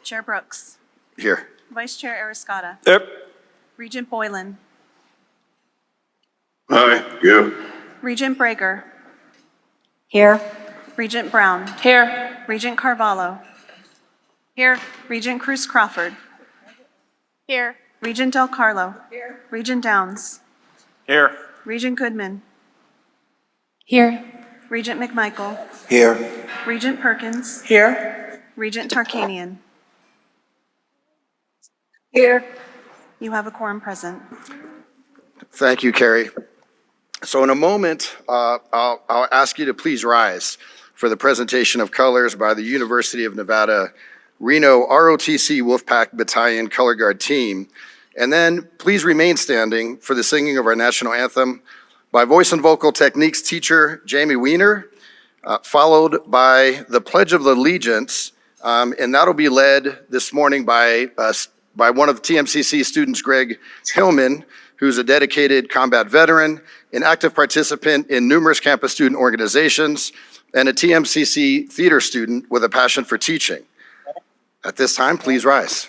Chair Brooks. Here. Vice Chair Ariscata. Yep. Regent Boylan. Aye. Yep. Regent Brager. Here. Regent Brown. Here. Regent Carvalho. Here. Regent Cruz Crawford. Here. Regent Del Carlo. Here. Regent Downs. Here. Regent Goodman. Here. Regent McMichael. Here. Regent Perkins. Here. Regent Tarkanian. Here. You have a quorum present. Thank you, Carrie. So in a moment, I'll ask you to please rise for the presentation of colors by the University of Nevada Reno ROTC Wolfpack Battalion Color Guard Team. And then please remain standing for the singing of our national anthem by voice and vocal techniques teacher Jamie Weiner, followed by the Pledge of Allegiance, and that'll be led this morning by one of the TMCC students, Greg Hillman, who's a dedicated combat veteran, an active participant in numerous campus student organizations, and a TMCC theater student with a passion for teaching. At this time, please rise.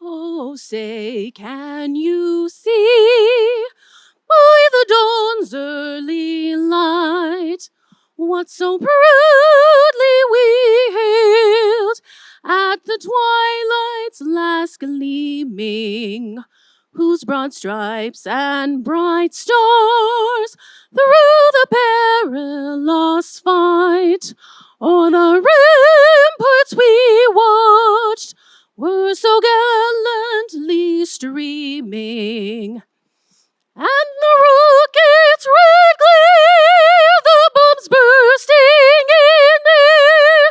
Oh, say, can you see by the dawn's early light what so proudly we hailed at the twilight's last gleaming, whose broad stripes and bright stars through the perilous fight o'er the ramparts we watched were so gallantly streaming. And the rocket's red glare, the bombs bursting in air,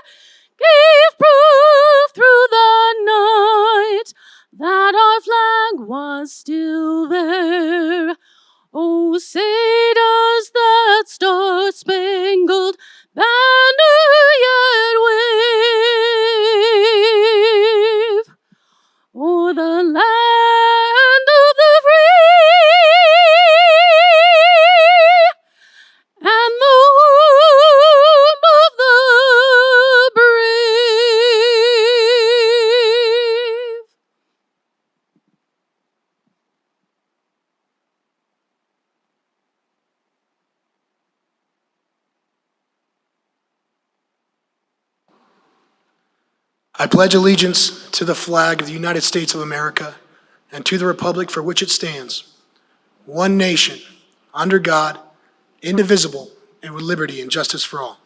gave proof through the night that our flag was still there. Oh, say does that star-spangled banner yet wave o'er the land of the free and the home of the brave? I pledge allegiance to the flag of the United States of America and to the republic for which it stands, one nation, under God, indivisible, and with liberty and justice for all.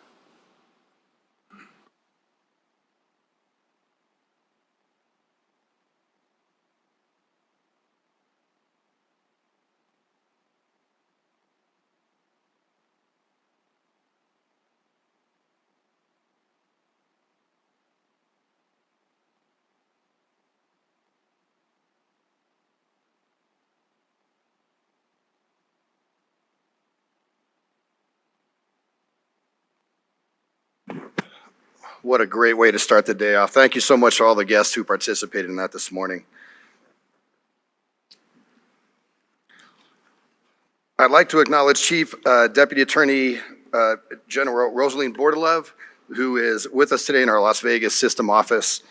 What a great way to start the day off. Thank you so much to all the guests who participated in that this morning. I'd like to acknowledge Chief Deputy Attorney General Rosaline Bordelev, who is with us today in our Las Vegas system office,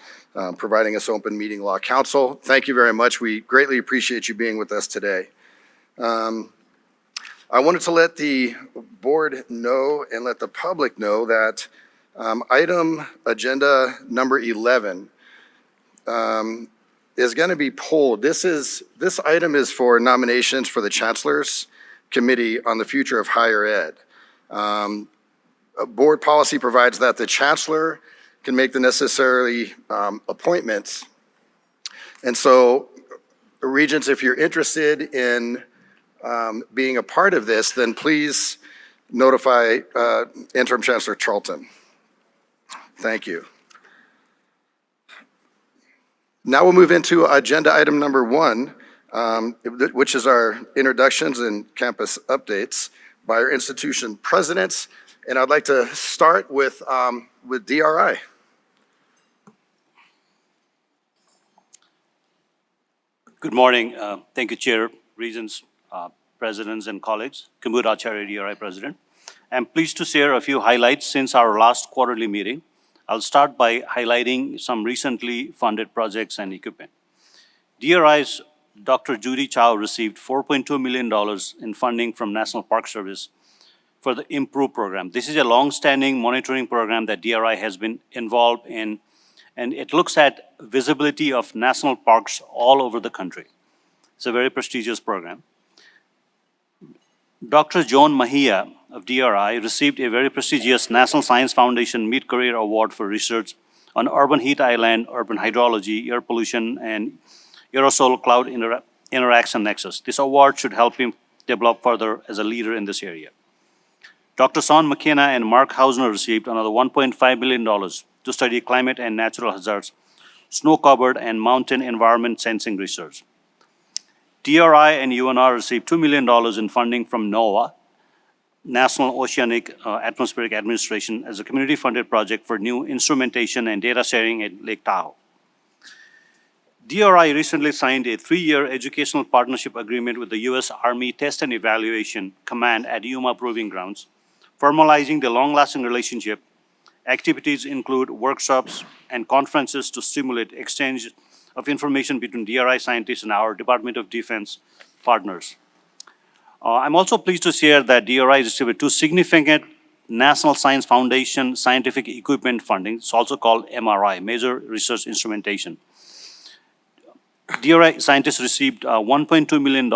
providing us open meeting law counsel. Thank you very much. We greatly appreciate you being with us today. I wanted to let the board know and let the public know that item agenda number 11 is going to be pulled. This item is for nominations for the Chancellor's Committee on the Future of Higher Ed. Board policy provides that the Chancellor can make the necessary appointments. And so, Regents, if you're interested in being a part of this, then please notify Interim Chancellor Charlton. Thank you. Now we'll move into agenda item number 1, which is our introductions and campus updates by our institution presidents. And I'd like to start with DRI. Good morning. Thank you, Chair, Regents, Presidents, and colleagues. Kumud Acharya, DRI President. I'm pleased to share a few highlights since our last quarterly meeting. I'll start by highlighting some recently funded projects and equipment. DRI's Dr. Judy Chow received $4.2 million in funding from National Park Service for the IMPROVE program. This is a long-standing monitoring program that DRI has been involved in, and it looks at visibility of national parks all over the country. It's a very prestigious program. Dr. Joan Mahia of DRI received a very prestigious National Science Foundation Mid-Career Award for research on urban heat island, urban hydrology, air pollution, and aerosol cloud interaction nexus. This award should help him develop further as a leader in this area. Dr. Sean McKenna and Mark Hausner received another $1.5 million to study climate and natural hazards, snow-covered and mountain environment sensing research. DRI and UNR received $2 million in funding from NOAA, National Oceanic Atmospheric Administration, as a community-funded project for new instrumentation and data sharing at Lake Tahoe. DRI recently signed a 3-year educational partnership agreement with the U.S. Army Test and Evaluation Command at Yuma Proving Grounds, formalizing the long-lasting relationship. Activities include workshops and conferences to stimulate exchange of information between DRI scientists and our Department of Defense partners. I'm also pleased to share that DRI received 2 significant National Science Foundation scientific equipment funding. It's also called MRI, Major Research Instrumentation. DRI scientists received $1.2 million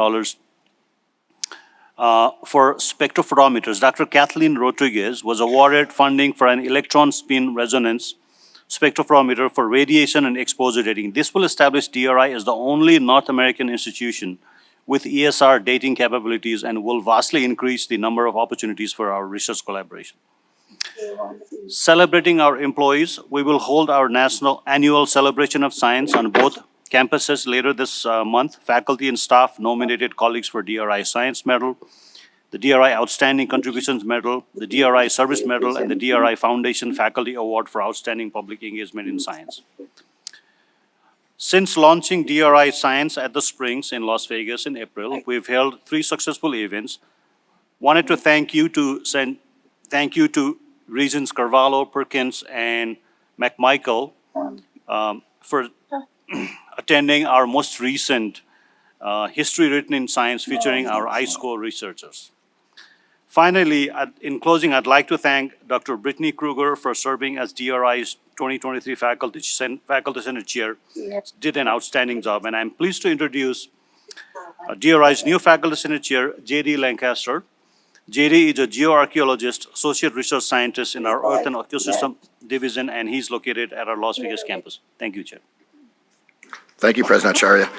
for spectrophotometers. Dr. Kathleen Rodriguez was awarded funding for an electron spin resonance spectrophotometer for radiation and exposure dating. This will establish DRI as the only North American institution with ESR dating capabilities and will vastly increase the number of opportunities for our research collaboration. Celebrating our employees, we will hold our national annual celebration of science on both campuses later this month. Faculty and staff nominated colleagues for DRI Science Medal, the DRI Outstanding Contributions Medal, the DRI Service Medal, and the DRI Foundation Faculty Award for Outstanding Public Engagement in Science. Since launching DRI Science at the Springs in Las Vegas in April, we've held 3 successful events. Wanted to thank you to Regents Carvalho, Perkins, and McMichael for attending our most recent History Written in Science featuring our iSchool researchers. Finally, in closing, I'd like to thank Dr. Brittany Kruger for serving as DRI's 2023 Faculty Senate Chair. Did an outstanding job, and I'm pleased to introduce DRI's new Faculty Senate Chair, J.D. Lancaster. J.D. is a geoarchaeologist, associate research scientist in our Earth and Ecosystem Division, and he's located at our Las Vegas campus. Thank you, Chair. Thank you, President Acharya.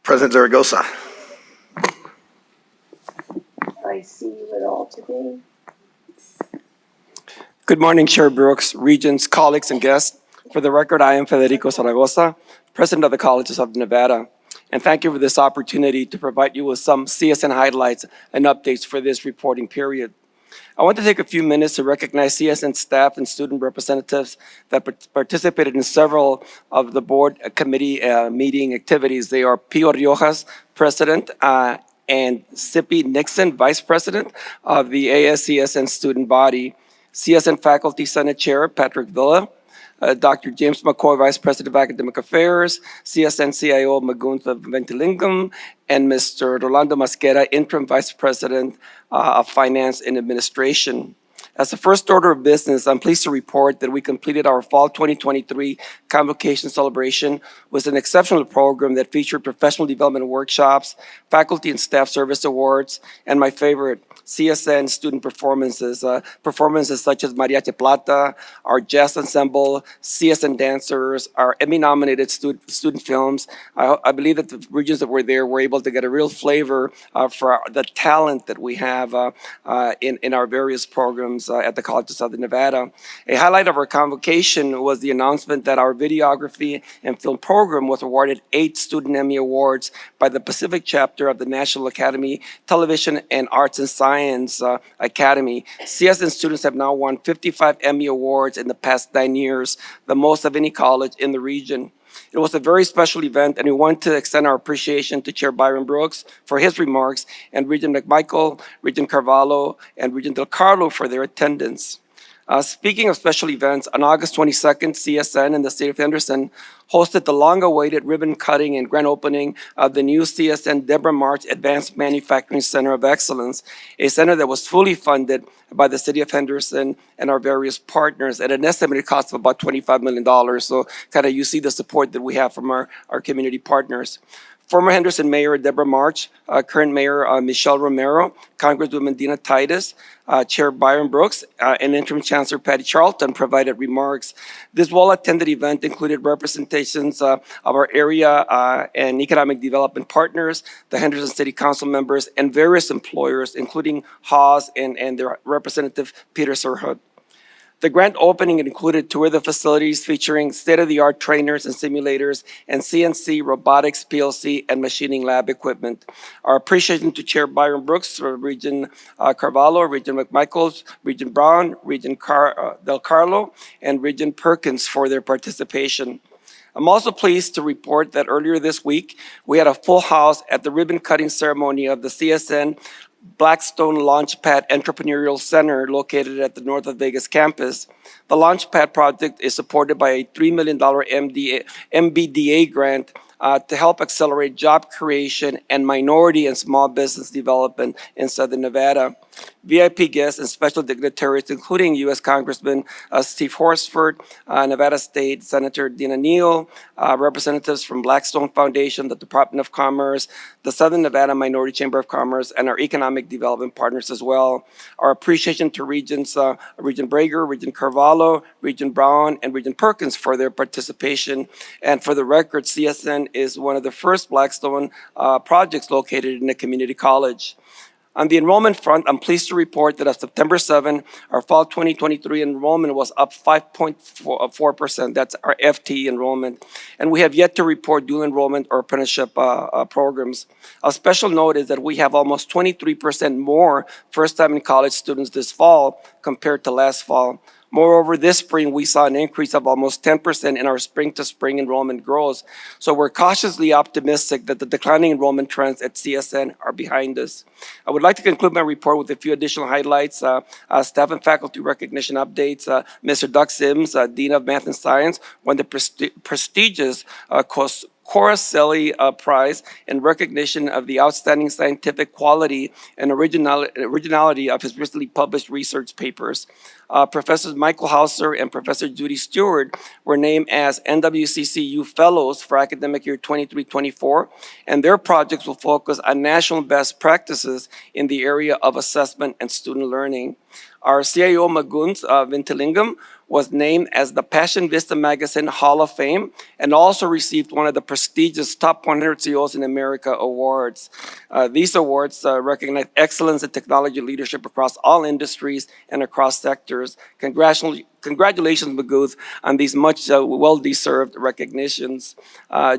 President Zaragoza. I see you at all today. Good morning, Chair Brooks, Regents, colleagues, and guests. For the record, I am Federico Zaragoza, President of the Colleges of Nevada, and thank you for this opportunity to provide you with some CSN highlights and updates for this reporting period. I want to take a few minutes to recognize CSN staff and student representatives that participated in several of the board committee meeting activities. They are Pio Riojas, President, and Sippy Nixon, Vice President of the ASCSN student body. CSN Faculty Senate Chair Patrick Villa, Dr. James McCoy, Vice President of Academic Affairs, CSN CIO Maguntha Ventilingam, and Mr. Rolando Masquera, Interim Vice President of Finance and Administration. As the first order of business, I'm pleased to report that we completed our Fall 2023 Convocation Celebration with an exceptional program that featured professional development workshops, faculty and staff service awards, and my favorite, CSN student performances. Performances such as Mariachi Plata, our jazz ensemble, CSN dancers, our Emmy-nominated student films. I believe that the regions that were there were able to get a real flavor for the talent that we have in our various programs at the College of Southern Nevada. A highlight of our convocation was the announcement that our videography and film program was awarded 8 Student Emmy Awards by the Pacific chapter of the National Academy Television and Arts and Science Academy. CSN students have now won 55 Emmy Awards in the past 9 years, the most of any college in the region. It was a very special event, and we want to extend our appreciation to Chair Byron Brooks for his remarks, and Regent McMichael, Regent Carvalho, and Regent Del Carlo for their attendance. Speaking of special events, on August 22nd, CSN and the State of Henderson hosted the long-awaited ribbon cutting and grand opening of the new CSN Deborah March Advanced Manufacturing Center of Excellence, a center that was fully funded by the City of Henderson and our various partners at an estimated cost of about $25 million. So kind of you see the support that we have from our community partners. Former Henderson Mayor Deborah March, current Mayor Michelle Romero, Congresswoman Dina Titus, Chair Byron Brooks, and Interim Chancellor Patty Charlton provided remarks. This well-attended event included representations of our area and economic development partners, the Henderson City Council members, and various employers, including Haas and their representative Peter Surhood. The grand opening included tour of the facilities featuring state-of-the-art trainers and simulators and CNC, robotics, PLC, and machining lab equipment. Our appreciation to Chair Byron Brooks, Regent Carvalho, Regent McMichaels, Regent Brown, Regent Del Carlo, and Regent Perkins for their participation. I'm also pleased to report that earlier this week, we had a full house at the ribbon cutting ceremony of the CSN Blackstone Launchpad Entrepreneurial Center located at the North of Vegas campus. The Launchpad project is supported by a $3 million MBDA grant to help accelerate job creation and minority and small business development in Southern Nevada. VIP guests and special dignitaries, including U.S. Congressman Steve Horsford, Nevada State Senator Dina Neal, representatives from Blackstone Foundation, the Department of Commerce, the Southern Nevada Minority Chamber of Commerce, and our economic development partners as well. Our appreciation to Regents Regent Brager, Regent Carvalho, Regent Brown, and Regent Perkins for their participation. And for the record, CSN is one of the first Blackstone projects located in a community college. On the enrollment front, I'm pleased to report that as of September 7, our fall 2023 enrollment was up 5.4%. That's our FTE enrollment. And we have yet to report dual enrollment or apprenticeship programs. A special note is that we have almost 23% more first-time in college students this fall compared to last fall. Moreover, this spring, we saw an increase of almost 10% in our spring-to-spring enrollment growth. So we're cautiously optimistic that the declining enrollment trends at CSN are behind us. I would like to conclude my report with a few additional highlights, staff and faculty recognition updates. Mr. Doug Sims, Dean of Math and Science, won the prestigious Coracelli Prize in recognition of the outstanding scientific quality and originality of his recently published research papers. Professors Michael Hauser and Professor Judy Stewart were named as NWCCU Fellows for academic year 23-24, and their projects will focus on national best practices in the area of assessment and student learning. Our CIO Maguntha Ventilingam was named as the Passion Vista Magazine Hall of Fame and also received one of the prestigious Top 100 CEOs in America awards. These awards recognize excellence in technology leadership across all industries and across sectors. Congratulations congratulations, Maguth, on these much well-deserved recognitions.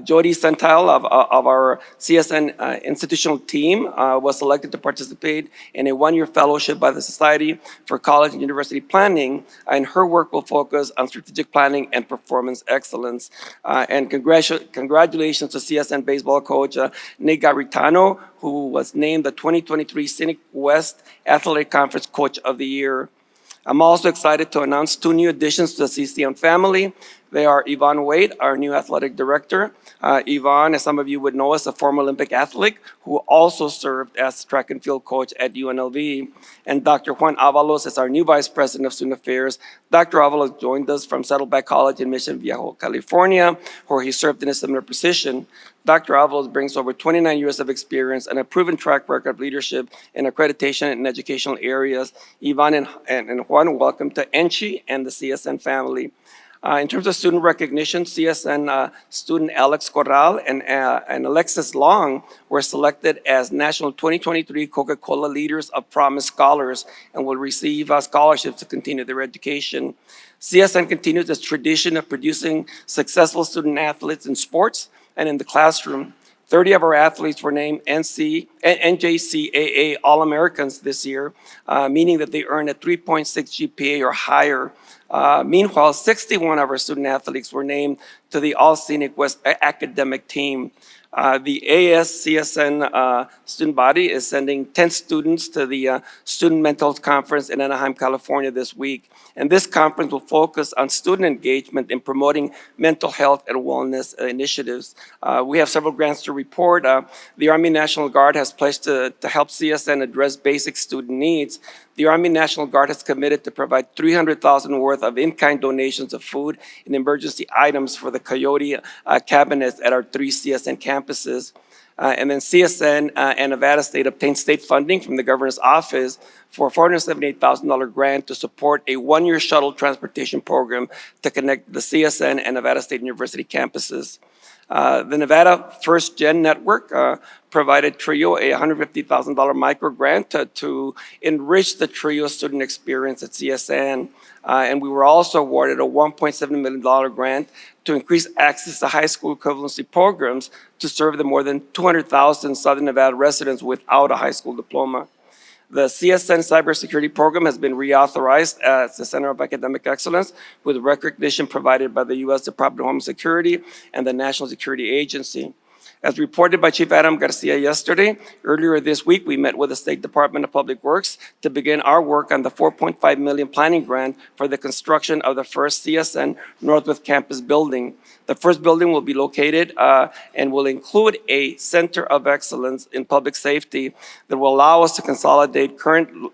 Jody Sentile of our CSN institutional team was selected to participate in a one-year fellowship by the Society for College and University Planning, and her work will focus on strategic planning and performance excellence. And congratulations to CSN baseball coach Nick Garitano, who was named the 2023 Scenic West Athletic Conference Coach of the Year. I'm also excited to announce two new additions to the CCM family. They are Yvonne Wade, our new athletic director. Yvonne, as some of you would know, is a former Olympic athlete who also served as track and field coach at UNLV. And Dr. Juan Avalos is our new vice president of student affairs. Dr. Avalos joined us from Saddleback College in Mission Viejo, California, where he served in a similar position. Dr. Avalos brings over 29 years of experience and a proven track record of leadership in accreditation and educational areas. Yvonne and Juan, welcome to NSHE and the CSN family. In terms of student recognition, CSN student Alex Corral and Alexis Long were selected as National 2023 Coca-Cola Leaders of Promise Scholars and will receive scholarships to continue their education. CSN continues its tradition of producing successful student athletes in sports and in the classroom. 30 of our athletes were named NJCAA All-Americans this year, meaning that they earned a 3.6 GPA or higher. Meanwhile, 61 of our student athletes were named to the All Scenic West academic team. The ASCSN student body is sending 10 students to the Student Mental Health Conference in Anaheim, California this week. And this conference will focus on student engagement in promoting mental health and wellness initiatives. We have several grants to report. The Army National Guard has pledged to help CSN address basic student needs. The Army National Guard has committed to provide $300,000 worth of in-kind donations of food and emergency items for the Coyote cabinets at our 3 CSN campuses. And then CSN and Nevada State obtained state funding from the governor's office for a $478,000 grant to support a one-year shuttle transportation program to connect the CSN and Nevada State University campuses. The Nevada First Gen Network provided TRIO a $150,000 micro grant to enrich the TRIO student experience at CSN. And we were also awarded a $1.7 million grant to increase access to high school equivalency programs to serve the more than 200,000 Southern Nevada residents without a high school diploma. The CSN cybersecurity program has been reauthorized as the Center of Academic Excellence with recognition provided by the U.S. Department of Homeland Security and the National Security Agency. As reported by Chief Adam Garcia yesterday, earlier this week, we met with the State Department of Public Works to begin our work on the $4.5 million planning grant for the construction of the first CSN Northwest Campus building. The first building will be located and will include a Center of Excellence in Public Safety that will allow us to consolidate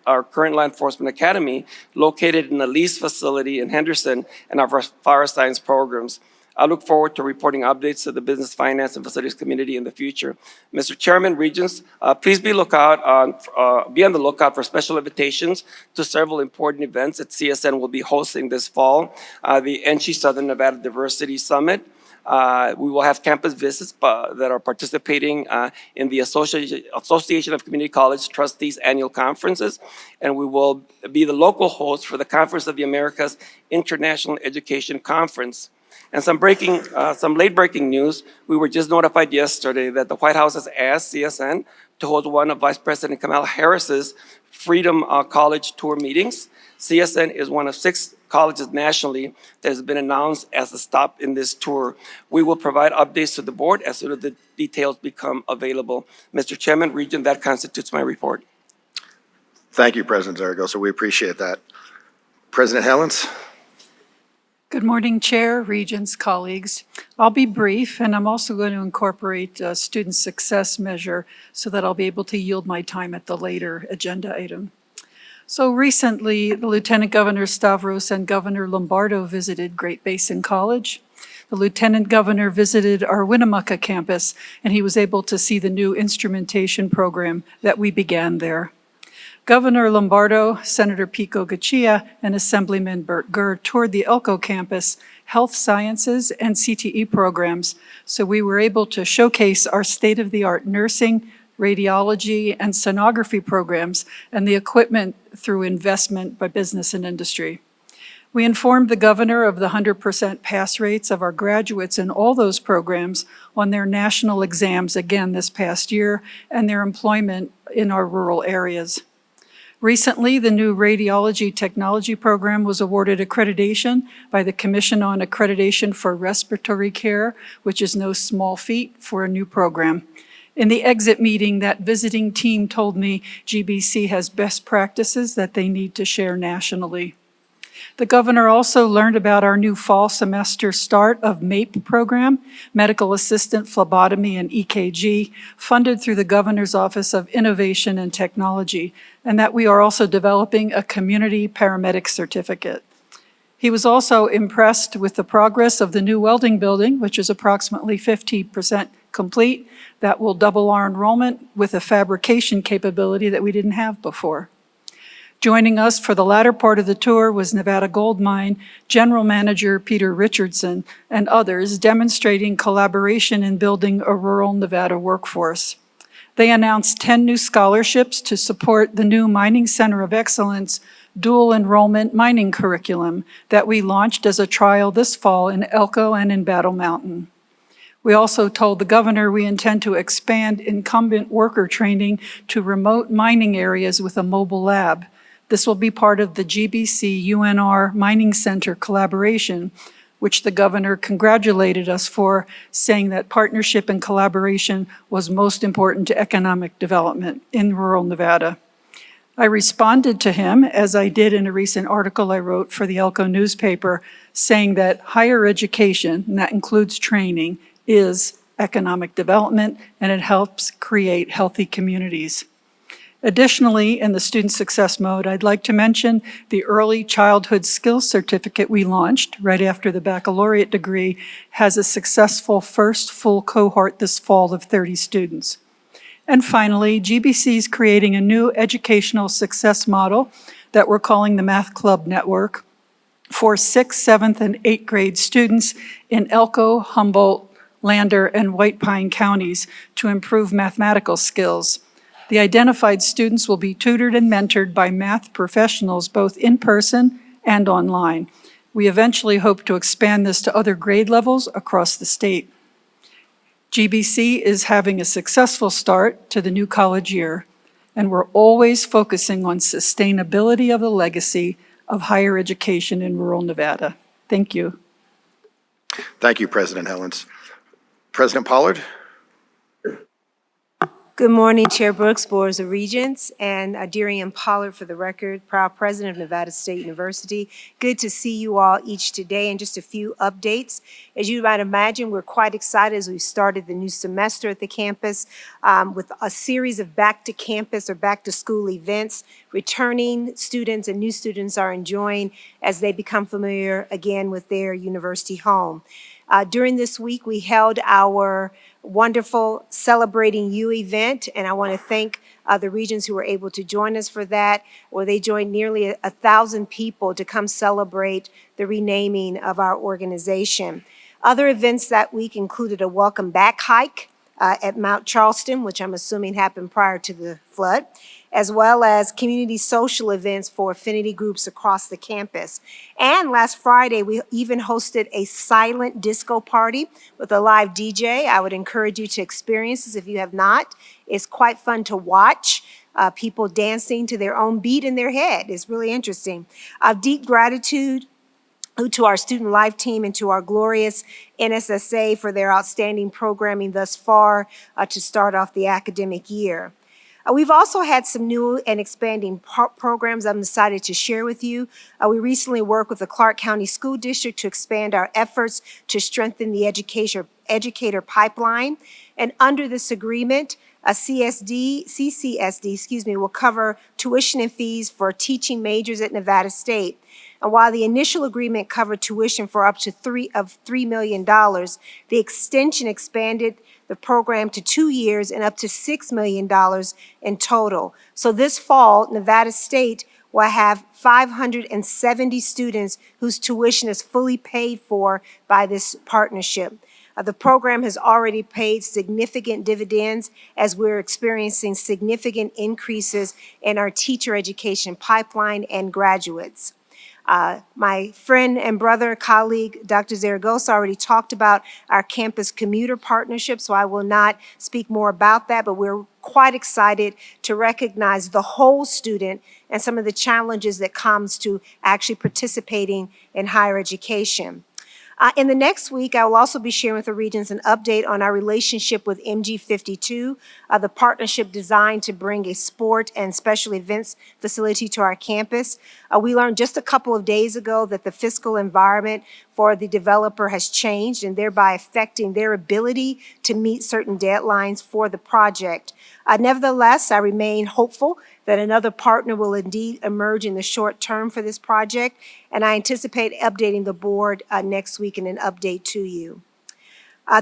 our current law enforcement academy located in a leased facility in Henderson and our fire science programs. I look forward to reporting updates to the business, finance, and facilities community in the future. Mr. Chairman, Regents, please be on the lookout for special invitations to several important events that CSN will be hosting this fall. The NSHE Southern Nevada Diversity Summit. We will have campus visits that are participating in the Association of Community College Trustees annual conferences, and we will be the local host for the Conference of the Americas International Education Conference. And some late-breaking news. We were just notified yesterday that the White House has asked CSN to hold one of Vice President Kamala Harris's Freedom College Tour meetings. CSN is one of 6 colleges nationally that has been announced as a stop in this tour. We will provide updates to the board as soon as the details become available. Mr. Chairman, Regent, that constitutes my report. Thank you, President Zaragoza. We appreciate that. President Helens? Good morning, Chair, Regents, colleagues. I'll be brief, and I'm also going to incorporate a student success measure so that I'll be able to yield my time at the later agenda item. So recently, the Lieutenant Governor Stavros and Governor Lombardo visited Great Basin College. The Lieutenant Governor visited our Winnemucca campus, and he was able to see the new instrumentation program that we began there. Governor Lombardo, Senator Pico Gachia, and Assemblyman Burt Gurr toured the Elko campus health sciences and CTE programs, so we were able to showcase our state-of-the-art nursing, radiology, and sonography programs and the equipment through investment by business and industry. We informed the governor of the 100% pass rates of our graduates in all those programs on their national exams again this past year and their employment in our rural areas. Recently, the new radiology technology program was awarded accreditation by the Commission on Accreditation for Respiratory Care, which is no small feat for a new program. In the exit meeting, that visiting team told me GBC has best practices that they need to share nationally. The governor also learned about our new fall semester start of MAPE program, Medical Assistant Phlebotomy and EKG, funded through the Governor's Office of Innovation and Technology, and that we are also developing a community paramedic certificate. He was also impressed with the progress of the new welding building, which is approximately 50% complete. That will double our enrollment with a fabrication capability that we didn't have before. Joining us for the latter part of the tour was Nevada Gold Mine General Manager Peter Richardson and others demonstrating collaboration in building a rural Nevada workforce. They announced 10 new scholarships to support the new Mining Center of Excellence dual enrollment mining curriculum that we launched as a trial this fall in Elko and in Battle Mountain. We also told the governor we intend to expand incumbent worker training to remote mining areas with a mobile lab. This will be part of the GBC UNR Mining Center collaboration, which the governor congratulated us for, saying that partnership and collaboration was most important to economic development in rural Nevada. I responded to him, as I did in a recent article I wrote for the Elko newspaper, saying that higher education, and that includes training, is economic development, and it helps create healthy communities. Additionally, in the student success mode, I'd like to mention the Early Childhood Skills Certificate we launched right after the baccalaureate degree has a successful first full cohort this fall of 30 students. And finally, GBC is creating a new educational success model that we're calling the Math Club Network for 6th, 7th, and 8th grade students in Elko, Humboldt, Lander, and White Pine counties to improve mathematical skills. The identified students will be tutored and mentored by math professionals both in person and online. We eventually hope to expand this to other grade levels across the state. GBC is having a successful start to the new college year, and we're always focusing on sustainability of the legacy of higher education in rural Nevada. Thank you. Thank you, President Helens. President Pollard? Good morning, Chair Brooks, Boards of Regents, and Darian Pollard for the record, proud president of Nevada State University. Good to see you all each today, and just a few updates. As you might imagine, we're quite excited as we started the new semester at the campus with a series of back to campus or back to school events. Returning students and new students are enjoying as they become familiar again with their university home. During this week, we held our wonderful Celebrating You event, and I want to thank the Regents who were able to join us for that, where they joined nearly 1,000 people to come celebrate the renaming of our organization. Other events that week included a welcome back hike at Mount Charleston, which I'm assuming happened prior to the flood, as well as community social events for affinity groups across the campus. And last Friday, we even hosted a silent disco party with a live DJ. I would encourage you to experience this if you have not. It's quite fun to watch. People dancing to their own beat in their head. It's really interesting. Deep gratitude to our student life team and to our glorious NSSA for their outstanding programming thus far to start off the academic year. We've also had some new and expanding programs I'm excited to share with you. We recently worked with the Clark County School District to expand our efforts to strengthen the educator pipeline. And under this agreement, CCSD will cover tuition and fees for teaching majors at Nevada State. And while the initial agreement covered tuition for up to $3 million, the extension expanded the program to 2 years and up to $6 million in total. So this fall, Nevada State will have 570 students whose tuition is fully paid for by this partnership. The program has already paid significant dividends as we're experiencing significant increases in our teacher education pipeline and graduates. My friend and brother, colleague, Dr. Zaragoza already talked about our campus commuter partnership, so I will not speak more about that, but we're quite excited to recognize the whole student and some of the challenges that comes to actually participating in higher education. In the next week, I will also be sharing with the Regents an update on our relationship with MG52, the partnership designed to bring a sport and special events facility to our campus. We learned just a couple of days ago that the fiscal environment for the developer has changed and thereby affecting their ability to meet certain deadlines for the project. Nevertheless, I remain hopeful that another partner will indeed emerge in the short term for this project, and I anticipate updating the board next week in an update to you.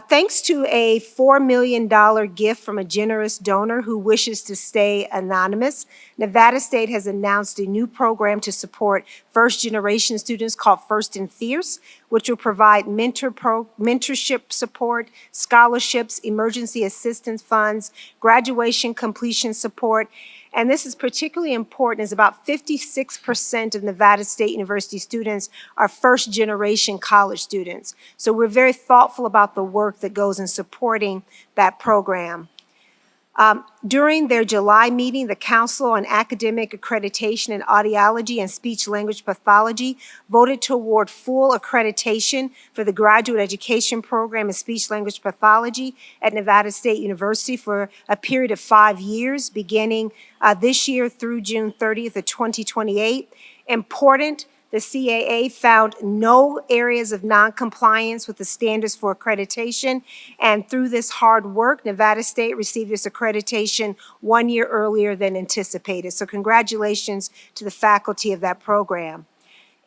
Thanks to a $4 million gift from a generous donor who wishes to stay anonymous, Nevada State has announced a new program to support first-generation students called First and Fierce, which will provide mentorship support, scholarships, emergency assistance funds, graduation completion support, and this is particularly important as about 56% of Nevada State University students are first-generation college students. So we're very thoughtful about the work that goes in supporting that program. During their July meeting, the Council on Academic Accreditation in Audiology and Speech Language Pathology voted to award full accreditation for the graduate education program in speech language pathology at Nevada State University for a period of 5 years, beginning this year through June 30th of 2028. Important, the CAA found no areas of noncompliance with the standards for accreditation, and through this hard work, Nevada State received its accreditation 1 year earlier than anticipated. So congratulations to the faculty of that program.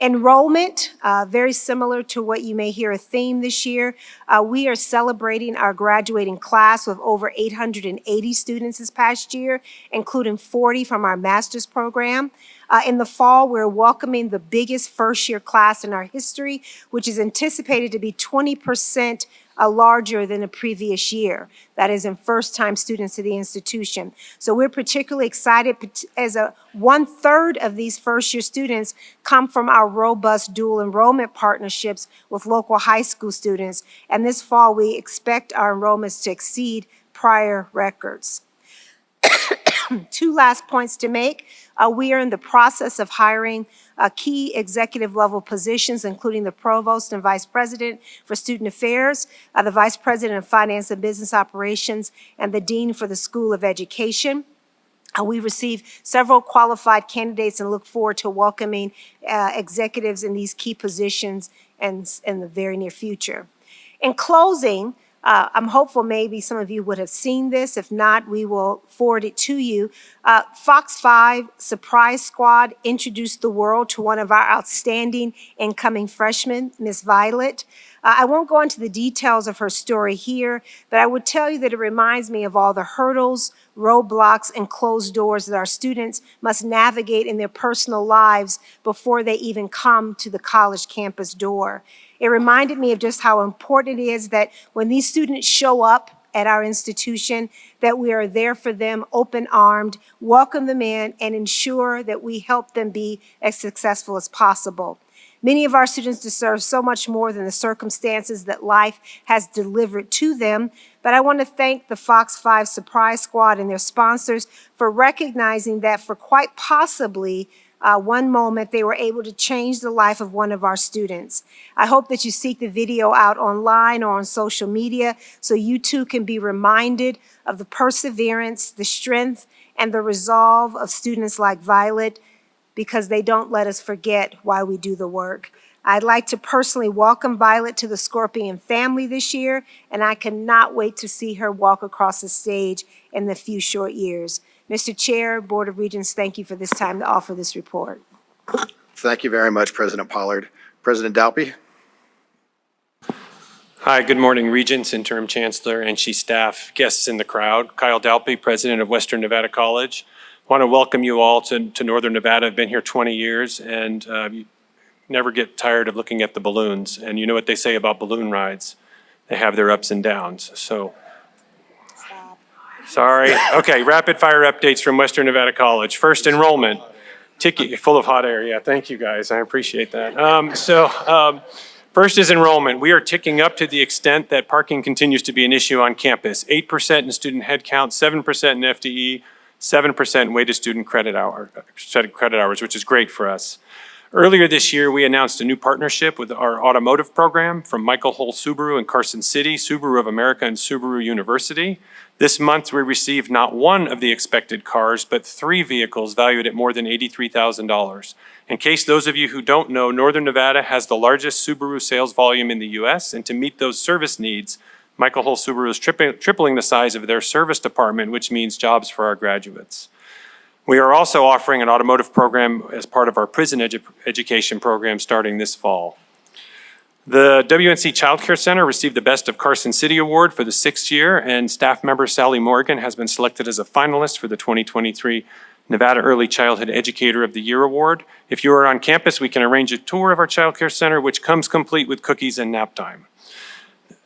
Enrollment, very similar to what you may hear a theme this year. We are celebrating our graduating class with over 880 students this past year, including 40 from our master's program. In the fall, we're welcoming the biggest first-year class in our history, which is anticipated to be 20% larger than the previous year. That is in first-time students to the institution. So we're particularly excited as 1/3 of these first-year students come from our robust dual enrollment partnerships with local high school students. And this fall, we expect our enrollments to exceed prior records. Two last points to make. We are in the process of hiring key executive level positions, including the provost and vice president for student affairs, the vice president of finance and business operations, and the dean for the School of Education. We received several qualified candidates and look forward to welcoming executives in these key positions in the very near future. In closing, I'm hopeful maybe some of you would have seen this. If not, we will forward it to you. Fox 5 Surprise Squad introduced the world to one of our outstanding incoming freshmen, Miss Violet. I won't go into the details of her story here, but I would tell you that it reminds me of all the hurdles, roadblocks, and closed doors that our students must navigate in their personal lives before they even come to the college campus door. It reminded me of just how important it is that when these students show up at our institution, that we are there for them, open-armed, welcome them in, and ensure that we help them be as successful as possible. Many of our students deserve so much more than the circumstances that life has delivered to them, but I want to thank the Fox 5 Surprise Squad and their sponsors for recognizing that for quite possibly one moment they were able to change the life of one of our students. I hope that you seek the video out online or on social media so you too can be reminded of the perseverance, the strength, and the resolve of students like Violet, because they don't let us forget why we do the work. I'd like to personally welcome Violet to the Scorpion family this year, and I cannot wait to see her walk across the stage in the few short years. Mr. Chair, Board of Regents, thank you for this time to offer this report. Thank you very much, President Pollard. President Dalpy? Hi, good morning, Regents, Interim Chancellor, NSHE staff, guests in the crowd. Kyle Dalpy, President of Western Nevada College. Want to welcome you all to Northern Nevada. I've been here 20 years and you never get tired of looking at the balloons. And you know what they say about balloon rides. They have their ups and downs. So, sorry. Okay, rapid fire updates from Western Nevada College. First, enrollment. ticking, full of hot air. Yeah, thank you guys. I appreciate that. First is enrollment. We are ticking up to the extent that parking continues to be an issue on campus. 8% in student headcount, 7% in FTE, 7% in weighted student credit hours, which is great for us. Earlier this year, we announced a new partnership with our automotive program from Michael Hull Subaru in Carson City, Subaru of America, and Subaru University. This month, we received not one of the expected cars, but 3 vehicles valued at more than $83,000. In case those of you who don't know, Northern Nevada has the largest Subaru sales volume in the U.S., and to meet those service needs, Michael Hull Subaru is tripling the size of their service department, which means jobs for our graduates. We are also offering an automotive program as part of our prison education program starting this fall. The WNC Child Care Center received the Best of Carson City Award for the 6th year, and staff member Sally Morgan has been selected as a finalist for the 2023 Nevada Early Childhood Educator of the Year Award. If you are on campus, we can arrange a tour of our child care center, which comes complete with cookies and nap time.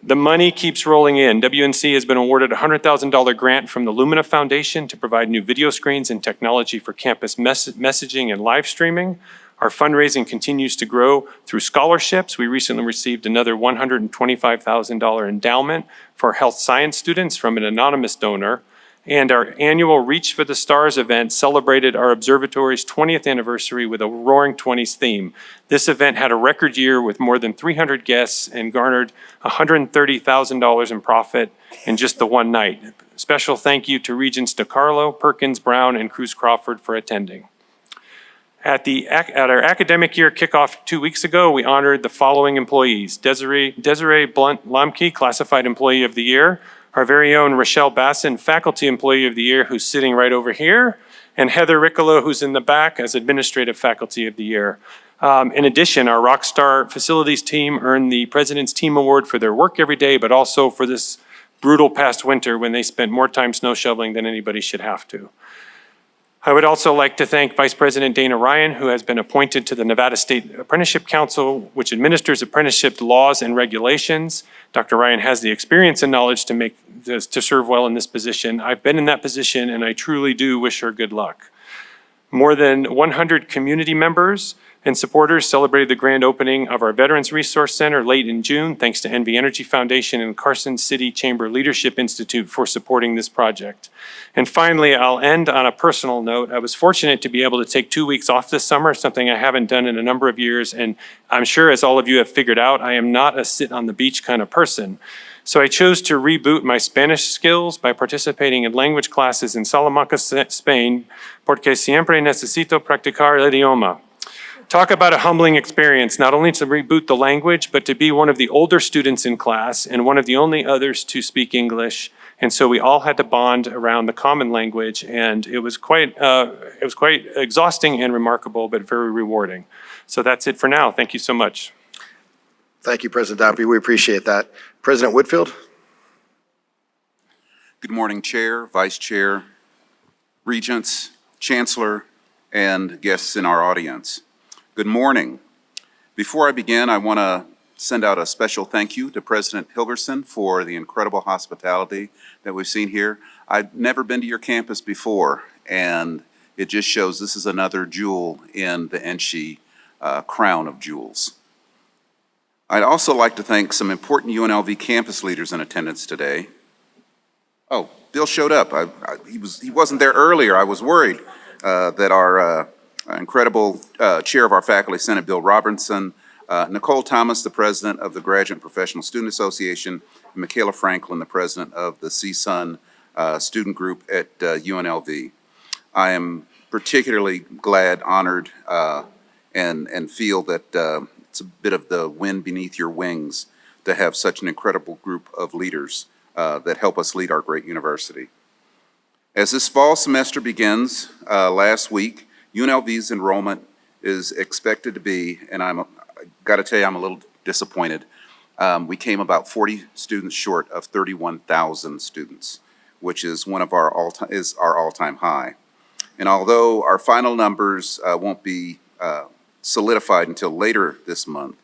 The money keeps rolling in. WNC has been awarded a $100,000 grant from the Lumina Foundation to provide new video screens and technology for campus messaging and live streaming. Our fundraising continues to grow through scholarships. We recently received another $125,000 endowment for health science students from an anonymous donor. And our annual Reach for the Stars event celebrated our observatory's 20th anniversary with a Roaring Twenties theme. This event had a record year with more than 300 guests and garnered $130,000 in profit in just the one night. Special thank you to Regents DeCarlo, Perkins, Brown, and Cruz Crawford for attending. At our academic year kickoff 2 weeks ago, we honored the following employees: Desiree Blunt-Lamke, Classified Employee of the Year; our very own Rochelle Bassin, Faculty Employee of the Year, who's sitting right over here; and Heather Riccolo, who's in the back, as Administrative Faculty of the Year. In addition, our Rockstar Facilities team earned the President's Team Award for their work every day, but also for this brutal past winter when they spent more time snow shoveling than anybody should have to. I would also like to thank Vice President Dana Ryan, who has been appointed to the Nevada State Apprenticeship Council, which administers apprenticeship laws and regulations. Dr. Ryan has the experience and knowledge to serve well in this position. I've been in that position, and I truly do wish her good luck. More than 100 community members and supporters celebrated the grand opening of our Veterans Resource Center late in June, thanks to NV Energy Foundation and Carson City Chamber Leadership Institute for supporting this project. And finally, I'll end on a personal note. I was fortunate to be able to take 2 weeks off this summer, something I haven't done in a number of years. And I'm sure, as all of you have figured out, I am not a sit on the beach kind of person. So I chose to reboot my Spanish skills by participating in language classes in Salamanca, Spain, porque siempre necesito practicar el idioma. Talk about a humbling experience, not only to reboot the language, but to be one of the older students in class and one of the only others to speak English. And so we all had to bond around the common language, and it was quite exhausting and remarkable, but very rewarding. So that's it for now. Thank you so much. Thank you, President Dappy. We appreciate that. President Whitfield? Good morning, Chair, Vice Chair, Regents, Chancellor, and guests in our audience. Good morning. Before I begin, I want to send out a special thank you to President Hilgerson for the incredible hospitality that we've seen here. I've never been to your campus before, and it just shows this is another jewel in the NSHE crown of jewels. I'd also like to thank some important UNLV campus leaders in attendance today. Oh, Bill showed up. He wasn't there earlier. I was worried that our incredible chair of our Faculty Senate, Bill Robinson, Nicole Thomas, the president of the Graduate Professional Student Association, and Michaela Franklin, the president of the CSUN student group at UNLV. I am particularly glad, honored, and feel that it's a bit of the wind beneath your wings to have such an incredible group of leaders that help us lead our great university. As this fall semester begins last week, UNLV's enrollment is expected to be, and I got to tell you, I'm a little disappointed. We came about 40 students short of 31,000 students, which is one of our all-time high. And although our final numbers won't be solidified until later this month,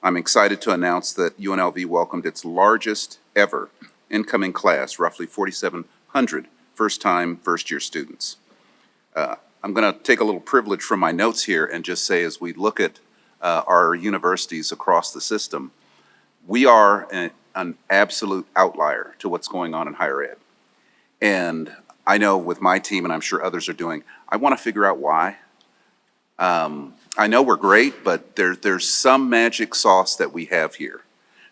I'm excited to announce that UNLV welcomed its largest ever incoming class, roughly 4,700 first-year students. I'm going to take a little privilege from my notes here and just say, as we look at our universities across the system, we are an absolute outlier to what's going on in higher ed. And I know with my team, and I'm sure others are doing, I want to figure out why. I know we're great, but there's some magic sauce that we have here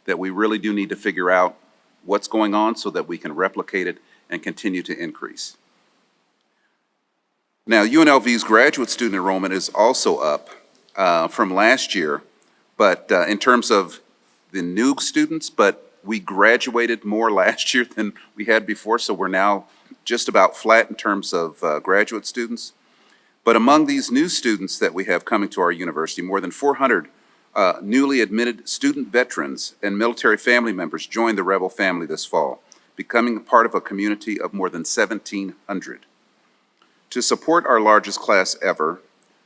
that we really do need to figure out what's going on so that we can replicate it and continue to increase. Now, UNLV's graduate student enrollment is also up from last year, but in terms of the new students, but we graduated more last year than we had before, so we're now just about flat in terms of graduate students. But among these new students that we have coming to our university, more than 400 newly admitted student veterans and military family members joined the Rebel family this fall, becoming a part of a community of more than 1,700. To support our largest class ever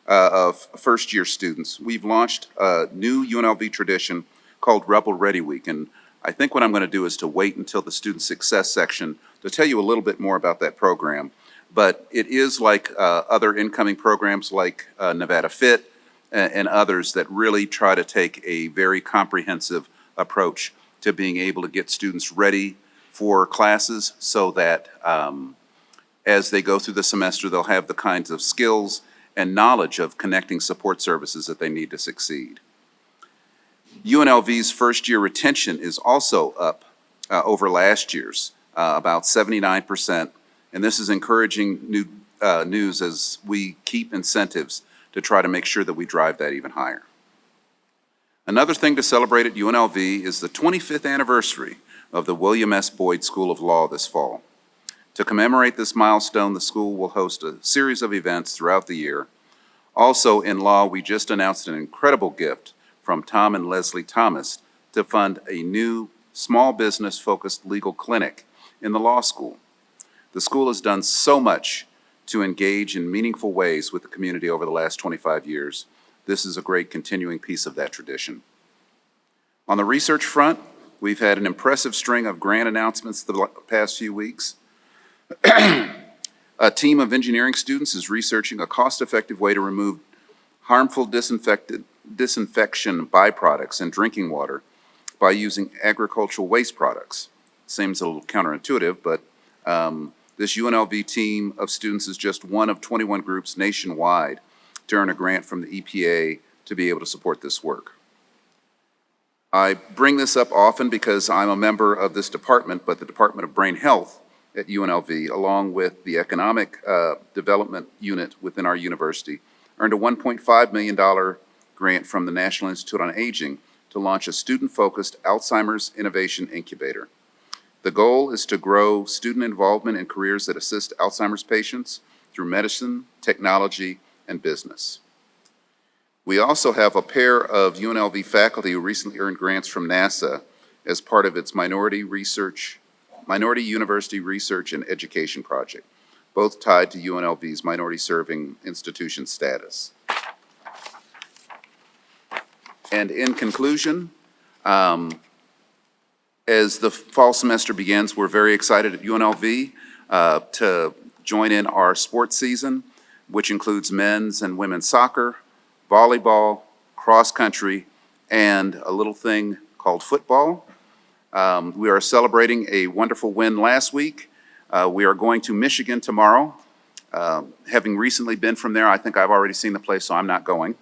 of first-year students, we've launched a new UNLV tradition called Rebel Ready Week. And I think what I'm going to do is to wait until the student success section to tell you a little bit more about that program. But it is like other incoming programs like Nevada Fit and others that really try to take a very comprehensive approach to being able to get students ready for classes so that as they go through the semester, they'll have the kinds of skills and knowledge of connecting support services that they need to succeed. UNLV's first-year retention is also up over last year's, about 79%, and this is encouraging news as we keep incentives to try to make sure that we drive that even higher. Another thing to celebrate at UNLV is the 25th anniversary of the William S. Boyd School of Law this fall. To commemorate this milestone, the school will host a series of events throughout the year. Also in law, we just announced an incredible gift from Tom and Leslie Thomas to fund a new small business-focused legal clinic in the law school. The school has done so much to engage in meaningful ways with the community over the last 25 years. This is a great continuing piece of that tradition. On the research front, we've had an impressive string of grant announcements the past few weeks. A team of engineering students is researching a cost-effective way to remove harmful disinfection byproducts in drinking water by using agricultural waste products. Seems a little counterintuitive, but this UNLV team of students is just one of 21 groups nationwide to earn a grant from the EPA to be able to support this work. I bring this up often because I'm a member of this department, but the Department of Brain Health at UNLV, along with the Economic Development Unit within our university, earned a $1.5 million grant from the National Institute on Aging to launch a student-focused Alzheimer's Innovation Incubator. The goal is to grow student involvement in careers that assist Alzheimer's patients through medicine, technology, and business. We also have a pair of UNLV faculty who recently earned grants from NASA as part of its Minority University Research and Education Project, both tied to UNLV's minority serving institution status. And in conclusion, as the fall semester begins, we're very excited at UNLV to join in our sports season, which includes men's and women's soccer, volleyball, cross country, and a little thing called football. We are celebrating a wonderful win last week. We are going to Michigan tomorrow. Having recently been from there, I think I've already seen the place, so I'm not going.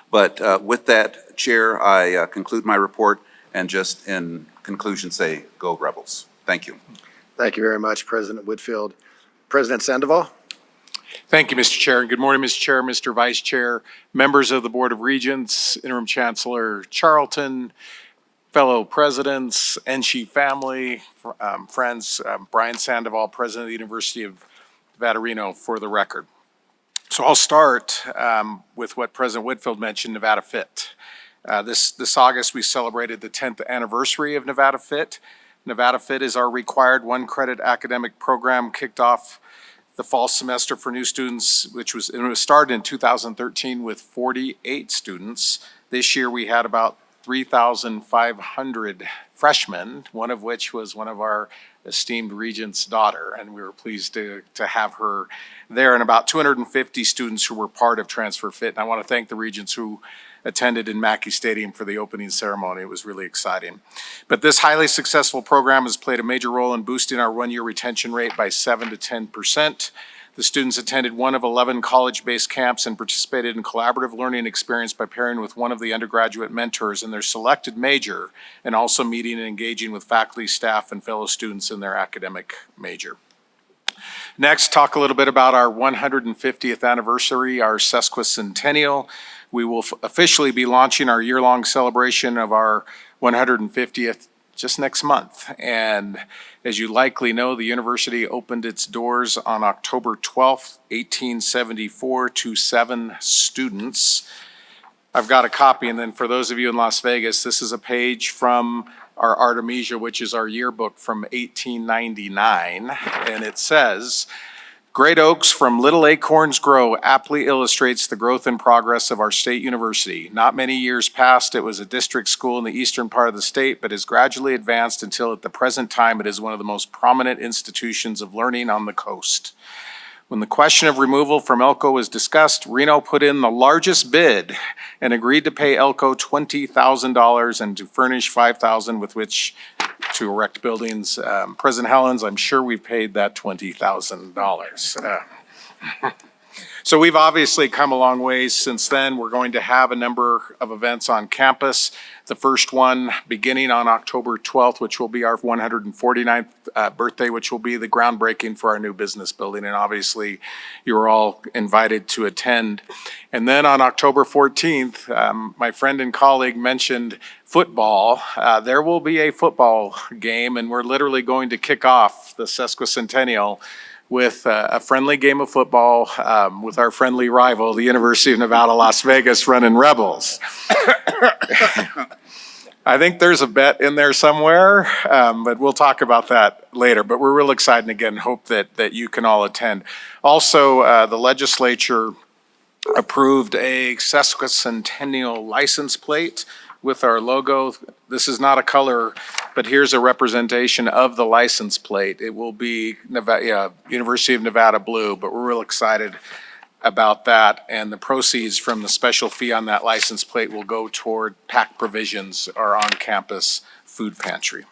But with that, Chair, I conclude my report and just in conclusion say, go Rebels. Thank you. Thank you very much, President Whitfield. President Sandoval? Thank you, Mr. Chair, and good morning, Mr. Chair, Mr. Vice Chair, members of the Board of Regents, Interim Chancellor Charlton, fellow presidents, NSHE family, friends, Brian Sandoval, President of the University of Nevada, Reno, for the record. So I'll start with what President Whitfield mentioned, Nevada Fit. This August, we celebrated the 10th anniversary of Nevada Fit. Nevada Fit is our required one-credit academic program kicked off the fall semester for new students, which was started in 2013 with 48 students. This year, we had about 3,500 freshmen, one of which was one of our esteemed Regents' daughter, and we were pleased to have her there, and about 250 students who were part of Transfer Fit. And I want to thank the Regents who attended in Mackey Stadium for the opening ceremony. It was really exciting. But this highly successful program has played a major role in boosting our one-year retention rate by 7 to 10%. The students attended one of 11 college-based camps and participated in collaborative learning experience by pairing with one of the undergraduate mentors in their selected major, and also meeting and engaging with faculty, staff, and fellow students in their academic major. Next, talk a little bit about our 150th anniversary, our sesquicentennial. We will officially be launching our year-long celebration of our 150th just next month. And as you likely know, the university opened its doors on October 12th, 1874 to 7 students. I've got a copy, and then for those of you in Las Vegas, this is a page from our Artemisia, which is our yearbook from 1899, and it says, "Great oaks from little acorns grow" aptly illustrates the growth and progress of our state university. Not many years past, it was a district school in the eastern part of the state, but has gradually advanced until at the present time it is one of the most prominent institutions of learning on the coast. When the question of removal from Elko was discussed, Reno put in the largest bid and agreed to pay Elko $20,000 and to furnish $5,000 with which to erect buildings. President Helens, I'm sure we've paid that $20,000. So we've obviously come a long ways since then. We're going to have a number of events on campus. The first one beginning on October 12th, which will be our 149th birthday, which will be the groundbreaking for our new business building. And obviously, you're all invited to attend. And then on October 14th, my friend and colleague mentioned football. There will be a football game, and we're literally going to kick off the sesquicentennial with a friendly game of football with our friendly rival, the University of Nevada, Las Vegas, running Rebels. I think there's a bet in there somewhere, but we'll talk about that later. But we're real excited, and again, hope that you can all attend. Also, the legislature approved a sesquicentennial license plate with our logo. This is not a color, but here's a representation of the license plate. It will be University of Nevada blue, but we're real excited about that. And the proceeds from the special fee on that license plate will go toward PAC Provisions, our on-campus food pantry.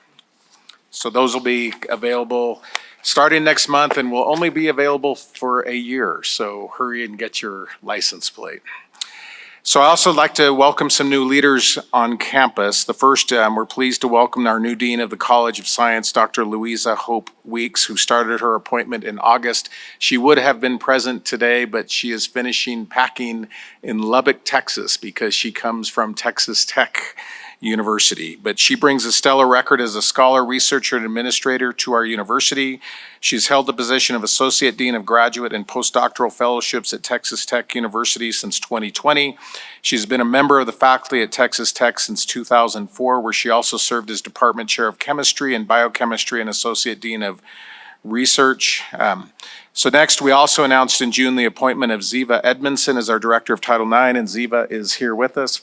So those will be available starting next month and will only be available for a year. So hurry and get your license plate. So I also like to welcome some new leaders on campus. The first, we're pleased to welcome our new Dean of the College of Science, Dr. Louisa Hope Weeks, who started her appointment in August. She would have been present today, but she is finishing packing in Lubbock, Texas, because she comes from Texas Tech University. But she brings a stellar record as a scholar, researcher, and administrator to our university. She's held the position of Associate Dean of Graduate and Postdoctoral Fellowships at Texas Tech University since 2020. She's been a member of the faculty at Texas Tech since 2004, where she also served as Department Chair of Chemistry and Biochemistry and Associate Dean of Research. So next, we also announced in June the appointment of Ziva Edmondson as our Director of Title IX, and Ziva is here with us.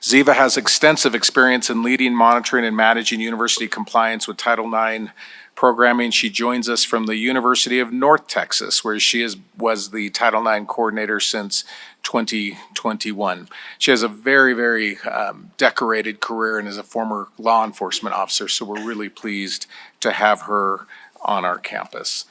Ziva has extensive experience in leading, monitoring, and managing university compliance with Title IX programming. She joins us from the University of North Texas, where she was the Title IX coordinator since 2021. She has a very, very decorated career and is a former law enforcement officer, so we're really pleased to have her on our campus.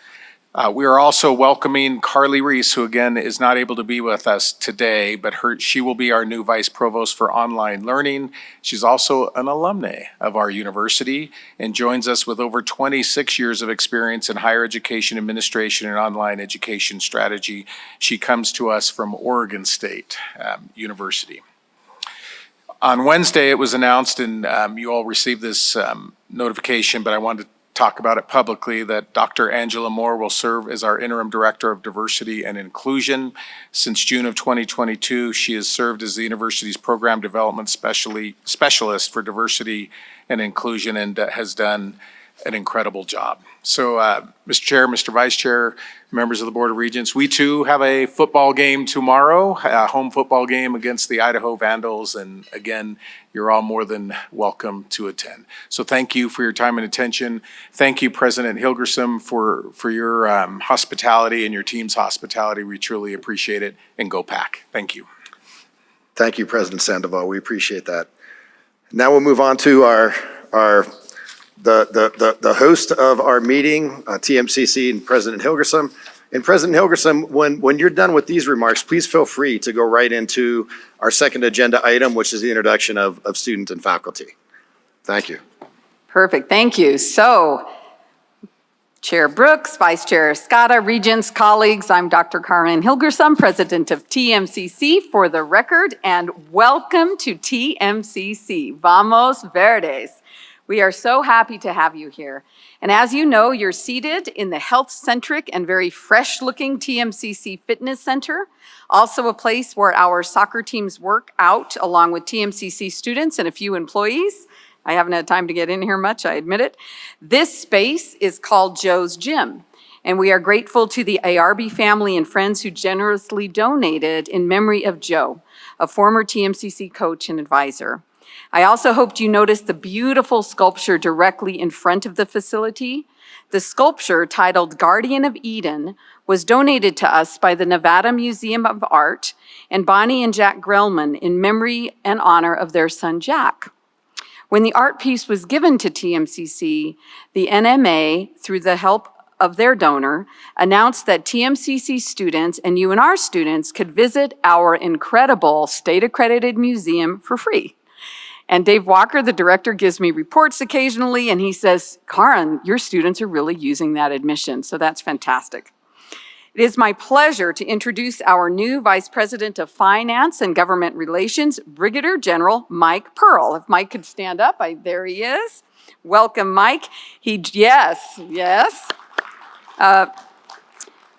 We are also welcoming Carly Reese, who again is not able to be with us today, but she will be our new Vice Provost for Online Learning. She's also an alumna of our university and joins us with over 26 years of experience in higher education administration and online education strategy. She comes to us from Oregon State University. On Wednesday, it was announced, and you all received this notification, but I wanted to talk about it publicly, that Dr. Angela Moore will serve as our Interim Director of Diversity and Inclusion. Since June of 2022, she has served as the university's Program Development Specialist for Diversity and Inclusion, and has done an incredible job. So, Mr. Chair, Mr. Vice Chair, members of the Board of Regents, we too have a football game tomorrow, a home football game against the Idaho Vandals. And again, you're all more than welcome to attend. So thank you for your time and attention. Thank you, President Hilgersom, for your hospitality and your team's hospitality. We truly appreciate it. And go Pack. Thank you. Thank you, President Sandoval. We appreciate that. Now we'll move on to the host of our meeting, TMCC, and President Hilgersom. And President Hilgersom, when you're done with these remarks, please feel free to go right into our second agenda item, which is the introduction of students and faculty. Thank you. Perfect, thank you. So, Chair Brooks, Vice Chair Escada, Regents, colleagues, I'm Dr. Karen Hilgersom, President of TMCC for the record, and welcome to TMCC. Vamos Verdes. We are so happy to have you here. And as you know, you're seated in the health-centric and very fresh-looking TMCC Fitness Center, also a place where our soccer teams work out along with TMCC students and a few employees. I haven't had time to get in here much, I admit it. This space is called Joe's Gym, and we are grateful to the ARB family and friends who generously donated in memory of Joe, a former TMCC coach and advisor. I also hoped you noticed the beautiful sculpture directly in front of the facility. The sculpture, titled Guardian of Eden, was donated to us by the Nevada Museum of Art and Bonnie and Jack Grellman in memory and honor of their son, Jack. When the art piece was given to TMCC, the NMA, through the help of their donor, announced that TMCC students and UNR students could visit our incredible state-accredited museum for free. And Dave Walker, the director, gives me reports occasionally, and he says, Karen, your students are really using that admission, so that's fantastic. It is my pleasure to introduce our new Vice President of Finance and Government Relations, Brigadier General Mike Pearl. If Mike could stand up, there he is. Welcome, Mike. Yes.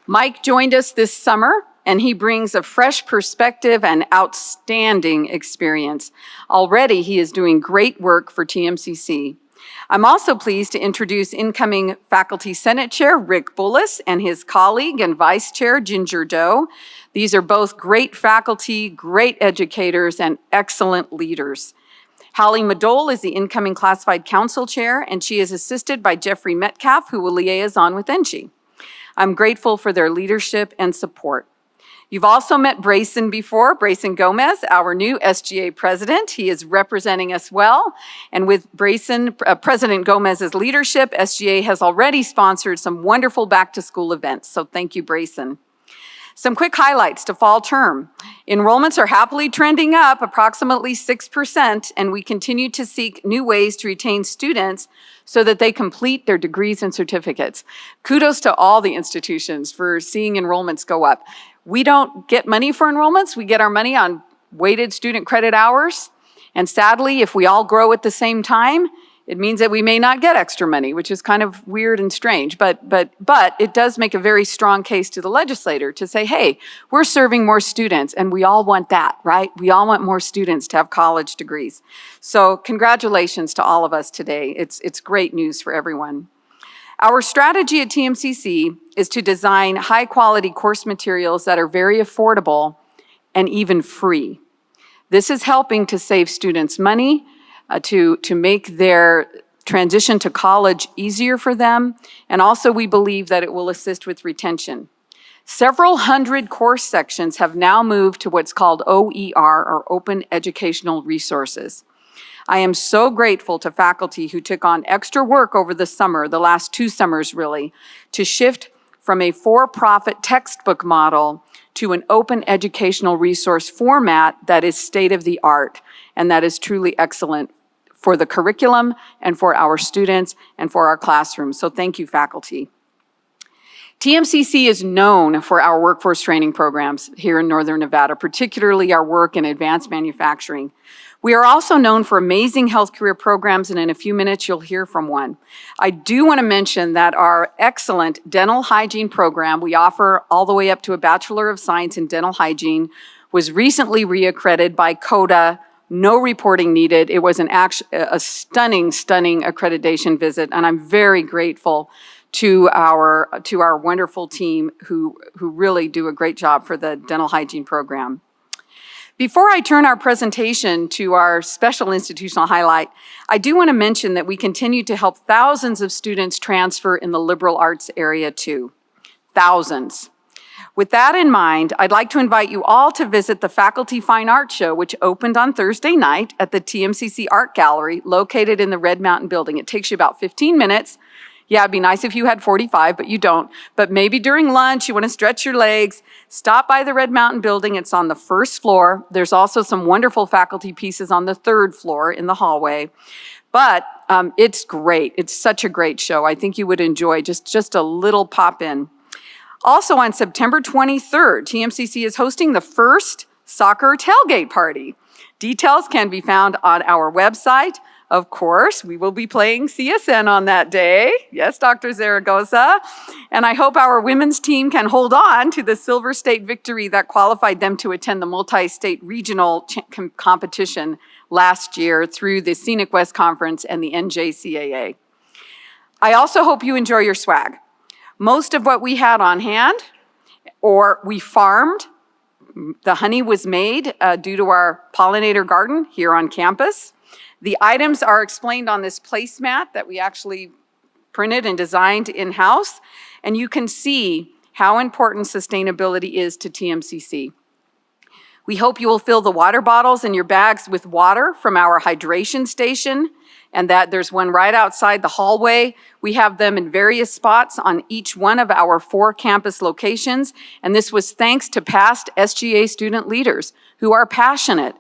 Mike joined us this summer, and he brings a fresh perspective and outstanding experience. Already, he is doing great work for TMCC. I'm also pleased to introduce incoming Faculty Senate Chair Rick Bullis and his colleague and Vice Chair Ginger Doe. These are both great faculty, great educators, and excellent leaders. Hallie Madole is the incoming Classified Council Chair, and she is assisted by Jeffrey Metcalf, who will liaison with NSHE. I'm grateful for their leadership and support. You've also met Brayson before, Brayson Gomez, our new SGA president. He is representing us well. And with President Gomez's leadership, SGA has already sponsored some wonderful back-to-school events. So thank you, Brayson. Some quick highlights to fall term. Enrollments are happily trending up approximately 6%, and we continue to seek new ways to retain students so that they complete their degrees and certificates. Kudos to all the institutions for seeing enrollments go up. We don't get money for enrollments. We get our money on weighted student credit hours. And sadly, if we all grow at the same time, it means that we may not get extra money, which is kind of weird and strange. But it does make a very strong case to the legislator to say, hey, we're serving more students, and we all want that, right? We all want more students to have college degrees. So congratulations to all of us today. It's great news for everyone. Our strategy at TMCC is to design high-quality course materials that are very affordable and even free. This is helping to save students money, to make their transition to college easier for them, and also we believe that it will assist with retention. Several hundred course sections have now moved to what's called OER, or Open Educational Resources. I am so grateful to faculty who took on extra work over the summer, the last 2 summers really, to shift from a for-profit textbook model to an open educational resource format that is state-of-the-art and that is truly excellent for the curriculum and for our students and for our classrooms. So thank you, faculty. TMCC is known for our workforce training programs here in Northern Nevada, particularly our work in advanced manufacturing. We are also known for amazing health career programs, and in a few minutes you'll hear from one. I do want to mention that our excellent dental hygiene program, we offer all the way up to a Bachelor of Science in Dental Hygiene, was recently reaccredited by CODA no reporting needed. It was a stunning accreditation visit, and I'm very grateful to our wonderful team who really do a great job for the dental hygiene program. Before I turn our presentation to our special institutional highlight, I do want to mention that we continue to help thousands of students transfer in the liberal arts area too. Thousands. With that in mind, I'd like to invite you all to visit the Faculty Fine Art Show, which opened on Thursday night at the TMCC Art Gallery located in the Red Mountain Building. It takes you about 15 minutes. Yeah, it'd be nice if you had 45, but you don't. But maybe during lunch, you want to stretch your legs, stop by the Red Mountain Building. It's on the first floor. There's also some wonderful faculty pieces on the third floor in the hallway. But it's great. It's such a great show. I think you would enjoy just a little pop in. Also on September 23rd, TMCC is hosting the first soccer tailgate party. Details can be found on our website. Of course, we will be playing CSN on that day. Yes, Dr. Zaragoza. And I hope our women's team can hold on to the Silver State victory that qualified them to attend the multi-state regional competition last year through the Scenic West Conference and the NJCAA. I also hope you enjoy your swag. Most of what we had on hand, or we farmed, the honey was made due to our pollinator garden here on campus. The items are explained on this placemat that we actually printed and designed in-house, and you can see how important sustainability is to TMCC. We hope you will fill the water bottles in your bags with water from our hydration station, and that there's one right outside the hallway. We have them in various spots on each one of our 4 campus locations, and this was thanks to past SGA student leaders who are passionate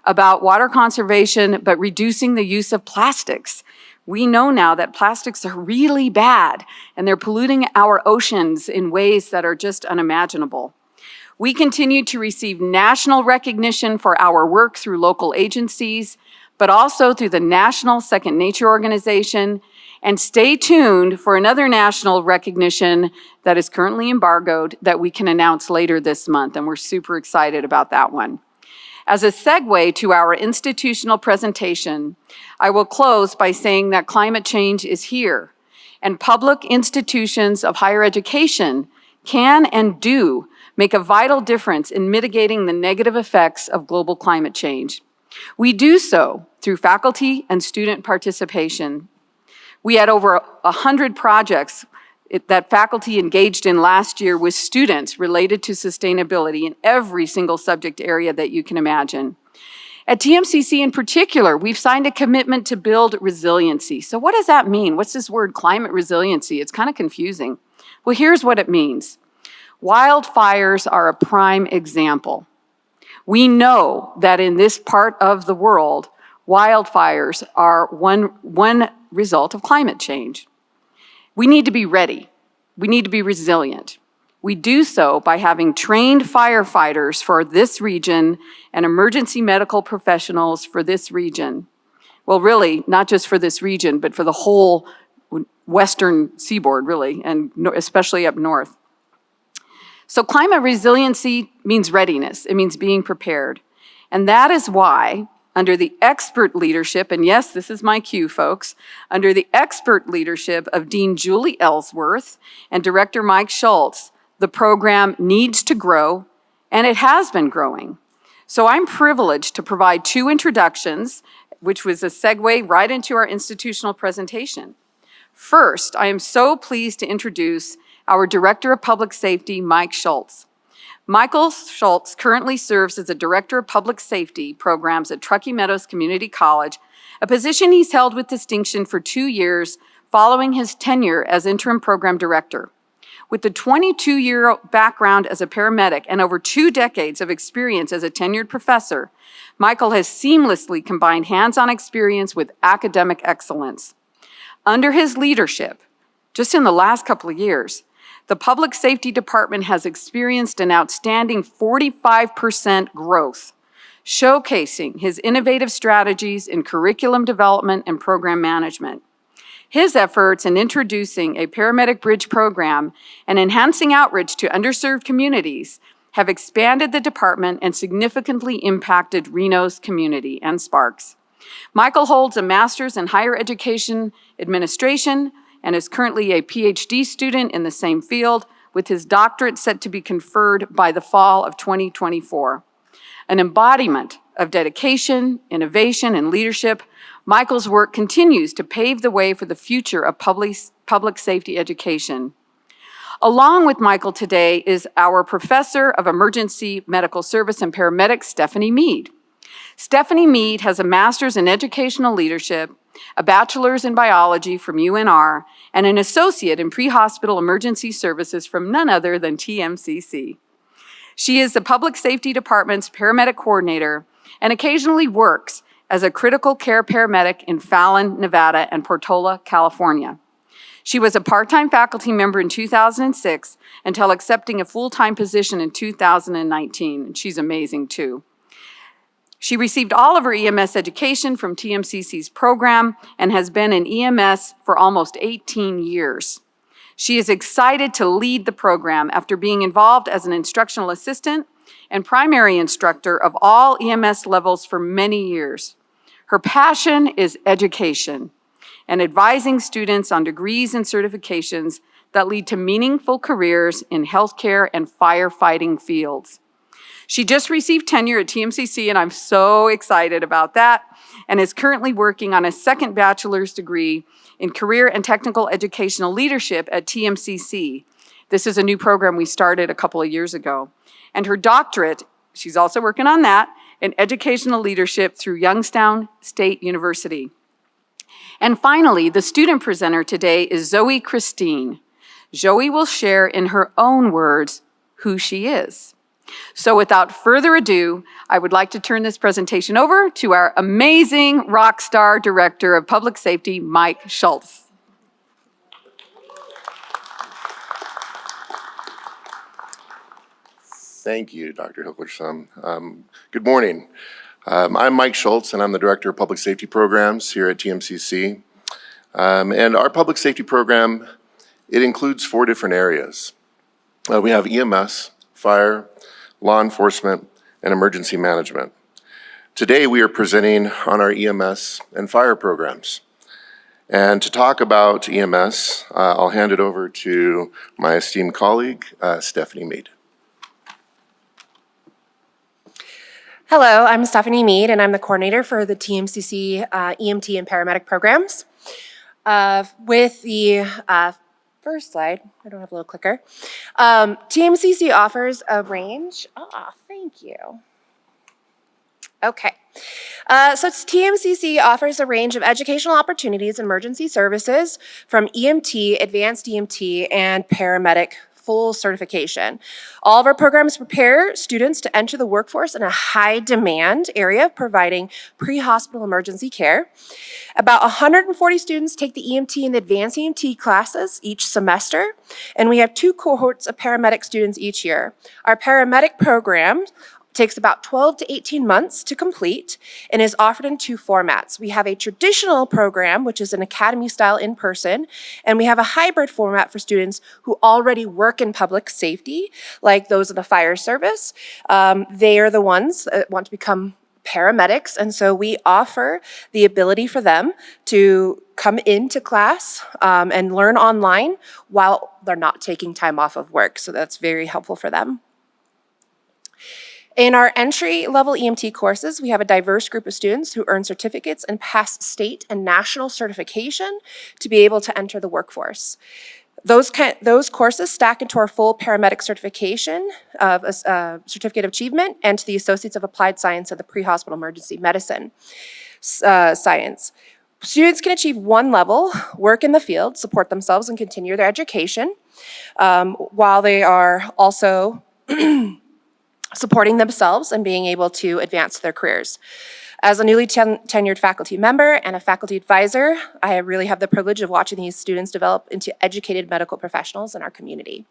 about water conservation, but reducing the use of plastics. We know now that plastics are really bad, and they're polluting our oceans in ways that are just unimaginable. We continue to receive national recognition for our work through local agencies, but also through the National Second Nature Organization. And stay tuned for another national recognition that is currently embargoed that we can announce later this month, and we're super excited about that one. As a segue to our institutional presentation, I will close by saying that climate change is here, and public institutions of higher education can and do make a vital difference in mitigating the negative effects of global climate change. We do so through faculty and student participation. We had over 100 projects that faculty engaged in last year with students related to sustainability in every single subject area that you can imagine. At TMCC in particular, we've signed a commitment to build resiliency. So what does that mean? What's this word, climate resiliency? It's kind of confusing. Well, here's what it means. Wildfires are a prime example. We know that in this part of the world, wildfires are one result of climate change. We need to be ready. We need to be resilient. We do so by having trained firefighters for this region and emergency medical professionals for this region. Well, really, not just for this region, but for the whole western seaboard, really, and especially up north. So climate resiliency means readiness. It means being prepared. And that is why, under the expert leadership, and yes, this is my cue, folks, under the expert leadership of Dean Julie Ellsworth and Director Mike Schultz, the program needs to grow, and it has been growing. So I'm privileged to provide 2 introductions, which was a segue right into our institutional presentation. First, I am so pleased to introduce our Director of Public Safety, Mike Schultz. Michael Schultz currently serves as the Director of Public Safety Programs at Truckee Meadows Community College, a position he's held with distinction for 2 years following his tenure as Interim Program Director. With a 22-year background as a paramedic and over 2 decades of experience as a tenured professor, Michael has seamlessly combined hands-on experience with academic excellence. Under his leadership, just in the last couple of years, the Public Safety Department has experienced an outstanding 45% growth, showcasing his innovative strategies in curriculum development and program management. His efforts in introducing a paramedic bridge program and enhancing outreach to underserved communities have expanded the department and significantly impacted Reno's community and Sparks. Michael holds a master's in higher education administration and is currently a PhD student in the same field, with his doctorate set to be conferred by the fall of 2024. An embodiment of dedication, innovation, and leadership, Michael's work continues to pave the way for the future of public safety education. Along with Michael today is our Professor of Emergency Medical Service and Paramedic, Stephanie Mead. Stephanie Mead has a master's in educational leadership, a bachelor's in biology from UNR, and an associate in pre-hospital emergency services from none other than TMCC. She is the Public Safety Department's paramedic coordinator and occasionally works as a critical care paramedic in Fallon, Nevada, and Portola, California. She was a part-time faculty member in 2006 until accepting a full-time position in 2019, and she's amazing too. She received all of her EMS education from TMCC's program and has been in EMS for almost 18 years. She is excited to lead the program after being involved as an instructional assistant and primary instructor of all EMS levels for many years. Her passion is education and advising students on degrees and certifications that lead to meaningful careers in healthcare and firefighting fields. She just received tenure at TMCC, and I'm so excited about that, and is currently working on a second bachelor's degree in career and technical educational leadership at TMCC. This is a new program we started a couple of years ago. And her doctorate, she's also working on that, in educational leadership through Youngstown State University. And finally, the student presenter today is Zoe Christine. Zoe will share in her own words who she is. So without further ado, I would like to turn this presentation over to our amazing rock star director of public safety, Mike Schultz. Thank you, Dr. Hilkerson. Good morning. I'm Mike Schultz, and I'm the Director of Public Safety Programs here at TMCC. And our public safety program, it includes 4 different areas. We have EMS, fire, law enforcement, and emergency management. Today, we are presenting on our EMS and fire programs. And to talk about EMS, I'll hand it over to my esteemed colleague, Stephanie Mead. Hello, I'm Stephanie Mead, and I'm the coordinator for the TMCC EMT and paramedic programs. With the first slide, I don't have a little clicker. TMCC offers a range. Thank you. Okay. So TMCC offers a range of educational opportunities in emergency services from EMT, advanced EMT, and paramedic full certification. All of our programs prepare students to enter the workforce in a high demand area, providing pre-hospital emergency care. About 140 students take the EMT and the advanced EMT classes each semester, and we have 2 cohorts of paramedic students each year. Our paramedic program takes about 12 to 18 months to complete and is offered in 2 formats. We have a traditional program, which is an academy style in person, and we have a hybrid format for students who already work in public safety, like those of the fire service. They are the ones that want to become paramedics, and so we offer the ability for them to come into class and learn online while they're not taking time off of work, so that's very helpful for them. In our entry-level EMT courses, we have a diverse group of students who earn certificates and pass state and national certification to be able to enter the workforce. Those courses stack into our full paramedic certification of a Certificate of Achievement and to the Associates of Applied Science of the Pre-Hospital Emergency Medicine Science. Students can achieve 1 level, work in the field, support themselves, and continue their education while they are also supporting themselves and being able to advance their careers. As a newly tenured faculty member and a faculty advisor, I really have the privilege of watching these students develop into educated medical professionals in our community.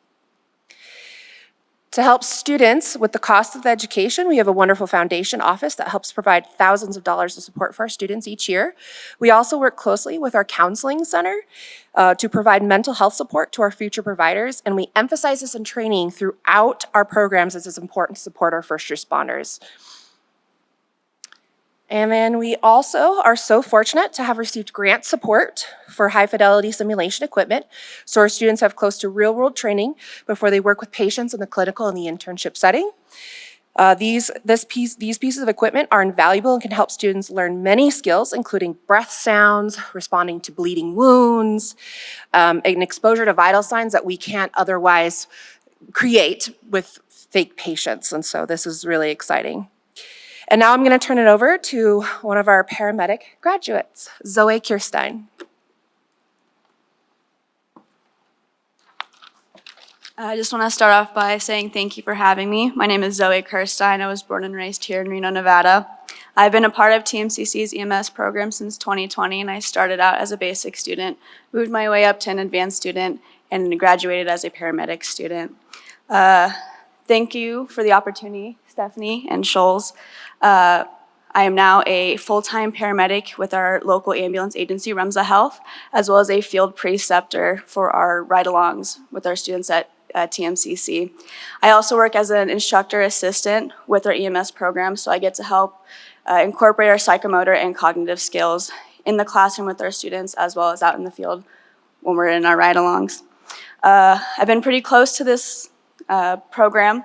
To help students with the cost of the education, we have a wonderful foundation office that helps provide thousands of dollars of support for our students each year. We also work closely with our counseling center to provide mental health support to our future providers, and we emphasize this in training throughout our programs as it's important to support our first responders. And then we also are so fortunate to have received grant support for high fidelity simulation equipment. So our students have close to real world training before they work with patients in the clinical and the internship setting. These pieces of equipment are invaluable and can help students learn many skills, including breath sounds, responding to bleeding wounds, and exposure to vital signs that we can't otherwise create with fake patients. And so this is really exciting. And now I'm going to turn it over to one of our paramedic graduates, Zoe Kirstein. I just want to start off by saying thank you for having me. My name is Zoe Kirstein. I was born and raised here in Reno, Nevada. I've been a part of TMCC's EMS program since 2020, and I started out as a basic student, moved my way up to an advanced student, and graduated as a paramedic student. Thank you for the opportunity, Stephanie and Scholes. I am now a full-time paramedic with our local ambulance agency, Remsa Health, as well as a field preceptor for our ride-alongs with our students at TMCC. I also work as an instructor assistant with our EMS program, so I get to help incorporate our psychomotor and cognitive skills in the classroom with our students as well as out in the field when we're in our ride-alongs. I've been pretty close to this program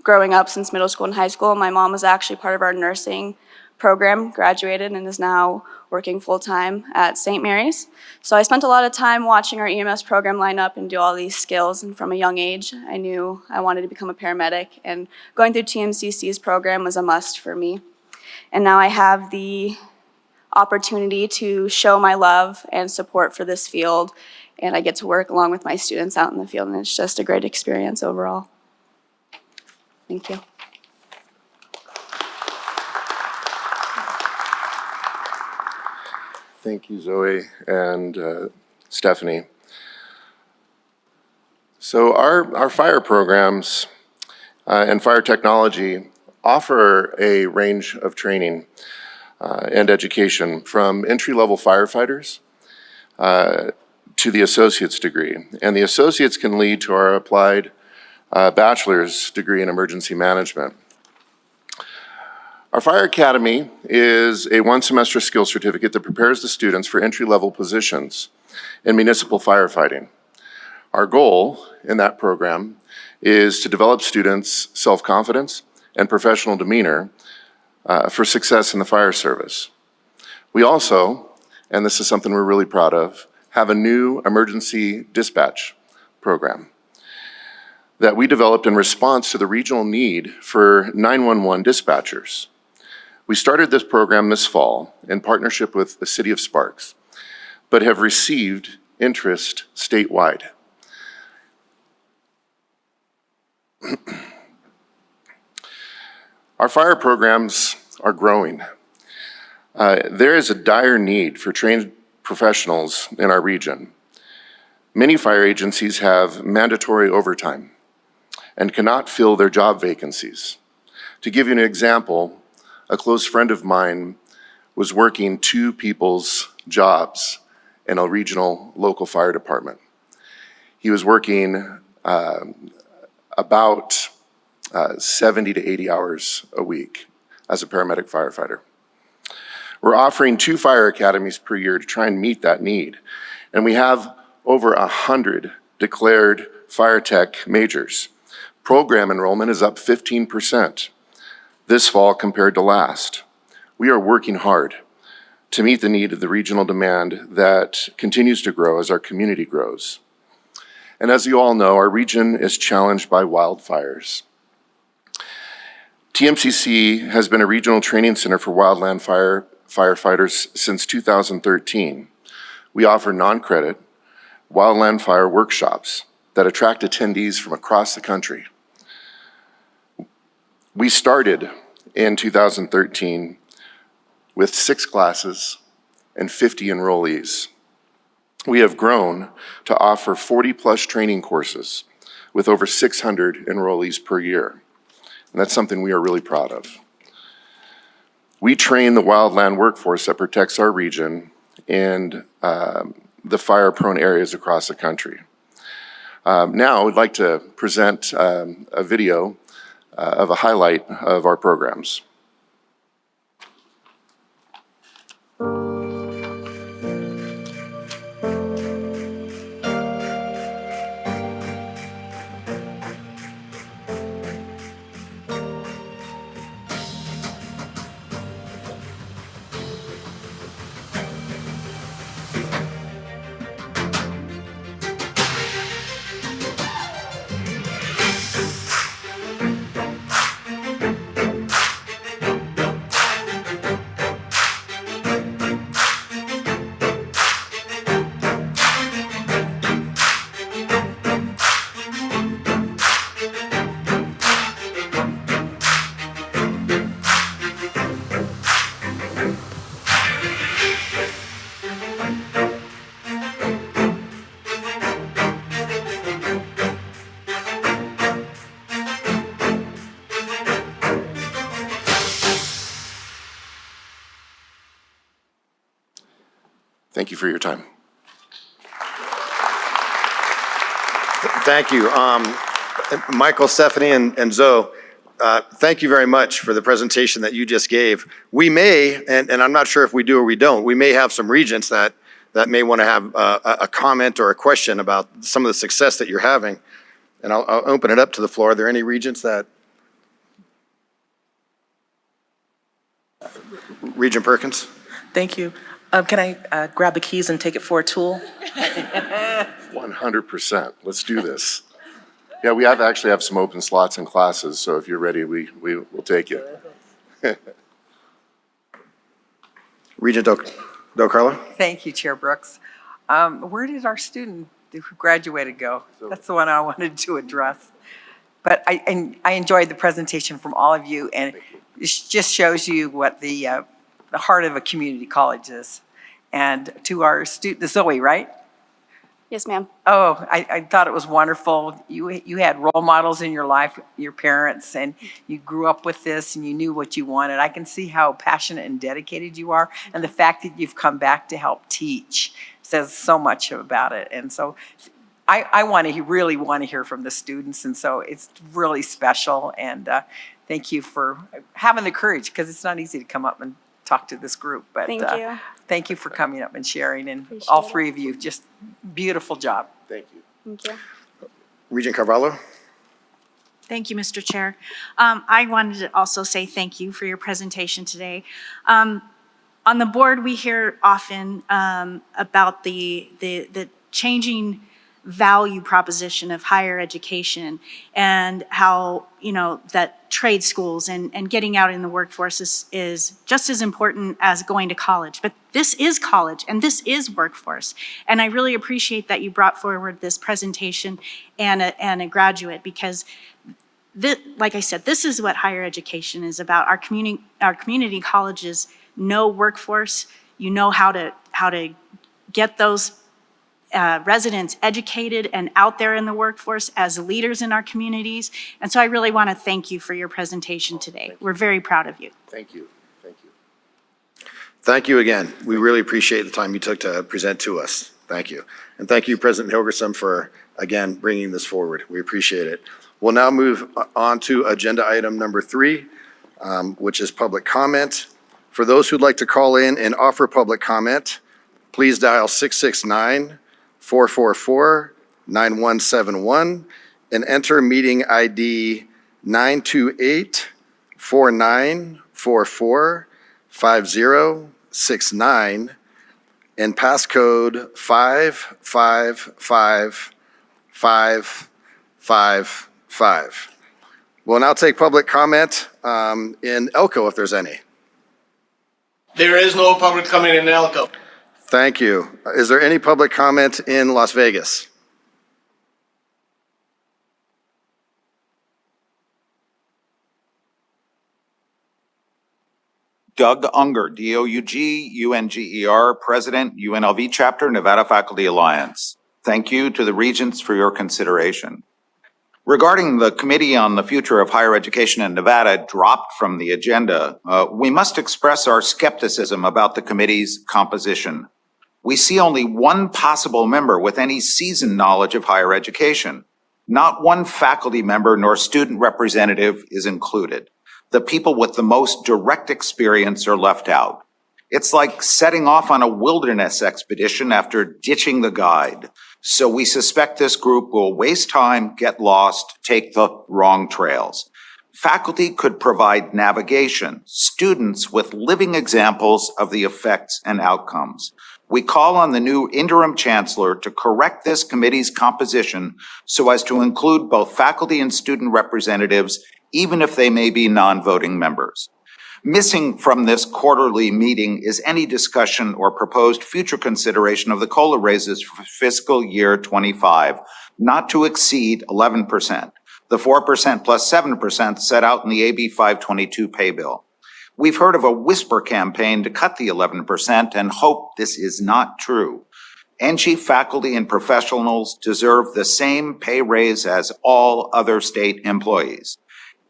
growing up since middle school and high school. My mom was actually part of our nursing program, graduated, and is now working full-time at St. Mary's. So I spent a lot of time watching our EMS program line up and do all these skills, and from a young age, I knew I wanted to become a paramedic, and going through TMCC's program was a must for me. And now I have the opportunity to show my love and support for this field, and I get to work along with my students out in the field, and it's just a great experience overall. Thank you. Thank you, Zoe and Stephanie. So our fire programs and fire technology offer a range of training and education from entry-level firefighters to the associate's degree. And the associates can lead to our applied bachelor's degree in emergency management. Our Fire Academy is a one-semester skill certificate that prepares the students for entry-level positions in municipal firefighting. Our goal in that program is to develop students' self-confidence and professional demeanor for success in the fire service. We also, and this is something we're really proud of, have a new emergency dispatch program that we developed in response to the regional need for 911 dispatchers. We started this program this fall in partnership with the City of Sparks, but have received interest statewide. Our fire programs are growing. There is a dire need for trained professionals in our region. Many fire agencies have mandatory overtime and cannot fill their job vacancies. To give you an example, a close friend of mine was working two people's jobs in a regional local fire department. He was working about 70 to 80 hours a week as a paramedic firefighter. We're offering 2 fire academies per year to try and meet that need. And we have over 100 declared fire tech majors. Program enrollment is up 15% this fall compared to last. We are working hard to meet the need of the regional demand that continues to grow as our community grows. And as you all know, our region is challenged by wildfires. TMCC has been a regional training center for wildland firefighters since 2013. We offer non-credit wildland fire workshops that attract attendees from across the country. We started in 2013 with 6 classes and 50 enrollees. We have grown to offer 40-plus training courses with over 600 enrollees per year. And that's something we are really proud of. We train the wildland workforce that protects our region and the fire-prone areas across the country. Now, I would like to present a video of a highlight of our programs. Thank you for your time. Thank you. Michael, Stephanie, and Zoe, thank you very much for the presentation that you just gave. We may, and I'm not sure if we do or we don't, we may have some regents that may want to have a comment or a question about some of the success that you're having. And I'll open it up to the floor. Are there any regents that? Regent Perkins? Thank you. Can I grab the keys and take it for a tool? 100%. Let's do this. Yeah, we actually have some open slots in classes, so if you're ready, we will take you. Regent Del Carlo? Thank you, Chair Brooks. Where did our student who graduated go? That's the one I wanted to address. But I enjoyed the presentation from all of you, and it just shows you what the heart of a community college is. And to our student, Zoe, right? Yes, ma'am. Oh, I thought it was wonderful. You had role models in your life, your parents, and you grew up with this and you knew what you wanted. I can see how passionate and dedicated you are, and the fact that you've come back to help teach says so much about it. And so I really want to hear from the students, and so it's really special. And thank you for having the courage, because it's not easy to come up and talk to this group. But Thank you. Thank you for coming up and sharing, and Appreciate all it. three of you, just beautiful job. Thank you. Thank you. Regent Carvalho? Thank you, Mr. Chair. I wanted to also say thank you for your presentation today. On the board, we hear often about the changing value proposition of higher education, and how, that trade schools and getting out in the workforce is just as important as going to college. But this is college and this is workforce. And I really appreciate that you brought forward this presentation and a graduate, because like I said, this is what higher education is about. Our community colleges know workforce. You know how to get those residents educated and out there in the workforce as leaders in our communities. And so I really want to thank you for your presentation today. We're very proud of you. Thank you. Thank you. Thank you again. We really appreciate the time you took to present to us. Thank you. And thank you, President Hilgerson, for, again, bringing this forward. We appreciate it. We'll now move on to agenda item number 3, which is public comment. For those who'd like to call in and offer public comment, please dial 669-444-9171 and enter meeting ID 928-4944-5069 and passcode 555555. We'll now take public comment in Elko, if there's any. There is no public comment in Elko. Thank you. Is there any public comment in Las Vegas? Doug Unger, D-O-U-G-U-N-G-E-R, President, UNLV Chapter, Nevada Faculty Alliance. Thank you to the Regents for your consideration. Regarding the Committee on the Future of Higher Education in Nevada dropped from the agenda, we must express our skepticism about the committee's composition. We see only one possible member with any seasoned knowledge of higher education. Not one faculty member nor student representative is included. The people with the most direct experience are left out. It's like setting off on a wilderness expedition after ditching the guide. So we suspect this group will waste time, get lost, take the wrong trails. Faculty could provide navigation, students with living examples of the effects and outcomes. We call on the new interim chancellor to correct this committee's composition so as to include both faculty and student representatives, even if they may be non-voting members. Missing from this quarterly meeting is any discussion or proposed future consideration of the COLA raises for fiscal year 25, not to exceed 11%, the 4% plus 7% set out in the AB 522 pay bill. We've heard of a whisper campaign to cut the 11% and hope this is not true. NSHE faculty and professionals deserve the same pay raise as all other state employees.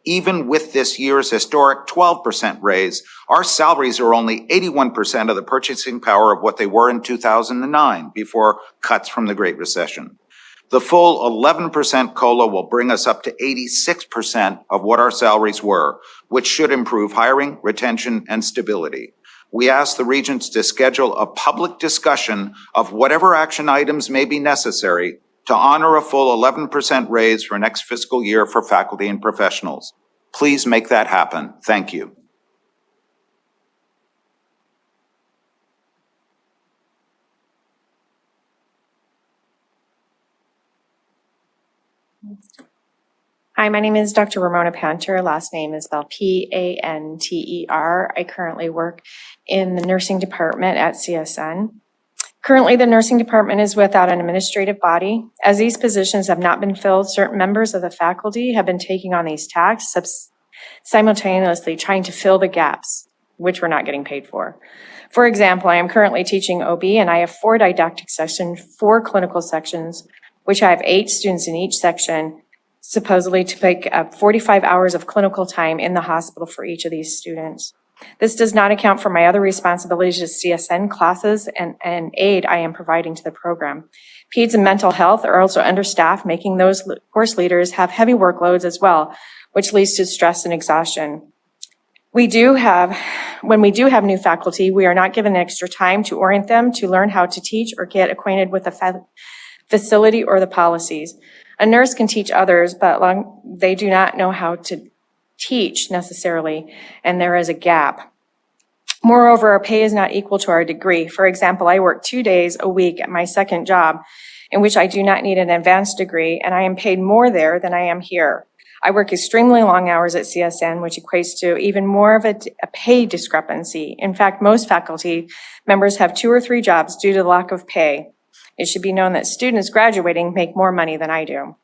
Even with this year's historic 12% raise, our salaries are only 81% of the purchasing power of what they were in 2009 before cuts from the Great Recession. The full 11% COLA will bring us up to 86% of what our salaries were, which should improve hiring, retention, and stability. We ask the Regents to schedule a public discussion of whatever action items may be necessary to honor a full 11% raise for next fiscal year for faculty and professionals. Please make that happen. Thank you. Hi, my name is Dr. Ramona Panter. Last name is spelled Panter. I currently work in the nursing department at CSN. Currently, the nursing department is without an administrative body. As these positions have not been filled, certain members of the faculty have been taking on these tasks, simultaneously trying to fill the gaps, which we're not getting paid for. For example, I am currently teaching OB and I have 4 didactic sections, 4 clinical sections, which I have 8 students in each section, supposedly to pick up 45 hours of clinical time in the hospital for each of these students. This does not account for my other responsibilities as CSN classes and aid I am providing to the program. Peds and mental health are also understaffed, making those course leaders have heavy workloads as well, which leads to stress and exhaustion. When we do have new faculty, we are not given extra time to orient them to learn how to teach or get acquainted with the facility or the policies. A nurse can teach others, but they do not know how to teach necessarily, and there is a gap. Moreover, our pay is not equal to our degree. For example, I work 2 days a week at my second job, in which I do not need an advanced degree, and I am paid more there than I am here. I work extremely long hours at CSN, which equates to even more of a pay discrepancy. In fact, most faculty members have 2 or 3 jobs due to the lack of pay. It should be known that students graduating make more money than I do.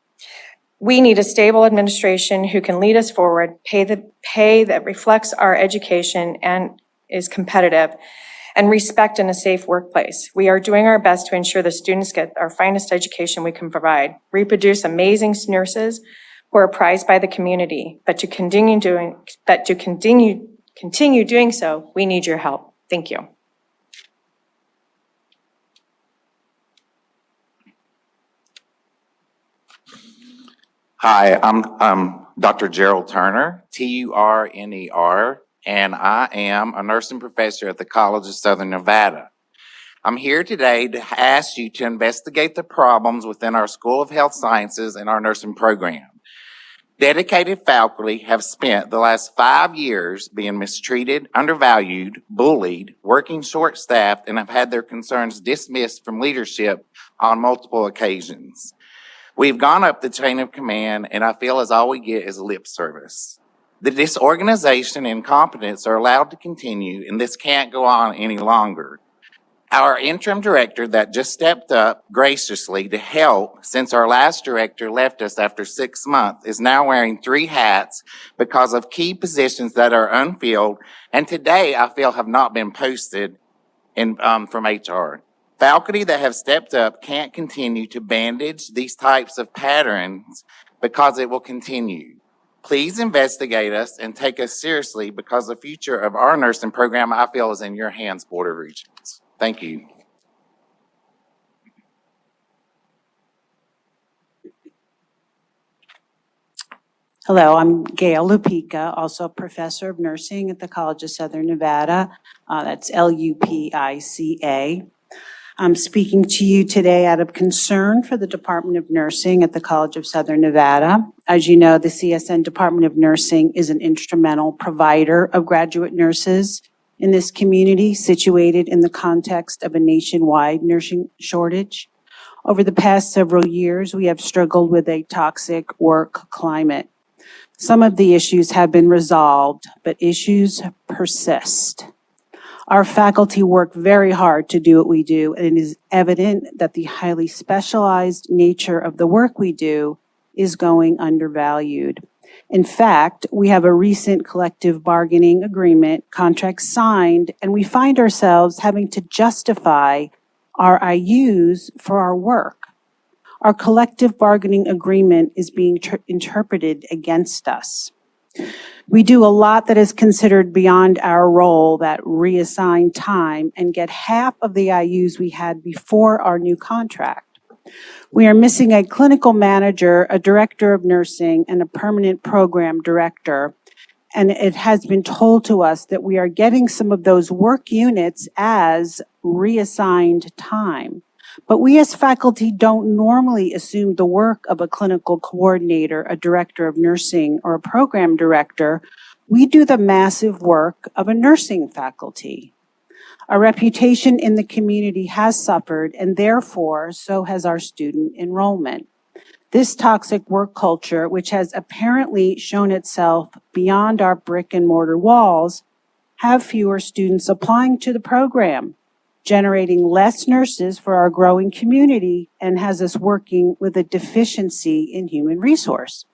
We need a stable administration who can lead us forward, pay that reflects our education and is competitive, and respect in a safe workplace. We are doing our best to ensure the students get our finest education we can provide. We produce amazing nurses who are prized by the community, but to continue doing so, we need your help. Thank you. Hi, I'm Dr. Gerald Turner, Turner, and I am a nursing professor at the College of Southern Nevada. I'm here today to ask you to investigate the problems within our School of Health Sciences and our nursing program. Dedicated faculty have spent the last 5 years being mistreated, undervalued, bullied, working short-staffed, and have had their concerns dismissed from leadership on multiple occasions. We've gone up the chain of command, and I feel as all we get is lip service. The disorganization and incompetence are allowed to continue, and this can't go on any longer. Our interim director that just stepped up graciously to help since our last director left us after 6 months is now wearing 3 hats because of key positions that are unfilled, and today I feel have not been posted from HR. Faculty that have stepped up can't continue to bandage these types of patterns because it will continue. Please investigate us and take us seriously because the future of our nursing program, I feel, is in your hands, Board of Regents. Thank you. Hello, I'm Gail Lupica, also a professor of nursing at the College of Southern Nevada. That's Lupica. I'm speaking to you today out of concern for the Department of Nursing at the College of Southern Nevada. As you know, the CSN Department of Nursing is an instrumental provider of graduate nurses in this community, situated in the context of a nationwide nursing shortage. Over the past several years, we have struggled with a toxic work climate. Some of the issues have been resolved, but issues persist. Our faculty work very hard to do what we do, and it is evident that the highly specialized nature of the work we do is going undervalued. In fact, we have a recent collective bargaining agreement contract signed, and we find ourselves having to justify our IUs for our work. Our collective bargaining agreement is being interpreted against us. We do a lot that is considered beyond our role, that reassign time, and get half of the IUs we had before our new contract. We are missing a clinical manager, a director of nursing, and a permanent program director. And it has been told to us that we are getting some of those work units as reassigned time. But we as faculty don't normally assume the work of a clinical coordinator, a director of nursing, or a program director. We do the massive work of a nursing faculty. Our reputation in the community has suffered, and therefore, so has our student enrollment. This toxic work culture, which has apparently shown itself beyond our brick and mortar walls, have fewer students applying to the program, generating less nurses for our growing community, and has us working with a deficiency in human resource.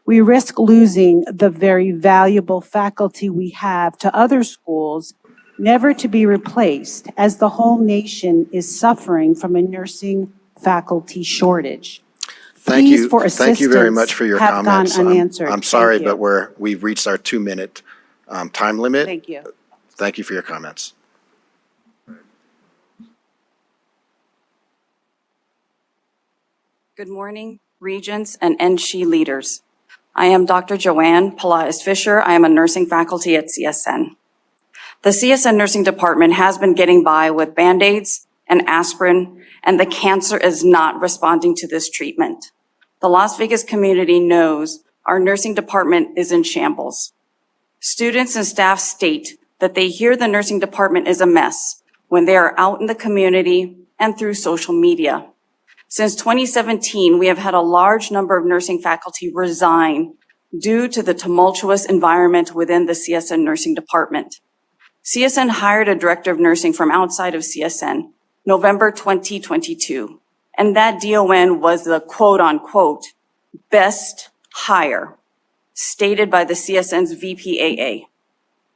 We risk losing the very valuable faculty we have to other schools, never to be replaced, as the whole nation is suffering from a nursing faculty shortage. Thank Pleas you. for Thank you very much assistance for your have gone comments. unanswered. I'm sorry, Thank you. but we've reached our 2-minute time limit. Thank you. Thank you for your comments. Good morning, Regents and NSHE leaders. I am Dr. Joanne Pelaez-Fisher. I am a nursing faculty at CSN. The CSN nursing department has been getting by with Band-Aids and aspirin, and the cancer is not responding to this treatment. The Las Vegas community knows our nursing department is in shambles. Students and staff state that they hear the nursing department is a mess when they are out in the community and through social media. Since 2017, we have had a large number of nursing faculty resign due to the tumultuous environment within the CSN nursing department. CSN hired a director of nursing from outside of CSN, November 2022, and that DON was the quote-unquote best hire stated by the CSN's VPAA.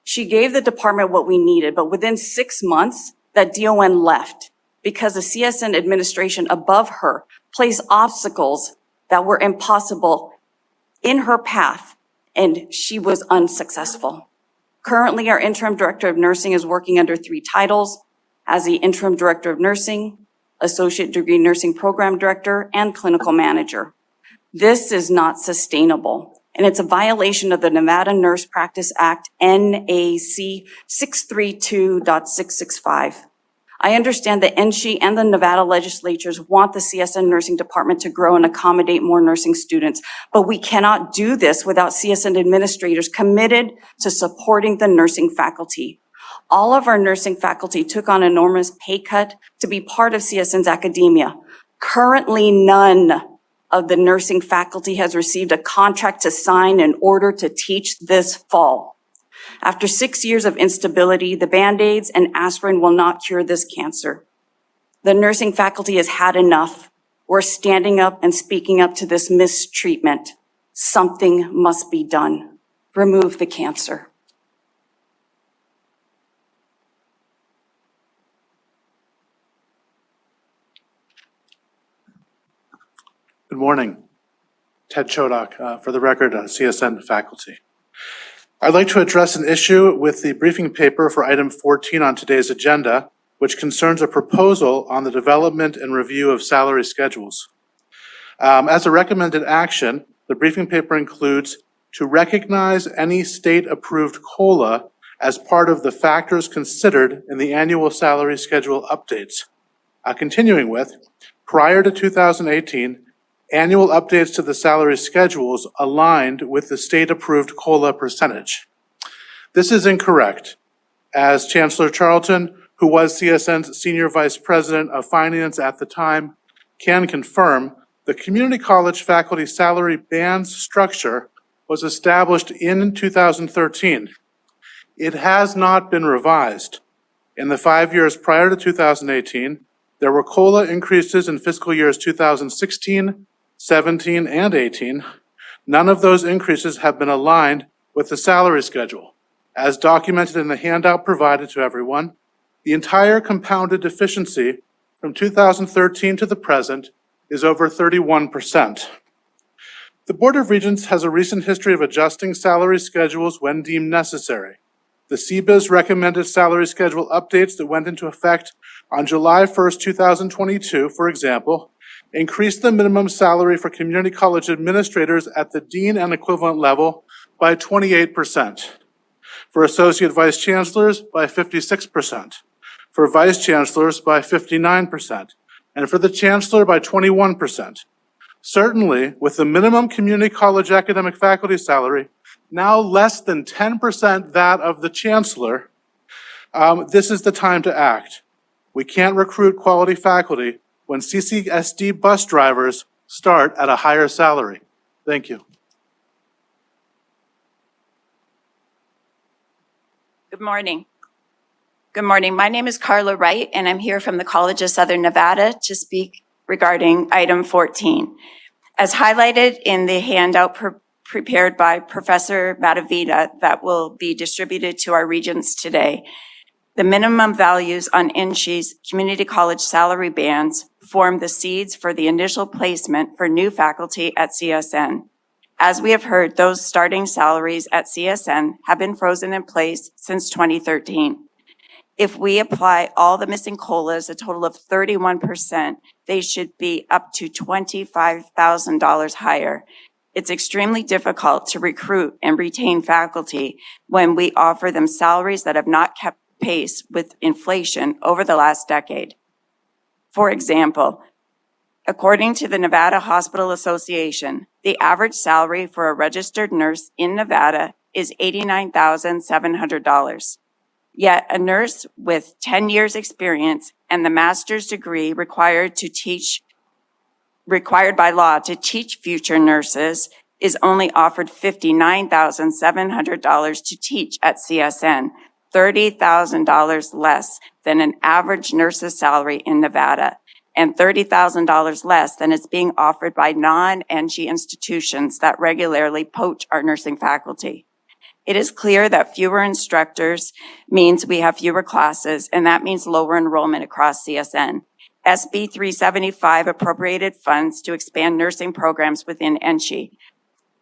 She gave the department what we needed, but within 6 months, that DON left because the CSN administration above her placed obstacles that were impossible in her path, and she was unsuccessful. Currently, our interim director of nursing is working under 3 titles as the interim director of nursing, associate degree nursing program director, and clinical manager. This is not sustainable, and it's a violation of the Nevada Nurse Practice Act, NAC 632.665. I understand that NSHE and the Nevada legislatures want the CSN nursing department to grow and accommodate more nursing students, but we cannot do this without CSN administrators committed to supporting the nursing faculty. All of our nursing faculty took on enormous pay cut to be part of CSN's academia. Currently, none of the nursing faculty has received a contract to sign in order to teach this fall. After 6 years of instability, the Band-Aids and aspirin will not cure this cancer. The nursing faculty has had enough. We're standing up and speaking up to this mistreatment. Something must be done. Remove the cancer. Good morning. Ted Chodak, for the record, CSN faculty. I'd like to address an issue with the briefing paper for item 14 on today's agenda, which concerns a proposal on the development and review of salary schedules. As a recommended action, the briefing paper includes to recognize any state-approved COLA as part of the factors considered in the annual salary schedule updates. Continuing with, prior to 2018, annual updates to the salary schedules aligned with the state-approved COLA percentage. This is incorrect, as Chancellor Charlton, who was CSN's Senior Vice President of Finance at the time, can confirm the community college faculty salary bands structure was established in 2013. It has not been revised. In the 5 years prior to 2018, there were COLA increases in fiscal years 2016, 17, and 18. None of those increases have been aligned with the salary schedule. As documented in the handout provided to everyone, the entire compounded deficiency from 2013 to the present is over 31%. The Board of Regents has a recent history of adjusting salary schedules when deemed necessary. The CBIZ recommended salary schedule updates that went into effect on July 1st, 2022, for example, increased the minimum salary for community college administrators at the dean and equivalent level by 28%, for associate vice chancellors by 56%, for vice chancellors by 59%, and for the chancellor by 21%. Certainly, with the minimum community college academic faculty salary now less than 10% that of the chancellor, this is the time to act. We can't recruit quality faculty when CCSD bus drivers start at a higher salary. Thank you. Good morning. Good morning. My name is Carla Wright, and I'm here from the College of Southern Nevada to speak regarding item 14. As highlighted in the handout prepared by Professor Matavita that will be distributed to our regents today, the minimum values on NSHE's community college salary bands form the seeds for the initial placement for new faculty at CSN. As we have heard, those starting salaries at CSN have been frozen in place since 2013. If we apply all the missing COLAs, a total of 31%, they should be up to $25,000 higher. It's extremely difficult to recruit and retain faculty when we offer them salaries that have not kept pace with inflation over the last decade. For example, according to the Nevada Hospital Association, the average salary for a registered nurse in Nevada is $89,700. Yet a nurse with 10 years experience and the master's degree required by law to teach future nurses is only offered $59,700 to teach at CSN, $30,000 less than an average nurse's salary in Nevada, and $30,000 less than is being offered by non-NSHE institutions that regularly poach our nursing faculty. It is clear that fewer instructors means we have fewer classes, and that means lower enrollment across CSN. SB 375 appropriated funds to expand nursing programs within NSHE.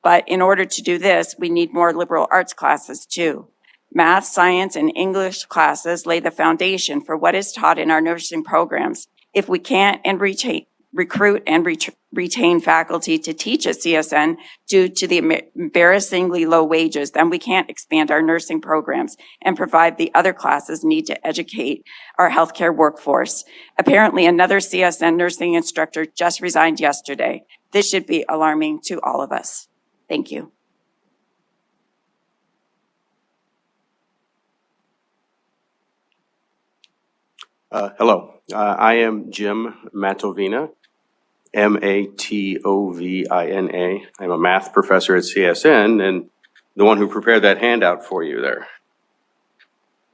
But in order to do this, we need more liberal arts classes too. Math, science, and English classes lay the foundation for what is taught in our nursing programs. If we can't recruit and retain faculty to teach at CSN due to the embarrassingly low wages, then we can't expand our nursing programs and provide the other classes needed to educate our healthcare workforce. Apparently, another CSN nursing instructor just resigned yesterday. This should be alarming to all of us. Thank you. Hello, I am Jim Matovina, Matovina. I'm a math professor at CSN and the one who prepared that handout for you there.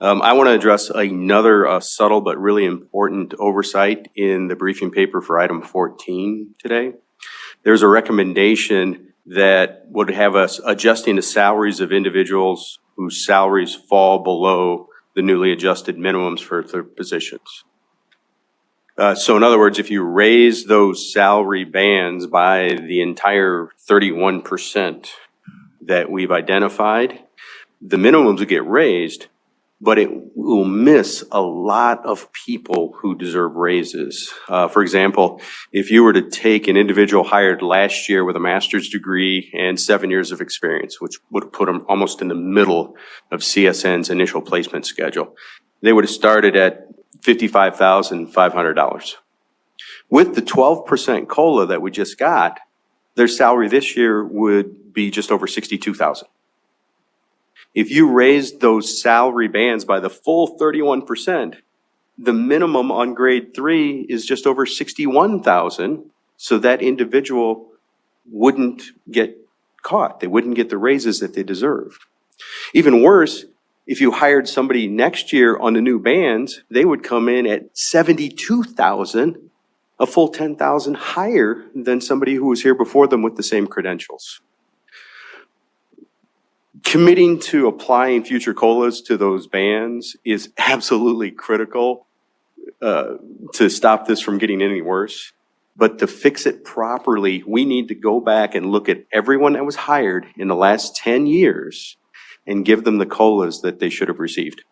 I want to address another subtle but really important oversight in the briefing paper for item 14 today. There's a recommendation that would have us adjusting the salaries of individuals whose salaries fall below the newly adjusted minimums for their positions. So in other words, if you raise those salary bands by the entire 31% that we've identified, the minimums will get raised, but it will miss a lot of people who deserve raises. For example, if you were to take an individual hired last year with a master's degree and 7 years of experience, which would put them almost in the middle of CSN's initial placement schedule, they would have started at $55,500. With the 12% COLA that we just got, their salary this year would be just over $62,000. If you raised those salary bands by the full 31%, the minimum on grade 3 is just over $61,000. So that individual wouldn't get caught. They wouldn't get the raises that they deserve. Even worse, if you hired somebody next year on the new bands, they would come in at $72,000, a full $10,000 higher than somebody who was here before them with the same credentials. Committing to applying future COLAs to those bands is absolutely critical to stop this from getting any worse. But to fix it properly, we need to go back and look at everyone that was hired in the last 10 years and give them the COLAs that they should have received.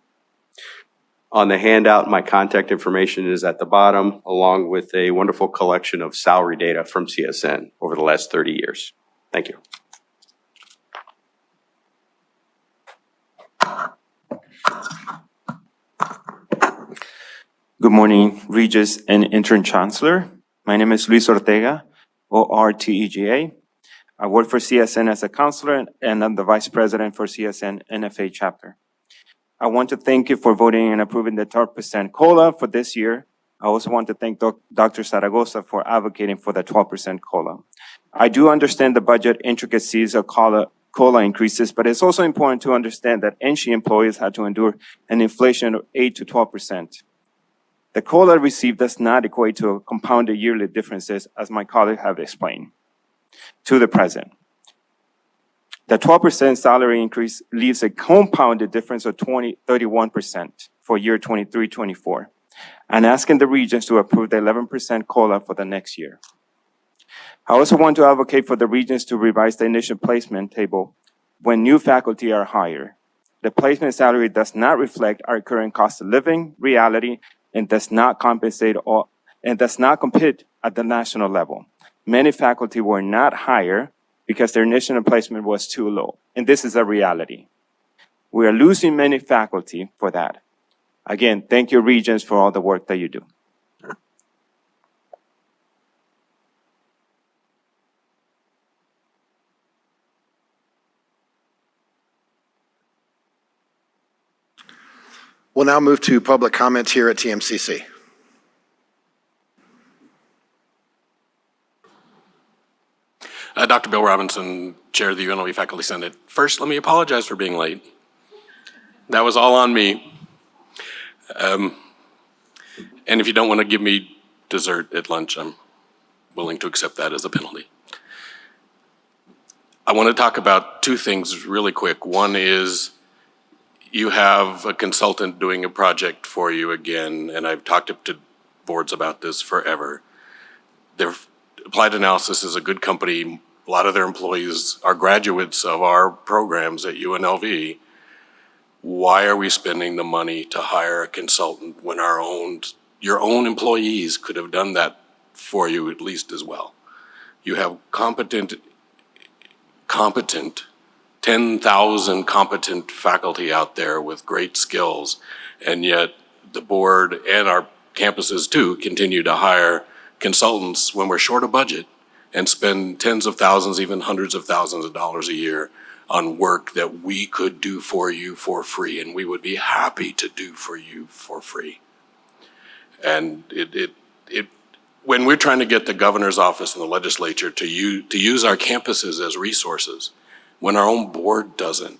On the handout, my contact information is at the bottom, along with a wonderful collection of salary data from CSN over the last 30 years. Thank you. Good morning, Regents and Interim Chancellor. My name is Luis Ortega, O-R-T-E-G-A. I work for CSN as a counselor, and I'm the Vice President for CSN NFA chapter. I want to thank you for voting and approving the 12% COLA for this year. I also want to thank Dr. Zaragoza for advocating for the 12% COLA. I do understand the budget intricacies of COLA increases, but it's also important to understand that NSHE employees had to endure an inflation of 8 to 12%. The COLA received does not equate to compounded yearly differences, as my colleagues have explained. To the present, the 12% salary increase leaves a compounded difference of 31% for year 23-24, and asking the Regents to approve the 11% COLA for the next year. I also want to advocate for the Regents to revise the initial placement table when new faculty are hired. The placement salary does not reflect our current cost of living reality and does not compensate and does not compete at the national level. Many faculty were not hired because their initial placement was too low, and this is a reality. We are losing many faculty for that. Again, thank you, Regents, for all the work that you do. We'll now move to public comments here at TMCC. Dr. Bill Robinson, Chair of the UNLV Faculty Senate. First, let me apologize for being late. That was all on me. And if you don't want to give me dessert at lunch, I'm willing to accept that as a penalty. I want to talk about two things really quick. One is you have a consultant doing a project for you again, and I've talked to boards about this forever. Their Applied Analysis is a good company. A lot of their employees are graduates of our programs at UNLV. Why are we spending the money to hire a consultant when your own employees could have done that for you at least as well? You have competent 10,000 competent faculty out there with great skills, and yet the board and our campuses too continue to hire consultants when we're short of budget and spend tens of thousands, even hundreds of thousands of dollars a year on work that we could do for you for free, and we would be happy to do for you for free. And when we're trying to get the governor's office and the legislature to use our campuses as resources, when our own board doesn't,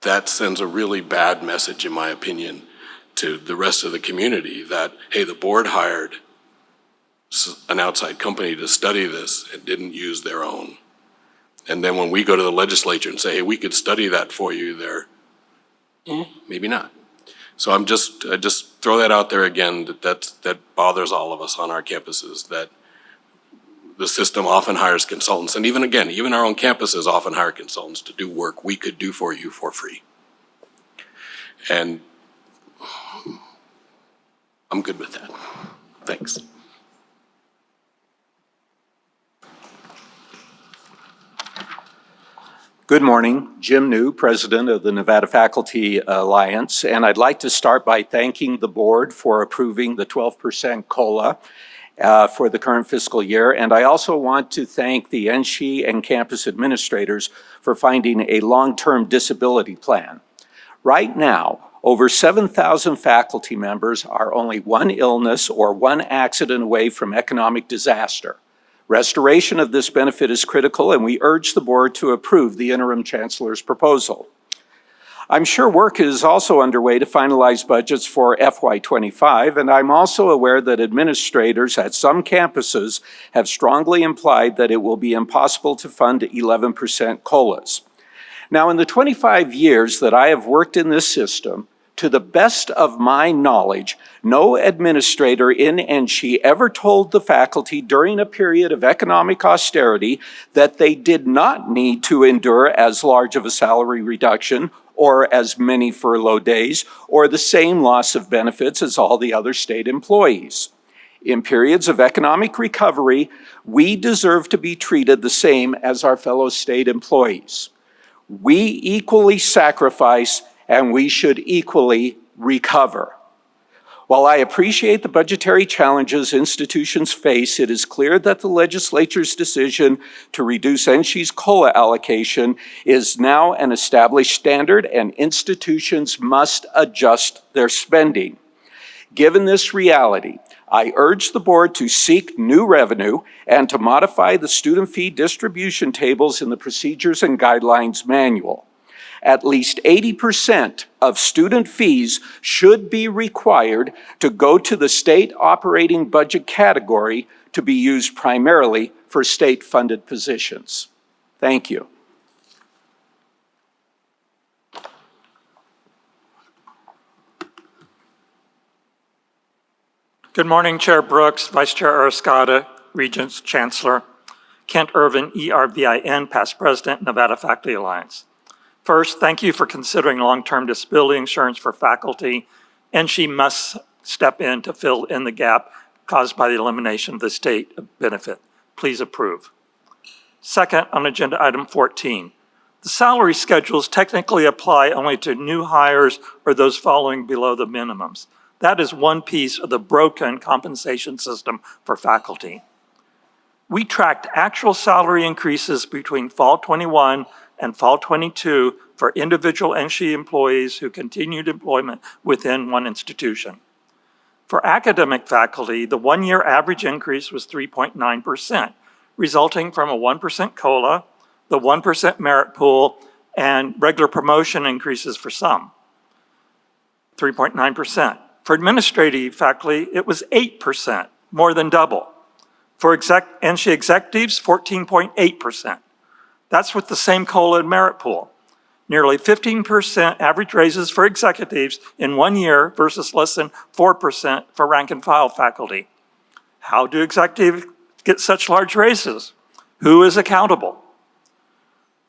that sends a really bad message, in my opinion, to the rest of the community that, hey, the board hired an outside company to study this and didn't use their own. And then when we go to the legislature and say, hey, we could study that for you, they're, maybe not. So I just throw that out there again, that bothers all of us on our campuses, that the system often hires consultants, and even our own campuses often hire consultants to do work we could do for you for free. And I'm good with that. Thanks. Good morning. Jim New, President of the Nevada Faculty Alliance, and I'd like to start by thanking the board for approving the 12% COLA for the current fiscal year. And I also want to thank the NSHE and campus administrators for finding a long-term disability plan. Right now, over 7,000 faculty members are only one illness or one accident away from economic disaster. Restoration of this benefit is critical, and we urge the board to approve the interim chancellor's proposal. I'm sure work is also underway to finalize budgets for FY25, and I'm also aware that administrators at some campuses have strongly implied that it will be impossible to fund 11% COLAs. Now, in the 25 years that I have worked in this system, to the best of my knowledge, no administrator in NSHE ever told the faculty during a period of economic austerity that they did not need to endure as large of a salary reduction or as many furlough days or the same loss of benefits as all the other state employees. In periods of economic recovery, we deserve to be treated the same as our fellow state employees. We equally sacrifice, and we should equally recover. While I appreciate the budgetary challenges institutions face, it is clear that the legislature's decision to reduce NSHE's COLA allocation is now an established standard, and institutions must adjust their spending. Given this reality, I urge the board to seek new revenue and to modify the student fee distribution tables in the Procedures and Guidelines Manual. At least 80% of student fees should be required to go to the state operating budget category to be used primarily for state-funded positions. Thank you. Good morning, Chair Brooks, Vice Chair Arascada, Regents, Chancellor. Kent Irvin, ERVIN, past President, Nevada Faculty Alliance. First, thank you for considering long-term disability insurance for faculty, and she must step in to fill in the gap caused by the elimination of the state benefit. Please approve. Second, on agenda item 14, the salary schedules technically apply only to new hires or those falling below the minimums. That is one piece of the broken compensation system for faculty. We tracked actual salary increases between fall 21 and fall 22 for individual NSHE employees who continued employment within one institution. For academic faculty, the one-year average increase was 3.9%, resulting from a 1% COLA, the 1% merit pool, and regular promotion increases for some. 3.9%. For administrative faculty, it was 8%, more than double. For NSHE executives, 14.8%. That's with the same COLA and merit pool. Nearly 15% average raises for executives in 1 year versus less than 4% for rank and file faculty. How do executives get such large raises? Who is accountable?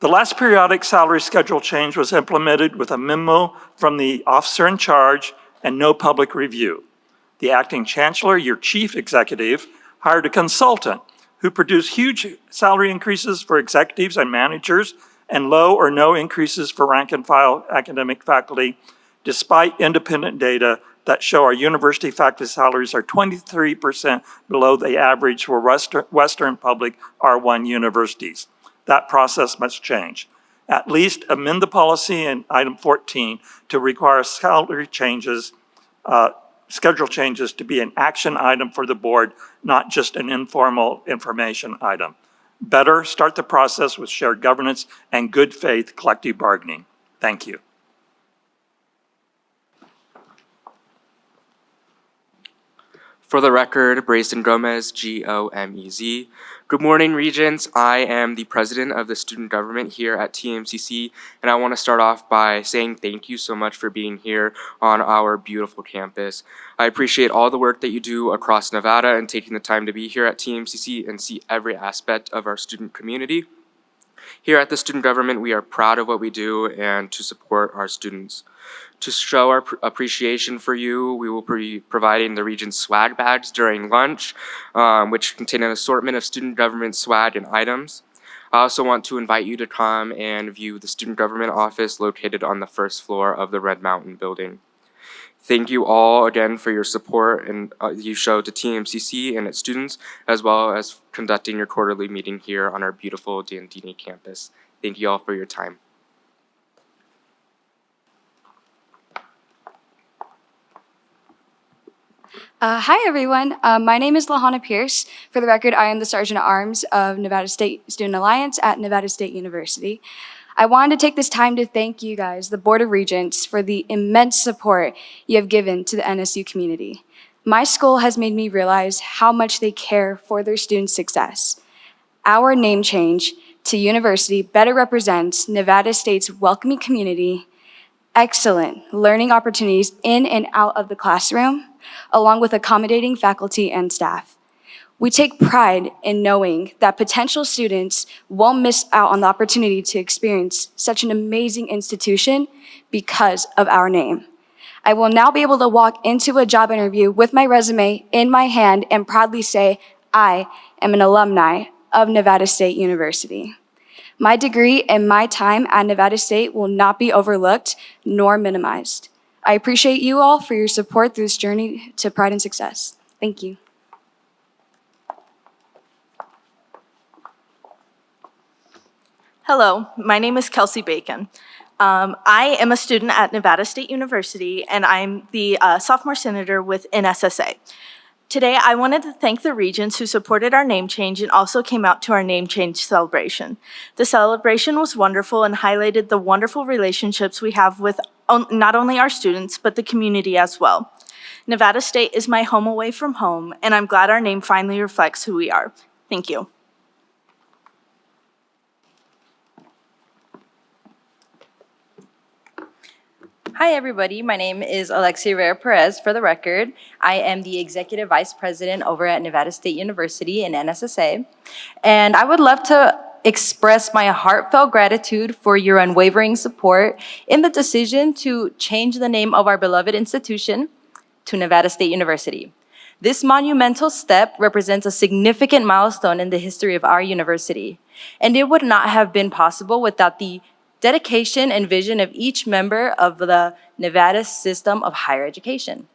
The last periodic salary schedule change was implemented with a memo from the officer in charge and no public review. The acting chancellor, your chief executive, hired a consultant who produced huge salary increases for executives and managers and low or no increases for rank and file academic faculty, despite independent data that show our university faculty salaries are 23% below the average for Western public R1 universities. That process must change. At least amend the policy in item 14 to require salary changes, schedule changes to be an action item for the board, not just an informal information item. Better start the process with shared governance and good faith collective bargaining. Thank you. For the record, Brayston Gomez, Gomez. Good morning, Regents. I am the president of the student government here at TMCC, and I want to start off by saying thank you so much for being here on our beautiful campus. I appreciate all the work that you do across Nevada and taking the time to be here at TMCC and see every aspect of our student community. Here at the student government, we are proud of what we do and to support our students. To show our appreciation for you, we will be providing the Regents swag bags during lunch, which contain an assortment of student government swag and items. I also want to invite you to come and view the student government office located on the first floor of the Red Mountain building. Thank you all again for your support and you show to TMCC and its students, as well as conducting your quarterly meeting here on our beautiful Dandini campus. Thank you all for your time. Hi, everyone. My name is Lahana Pierce. For the record, I am the Sergeant at Arms of Nevada State Student Alliance at Nevada State University. I wanted to take this time to thank you guys, the Board of Regents, for the immense support you have given to the NSU community. My school has made me realize how much they care for their students' success. Our name change to university better represents Nevada State's welcoming community, excellent learning opportunities in and out of the classroom, along with accommodating faculty and staff. We take pride in knowing that potential students won't miss out on the opportunity to experience such an amazing institution because of our name. I will now be able to walk into a job interview with my resume in my hand and proudly say, I am an alumni of Nevada State University. My degree and my time at Nevada State will not be overlooked nor minimized. I appreciate you all for your support through this journey to pride and success. Thank you. Hello, my name is Kelsey Bacon. I am a student at Nevada State University, and I'm the sophomore senator with NSSA. Today, I wanted to thank the Regents who supported our name change and also came out to our name change celebration. The celebration was wonderful and highlighted the wonderful relationships we have with not only our students, but the community as well. Nevada State is my home away from home, and I'm glad our name finally reflects who we are. Thank you. Hi, everybody. My name is Alexia Rivera Perez. For the record, I am the Executive Vice President over at Nevada State University in NSSA. And I would love to express my heartfelt gratitude for your unwavering support in the decision to change the name of our beloved institution to Nevada State University. This monumental step represents a significant milestone in the history of our university, and it would not have been possible without the dedication and vision of each member of the Nevada system of higher education.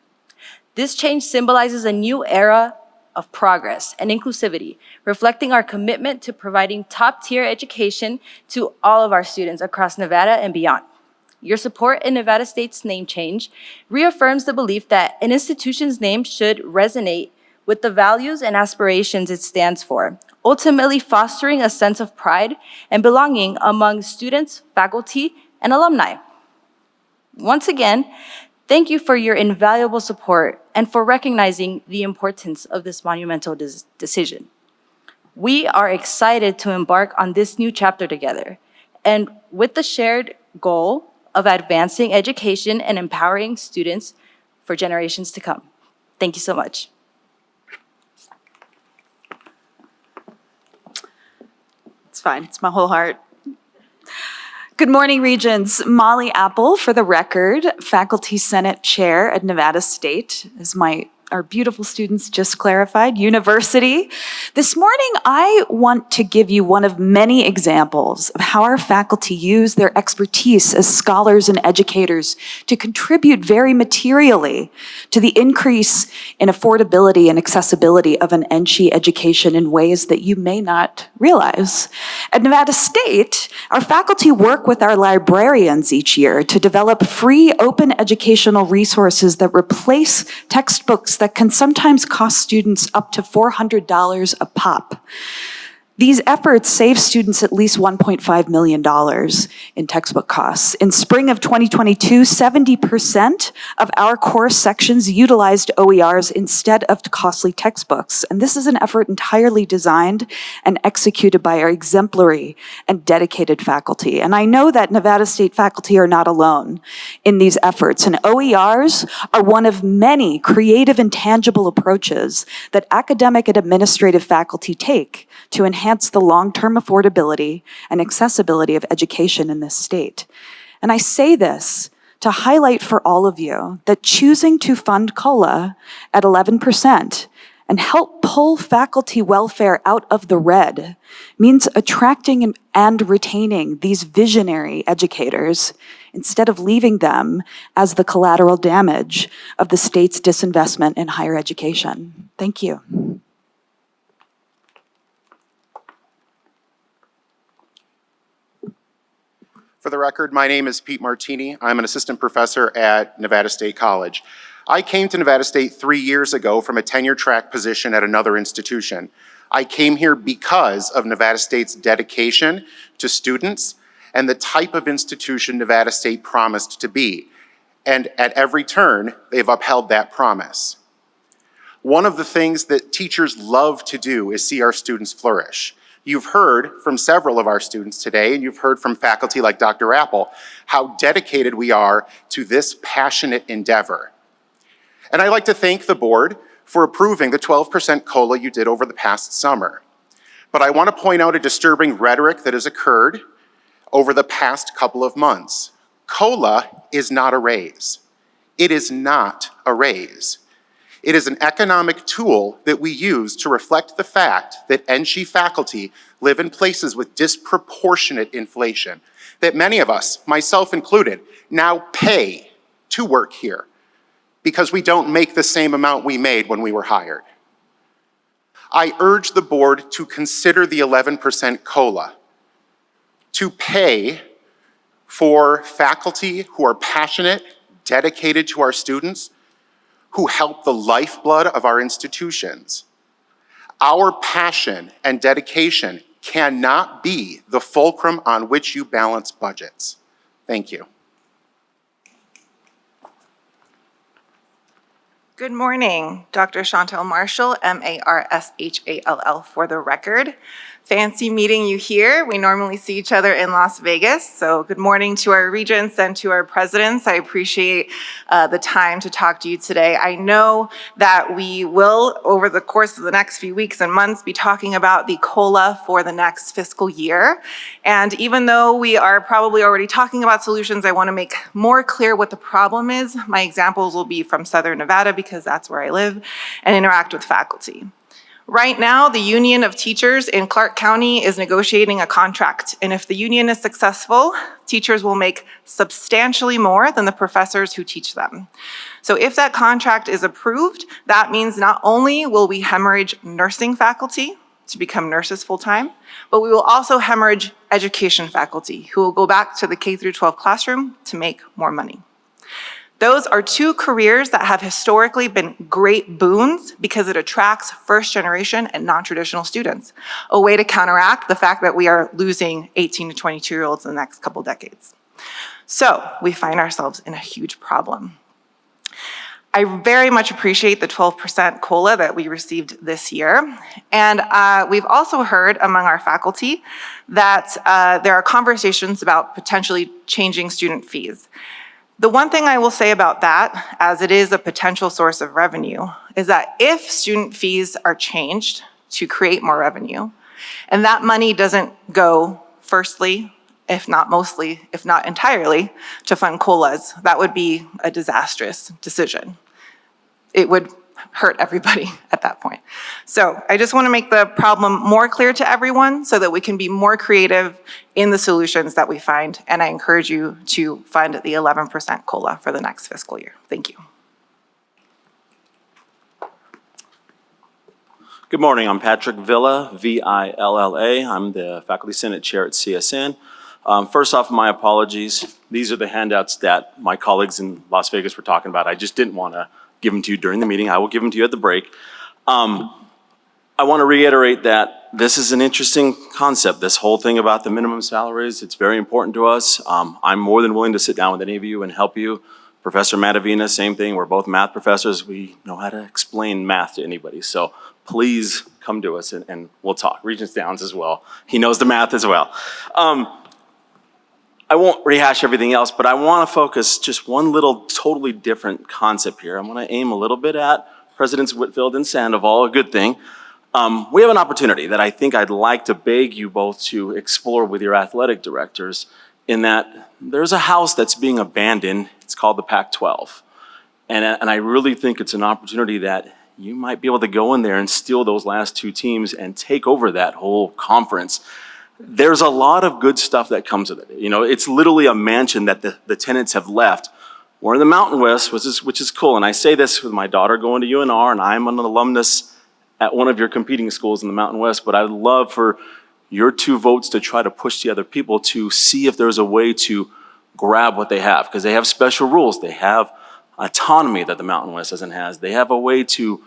This change symbolizes a new era of progress and inclusivity, reflecting our commitment to providing top-tier education to all of our students across Nevada and beyond. Your support in Nevada State's name change reaffirms the belief that an institution's name should resonate with the values and aspirations it stands for, ultimately fostering a sense of pride and belonging among students, faculty, and alumni. Once again, thank you for your invaluable support and for recognizing the importance of this monumental decision. We are excited to embark on this new chapter together, and with the shared goal of advancing education and empowering students for generations to come. Thank you so much. It's fine, it's my whole heart. Good morning, Regents. Molly Apple, for the record, Faculty Senate Chair at Nevada State, as our beautiful students just clarified, university. This morning, I want to give you one of many examples of how our faculty use their expertise as scholars and educators to contribute very materially to the increase in affordability and accessibility of an NSHE education in ways that you may not realize. At Nevada State, our faculty work with our librarians each year to develop free open educational resources that replace textbooks that can sometimes cost students up to $400 a pop. These efforts save students at least $1.5 million in textbook costs. In spring of 2022, 70% of our course sections utilized OERs instead of costly textbooks. And this is an effort entirely designed and executed by our exemplary and dedicated faculty. And I know that Nevada State faculty are not alone in these efforts. And OERs are one of many creative and tangible approaches that academic and administrative faculty take to enhance the long-term affordability and accessibility of education in this state. And I say this to highlight for all of you that choosing to fund COLA at 11% and help pull faculty welfare out of the red means attracting and retaining these visionary educators instead of leaving them as the collateral damage of the state's disinvestment in higher education. Thank you. For the record, my name is Pete Martini. I'm an assistant professor at Nevada State College. I came to Nevada State 3 years ago from a tenure track position at another institution. I came here because of Nevada State's dedication to students and the type of institution Nevada State promised to be. And at every turn, they've upheld that promise. One of the things that teachers love to do is see our students flourish. You've heard from several of our students today, and you've heard from faculty like Dr. Apple, how dedicated we are to this passionate endeavor. And I'd like to thank the board for approving the 12% COLA you did over the past summer. But I want to point out a disturbing rhetoric that has occurred over the past couple of months. COLA is not a raise. It is not a raise. It is an economic tool that we use to reflect the fact that NSHE faculty live in places with disproportionate inflation, that many of us, myself included, now pay to work here because we don't make the same amount we made when we were hired. I urge the board to consider the 11% COLA, to pay for faculty who are passionate, dedicated to our students, who help the lifeblood of our institutions. Our passion and dedication cannot be the fulcrum on which you balance budgets. Thank you. Good morning, Dr. Chantel Marshall, M-A-R-S-H-A-L-L for the record. Fancy meeting you here. We normally see each other in Las Vegas. So good morning to our regents and to our presidents. I appreciate the time to talk to you today. I know that we will, over the course of the next few weeks and months, be talking about the COLA for the next fiscal year. And even though we are probably already talking about solutions, I want to make more clear what the problem is. My examples will be from Southern Nevada because that's where I live and interact with faculty. Right now, the Union of Teachers in Clark County is negotiating a contract, and if the union is successful, teachers will make substantially more than the professors who teach them. So if that contract is approved, that means not only will we hemorrhage nursing faculty to become nurses full-time, but we will also hemorrhage education faculty who will go back to the K-12 classroom to make more money. Those are two careers that have historically been great boons because it attracts first-generation and non-traditional students, a way to counteract the fact that we are losing 18 to 22-year-olds in the next couple decades. So we find ourselves in a huge problem. I very much appreciate the 12% COLA that we received this year. And we've also heard among our faculty that there are conversations about potentially changing student fees. The one thing I will say about that, as it is a potential source of revenue, is that if student fees are changed to create more revenue, and that money doesn't go firstly, if not mostly, if not entirely, to fund COLAs, that would be a disastrous decision. It would hurt everybody at that point. So I just want to make the problem more clear to everyone so that we can be more creative in the solutions that we find. And I encourage you to fund the 11% COLA for the next fiscal year. Thank you. Good morning, I'm Patrick Villa, V-I-L-L-A. I'm the Faculty Senate Chair at CSN. First off, my apologies. These are the handouts that my colleagues in Las Vegas were talking about. I just didn't want to give them to you during the meeting. I will give them to you at the break. I want to reiterate that this is an interesting concept. This whole thing about the minimum salaries, it's very important to us. I'm more than willing to sit down with any of you and help you. Professor Matavina, same thing. We're both math professors. We know how to explain math to anybody. So please come to us and we'll talk. Regents Downs as well. He knows the math as well. I won't rehash everything else, but I want to focus just one little totally different concept here. I'm going to aim a little bit at Presidents Whitfield and Sandoval, a good thing. We have an opportunity that I think I'd like to beg you both to explore with your athletic directors, in that there's a house that's being abandoned. It's called the Pac-12. And I really think it's an opportunity that you might be able to go in there and steal those last two teams and take over that whole conference. There's a lot of good stuff that comes with it. You know, it's literally a mansion that the tenants have left. We're in the Mountain West, which is cool. And I say this with my daughter going to UNR, and I'm an alumnus at one of your competing schools in the Mountain West, but I'd love for your 2 votes to try to push the other people to see if there's a way to grab what they have, because they have special rules. They have autonomy that the Mountain West doesn't have. They have a way to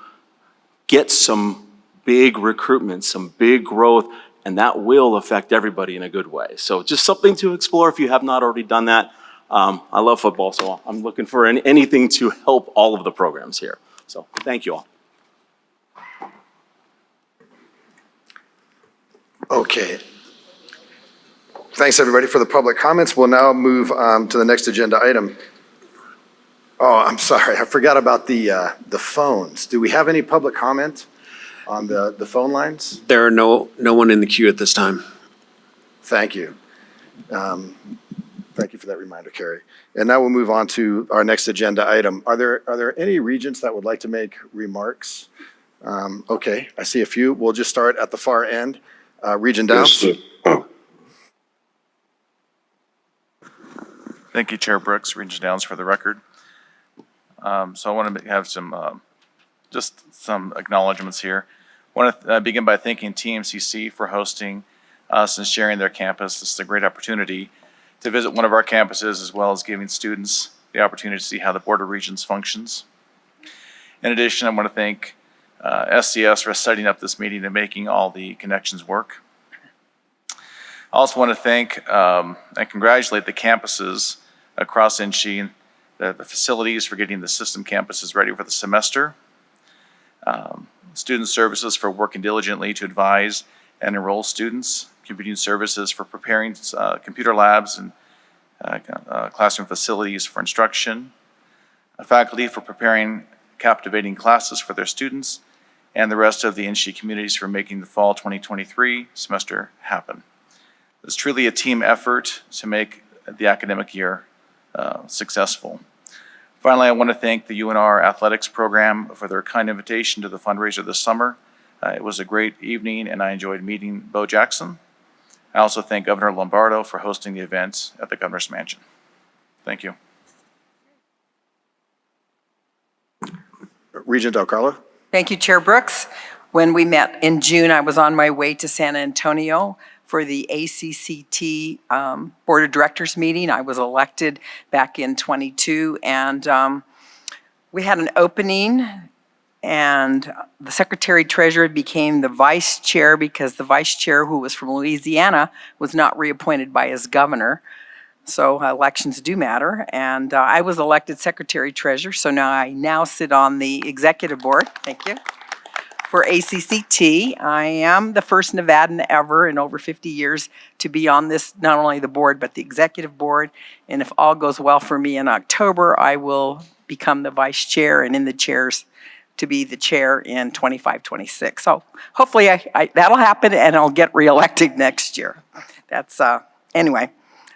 get some big recruitment, some big growth, and that will affect everybody in a good way. So just something to explore if you have not already done that. I love football, so I'm looking for anything to help all of the programs here. So thank you all. Okay. Thanks, everybody, for the public comments. We'll now move to the next agenda item. Oh, I'm sorry. I forgot about the phones. Do we have any public comment on the phone lines? There are no one in the queue at this time. Thank you. Thank you for that reminder, Carrie. And now we'll move on to our next agenda item. Are there any regents that would like to make remarks? Okay, I see a few. We'll just start at the far end. Regent Downs. Yes, Thank you, Chair Brooks. Regent Downs for the record. So I want to have just some acknowledgements here. I want to begin by thanking TMCC for hosting us and sharing their campus. This is a great opportunity to visit one of our campuses, as well as giving students the opportunity to see how the Board of Regents functions. In addition, I want to thank SCS for setting up this meeting and making all the connections work. I also want to thank and congratulate the campuses across NSHE, the facilities for getting the system campuses ready for the semester, student services for working diligently to advise and enroll students, computing services for preparing computer labs and classroom facilities for instruction, faculty for preparing captivating classes for their students, and the rest of the NSHE communities for making the fall 2023 semester happen. It's truly a team effort to make the academic year successful. Finally, I want to thank the UNR Athletics Program for their kind invitation to the fundraiser this summer. It was a great evening, and I enjoyed meeting Bo Jackson. I also thank Governor Lombardo for hosting the event at the Governor's Mansion. Thank you. Regent Del Carlo. Thank you, Chair Brooks. When we met in June, I was on my way to San Antonio for the ACCT Board of Directors meeting. I was elected back in '22, and we had an opening, and the Secretary Treasurer became the Vice Chair because the Vice Chair, who was from Louisiana, was not reappointed by his governor. So elections do matter, and I was elected Secretary Treasurer, so now I sit on the Executive Board. Thank you. For ACCT, I am the first Nevadan ever in over 50 years to be on this, not only the board, but the executive board. And if all goes well for me in October, I will become the vice chair and in the chairs to be the chair in 25-26. So hopefully that'll happen and I'll get reelected next year. That's, anyway.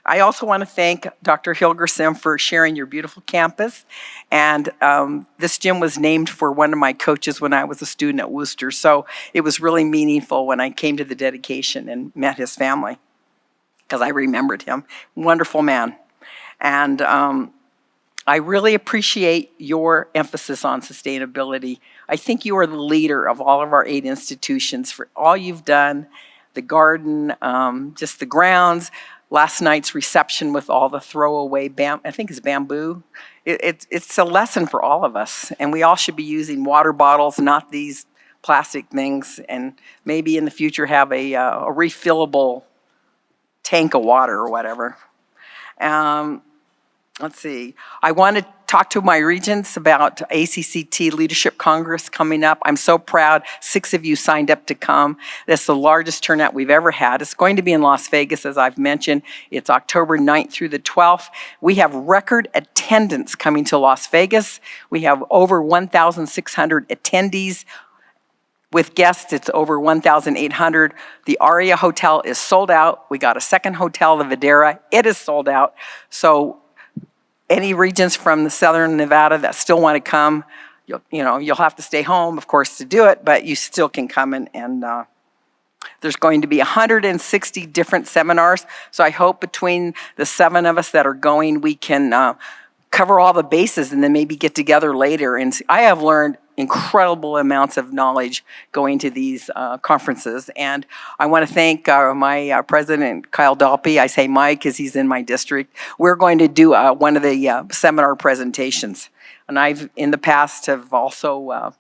I also want to thank Dr. Hilgerson for sharing your beautiful campus. And this gym was named for one of my coaches when I was a student at Worcester. So it was really meaningful when I came to the dedication and met his family, because I remembered him. Wonderful man. And I really appreciate your emphasis on sustainability. I think you are the leader of all of our 8 institutions for all you've done, the garden, just the grounds, last night's reception with all the throwaway I think it's bamboo. It's a lesson for all of us, and we all should be using water bottles, not these plastic things, and maybe in the future have a refillable tank of water or whatever. Let's see. I want to talk to my regents about ACCT Leadership Congress coming up. I'm so proud 6 of you signed up to come. That's the largest turnout we've ever had. It's going to be in Las Vegas, as I've mentioned. It's October 9th through the 12th. We have record attendance coming to Las Vegas. We have over 1,600 attendees. With guests, it's over 1,800. The Aria Hotel is sold out. We got a second hotel, the Videra. It is sold out. So any regions from the Southern Nevada that still want to come, you'll have to stay home, of course, to do it, but you still can come and there's going to be 160 different seminars. So I hope between the 7 of us that are going, we can cover all the bases and then maybe get together later. And I have learned incredible amounts of knowledge going to these conferences. And I want to thank my president, Kyle Dalpy. I say Mike because he's in my district. We're going to do one of the seminar presentations. And I've, in the past, have also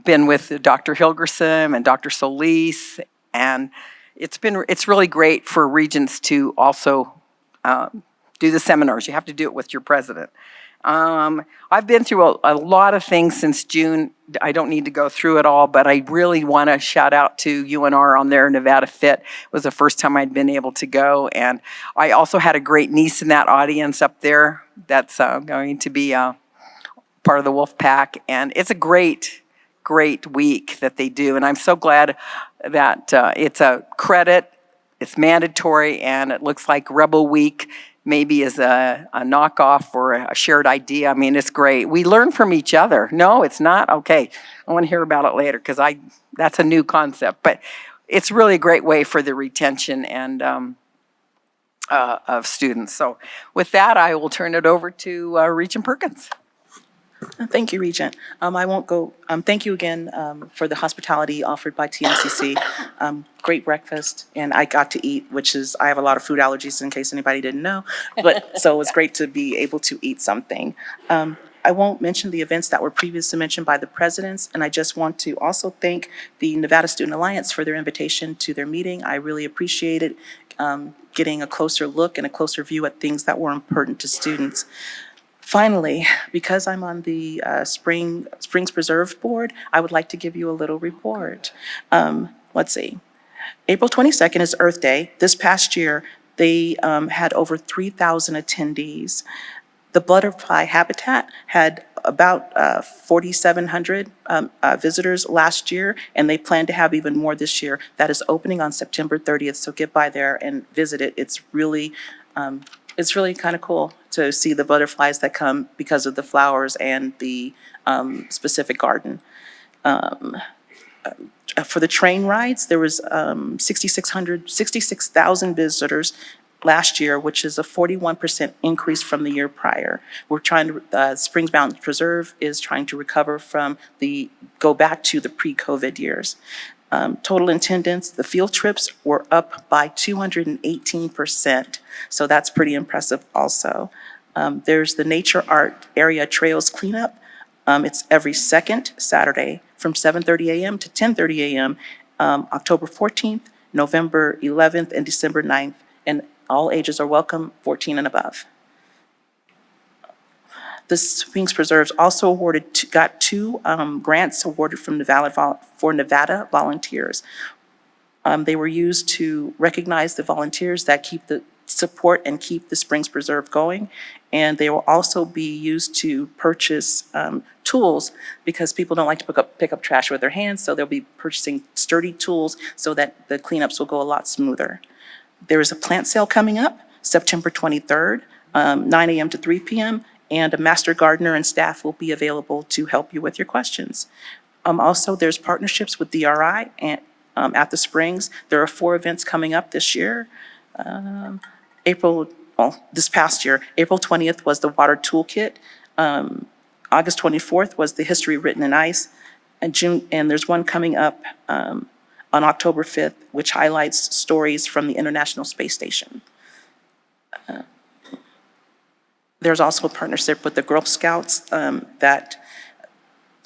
been with Dr. Hilgerson and Dr. Solis. And it's really great for regents to also do the seminars. You have to do it with your president. I've been through a lot of things since June. I don't need to go through it all, but I really want to shout out to UNR on their Nevada Fit. It was the first time I'd been able to go. And I also had a great niece in that audience up there that's going to be part of the Wolf Pack. And it's a great week that they do. And I'm so glad that it's a credit, it's mandatory, and it looks like Rebel Week maybe is a knockoff or a shared idea. I mean, it's great. We learn from each other. No, it's not? Okay. I want to hear about it later because that's a new concept. But it's really a great way for the retention and of students. So with that, I will turn it over to Regent Perkins. Thank you, Regent. I won't go, thank you again for the hospitality offered by TMCC. Great breakfast, and I got to eat, I have a lot of food allergies in case anybody didn't know, but so it was great to be able to eat something. I won't mention the events that were previously mentioned by the presidents, and I just want to also thank the Nevada Student Alliance for their invitation to their meeting. I really appreciated getting a closer look and a closer view at things that were important to students. Finally, because I'm on the Springs Preserve Board, I would like to give you a little report. Let's see. April 22nd is Earth Day. This past year, they had over 3,000 attendees. The butterfly habitat had about 4,700 visitors last year, and they plan to have even more this year. That is opening on September 30th, so get by there and visit it. It's really kind of cool to see the butterflies that come because of the flowers and the specific garden. For the train rides, there was 66,000 visitors last year, which is a 41% increase from the year prior. We're trying to, Springs Mountain Preserve is trying to recover from go back to the pre-COVID years. Total attendance, the field trips were up by 218%. So that's pretty impressive also. There's the Nature Art Area Trails Cleanup. It's every second Saturday from 7:30 a.m. to 10:30 a.m., October 14th, November 11th, and December 9th. And all ages are welcome, 14 and above. The Springs Preserves also got 2 grants awarded from Nevada volunteers. They were used to recognize the volunteers that support and keep the Springs Preserve going. And they will also be used to purchase tools because people don't like to pick up trash with their hands. So they'll be purchasing sturdy tools so that the cleanups will go a lot smoother. There is a plant sale coming up September 23rd, 9 a.m. to 3 p.m. And a master gardener and staff will be available to help you with your questions. Also, there's partnerships with DRI and at the Springs. There are 4 events coming up this year. This past year, April 20th was the Water Toolkit. August 24th was the History Written in Ice. And there's one coming up on October 5th, which highlights stories from the International Space Station. There's also a partnership with the Girl Scouts that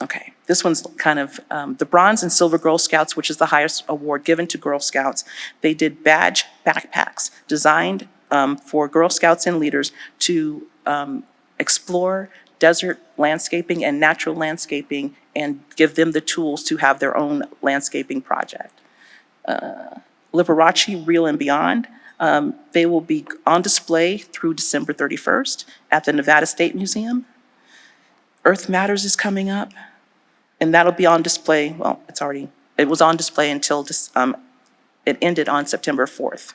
Okay, this one's kind of the Bronze and Silver Girl Scouts, which is the highest award given to Girl Scouts. They did badge backpacks designed for Girl Scouts and leaders to explore desert landscaping and natural landscaping and give them the tools to have their own landscaping project. Liberace Reel and Beyond, they will be on display through December 31st at the Nevada State Museum. Earth Matters is coming up, and that'll be on display, well, it was on display until it ended on September 4th.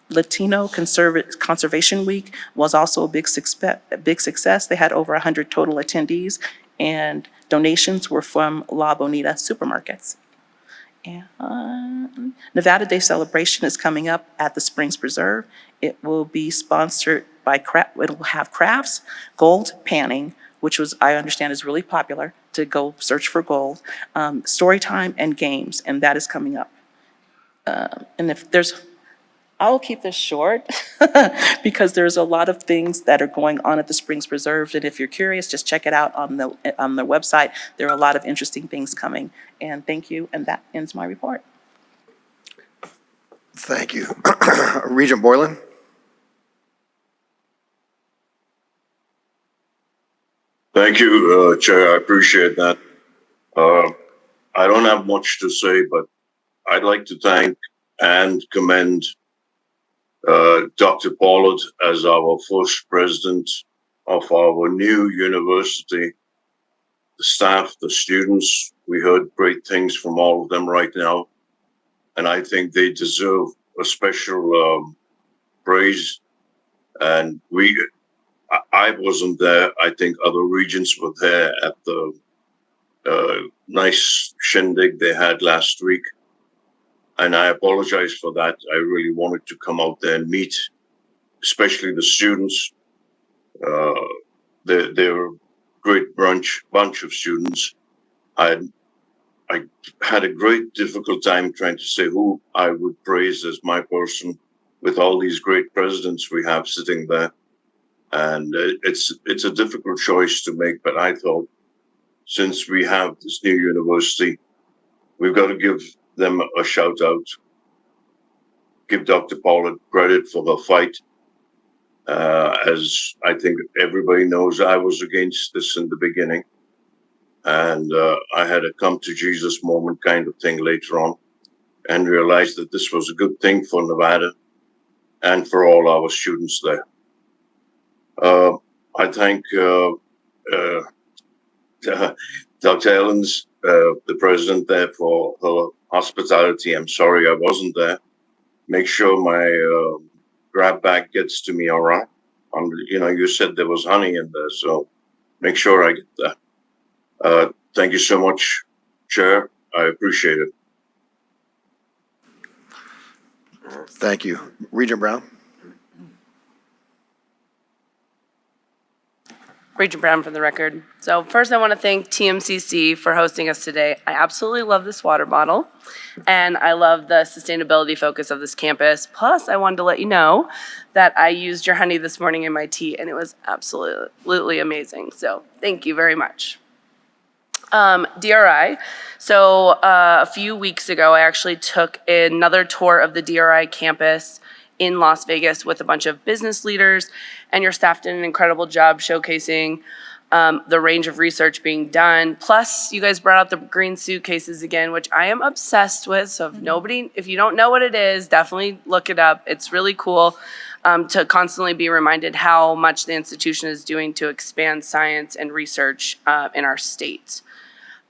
Latino Conservation Week was also a big success. They had over 100 total attendees, and donations were from La Bonita supermarkets. And Nevada Day Celebration is coming up at the Springs Preserve. It will be sponsored by, it will have crafts, gold panning, which I understand is really popular to go search for gold, story time and games, and that is coming up. And I'll keep this short because there's a lot of things that are going on at the Springs Preserve. And if you're curious, just check it out on the website. There are a lot of interesting things coming. And thank you. And that ends my report. Thank you. Regent Boylan? Thank you, Chair. I appreciate that. I don't have much to say, but I'd like to thank and commend Dr. Pollard as our first president of our new university. The staff, the students, we heard great things from all of them right now. And I think they deserve a special praise. And I wasn't there. I think other regents were there at the nice shindig they had last week. And I apologize for that. I really wanted to come out there and meet, especially the students. They're a great bunch of students. I had a great difficult time trying to say who I would praise as my person with all these great presidents we have sitting there. And it's a difficult choice to make, but I thought since we have this new university, we've got to give them a shout out. Give Dr. Pollard credit for her fight. As I think everybody knows, I was against this in the beginning. And I had a come to Jesus moment kind of thing later on and realized that this was a good thing for Nevada and for all our students there. I thank Dr. Ellens, the president there, for her hospitality. I'm sorry I wasn't there. Make sure my grab bag gets to me all right. You said there was honey in there, so make sure I get that. Thank you so much, Chair. I appreciate it. Thank you. Regent Brown? Regent Brown for the record. So first I want to thank TMCC for hosting us today. I absolutely love this water bottle and I love the sustainability focus of this campus. Plus I wanted to let you know that I used your honey this morning in my tea and it was absolutely amazing. So thank you very much. DRI. So a few weeks ago I actually took another tour of the DRI campus in Las Vegas with a bunch of business leaders, and your staff did an incredible job showcasing the range of research being done. Plus, you guys brought out the green suitcases again, which I am obsessed with. So if you don't know what it is, definitely look it up. It's really cool to constantly be reminded how much the institution is doing to expand science and research in our state.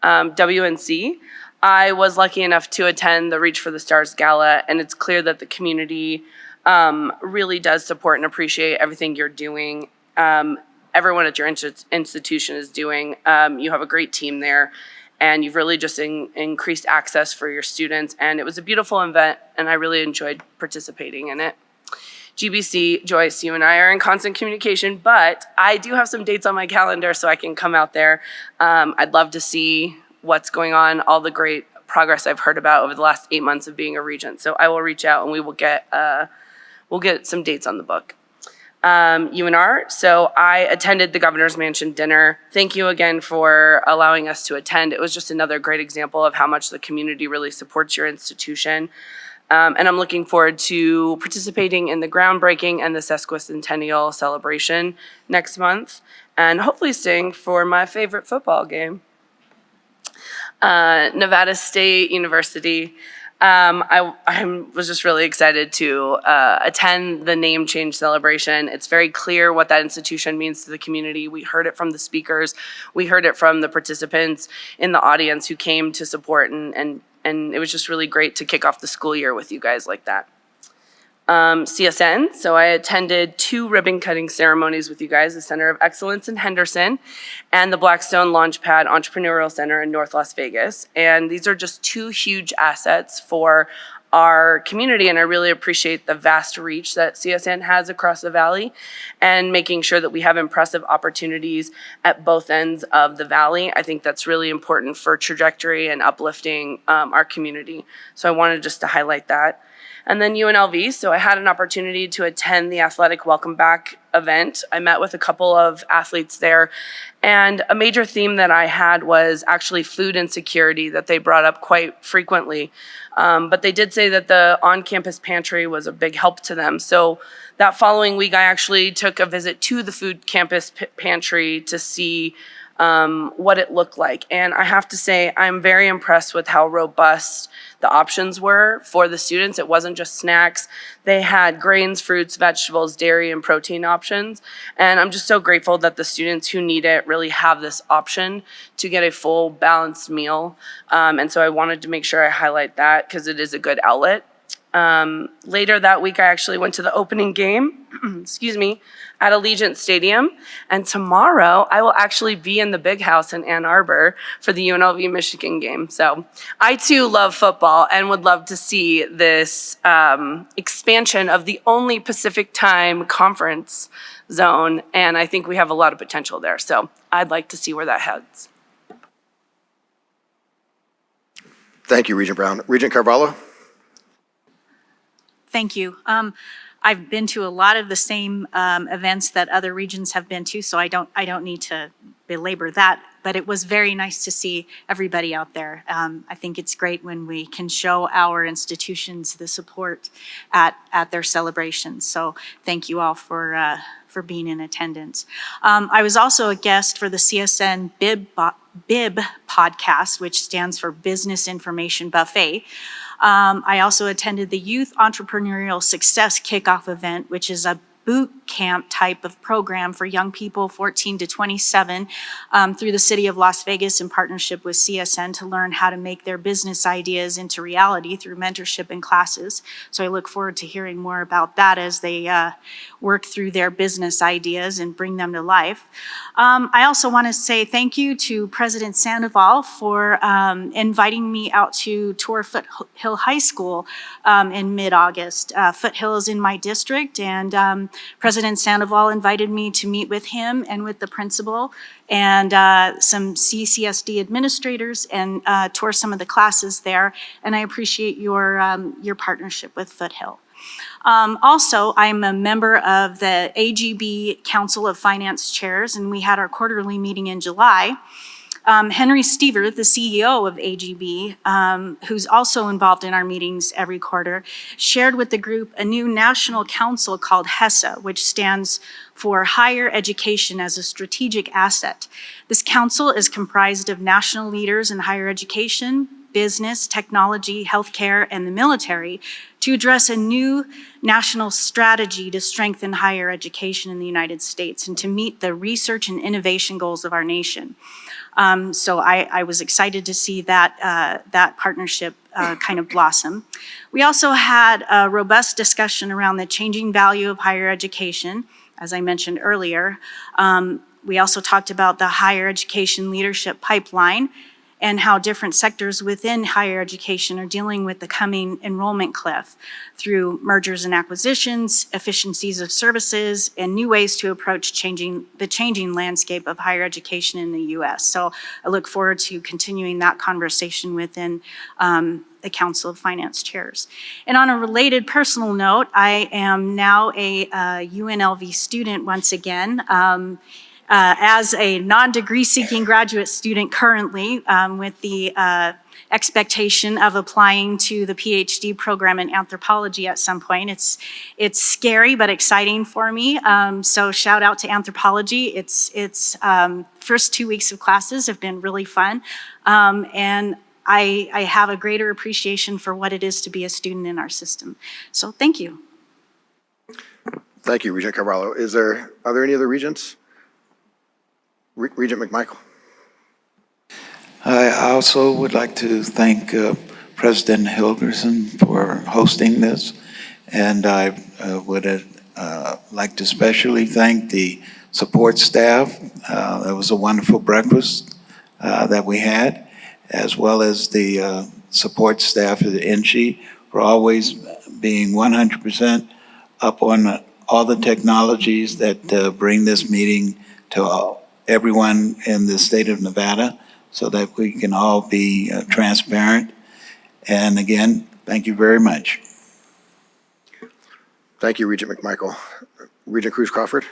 WNC, I was lucky enough to attend the Reach for the Stars Gala, and it's clear that the community really does support and appreciate everything you're doing. Everyone at your institution is doing. You have a great team there, and you've really just increased access for your students. And it was a beautiful event, and I really enjoyed participating in it. GBC, Joyce, you and I are in constant communication, but I do have some dates on my calendar so I can come out there. I'd love to see what's going on, all the great progress I've heard about over the last 8 months of being a regent. So I will reach out and we will get some dates on the book. UNR. So I attended the Governor's Mansion dinner. Thank you again for allowing us to attend. It was just another great example of how much the community really supports your institution. And I'm looking forward to participating in the groundbreaking and the sesquicentennial celebration next month, and hopefully staying for my favorite football game. Nevada State University. I was just really excited to attend the name change celebration. It's very clear what that institution means to the community. We heard it from the speakers. We heard it from the participants in the audience who came to support, and it was just really great to kick off the school year with you guys like that. CSN, so I attended 2 ribbon cutting ceremonies with you guys, the Center of Excellence in Henderson and the Blackstone Launchpad Entrepreneurial Center in North Las Vegas. And these are just 2 huge assets for our community, and I really appreciate the vast reach that CSN has across the valley and making sure that we have impressive opportunities at both ends of the valley. I think that's really important for trajectory and uplifting our community. So I wanted just to highlight that. And then UNLV, so I had an opportunity to attend the Athletic Welcome Back event. I met with a couple of athletes there, and a major theme that I had was actually food insecurity that they brought up quite frequently. But they did say that the on-campus pantry was a big help to them. So that following week, I actually took a visit to the food campus pantry to see what it looked like. And I have to say, I'm very impressed with how robust the options were for the students. It wasn't just snacks. They had grains, fruits, vegetables, dairy, and protein options. And I'm just so grateful that the students who need it really have this option to get a full balanced meal. And so I wanted to make sure I highlight that because it is a good outlet. Later that week, I actually went to the opening game, excuse me, at Regents Stadium. And tomorrow, I will actually be in the Big House in Ann Arbor for the UNLV Michigan game. So I too love football and would love to see this expansion of the only Pacific Time conference zone. And I think we have a lot of potential there. So I'd like to see where that heads. Thank you, Regent Brown. Regent Carvalho? Thank you. I've been to a lot of the same events that other regions have been to, so I don't need to belabor that. But it was very nice to see everybody out there. I think it's great when we can show our institutions the support at their celebrations. So thank you all for being in attendance. I was also a guest for the CSN BIB podcast, which stands for Business Information Buffet. I also attended the Youth Entrepreneurial Success Kickoff event, which is a boot camp type of program for young people 14 to 27 through the city of Las Vegas in partnership with CSN to learn how to make their business ideas into reality through mentorship and classes. So I look forward to hearing more about that as they work through their business ideas and bring them to life. I also want to say thank you to President Sandoval for inviting me out to tour Foothill High School in mid-August. Foothill is in my district, and President Sandoval invited me to meet with him and with the principal and some CCSD administrators and tour some of the classes there. And I appreciate your partnership with Foothill. Also, I'm a member of the AGB Council of Finance Chairs, and we had our quarterly meeting in July. Henry Stever, the CEO of AGB, who's also involved in our meetings every quarter, shared with the group a new national council called NSHE, which stands for Higher Education as a Strategic Asset. This council is comprised of national leaders in higher education, business, technology, healthcare, and the military to address a new national strategy to strengthen higher education in the United States and to meet the research and innovation goals of our nation. So I was excited to see that partnership kind of blossom. We also had a robust discussion around the changing value of higher education, as I mentioned earlier. We also talked about the higher education leadership pipeline and how different sectors within higher education are dealing with the coming enrollment cliff through mergers and acquisitions, efficiencies of services, and new ways to approach the changing landscape of higher education in the U.S. So I look forward to continuing that conversation within the Council of Finance Chairs. And on a related personal note, I am now a UNLV student once again. As a non-degree seeking graduate student currently, with the expectation of applying to the PhD program in anthropology at some point. It's scary but exciting for me. So shout out to anthropology. It's first 2 weeks of classes have been really fun. And I have a greater appreciation for what it is to be a student in our system. So thank you. Thank you, Regent Carvalho. Are there any other regents? Regent McMichael. I also would like to thank President Hilgerson for hosting this, and I would like to especially thank the support staff. That was a wonderful breakfast that we had, as well as the support staff at the NSHE for always being 100% up on all the technologies that bring this meeting to everyone in the state of Nevada, so that we can all be transparent. And again, thank you very much. Thank you, Regent McMichael. Regent Cruz Crawford.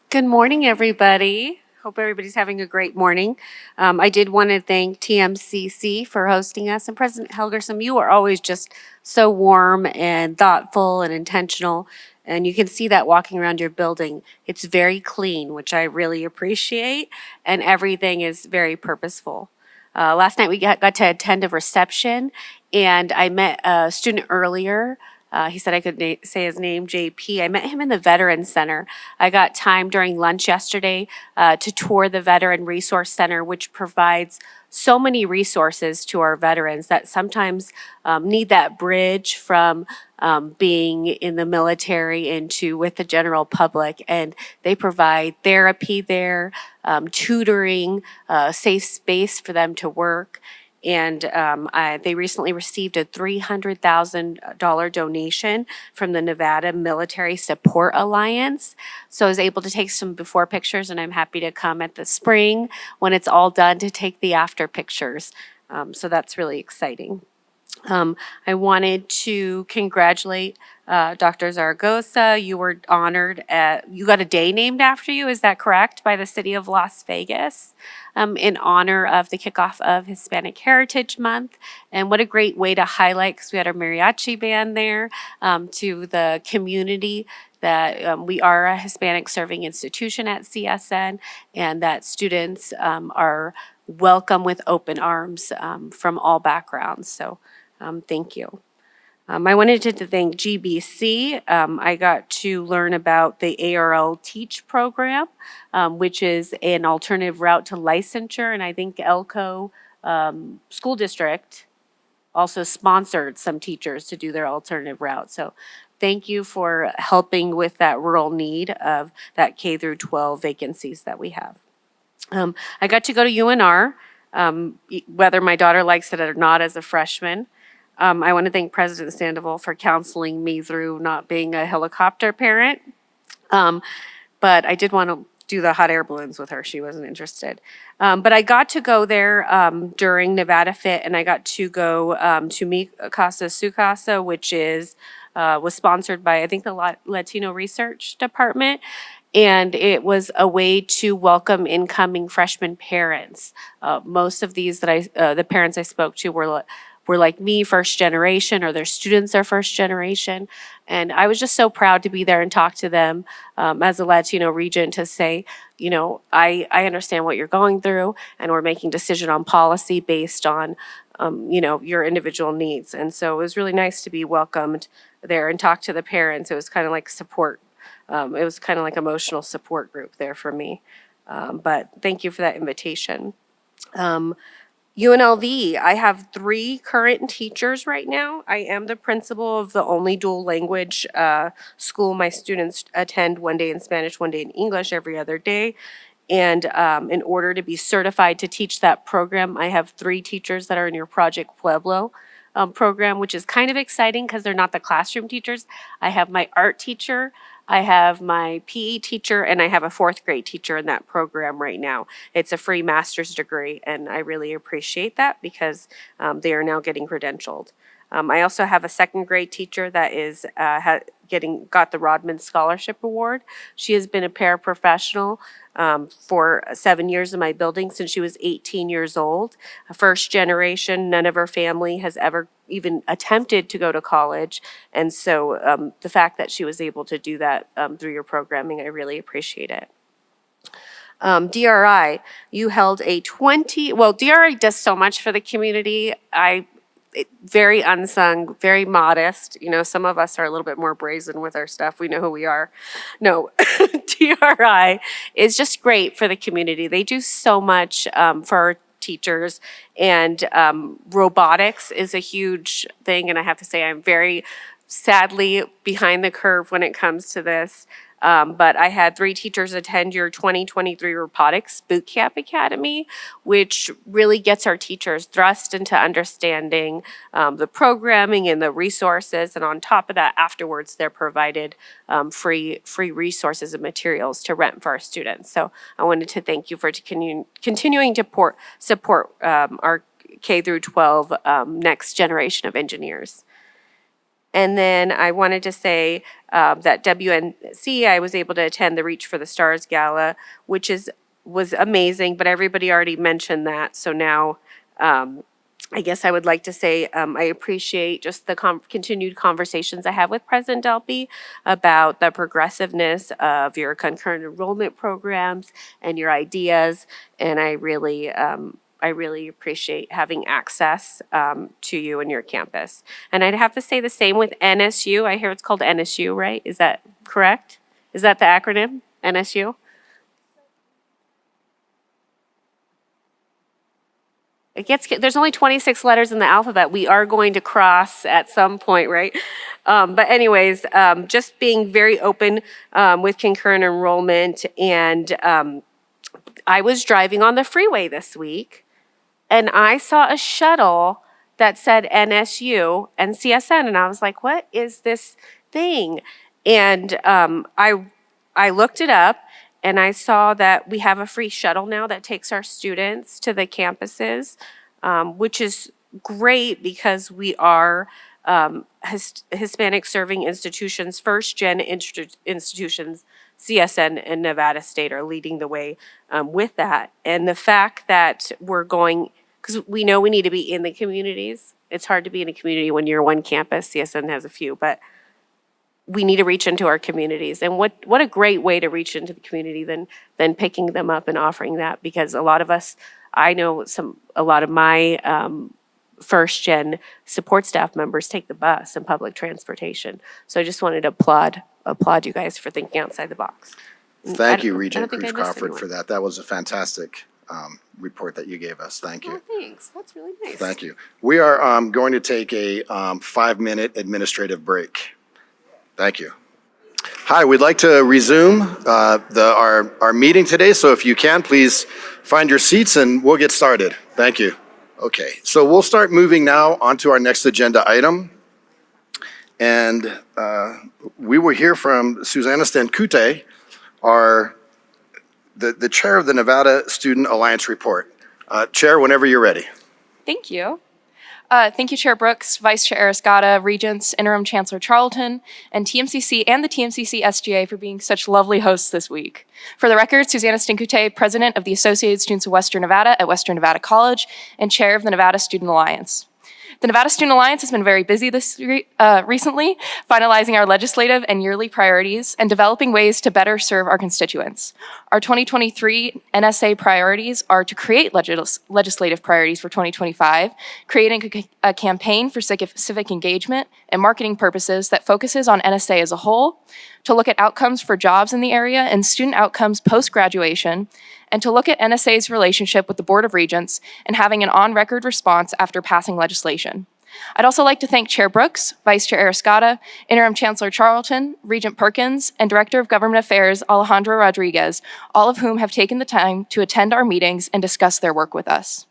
Good morning, everybody. Hope everybody's having a great morning. I did want to thank TMCC for hosting us. And President Helgerson, you are always just so warm and thoughtful and intentional. And you can see that walking around your building. It's very clean, which I really appreciate. And everything is very purposeful. Last night we got to attend a reception, and I met a student earlier. He said I could say his name, JP. I met him in the Veteran Center. I got time during lunch yesterday to tour the Veteran Resource Center, which provides so many resources to our veterans that sometimes need that bridge from being in the military into with the general public. And they provide therapy there, tutoring, safe space for them to work. And they recently received a $300,000 donation from the Nevada Military Support Alliance. So I was able to take some before pictures, and I'm happy to come at the spring when it's all done to take the after pictures. So that's really exciting. I wanted to congratulate Dr. Zaragoza. You were honored you got a day named after you, is that correct, by the city of Las Vegas in honor of the kickoff of Hispanic Heritage Month. And what a great way to highlight, because we had our mariachi band there, to the community that we are a Hispanic serving institution at CSN, and that students are welcome with open arms from all backgrounds. So thank you. I wanted to thank GBC. I got to learn about the ARL Teach program, which is an alternative route to licensure. And I think Elko School District also sponsored some teachers to do their alternative route. So thank you for helping with that rural need of that K through 12 vacancies that we have. I got to go to UNR, whether my daughter likes it or not as a freshman. I want to thank President Sandoval for counseling me through not being a helicopter parent. But I did want to do the hot air balloons with her. She wasn't interested. But I got to go there during Nevada Fit, and I got to go to Mi Casa Su Casa, which was sponsored by, I think, the Latino Research Department. And it was a way to welcome incoming freshman parents. Most of these the parents I spoke to were like me, first generation, or their students are first generation. And I was just so proud to be there and talk to them as a Latino regent to say, you know, I understand what you're going through, and we're making decision on policy based on, you know, your individual needs. And so it was really nice to be welcomed there and talk to the parents. It was kind of like support. It was kind of like emotional support group there for me. But thank you for that invitation. UNLV, I have 3 current teachers right now. I am the principal of the only dual language school. My students attend one day in Spanish, one day in English every other day. And in order to be certified to teach that program, I have 3 teachers that are in your Project Pueblo program, which is kind of exciting because they're not the classroom teachers. I have my art teacher, I have my PE teacher, and I have a 4th grade teacher in that program right now. It's a free master's degree, and I really appreciate that because they are now getting credentialed. I also have a second grade teacher that is got the Rodman Scholarship Award. She has been a paraprofessional for 7 years in my building since she was 18 years old. A first generation, none of her family has ever even attempted to go to college. And so the fact that she was able to do that through your programming, I really appreciate it. DRI, you held DRI does so much for the community. Very unsung, very modest. You know, some of us are a little bit more brazen with our stuff. We know who we are. No, DRI is just great for the community. They do so much for our teachers, and robotics is a huge thing. And I have to say, I'm very sadly behind the curve when it comes to this. But I had 3 teachers attend your 2023 Robotics Bootcamp Academy, which really gets our teachers thrust into understanding the programming and the resources. And on top of that, afterwards, they're provided free resources and materials to rent for our students. So I wanted to thank you for continuing to support our K through 12 next generation of engineers. And then I wanted to say that WNC, I was able to attend the Reach for the Stars Gala, which was amazing, but everybody already mentioned that. So now I guess I would like to say I appreciate just the continued conversations I have with President Delpy about the progressiveness of your concurrent enrollment programs and your ideas. And I really appreciate having access to you and your campus. And I'd have to say the same with NSU. I hear it's called NSU, right? Is that correct? Is that the acronym, NSU? There's only 26 letters in the alphabet. We are going to cross at some point, right? But anyways, just being very open with concurrent enrollment. And I was driving on the freeway this week, and I saw a shuttle that said NSU and CSN, and I was like, what is this thing? And I looked it up, and I saw that we have a free shuttle now that takes our students to the campuses, which is great because we are Hispanic serving institutions, first-gen institutions. CSN and Nevada State are leading the way with that. And the fact that we're going, because we know we need to be in the communities. It's hard to be in a community when you're one campus. CSN has a few, but we need to reach into our communities. And what a great way to reach into the community than picking them up and offering that, because a lot of us, I know a lot of my first gen support staff members take the bus and public transportation. So I just wanted to applaud you guys for thinking outside the box. Thank you, Regent Cruz Crawford, for that. That was a fantastic report that you gave us. Thank you. Oh, thanks. That's really nice. Thank you. We are going to take a 5-minute administrative break. Thank you. Hi, we'd like to resume our meeting today. So if you can, please find your seats and we'll get started. Thank you. Okay, so we'll start moving now on to our next agenda item. And we will hear from Susanna Stankute, the chair of the Nevada Student Alliance Report. Chair, whenever you're ready. Thank you. Thank you, Chair Brooks, Vice Chair Arascata, Regents, Interim Chancellor Charlton, and TMCC and the TMCC SGA for being such lovely hosts this week. For the record, Susanna Stankute, President of the Associated Students of Western Nevada at Western Nevada College and Chair of the Nevada Student Alliance. The Nevada Student Alliance has been very busy recently, finalizing our legislative and yearly priorities and developing ways to better serve our constituents. Our 2023 NSA priorities are to create legislative priorities for 2025, creating a campaign for civic engagement and marketing purposes that focuses on NSA as a whole, to look at outcomes for jobs in the area and student outcomes post-graduation, and to look at NSA's relationship with the Board of Regents and having an on-record response after passing legislation. I'd also like to thank Chair Brooks, Vice Chair Arascata, Interim Chancellor Charlton, Regent Perkins, and Director of Government Affairs Alejandro Rodriguez, all of whom have taken the time to attend our meetings and discuss their work with us.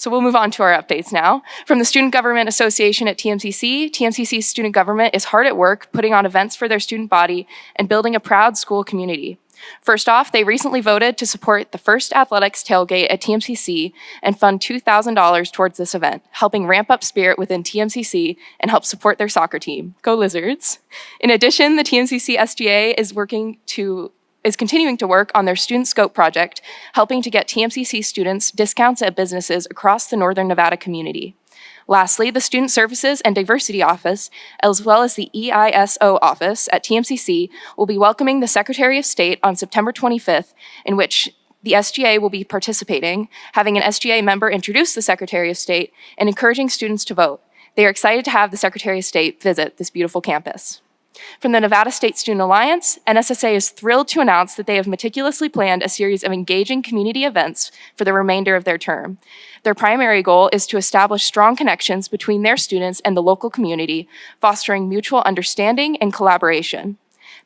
So we'll move on to our updates now. From the Student Government Association at TMCC, TMCC's student government is hard at work putting on events for their student body and building a proud school community. First off, they recently voted to support the first athletics tailgate at TMCC and fund $2,000 towards this event, helping ramp up spirit within TMCC and help support their soccer team. Go Lizards! In addition, the TMCC SGA is continuing to work on their Student Scope project, helping to get TMCC students discounts at businesses across the Northern Nevada community. Lastly, the Student Services and Diversity Office, as well as the EISO office at TMCC, will be welcoming the Secretary of State on September 25th, in which the SGA will be participating, having an SGA member introduce the Secretary of State, and encouraging students to vote. They are excited to have the Secretary of State visit this beautiful campus. From the Nevada State Student Alliance, NSSA is thrilled to announce that they have meticulously planned a series of engaging community events for the remainder of their term. Their primary goal is to establish strong connections between their students and the local community, fostering mutual understanding and collaboration.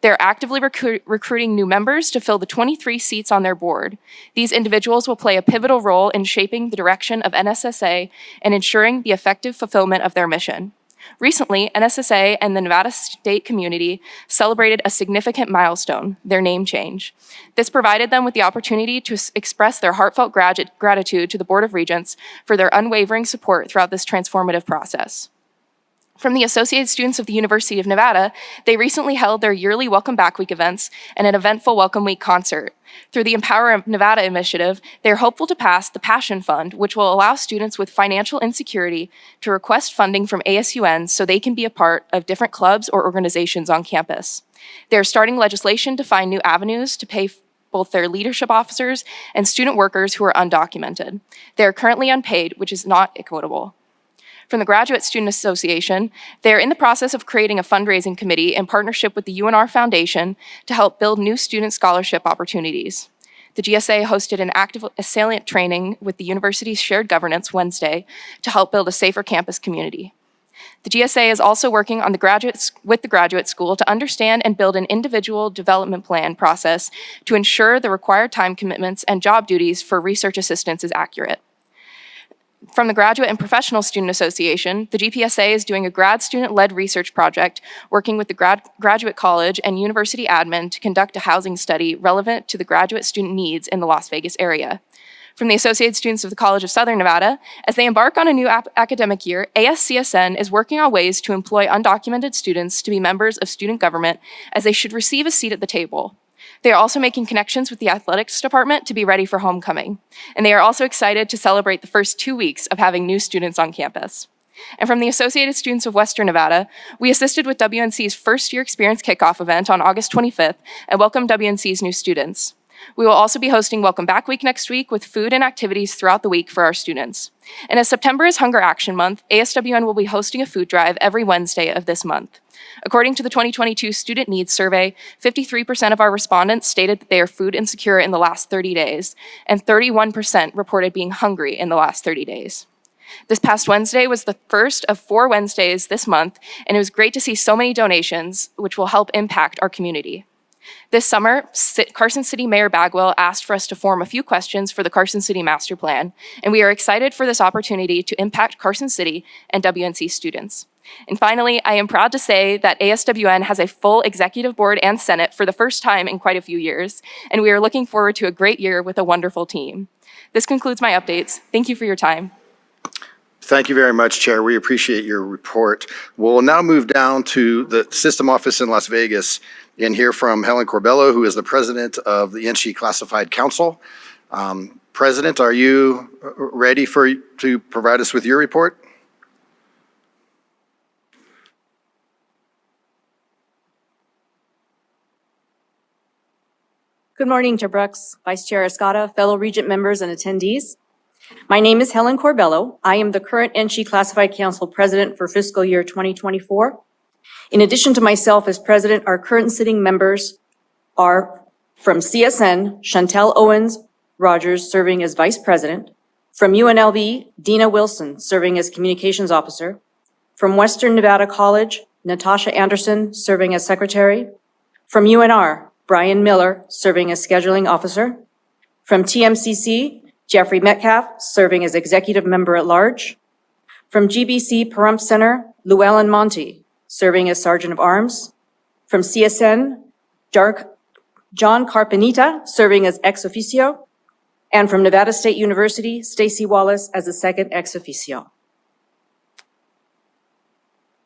They're actively recruiting new members to fill the 23 seats on their board. These individuals will play a pivotal role in shaping the direction of NSSA and ensuring the effective fulfillment of their mission. Recently, NSSA and the Nevada State community celebrated a significant milestone, their name change. This provided them with the opportunity to express their heartfelt gratitude to the Board of Regents for their unwavering support throughout this transformative process. From the Associated Students of the University of Nevada, they recently held their yearly Welcome Back Week events and an eventful Welcome Week concert. Through the Empower Nevada initiative, they are hopeful to pass the Passion Fund, which will allow students with financial insecurity to request funding from ASUN so they can be a part of different clubs or organizations on campus. They are starting legislation to find new avenues to pay both their leadership officers and student workers who are undocumented. They are currently unpaid, which is not equitable. From the Graduate Student Association, they are in the process of creating a fundraising committee in partnership with the UNR Foundation to help build new student scholarship opportunities. The GSA hosted an active salient training with the university's shared governance Wednesday to help build a safer campus community. The GSA is also working on with the graduate school to understand and build an individual development plan process to ensure the required time commitments and job duties for research assistants is accurate. From the Graduate and Professional Student Association, the GPSA is doing a grad student-led research project working with the Graduate College and University admin to conduct a housing study relevant to the graduate student needs in the Las Vegas area. From the Associated Students of the College of Southern Nevada, as they embark on a new academic year, ASCSN is working on ways to employ undocumented students to be members of student government, as they should receive a seat at the table. They are also making connections with the athletics department to be ready for homecoming. And they are also excited to celebrate the first 2 weeks of having new students on campus. And from the Associated Students of Western Nevada, we assisted with WNC's first year experience kickoff event on August 25th and welcomed WNC's new students. We will also be hosting Welcome Back Week next week with food and activities throughout the week for our students. And as September is Hunger Action Month, ASWN will be hosting a food drive every Wednesday of this month. According to the 2022 Student Needs Survey, 53% of our respondents stated that they are food insecure in the last 30 days, and 31% reported being hungry in the last 30 days. This past Wednesday was the first of 4 Wednesdays this month, and it was great to see so many donations, which will help impact our community. This summer, Carson City Mayor Bagwell asked for us to form a few questions for the Carson City Master Plan, and we are excited for this opportunity to impact Carson City and WNC students. And finally, I am proud to say that ASWN has a full executive board and Senate for the first time in quite a few years, and we are looking forward to a great year with a wonderful team. This concludes my updates. Thank you for your time. Thank you very much, Chair. We appreciate your report. We'll now move down to the system office in Las Vegas and hear from Helen Corbello, who is the president of the NSHE Classified Council. President, are you ready to provide us with your report? Good morning, Chair Brooks, Vice Chair Escada, fellow Regent members and attendees. My name is Helen Corbello. I am the current NSHE Classified Council President for fiscal year 2024. In addition to myself as President, our current sitting members are from CSN, Chantel Owens Rogers serving as Vice President, from UNLV, Dina Wilson serving as Communications Officer, from Western Nevada College, Natasha Anderson serving as Secretary, from UNR, Brian Miller serving as Scheduling Officer, from TMCC, Jeffrey Metcalf, serving as Executive Member at Large. From GBC Pahrump Center, Llewellyn Monty, serving as Sergeant of Arms. From CSN, John Carpenita, serving as ex officio. And from Nevada State University, Stacy Wallace as the second ex officio.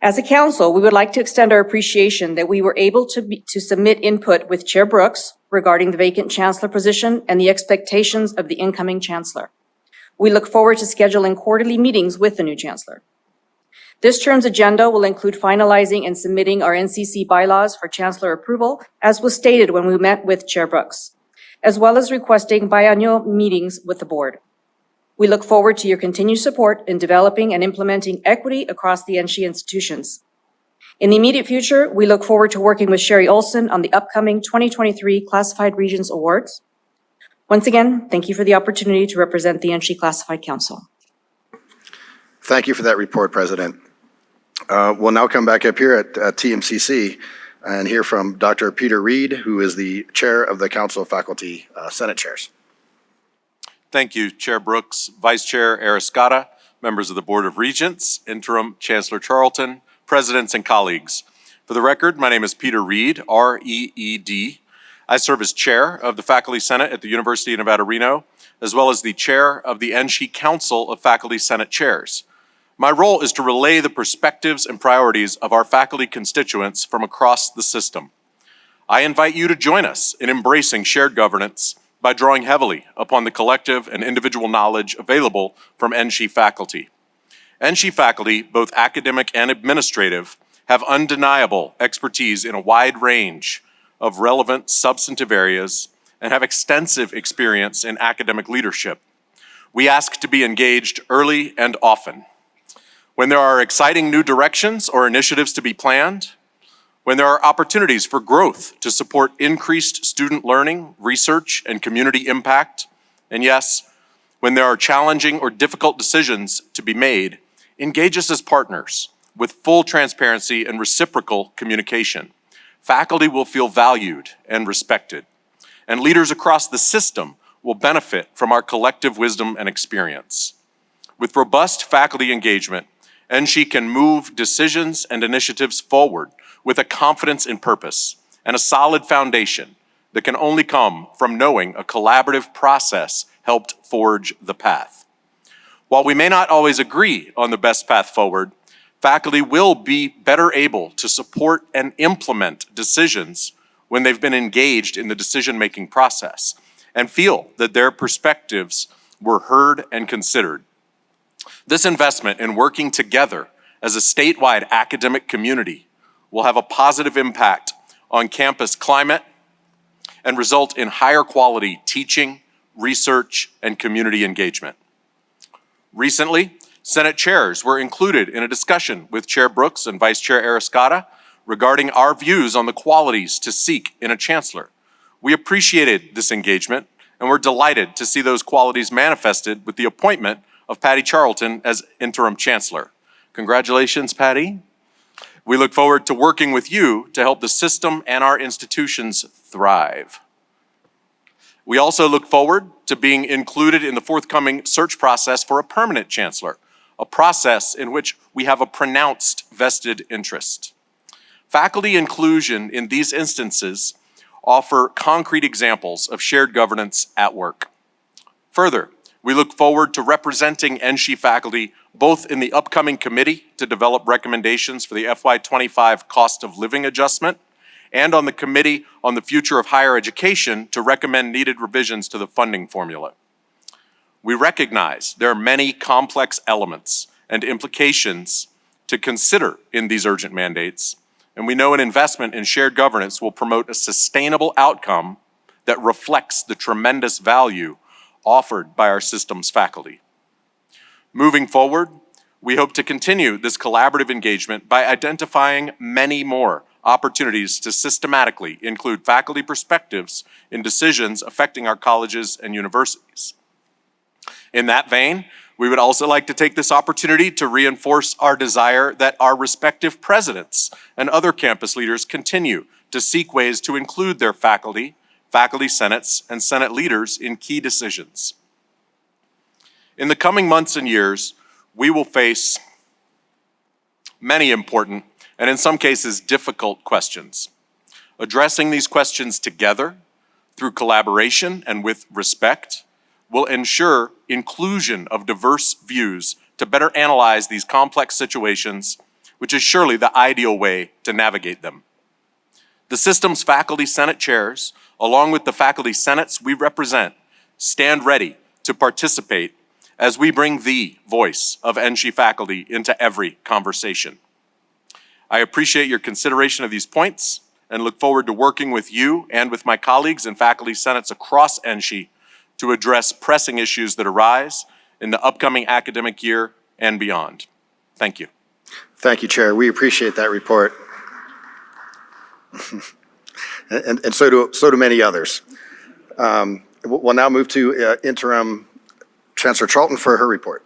As a council, we would like to extend our appreciation that we were able to submit input with Chair Brooks regarding the vacant chancellor position and the expectations of the incoming chancellor. We look forward to scheduling quarterly meetings with the new chancellor. This term's agenda will include finalizing and submitting our NCC bylaws for chancellor approval, as was stated when we met with Chair Brooks, as well as requesting biannual meetings with the board. We look forward to your continued support in developing and implementing equity across the NSHE institutions. In the immediate future, we look forward to working with Sherry Olson on the upcoming 2023 Classified Regents Awards. Once again, thank you for the opportunity to represent the NSHE Classified Council. Thank you for that report, President. We'll now come back up here at TMCC and hear from Dr. Peter Reed, who is the chair of the Council of Faculty Senate Chairs. Thank you, Chair Brooks, Vice Chair Arascata, members of the Board of Regents, Interim Chancellor Charlton, presidents and colleagues. For the record, my name is Peter Reed, R-E-E-D. I serve as chair of the Faculty Senate at the University of Nevada, Reno, as well as the chair of the NSHE Council of Faculty Senate Chairs. My role is to relay the perspectives and priorities of our faculty constituents from across the system. I invite you to join us in embracing shared governance by drawing heavily upon the collective and individual knowledge available from NSHE faculty. NSHE faculty, both academic and administrative, have undeniable expertise in a wide range of relevant substantive areas and have extensive experience in academic leadership. We ask to be engaged early and often. When there are exciting new directions or initiatives to be planned, when there are opportunities for growth to support increased student learning, research, and community impact, and yes, when there are challenging or difficult decisions to be made, engage us as partners with full transparency and reciprocal communication. Faculty will feel valued and respected, and leaders across the system will benefit from our collective wisdom and experience. With robust faculty engagement, NSHE can move decisions and initiatives forward with a confidence in purpose and a solid foundation that can only come from knowing a collaborative process helped forge the path. While we may not always agree on the best path forward, faculty will be better able to support and implement decisions when they've been engaged in the decision-making process and feel that their perspectives were heard and considered. This investment in working together as a statewide academic community will have a positive impact on campus climate and result in higher quality teaching, research, and community engagement. Recently, Senate chairs were included in a discussion with Chair Brooks and Vice Chair Arascata regarding our views on the qualities to seek in a chancellor. We appreciated this engagement and were delighted to see those qualities manifested with the appointment of Patty Charlton as interim chancellor. Congratulations, Patty. We look forward to working with you to help the system and our institutions thrive. We also look forward to being included in the forthcoming search process for a permanent chancellor, a process in which we have a pronounced vested interest. Faculty inclusion in these instances offer concrete examples of shared governance at work. Further, we look forward to representing NSHE faculty both in the upcoming committee to develop recommendations for the FY25 cost of living adjustment and on the Committee on the Future of Higher Education to recommend needed revisions to the funding formula. We recognize there are many complex elements and implications to consider in these urgent mandates, and we know an investment in shared governance will promote a sustainable outcome that reflects the tremendous value offered by our system's faculty. Moving forward, we hope to continue this collaborative engagement by identifying many more opportunities to systematically include faculty perspectives in decisions affecting our colleges and universities. In that vein, we would also like to take this opportunity to reinforce our desire that our respective presidents and other campus leaders continue to seek ways to include their faculty senates, and senate leaders in key decisions. In the coming months and years, we will face many important and in some cases difficult questions. Addressing these questions together through collaboration and with respect will ensure inclusion of diverse views to better analyze these complex situations, which is surely the ideal way to navigate them. The system's faculty senate chairs, along with the faculty senates we represent, stand ready to participate as we bring the voice of NSHE faculty into every conversation. I appreciate your consideration of these points and look forward to working with you and with my colleagues and faculty senates across NSHE to address pressing issues that arise in the upcoming academic year and beyond. Thank you. Thank you, Chair. We appreciate that report. and so do many others. We'll now move to Interim Chancellor Charlton for her report.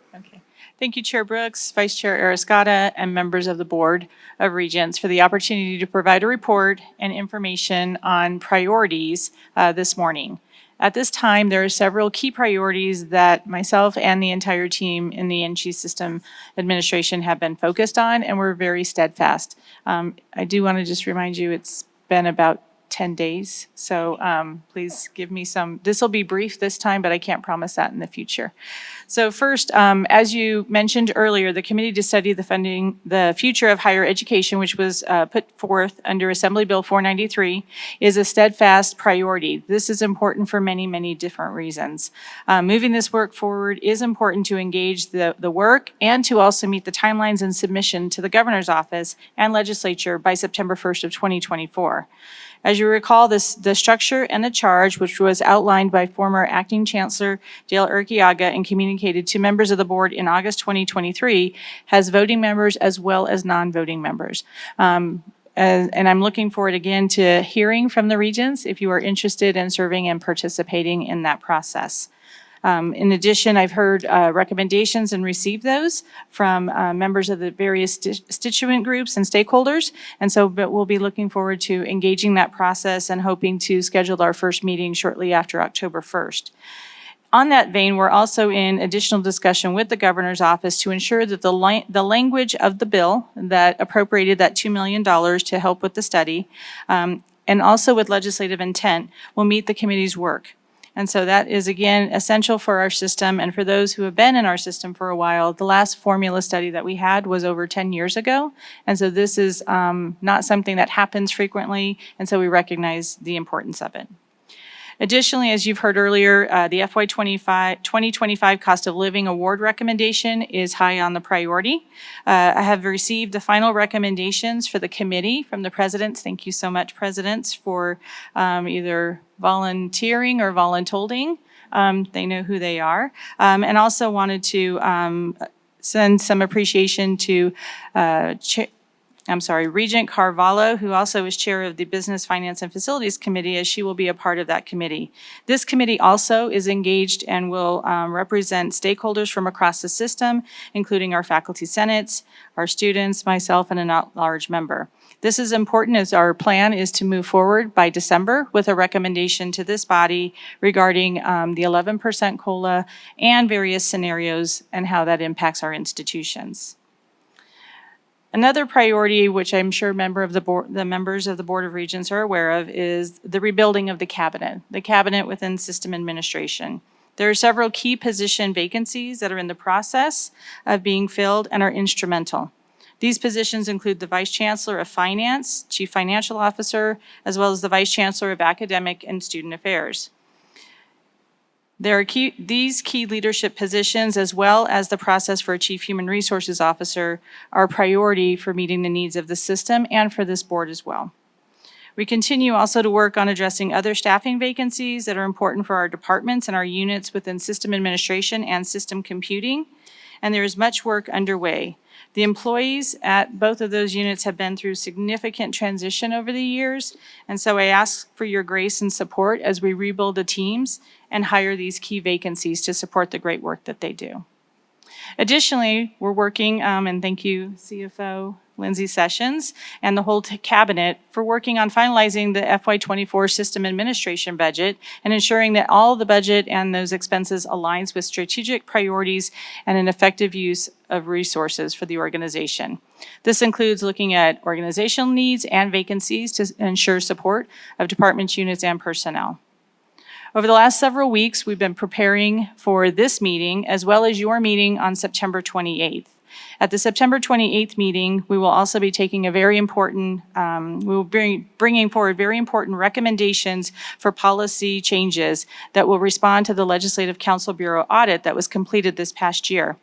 Thank you, Chair Brooks, Vice Chair Ariscotta, and members of the Board of Regents for the opportunity to provide a report and information on priorities this morning. At this time, there are several key priorities that myself and the entire team in the NSHE System Administration have been focused on, and we're very steadfast. I do want to just remind you it's been about 10 days, so please give me some. This will be brief this time, but I can't promise that in the future. So first, as you mentioned earlier, the Committee to Study the Future of Higher Education, which was put forth under Assembly Bill 493, is a steadfast priority. This is important for many, many different reasons. Moving this work forward is important to engage the work and to also meet the timelines and submission to the Governor's Office and Legislature by September 1st of 2024. As you recall, the structure and the charge, which was outlined by former Acting Chancellor Dale Urquiaga and communicated to members of the board in August 2023, has voting members as well as non-voting members. And I'm looking forward again to hearing from the Regents if you are interested in serving and participating in that process. In addition, I've heard recommendations and received those from members of the various constituent groups and stakeholders. And so we'll be looking forward to engaging that process and hoping to schedule our first meeting shortly after October 1st. On that vein, we're also in additional discussion with the Governor's Office to ensure that the language of the bill that appropriated that $2 million to help with the study, and also with legislative intent, will meet the committee's work. And so that is, again, essential for our system. And for those who have been in our system for a while, the last formula study that we had was over 10 years ago. And so this is not something that happens frequently. And so we recognize the importance of it. Additionally, as you've heard earlier, the FY 2025 Cost of Living Award recommendation is high on the priority. I have received the final recommendations for the committee from the presidents. Thank you so much, presidents, for either volunteering or voluntolding. They know who they are. And also wanted to send some appreciation to Regent Carvalho, who also is chair of the Business, Finance, and Facilities Committee, as she will be a part of that committee. This committee also is engaged and will represent stakeholders from across the system, including our faculty senates, our students, myself, and an at-large member. This is important as our plan is to move forward by December with a recommendation to this body regarding the 11% COLA and various scenarios and how that impacts our institutions. Another priority, which I'm sure members of the Board of Regents are aware of, is the rebuilding of the cabinet within system administration. There are several key position vacancies that are in the process of being filled and are instrumental. These positions include the Vice Chancellor of Finance, Chief Financial Officer, as well as the Vice Chancellor of Academic and Student Affairs. These key leadership positions, as well as the process for a Chief Human Resources Officer, are a priority for meeting the needs of the system and for this board as well. We continue also to work on addressing other staffing vacancies that are important for our departments and our units within system administration and system computing, and there is much work underway. The employees at both of those units have been through significant transition over the years, and so I ask for your grace and support as we rebuild the teams and hire these key vacancies to support the great work that they do. Additionally, we're working, and thank you, CFO Lindsay Sessions, and the whole cabinet for working on finalizing the FY24 system administration budget and ensuring that all the budget and those expenses aligns with strategic priorities and an effective use of resources for the organization. This includes looking at organizational needs and vacancies to ensure support of departments, units, and personnel. Over the last several weeks, we've been preparing for this meeting as well as your meeting on September 28th. At the September 28th meeting, we will also be taking a very important, we will be bringing forward very important recommendations for policy changes that will respond to the Legislative Council Bureau audit that was completed this past year.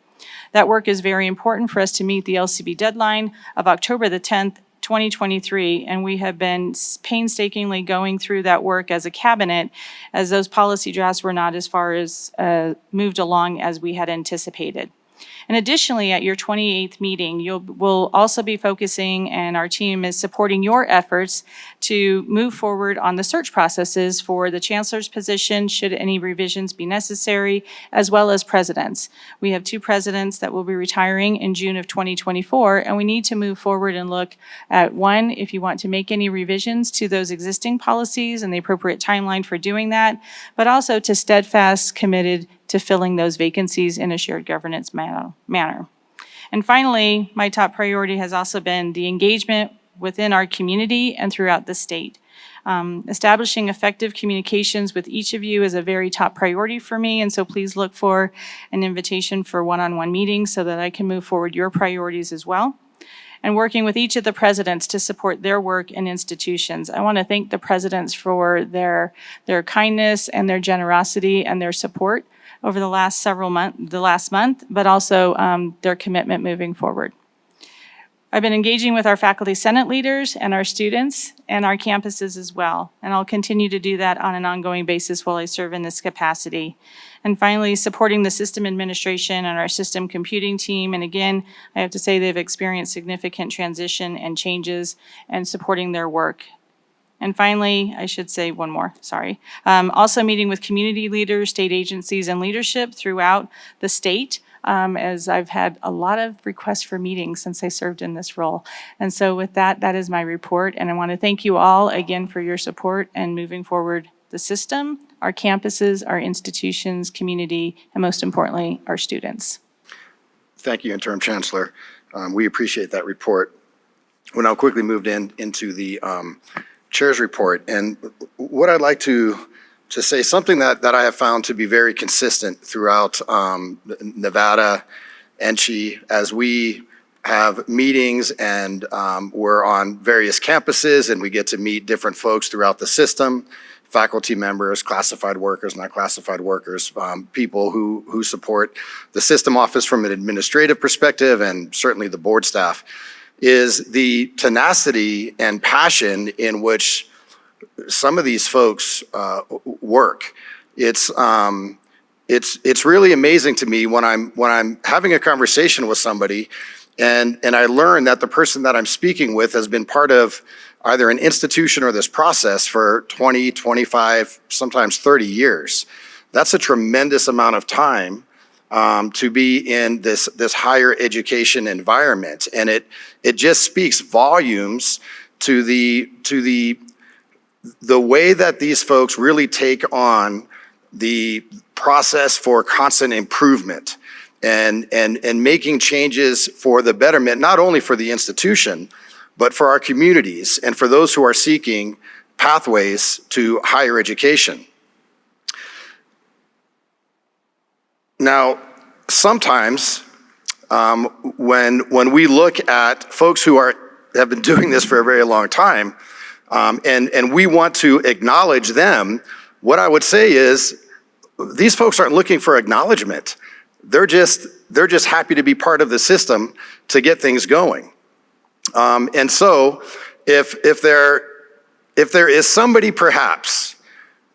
That work is very important for us to meet the LCB deadline of October the 10th, 2023, and we have been painstakingly going through that work as a cabinet as those policy drafts were not as far as moved along as we had anticipated. And additionally, at your 28th meeting, we'll also be focusing, and our team is supporting your efforts to move forward on the search processes for the chancellor's position, should any revisions be necessary, as well as presidents. We have 2 presidents that will be retiring in June of 2024, and we need to move forward and look at, one, if you want to make any revisions to those existing policies and the appropriate timeline for doing that, but also to steadfast, committed to filling those vacancies in a shared governance manner. And finally, my top priority has also been the engagement within our community and throughout the state. Establishing effective communications with each of you is a very top priority for me, and so please look for an invitation for one-on-one meetings so that I can move forward your priorities as well. And working with each of the presidents to support their work and institutions. I want to thank the presidents for their kindness and their generosity and their support over the last month, but also their commitment moving forward. I've been engaging with our faculty senate leaders and our students and our campuses as well, and I'll continue to do that on an ongoing basis while I serve in this capacity. And finally, supporting the system administration and our system computing team, and again, I have to say they've experienced significant transition and changes, and supporting their work. And finally, I should say one more, sorry. Also meeting with community leaders, state agencies, and leadership throughout the state, as I've had a lot of requests for meetings since I served in this role. And so with that, that is my report. And I want to thank you all again for your support and moving forward the system, our campuses, our institutions, community, and most importantly, our students. Thank you, Interim Chancellor. We appreciate that report. We'll now quickly move into the Chair's report. And what I'd like to say, something that I have found to be very consistent throughout Nevada, NSHE, as we have meetings and we're on various campuses and we get to meet different folks throughout the system, faculty members, classified workers, not classified workers, people who support the system office from an administrative perspective, and certainly the board staff, is the tenacity and passion in which some of these folks work. It's really amazing to me when I'm having a conversation with somebody and I learn that the person that I'm speaking with has been part of either an institution or this process for 20, 25, sometimes 30 years. That's a tremendous amount of time to be in this higher education environment, and it just speaks volumes to the way that these folks really take on the process for constant improvement and making changes for the betterment, not only for the institution, but for our communities and for those who are seeking pathways to higher education. Now, sometimes when we look at folks who have been doing this for a very long time, and we want to acknowledge them, what I would say is these folks aren't looking for acknowledgement. They're just happy to be part of the system to get things going. And so if there is somebody perhaps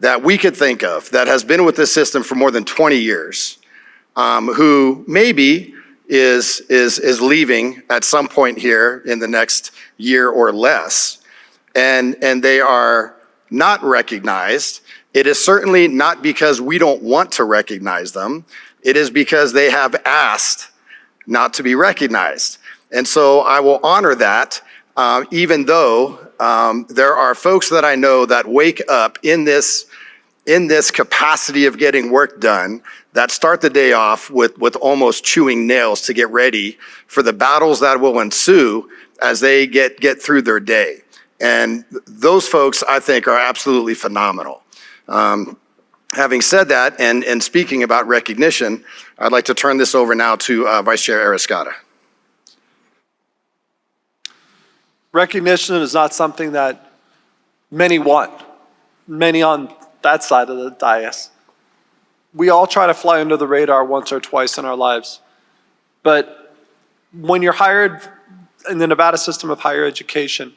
that we could think of that has been with this system for more than 20 years, who maybe is leaving at some point here in the next year or less, and they are not recognized, it is certainly not because we don't want to recognize them. It is because they have asked not to be recognized. And so I will honor that, even though there are folks that I know that wake up in this capacity of getting work done, that start the day off with almost chewing nails to get ready for the battles that will ensue as they get through their day. And those folks, I think, are absolutely phenomenal. Having said that, and speaking about recognition, I'd like to turn this over now to Vice Chair Arascata. Recognition is not something that many want, many on that side of the dais. We all try to fly under the radar once or twice in our lives. But when you're hired in the Nevada system of higher education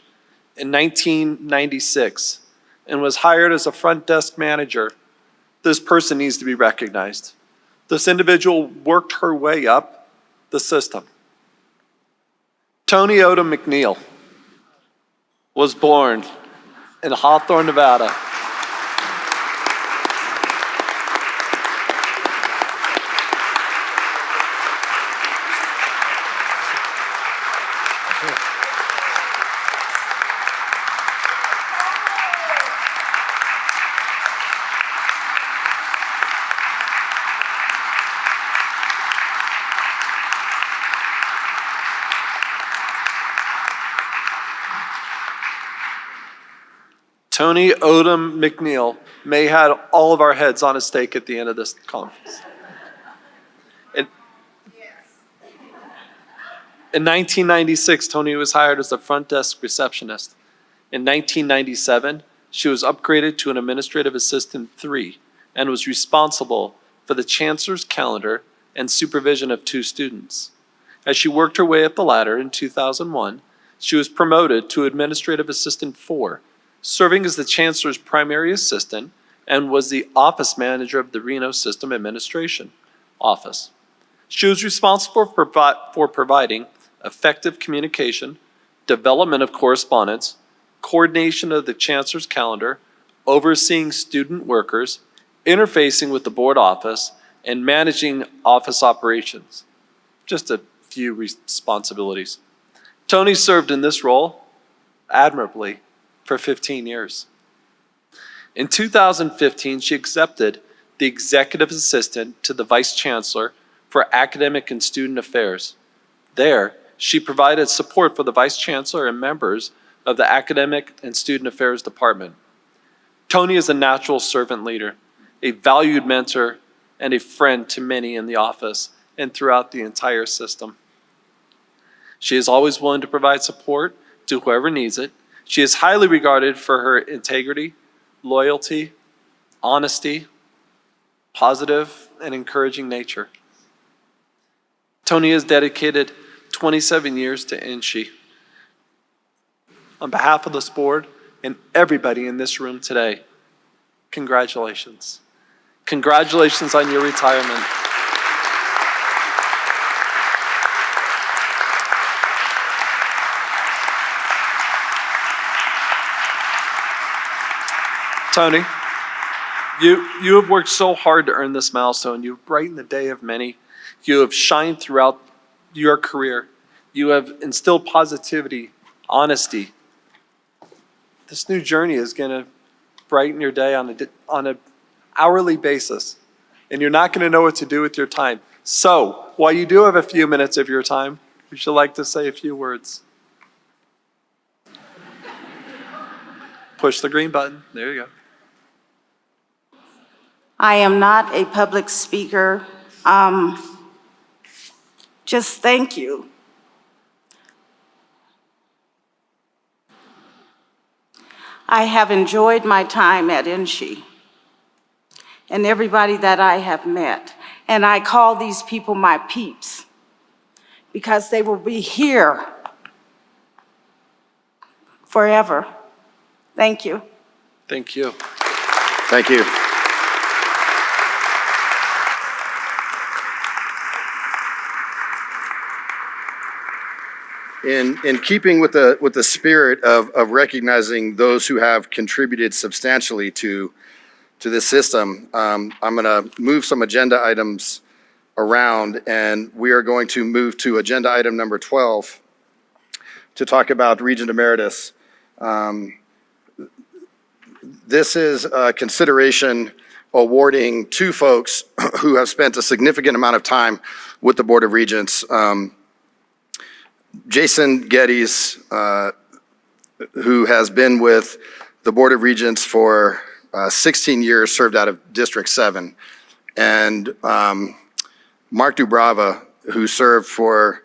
in 1996 and was hired as a front desk manager, this person needs to be recognized. This individual worked her way up the system. Tony Odom McNeil was born in Hawthorne, Nevada. Tony Odom McNeil may have all of our heads on a stake at the end of this conference. In 1996, Tony was hired as a front desk receptionist. In 1997, she was upgraded to an administrative assistant 3 and was responsible for the chancellor's calendar and supervision of 2 students. As she worked her way up the ladder in 2001, she was promoted to administrative assistant 4, serving as the chancellor's primary assistant and was the office manager of the Reno System Administration Office. She was responsible for providing effective communication, development of correspondence, coordination of the chancellor's calendar, overseeing student workers, interfacing with the board office, and managing office operations. Just a few responsibilities. Tony served in this role admirably for 15 years. In 2015, she accepted the executive assistant to the vice chancellor for academic and student affairs. There, she provided support for the vice chancellor and members of the academic and student affairs department. Tony is a natural servant leader, a valued mentor, and a friend to many in the office and throughout the entire system. She is always willing to provide support to whoever needs it. She is highly regarded for her integrity, loyalty, honesty, positive and encouraging nature. Tony has dedicated 27 years to NSHE. On behalf of this board and everybody in this room today, congratulations. Congratulations on your retirement. Tony, you have worked so hard to earn this milestone. You've brightened the day of many. You have shined throughout your career. You have instilled positivity, honesty. This new journey is going to brighten your day on an hourly basis, and you're not going to know what to do with your time. So, while you do have a few minutes of your time, would you like to say a few words? Push the green button. There you go. I am not a public speaker. Just thank you. I have enjoyed my time at NSHE and everybody that I have met. And I call these people my peeps because they will be here forever. Thank you. Thank you. Thank you. In keeping with the spirit of recognizing those who have contributed substantially to this system, I'm going to move some agenda items around, and we are going to move to agenda item number 12 to talk about Regent Emeritus. This is a consideration awarding two folks who have spent a significant amount of time with the Board of Regents. Jason Geddes, who has been with the Board of Regents for 16 years, served out of District 7, and Mark Dubrava, who served for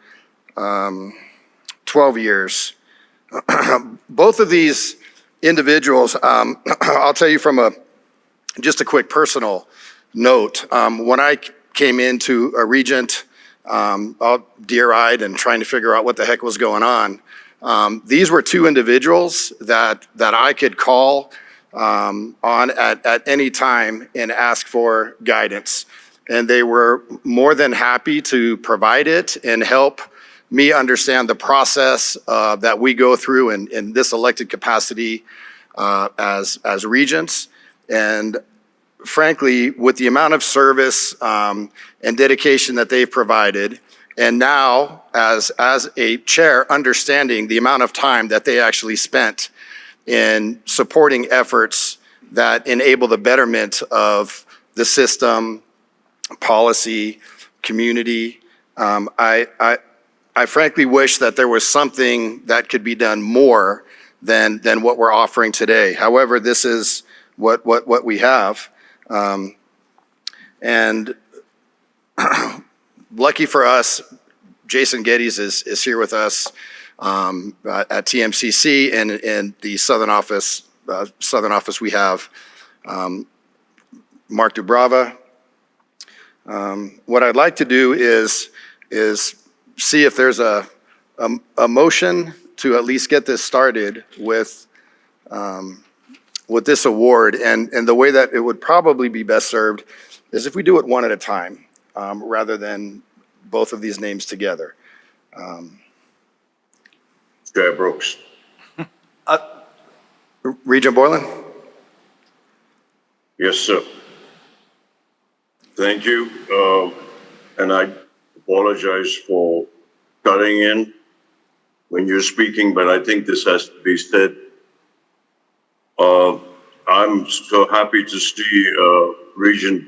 12 years. Both of these individuals, I'll tell you from just a quick personal note. When I came into a Regent, all deer-eyed and trying to figure out what the heck was going on, these were two individuals that I could call on at any time and ask for guidance. And they were more than happy to provide it and help me understand the process that we go through in this elected capacity as regents. And frankly, with the amount of service and dedication that they've provided, and now as a chair, understanding the amount of time that they actually spent in supporting efforts that enable the betterment of the system, policy, community. I frankly wish that there was something that could be done more than what we're offering today. However, this is what we have. And lucky for us, Jason Geddes is here with us at TMCC and in the Southern office we have Mark Dubrava. What I'd like to do is see if there's a motion to at least get this started with this award. And the way that it would probably be best served is if we do it one at a time, rather than both of these names together. Chair Brooks. Regent Boylan? Yes, sir. Thank you. And I apologize for cutting in when you're speaking, but I think this has to be said. I'm so happy to see Regent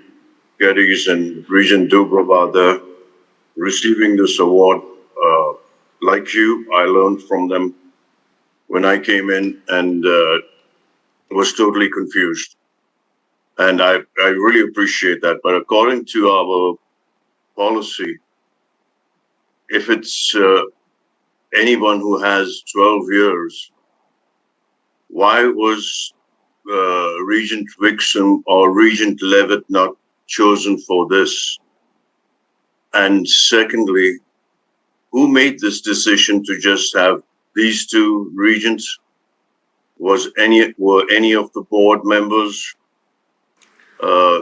Geddes and Regent Dubrava there receiving this award. Like you, I learned from them when I came in and was totally confused. And I really appreciate that. But according to our policy, if it's anyone who has 12 years, why was Regent Wixom or Regent Levitt not chosen for this? And secondly, who made this decision to just have these two regents? Were any of the board members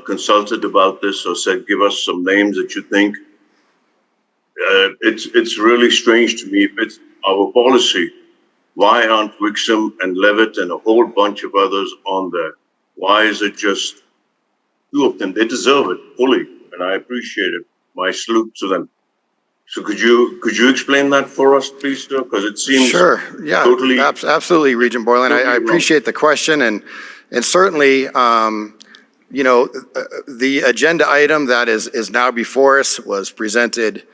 consulted about this or said, give us some names that you think? It's really strange to me. If it's our policy, why aren't Wixom and Levitt and a whole bunch of others on there? Why is it just two of them? They deserve it fully, and I appreciate it. My salute to them. So could you explain that for us, please, sir? Because it seems Sure. Yeah, totally absolutely, Regent Boylan. totally I appreciate the question, and certainly, the agenda item that is now before us was presented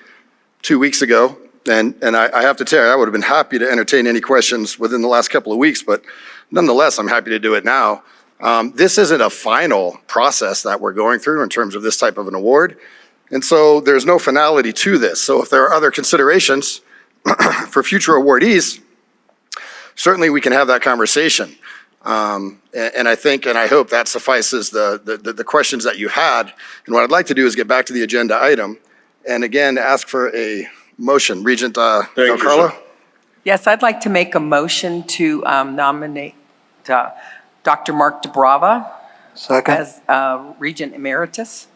2 weeks ago, and I have to tell you, I would have been happy to entertain any questions within the last couple of weeks, but nonetheless, I'm happy to do it now. This isn't a final process that we're going through in terms of this type of an award. And so there's no finality to this. So if there are other considerations for future awardees, certainly we can have that conversation. And I think, and I hope that suffices the questions that you had. And what I'd like to do is get back to the agenda item and again, ask for a motion. Regent Del Carlo? Yes, I'd like to make a motion to nominate Dr. Mark Dubrava as Regent Emeritus.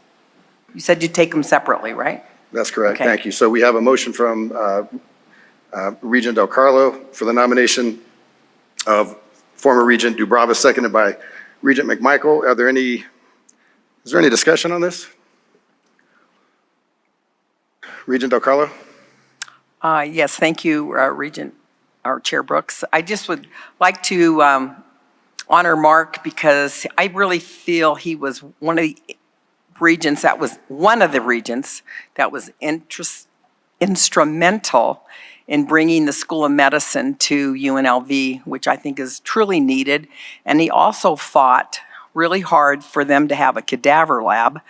You said you'd take them separately, right? That's correct. Okay. Thank you. So we have a motion from Regent Del Carlo for the nomination of former Regent Dubrava, seconded by Regent McMichael. Is there any discussion on this? Regent Del Carlo? Yes, thank you, Regent, or Chair Brooks. I just would like to honor Mark because I really feel he was one of the regents that was instrumental in bringing the School of Medicine to UNLV, which I think is truly needed. And he also fought really hard for them to have a cadaver lab.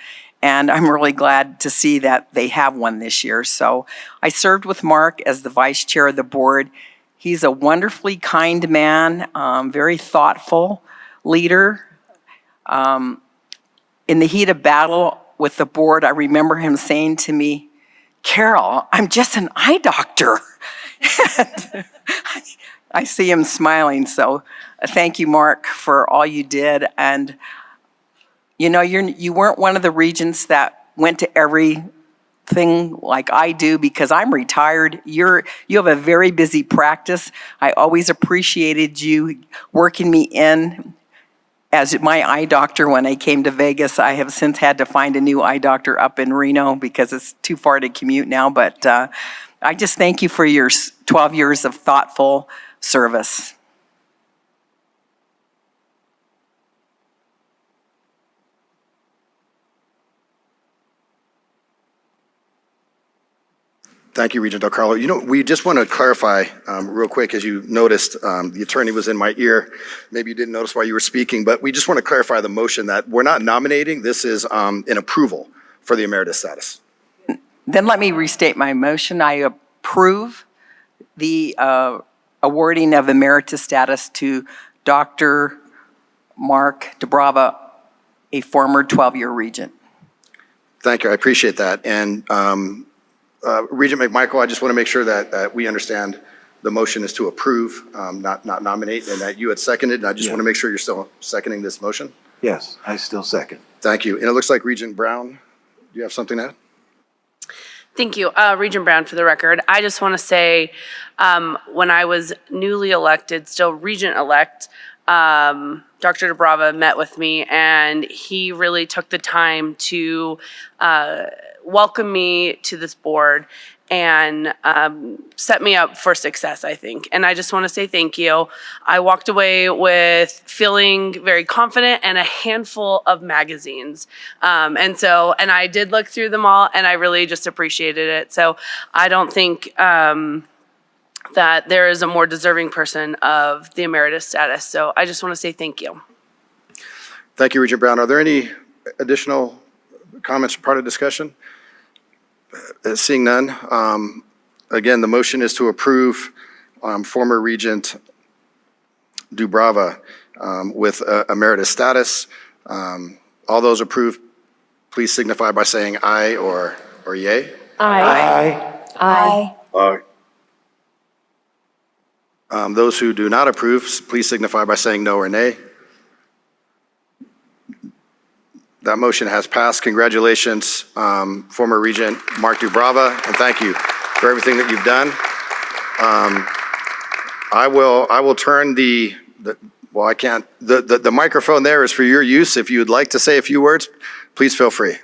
And I'm really glad to see that they have one this year. So I served with Mark as the vice chair of the board. He's a wonderfully kind man, very thoughtful leader. In the heat of battle with the board, I remember him saying to me, "Carol, I'm just an eye doctor." I see him smiling, so thank you, Mark, for all you did. And you know, you weren't one of the regents that went to everything like I do because I'm retired. You have a very busy practice. I always appreciated you working me in as my eye doctor when I came to Vegas. I have since had to find a new eye doctor up in Reno because it's too far to commute now. But I just thank you for your 12 years of thoughtful service. Thank you, Regent Del Carlo. You know, we just want to clarify real quick, as you noticed, the attorney was in my ear. Maybe you didn't notice while you were speaking, but we just want to clarify the motion that we're not nominating. This is an approval for the emeritus status. Then let me restate my motion. I approve the awarding of emeritus status to Dr. Mark DeBrava, a former 12-year regent. Thank you. I appreciate that. And Regent McMichael, I just want to make sure that we understand the motion is to approve, not nominate, and that you had seconded. And I just want to make sure you're still seconding this motion. Yes, I still second. Thank you. And it looks like Regent Brown, do you have something to add? Thank you. Regent Brown, for the record, I just want to say when I was newly elected, still regent-elect, Dr. DeBrava met with me, and he really took the time to welcome me to this board and set me up for success, I think. And I just want to say thank you. I walked away with feeling very confident and a handful of magazines. And I did look through them all, and I really just appreciated it. So I don't think that there is a more deserving person of the emeritus status. So I just want to say thank you. Thank you, Regent Brown. Are there any additional comments or part of discussion? Seeing none. Again, the motion is to approve former Regent DeBrava with emeritus status. All those approved, please signify by saying aye or yay. Aye. Aye. Those who do not approve, please signify by saying no or nay. That motion has passed. Congratulations, former Regent Mark DeBrava, and thank you for everything that you've done. I will turn the microphone there is for your use. If you would like to say a few words, please feel free.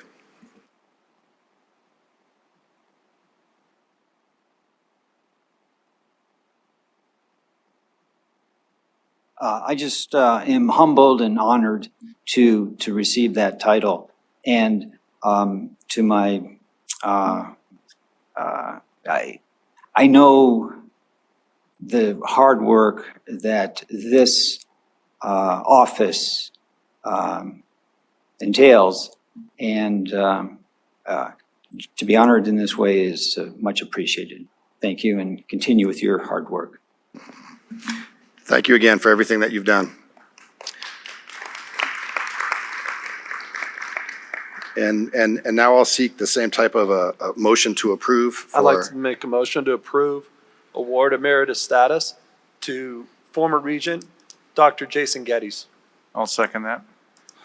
I just am humbled and honored to receive that title, and to my I know the hard work that this office entails, and to be honored in this way is much appreciated. Thank you, and continue with your hard work. Thank you again for everything that you've done. And now I'll seek the same type of a motion to approve. I'd like to make a motion to approve award emeritus status to former Regent Dr. Jason Geddes. I'll second that.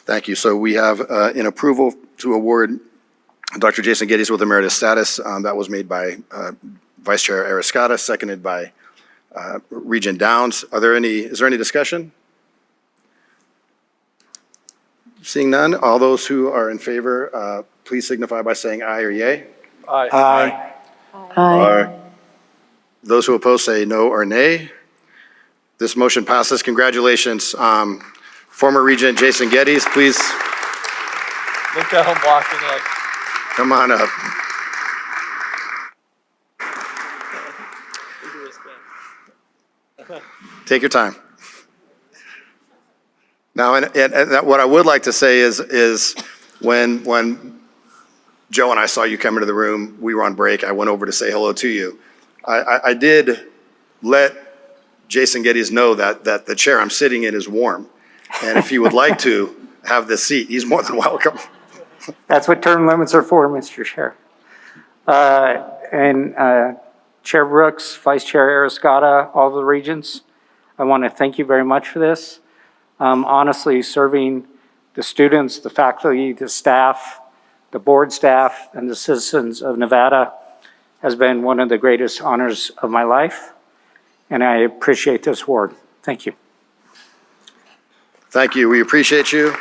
Thank you. So we have an approval to award Dr. Jason Geddes with emeritus status. That was made by Vice Chair Arascata, seconded by Regent Downs. Is there any discussion? Seeing none, all those who are in favor, please signify by saying aye or yay. Aye. Aye. Aye. Those who oppose say no or nay. This motion passes. Congratulations. Former Regent Jason Geddes, please Look at him walking up. come on up. Take your time. Now, what I would like to say is when Joe and I saw you come into the room, we were on break, I went over to say hello to you. I did let Jason Geddes know that the chair I'm sitting in is warm. And if he would like to have this seat, he's more than welcome. That's what term limits are for, Mr. Chair. Chair Brooks, Vice Chair Arascata, all the regents, I want to thank you very much for this. Honestly, serving the students, the faculty, the staff, the board staff, and the citizens of Nevada has been one of the greatest honors of my life, and I appreciate this award. Thank you. Thank you. We appreciate you.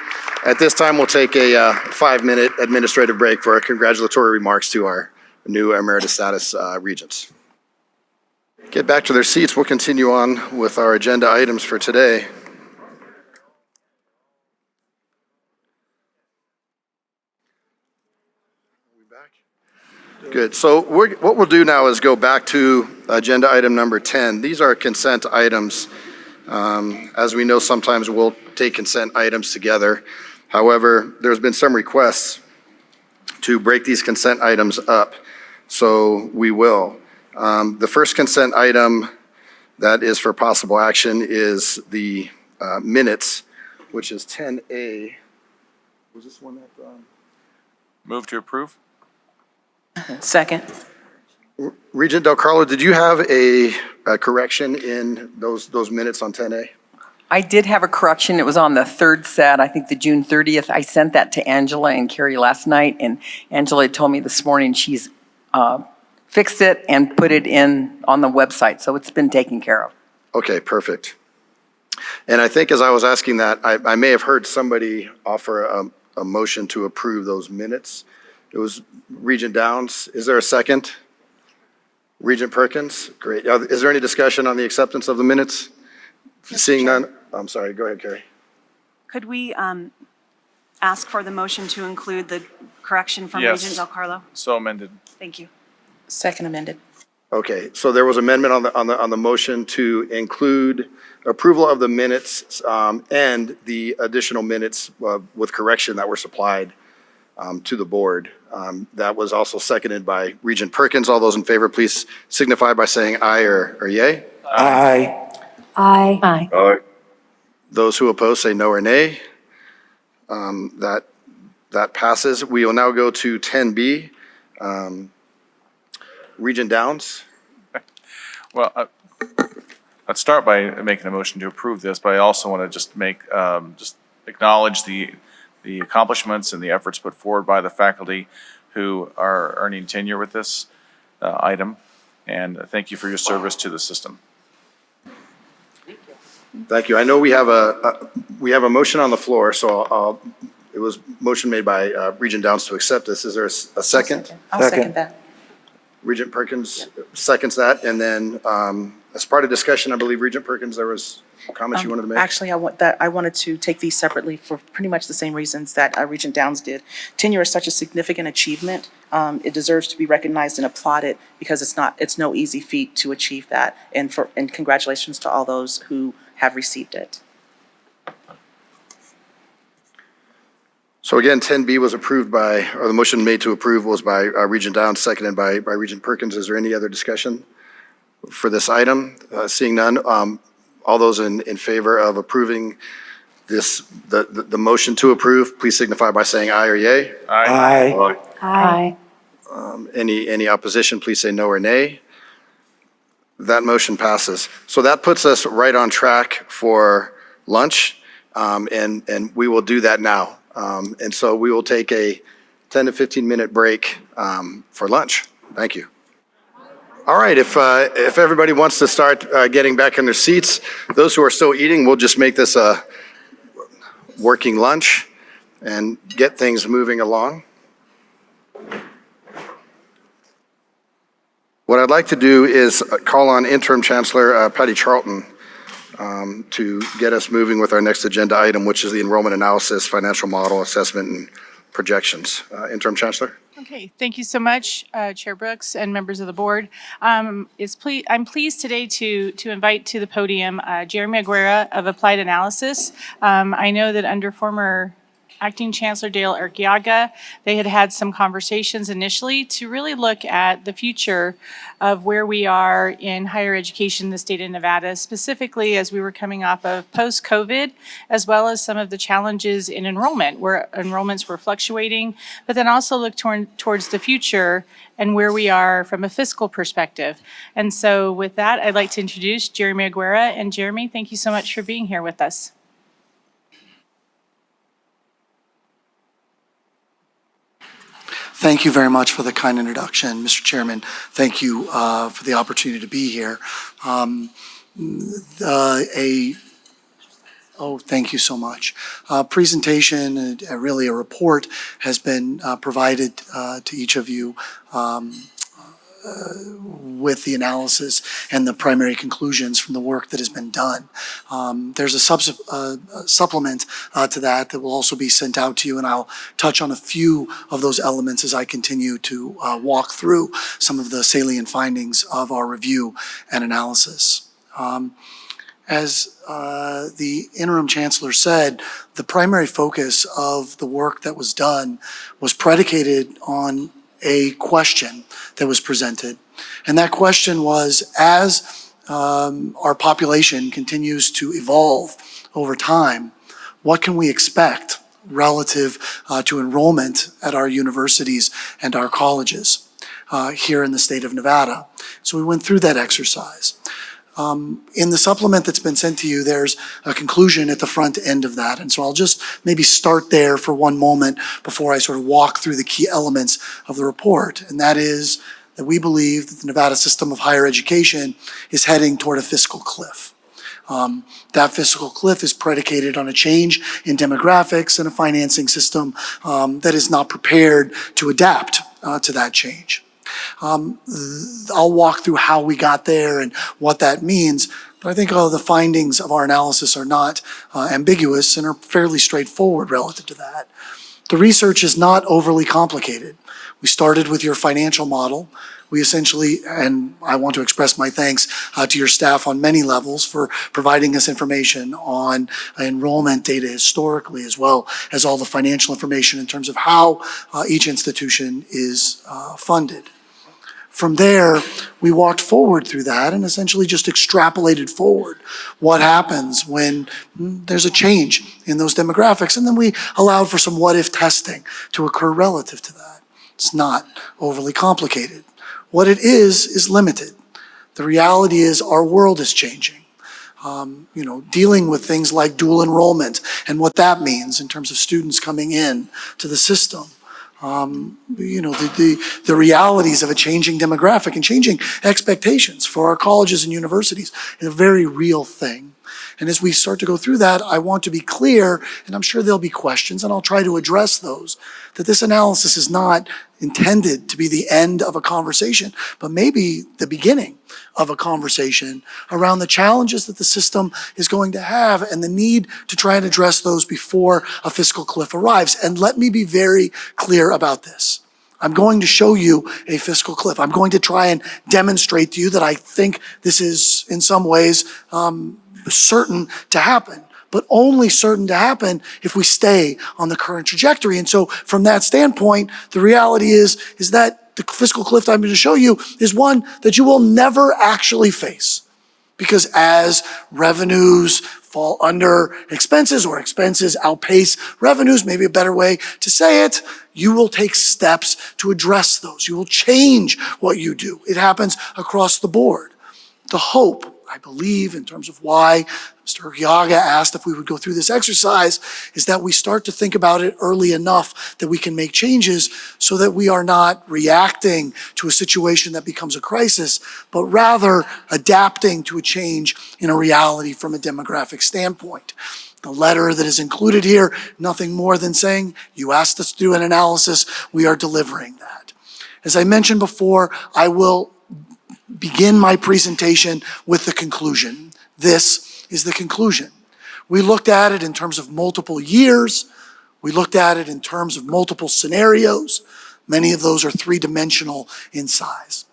At this time, we'll take a 5-minute administrative break for our congratulatory remarks to our new emeritus status regents. Get back to their seats. We'll continue on with our agenda items for today. Good. So what we'll do now is go back to agenda item number 10. These are consent items. As we know, sometimes we'll take consent items together. However, there's been some requests to break these consent items up, so we will. The first consent item that is for possible action is the minutes, which is 10A. Was this one that? Move to approve? Second. Regent Del Carlo, did you have a correction in those minutes on 10A? I did have a correction. It was on the third set, I think the June 30th. I sent that to Angela and Carrie last night, and Angela told me this morning she's fixed it and put it in on the website, so it's been taken care of. Okay, perfect. And I think as I was asking that, I may have heard somebody offer a motion to approve those minutes. It was Regent Downs. Is there a second? Regent Perkins? Great. Is there any discussion on the acceptance of the minutes? Seeing none, I'm sorry, go ahead, Carrie. Could we ask for the motion to include the correction from Yes. Regent Del Carlo? So amended. Thank you. Second amended. Okay, so there was amendment on the motion to include approval of the minutes and the additional minutes with correction that were supplied to the board. That was also seconded by Regent Perkins. All those in favor, please signify by saying aye or yay. Aye. Aye. Aye. Aye. Those who oppose say no or nay. That passes. We will now go to 10B. Regent Downs. Well, I'd start by making a motion to approve this, but I also want to just acknowledge the accomplishments and the efforts put forward by the faculty who are earning tenure with this item, and thank you for your service to the system. Thank you. I know we have a motion on the floor, so it was motion made by Regent Downs to accept this. Is there a second? I'll second that. Regent Perkins seconds that, and then as part of discussion, I believe Regent Perkins, there was comments you wanted to make? Actually, I wanted to take these separately for pretty much the same reasons that Regent Downs did. Tenure is such a significant achievement. It deserves to be recognized and applauded because it's no easy feat to achieve that. And congratulations to all those who have received it. So again, 10B was approved by, or the motion made to approve was by Regent Downs, seconded by Regent Perkins. Is there any other discussion for this item? Seeing none, all those in favor of approving the motion to approve, please signify by saying aye or yay. Aye. Aye. Any opposition, please say no or nay. That motion passes. So that puts us right on track for lunch, and we will do that now. And so we will take a 10 to 15-minute break for lunch. Thank you. All right, if everybody wants to start getting back in their seats, those who are still eating, we'll just make this a working lunch and get things moving along. What I'd like to do is call on Interim Chancellor Patty Charlton to get us moving with our next agenda item, which is the enrollment analysis, financial model assessment, and projections. Interim Chancellor? Okay, thank you so much, Chair Brooks and members of the board. I'm pleased today to invite to the podium Jeremy Aguirre of Applied Analysis. I know that under former Acting Chancellor Dale Urquiaga, they had some conversations initially to really look at the future of where we are in higher education in the state of Nevada, specifically as we were coming off of post-COVID, as well as some of the challenges in enrollment, where enrollments were fluctuating, but then also look towards the future and where we are from a fiscal perspective. And so with that, I'd like to introduce Jeremy Aguirre. And Jeremy, thank you so much for being here with us. Thank you very much for the kind introduction, Mr. Chairman. Thank you for the opportunity to be here. Thank you so much. Presentation, really a report has been provided to each of you with the analysis and the primary conclusions from the work that has been done. There's a supplement to that will also be sent out to you, and I'll touch on a few of those elements as I continue to walk through some of the salient findings of our review and analysis. As the interim chancellor said, the primary focus of the work that was done was predicated on a question that was presented. And that question was, as our population continues to evolve over time, what can we expect relative to enrollment at our universities and our colleges here in the state of Nevada? So we went through that exercise. In the supplement that's been sent to you, there's a conclusion at the front end of that. And so I'll just maybe start there for one moment before I sort of walk through the key elements of the report. And that is that we believe that the Nevada system of higher education is heading toward a fiscal cliff. That fiscal cliff is predicated on a change in demographics and a financing system that is not prepared to adapt to that change. I'll walk through how we got there and what that means, but I think all the findings of our analysis are not ambiguous and are fairly straightforward relative to that. The research is not overly complicated. We started with your financial model. We essentially, and I want to express my thanks to your staff on many levels for providing us information on enrollment data historically, as well as all the financial information in terms of how each institution is funded. From there, we walked forward through that and essentially just extrapolated forward what happens when there's a change in those demographics. And then we allowed for some what-if testing to occur relative to that. It's not overly complicated. What it is limited. The reality is our world is changing. Dealing with things like dual enrollment and what that means in terms of students coming in to the system. The realities of a changing demographic and changing expectations for our colleges and universities is a very real thing. And as we start to go through that, I want to be clear, and I'm sure there'll be questions, and I'll try to address those, that this analysis is not intended to be the end of a conversation, but maybe the beginning of a conversation around the challenges that the system is going to have and the need to try and address those before a fiscal cliff arrives. And let me be very clear about this. I'm going to show you a fiscal cliff. I'm going to try and demonstrate to you that I think this is in some ways certain to happen, but only certain to happen if we stay on the current trajectory. And so from that standpoint, the reality is that the fiscal cliff I'm going to show you is one that you will never actually face. Because as revenues fall under expenses or expenses outpace revenues, maybe a better way to say it, you will take steps to address those. You will change what you do. It happens across the board. The hope, I believe, in terms of why Mr. Urquiaga asked if we would go through this exercise, is that we start to think about it early enough that we can make changes so that we are not reacting to a situation that becomes a crisis, but rather adapting to a change in a reality from a demographic standpoint. The letter that is included here, nothing more than saying, you asked us to do an analysis, we are delivering that. As I mentioned before, I will begin my presentation with the conclusion. This is the conclusion. We looked at it in terms of multiple years. We looked at it in terms of multiple scenarios. Many of those are three-dimensional in size.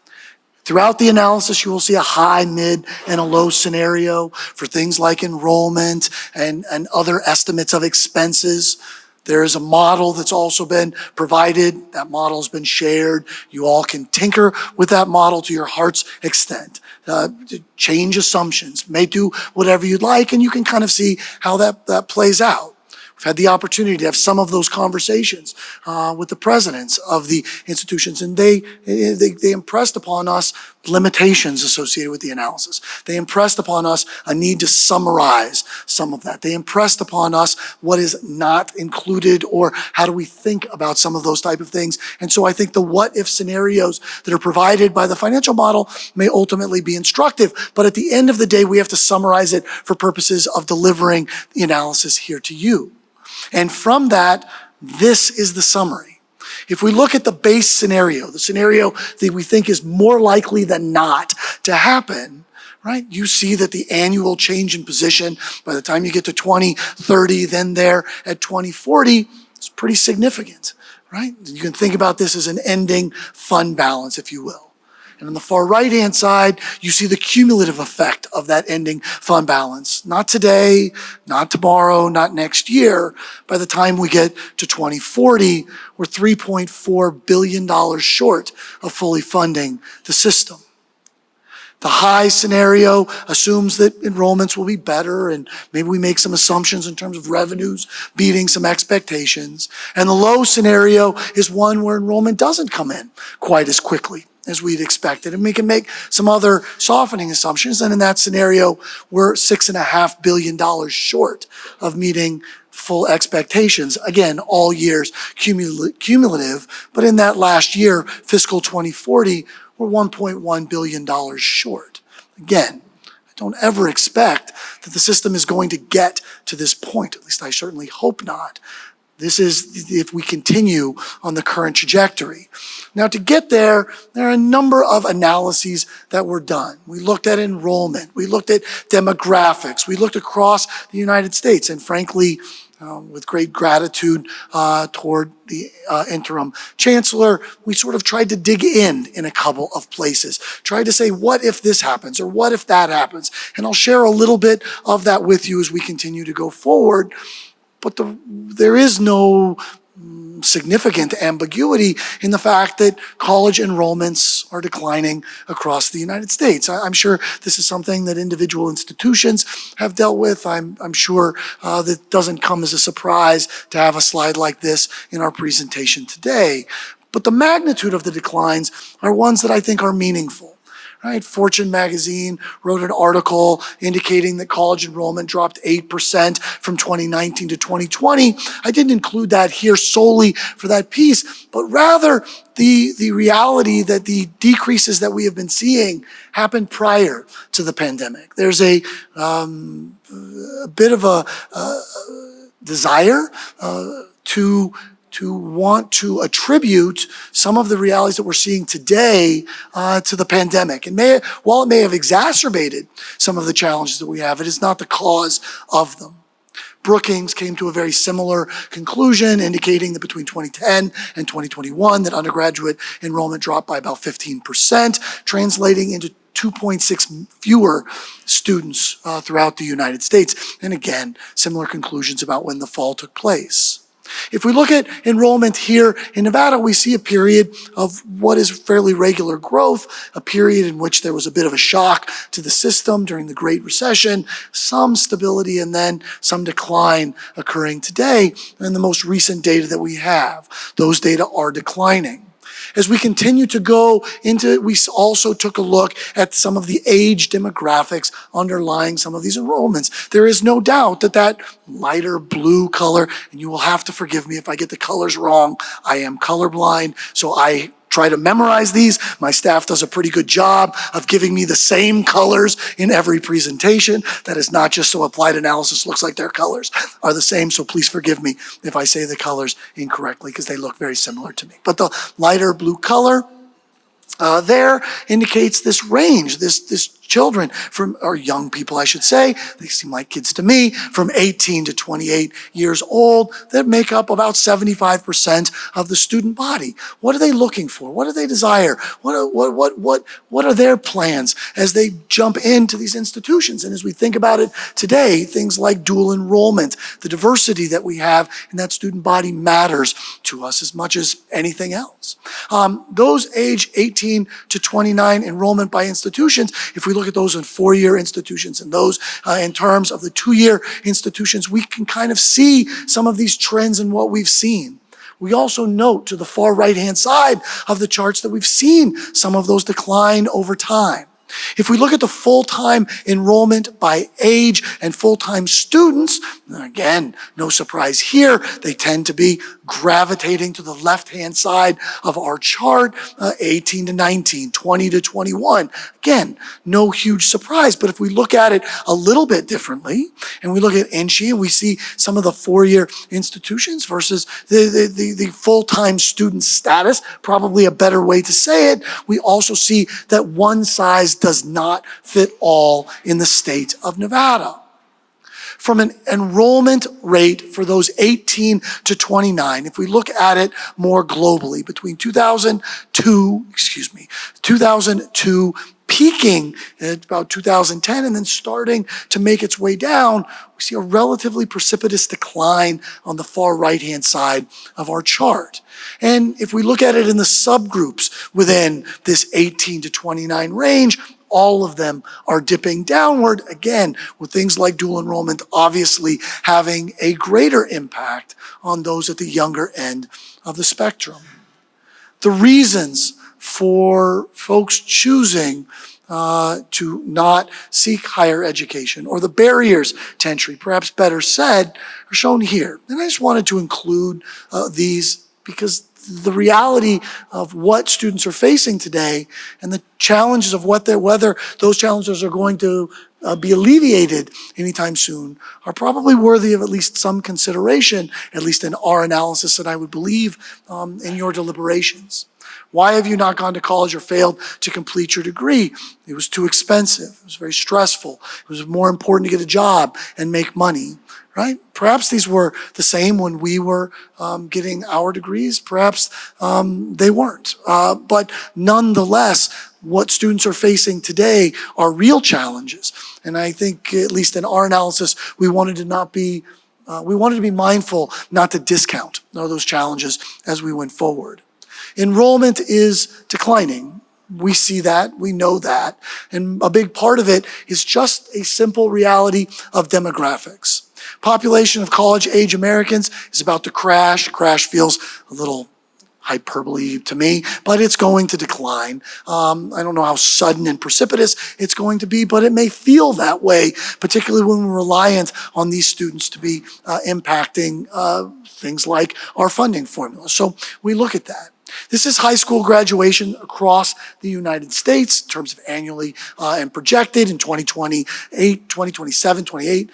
Throughout the analysis, you will see a high, mid, and a low scenario for things like enrollment and other estimates of expenses. There is a model that's also been provided. That model has been shared. You all can tinker with that model to your heart's extent. Change assumptions, may do whatever you'd like, and you can kind of see how that plays out. We've had the opportunity to have some of those conversations with the presidents of the institutions, and they impressed upon us limitations associated with the analysis. They impressed upon us a need to summarize some of that. They impressed upon us what is not included or how do we think about some of those type of things. And so I think the what-if scenarios that are provided by the financial model may ultimately be instructive, but at the end of the day, we have to summarize it for purposes of delivering the analysis here to you. And from that, this is the summary. If we look at the base scenario, the scenario that we think is more likely than not to happen, right? You see that the annual change in position by the time you get to 2030, then there at 2040, is pretty significant, right? You can think about this as an ending fund balance, if you will. And on the far right-hand side, you see the cumulative effect of that ending fund balance. Not today, not tomorrow, not next year. By the time we get to 2040, we're $3.4 billion short of fully funding the system. The high scenario assumes that enrollments will be better, and maybe we make some assumptions in terms of revenues beating some expectations. And the low scenario is one where enrollment doesn't come in quite as quickly as we'd expected. And we can make some other softening assumptions. And in that scenario, we're $6.5 billion short of meeting full expectations. Again, all years cumulative, but in that last year, fiscal 2040, we're $1.1 billion short. Again, I don't ever expect that the system is going to get to this point. At least I certainly hope not. This is if we continue on the current trajectory. Now, to get there, there are a number of analyses that were done. We looked at enrollment. We looked at demographics. We looked across the United States. And frankly, with great gratitude toward the interim chancellor, we sort of tried to dig in a couple of places, tried to say, what if this happens or what if that happens? And I'll share a little bit of that with you as we continue to go forward. But there is no significant ambiguity in the fact that college enrollments are declining across the United States. I'm sure this is something that individual institutions have dealt with. I'm sure that doesn't come as a surprise to have a slide like this in our presentation today. But the magnitude of the declines are ones that I think are meaningful. Right? Fortune magazine wrote an article indicating that college enrollment dropped 8% from 2019 to 2020. I didn't include that here solely for that piece, but rather the reality that the decreases that we have been seeing happened prior to the pandemic. There's a bit of a desire to want to attribute some of the realities that we're seeing today to the pandemic. And while it may have exacerbated some of the challenges that we have, it is not the cause of them. Brookings came to a very similar conclusion, indicating that between 2010 and 2021, that undergraduate enrollment dropped by about 15%, translating into 2.6 fewer students throughout the United States. And again, similar conclusions about when the fall took place. If we look at enrollment here in Nevada, we see a period of what is fairly regular growth, a period in which there was a bit of a shock to the system during the Great Recession, some stability, and then some decline occurring today. And the most recent data that we have, those data are declining. As we continue to go into it, we also took a look at some of the age demographics underlying some of these enrollments. There is no doubt that that lighter blue color, and you will have to forgive me if I get the colors wrong. I am colorblind, so I try to memorize these. My staff does a pretty good job of giving me the same colors in every presentation. That is not just so applied analysis looks like their colors are the same, so please forgive me if I say the colors incorrectly because they look very similar to me. But the lighter blue color there indicates this range, this children from, or young people, I should say, they seem like kids to me, from 18 to 28 years old that make up about 75% of the student body. What are they looking for? What do they desire? What are their plans as they jump into these institutions? And as we think about it today, things like dual enrollment, the diversity that we have in that student body matters to us as much as anything else. Those age 18 to 29 enrollment by institutions, if we look at those in four-year institutions and those in terms of the two-year institutions, we can kind of see some of these trends in what we've seen. We also note to the far right-hand side of the charts that we've seen some of those decline over time. If we look at the full-time enrollment by age and full-time students, again, no surprise here, they tend to be gravitating to the left-hand side of our chart, 18 to 19, 20 to 21. Again, no huge surprise, but if we look at it a little bit differently, and we look at NSHE and we see some of the four-year institutions versus the full-time student status, probably a better way to say it, we also see that one size does not fit all in the state of Nevada. From an enrollment rate for those 18 to 29, if we look at it more globally, between 2002 peaking at about 2010 and then starting to make its way down, we see a relatively precipitous decline on the far right-hand side of our chart. And if we look at it in the subgroups within this 18 to 29 range, all of them are dipping downward, again, with things like dual enrollment obviously having a greater impact on those at the younger end of the spectrum. The reasons for folks choosing to not seek higher education, or the barriers to entry, perhaps better said, are shown here. And I just wanted to include these because the reality of what students are facing today and the challenges of whether those challenges are going to be alleviated anytime soon are probably worthy of at least some consideration, at least in our analysis, and I would believe in your deliberations. Why have you not gone to college or failed to complete your degree? It was too expensive. It was very stressful. It was more important to get a job and make money, right? Perhaps these were the same when we were getting our degrees. Perhaps they weren't. But nonetheless, what students are facing today are real challenges. And I think, at least in our analysis, we wanted to be mindful not to discount those challenges as we went forward. Enrollment is declining. We see that, we know that, and a big part of it is just a simple reality of demographics. Population of college-age Americans is about to crash. Crash feels a little hyperbole to me, but it's going to decline. I don't know how sudden and precipitous it's going to be, but it may feel that way, particularly when we're reliant on these students to be impacting things like our funding formula. So we look at that. This is high school graduation across the United States in terms of annually and projected in 2028, 2027, 28.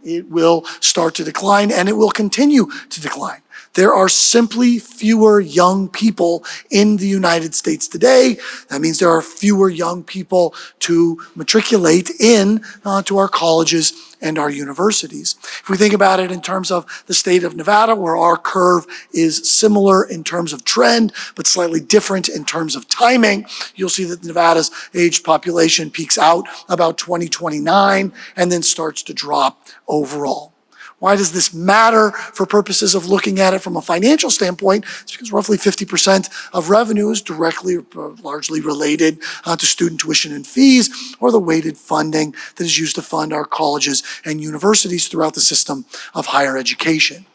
It will start to decline and it will continue to decline. There are simply fewer young people in the United States today. That means there are fewer young people to matriculate in to our colleges and our universities. If we think about it in terms of the state of Nevada, where our curve is similar in terms of trend, but slightly different in terms of timing, you'll see that Nevada's aged population peaks out about 2029 and then starts to drop overall. Why does this matter for purposes of looking at it from a financial standpoint? It's because roughly 50% of revenue is directly or largely related to student tuition and fees, or the weighted funding that is used to fund our colleges and universities throughout the system of higher education.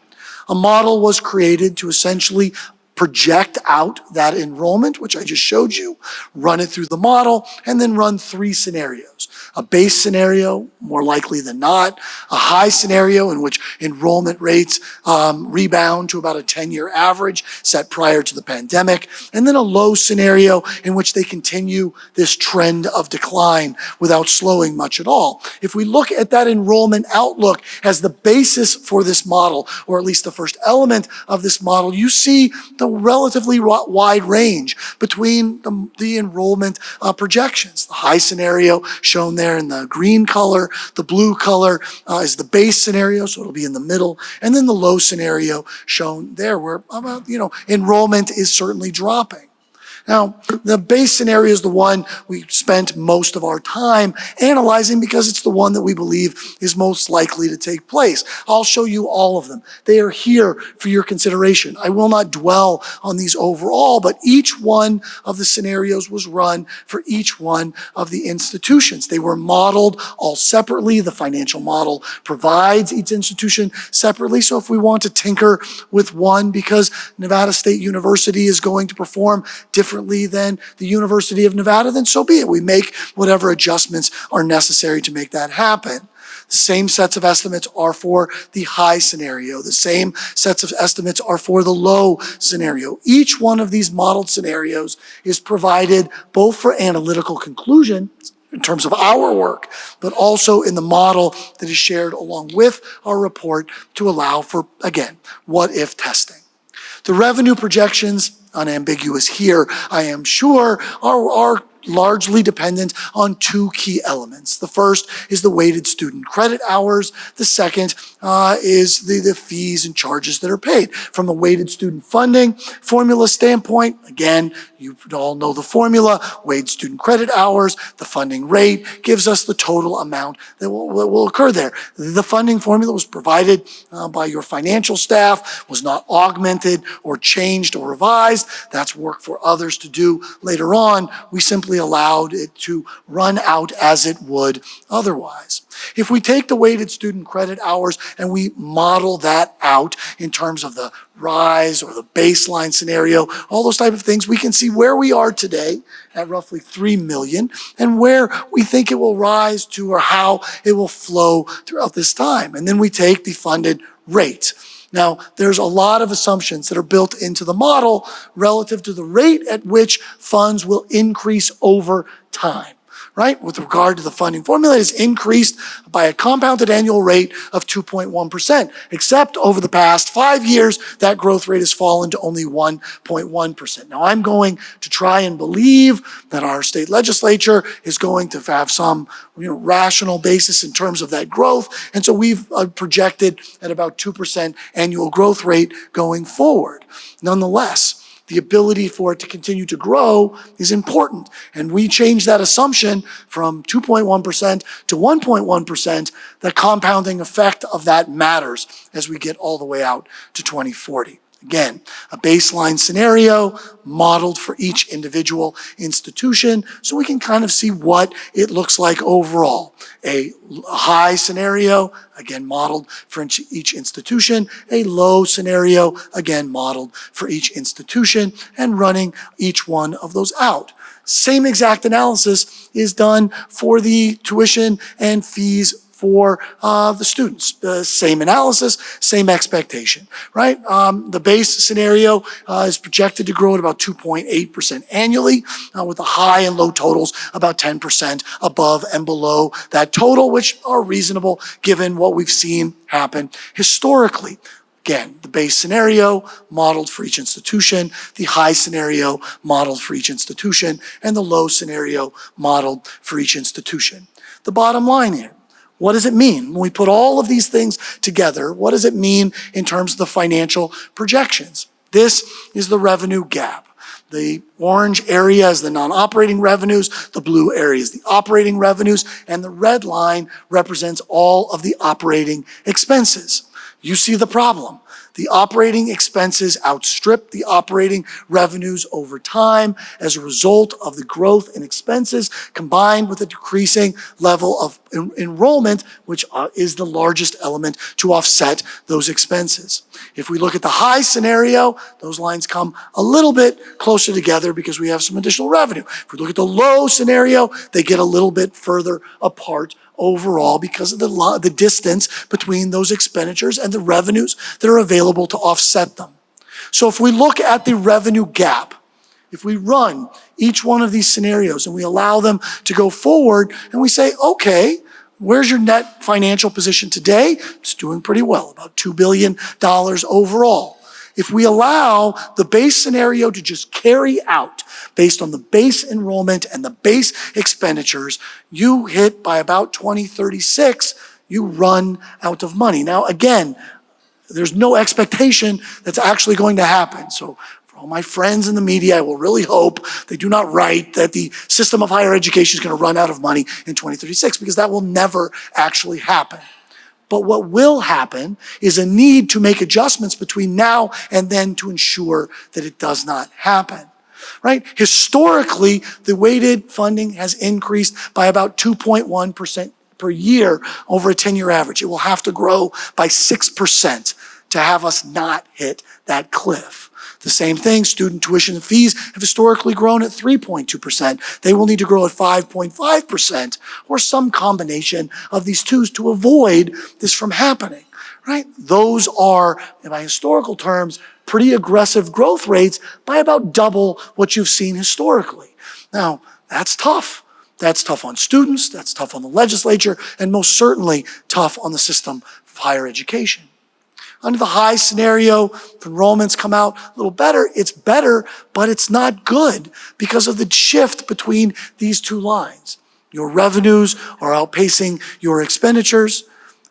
A model was created to essentially project out that enrollment, which I just showed you, run it through the model, and then run three scenarios. A base scenario, more likely than not. A high scenario in which enrollment rates rebound to about a 10-year average set prior to the pandemic. And then a low scenario in which they continue this trend of decline without slowing much at all. If we look at that enrollment outlook as the basis for this model, or at least the first element of this model, you see the relatively wide range between the enrollment projections. The high scenario shown there in the green color, the blue color is the base scenario, so it'll be in the middle, and then the low scenario shown there where, enrollment is certainly dropping. Now, the base scenario is the one we spent most of our time analyzing because it's the one that we believe is most likely to take place. I'll show you all of them. They are here for your consideration. I will not dwell on these overall, but each one of the scenarios was run for each one of the institutions. They were modeled all separately. The financial model provides each institution separately. So if we want to tinker with one because Nevada State University is going to perform differently than the University of Nevada, then so be it. We make whatever adjustments are necessary to make that happen. The same sets of estimates are for the high scenario. The same sets of estimates are for the low scenario. Each one of these modeled scenarios is provided both for analytical conclusion in terms of our work, but also in the model that is shared along with our report to allow for, again, what-if testing. The revenue projections, unambiguous here, I am sure, are largely dependent on two key elements. The first is the weighted student credit hours. The second is the fees and charges that are paid. From a weighted student funding formula standpoint, again, you all know the formula, weighted student credit hours, the funding rate gives us the total amount that will occur there. The funding formula was provided by your financial staff, was not augmented or changed or revised. That's work for others to do later on. We simply allowed it to run out as it would otherwise. If we take the weighted student credit hours and we model that out in terms of the rise or the baseline scenario, all those type of things, we can see where we are today at roughly 3 million and where we think it will rise to or how it will flow throughout this time. And then we take the funded rate. Now, there's a lot of assumptions that are built into the model relative to the rate at which funds will increase over time, right? With regard to the funding formula, it is increased by a compounded annual rate of 2.1%, except over the past 5 years, that growth rate has fallen to only 1.1%. Now, I'm going to try and believe that our state legislature is going to have some rational basis in terms of that growth, and so we've projected at about 2% annual growth rate going forward. Nonetheless, the ability for it to continue to grow is important. And we changed that assumption from 2.1% to 1.1%. The compounding effect of that matters as we get all the way out to 2040. Again, a baseline scenario modeled for each individual institution so we can kind of see what it looks like overall. A high scenario, again, modeled for each institution. A low scenario, again, modeled for each institution, and running each one of those out. Same exact analysis is done for the tuition and fees for the students. The same analysis, same expectation, right? The base scenario is projected to grow at about 2.8% annually, with the high and low totals about 10% above and below that total, which are reasonable given what we've seen happen historically. Again, the base scenario modeled for each institution, the high scenario modeled for each institution, and the low scenario modeled for each institution. The bottom line here, what does it mean? When we put all of these things together, what does it mean in terms of the financial projections? This is the revenue gap. The orange area is the non-operating revenues, the blue area is the operating revenues, and the red line represents all of the operating expenses. You see the problem. The operating expenses outstrip the operating revenues over time as a result of the growth in expenses combined with a decreasing level of enrollment, which is the largest element to offset those expenses. If we look at the high scenario, those lines come a little bit closer together because we have some additional revenue. If we look at the low scenario, they get a little bit further apart overall because of the distance between those expenditures and the revenues that are available to offset them. So if we look at the revenue gap, if we run each one of these scenarios and we allow them to go forward and we say, okay, where's your net financial position today? It's doing pretty well, about $2 billion overall. If we allow the base scenario to just carry out based on the base enrollment and the base expenditures, you hit by about 2036, you run out of money. Now, again, there's no expectation that's actually going to happen. So for all my friends in the media, I will really hope they do not write that the system of higher education is going to run out of money in 2036, because that will never actually happen. But what will happen is a need to make adjustments between now and then to ensure that it does not happen, right? Historically, the weighted funding has increased by about 2.1% per year over a 10-year average. It will have to grow by 6% to have us not hit that cliff. The same thing, student tuition and fees have historically grown at 3.2%. They will need to grow at 5.5% or some combination of these twos to avoid this from happening, right? Those are, by historical terms, pretty aggressive growth rates by about double what you've seen historically. Now, that's tough. That's tough on students, that's tough on the legislature, and most certainly tough on the system of higher education. Under the high scenario, if enrollments come out a little better, it's better, but it's not good because of the shift between these two lines. Your revenues are outpacing your expenditures.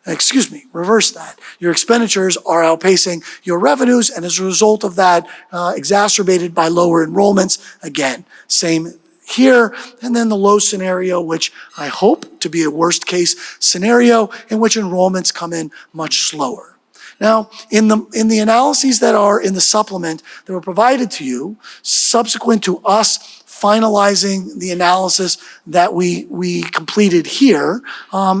Excuse me, reverse that. Your expenditures are outpacing your revenues, and as a result of that, exacerbated by lower enrollments, again, same here, and then the low scenario, which I hope to be a worst case scenario in which enrollments come in much slower. Now, in the analyses that are in the supplement that were provided to you, subsequent to us finalizing the analysis that we completed here,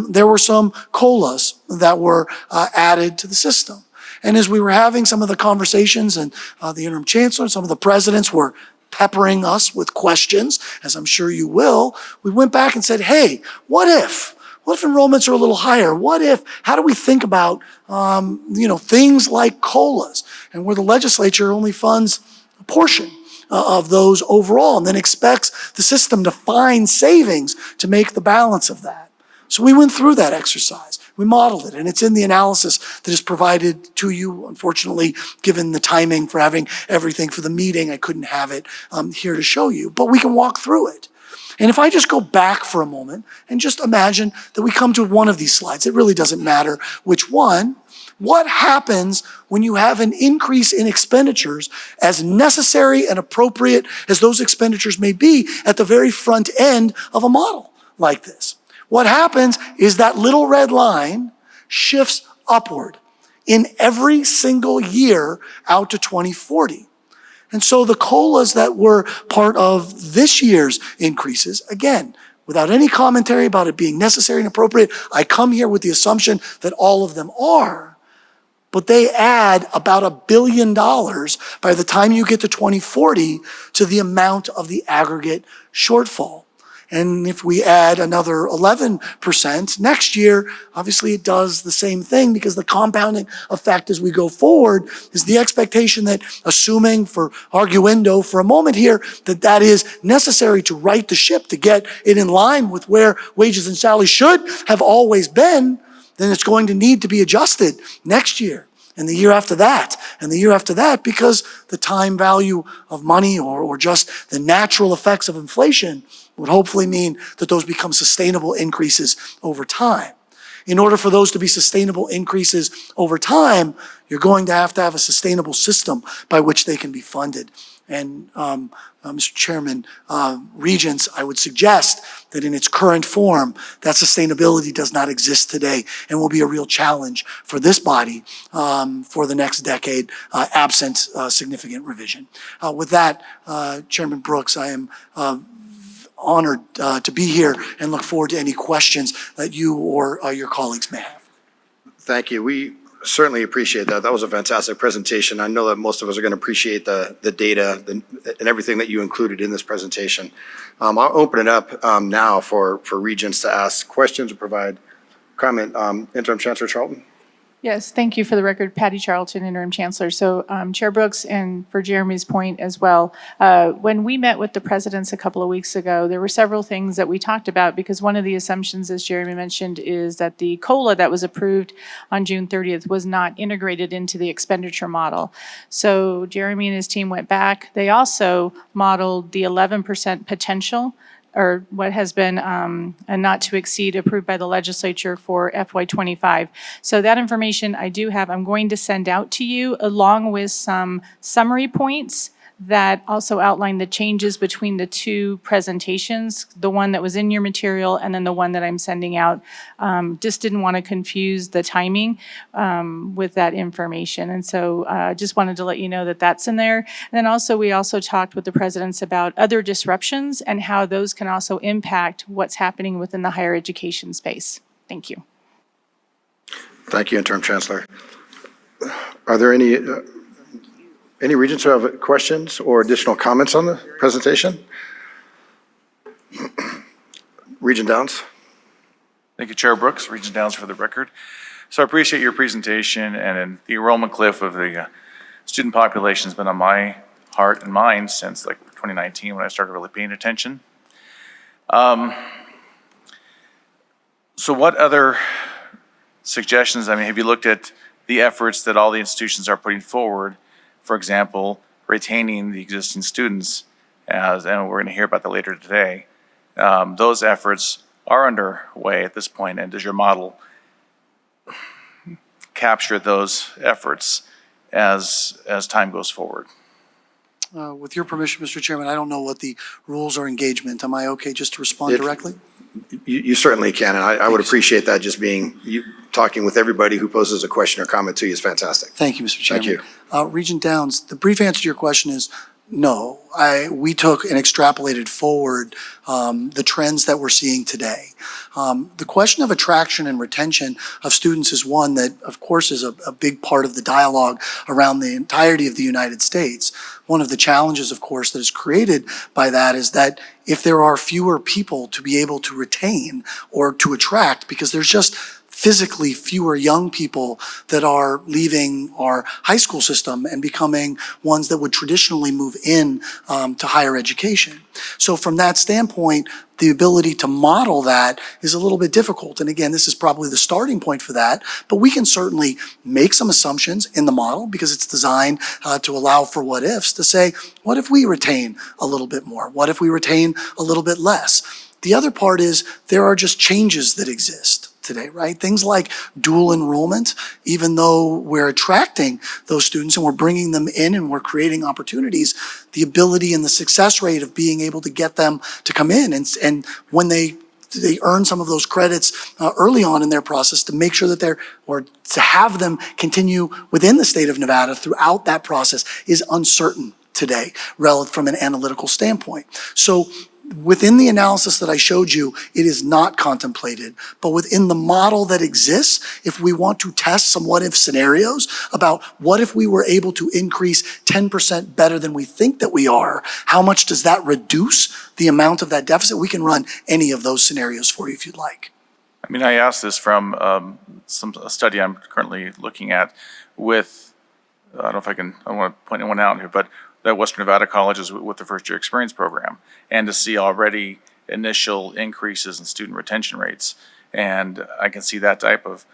there were some COLAs that were added to the system. And as we were having some of the conversations, and the interim chancellor and some of the presidents were peppering us with questions, as I'm sure you will, we went back and said, hey, what if? What if enrollments are a little higher? What if, how do we think about, things like COLAs, and where the legislature only funds a portion of those overall and then expects the system to find savings to make the balance of that. So we went through that exercise. We modeled it, and it's in the analysis that is provided to you. Unfortunately, given the timing for having everything for the meeting, I couldn't have it here to show you, but we can walk through it. And if I just go back for a moment and just imagine that we come to one of these slides, it really doesn't matter which one. What happens when you have an increase in expenditures, as necessary and appropriate as those expenditures may be, at the very front end of a model like this? What happens is that little red line shifts upward in every single year out to 2040. And so the COLAs that were part of this year's increases, again, without any commentary about it being necessary and appropriate, I come here with the assumption that all of them are, but they add about $1 billion by the time you get to 2040 to the amount of the aggregate shortfall. And if we add another 11% next year, obviously it does the same thing, because the compounding effect as we go forward is the expectation that, assuming for arguendo for a moment here, that is necessary to right the ship, to get it in line with where wages and salaries should have always been, then it's going to need to be adjusted next year, and the year after that, and the year after that, because the time value of money or just the natural effects of inflation would hopefully mean that those become sustainable increases over time. In order for those to be sustainable increases over time, you're going to have a sustainable system by which they can be funded. And Mr. Chairman, Regents, I would suggest that in its current form, that sustainability does not exist today and will be a real challenge for this body for the next decade, absent significant revision. With that, Chairman Brooks, I am honored to be here and look forward to any questions that you or your colleagues may have. Thank you. We certainly appreciate that. That was a fantastic presentation. I know that most of us are going to appreciate the data and everything that you included in this presentation. I'll open it up now for Regents to ask questions or provide comment. Interim Chancellor Charlton. Yes, thank you. For the record, Patty Charlton, Interim Chancellor. So Chair Brooks, and for Jeremy's point as well, when we met with the presidents a couple of weeks ago, there were several things that we talked about, because one of the assumptions, as Jeremy mentioned, is that the COLA that was approved on June 30th was not integrated into the expenditure model. So Jeremy and his team went back. They also modeled the 11% potential, or what has been a not to exceed approved by the legislature for FY25. So that information I do have, I'm going to send out to you, along with some summary points that also outline the changes between the two presentations, the one that was in your material and then the one that I'm sending out. Just didn't want to confuse the timing with that information. And so just wanted to let you know that that's in there. And then also, we also talked with the presidents about other disruptions and how those can also impact what's happening within the higher education space. Thank you. Thank you, Interim Chancellor. Are there any Regents who have questions or additional comments on the presentation? Regent Downs. Thank you, Chair Brooks. Regent Downs for the record. So I appreciate your presentation, and the enrollment cliff of the student population has been on my heart and mind since like 2019 when I started really paying attention. So what other suggestions, have you looked at the efforts that all the institutions are putting forward? For example, retaining the existing students, and we're going to hear about that later today. Those efforts are underway at this point, and does your model capture those efforts as time goes forward? With your permission, Mr. Chairman, I don't know what the rules are engagement. Am I okay just to respond directly? You certainly can, and I would appreciate that. Just talking with everybody who poses a question or comment to you is fantastic. Thank you, Mr. Chairman. Thank you. Regent Downs, the brief answer to your question is no. We took and extrapolated forward the trends that we're seeing today. The question of attraction and retention of students is one that, of course, is a big part of the dialogue around the entirety of the United States. One of the challenges, of course, that is created by that is that if there are fewer people to be able to retain or to attract, because there's just physically fewer young people that are leaving our high school system and becoming ones that would traditionally move in to higher education. So from that standpoint, the ability to model that is a little bit difficult. And again, this is probably the starting point for that, but we can certainly make some assumptions in the model because it's designed to allow for what ifs, to say, what if we retain a little bit more? What if we retain a little bit less? The other part is there are just changes that exist today, right? Things like dual enrollment, even though we're attracting those students and we're bringing them in and we're creating opportunities, the ability and the success rate of being able to get them to come in and when they earn some of those credits early on in their process, to make sure that or to have them continue within the state of Nevada throughout that process is uncertain today, relative from an analytical standpoint. So within the analysis that I showed you, it is not contemplated, but within the model that exists, if we want to test some what-if scenarios about what if we were able to increase 10% better than we think that we are, how much does that reduce the amount of that deficit? We can run any of those scenarios for you if you'd like. I asked this from a study I'm currently looking at with, I don't want to point anyone out here, but that Western Nevada colleges with the first year experience program, and to see already initial increases in student retention rates. And I can see that type of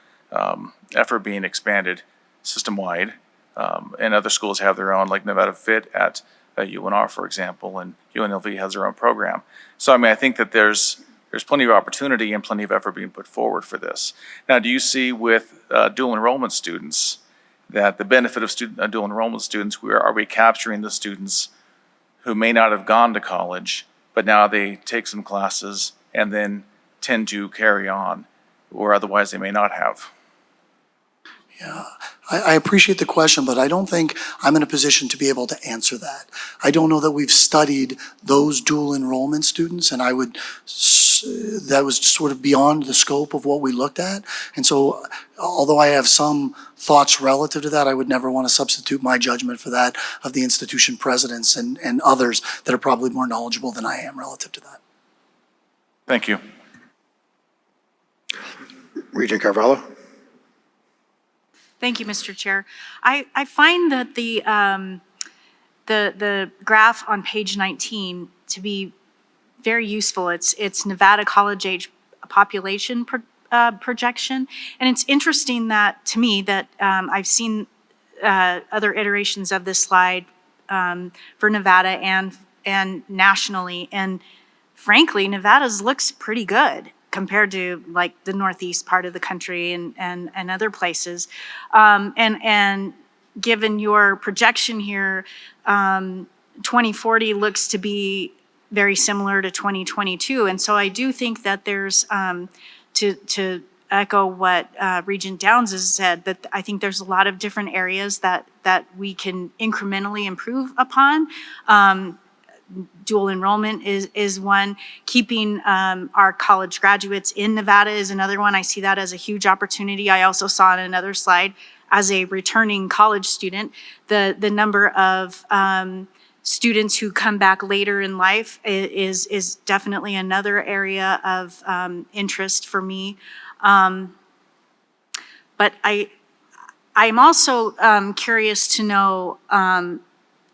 effort being expanded system-wide. And other schools have their own, like Nevada Fit at UNR, for example, and UNLV has their own program. So I think that there's plenty of opportunity and plenty of effort being put forward for this. Now, do you see with dual enrollment students that the benefit of dual enrollment students, are we capturing the students who may not have gone to college, but now they take some classes and then tend to carry on, or otherwise they may not have? Yeah, I appreciate the question, but I don't think I'm in a position to be able to answer that. I don't know that we've studied those dual enrollment students, and that was sort of beyond the scope of what we looked at. And so, although I have some thoughts relative to that, I would never want to substitute my judgment for that of the institution presidents and others that are probably more knowledgeable than I am relative to that. Thank you. Regent Carvalho? Thank you, Mr. Chair. I find that the graph on page 19 to be very useful. It's Nevada college age population projection, and it's interesting that to me that I've seen other iterations of this slide for Nevada and nationally, and frankly, Nevada's looks pretty good compared to like the northeast part of the country and other places. And given your projection here, 2040 looks to be very similar to 2022. And so I do think that there's, to echo what Regent Downs has said, that I think there's a lot of different areas that we can incrementally improve upon. Dual enrollment is one. Keeping our college graduates in Nevada is another one. I see that as a huge opportunity. I also saw in another slide, as a returning college student, the number of students who come back later in life is definitely another area of interest for me. But I'm also curious to know,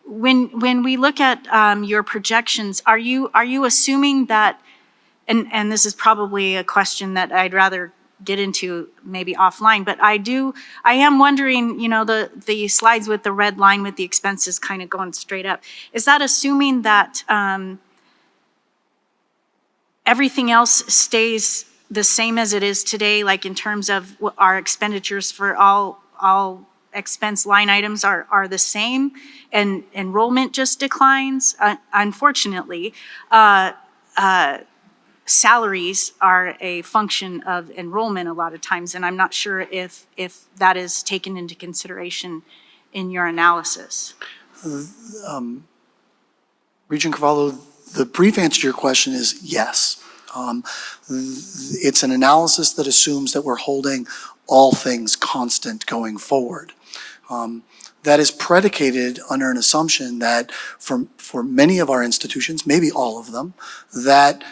when we look at your projections, are you assuming that, and this is probably a question that I'd rather get into maybe offline, but I am wondering, you know, the slides with the red line with the expenses kind of going straight up, is that assuming that everything else stays the same as it is today, like in terms of our expenditures for all expense line items are the same, and enrollment just declines? Unfortunately, salaries are a function of enrollment a lot of times, and I'm not sure if that is taken into consideration in your analysis. Regent Carvalho, the brief answer to your question is yes. It's an analysis that assumes that we're holding all things constant going forward. That is predicated under an assumption that for many of our institutions, maybe all of them, that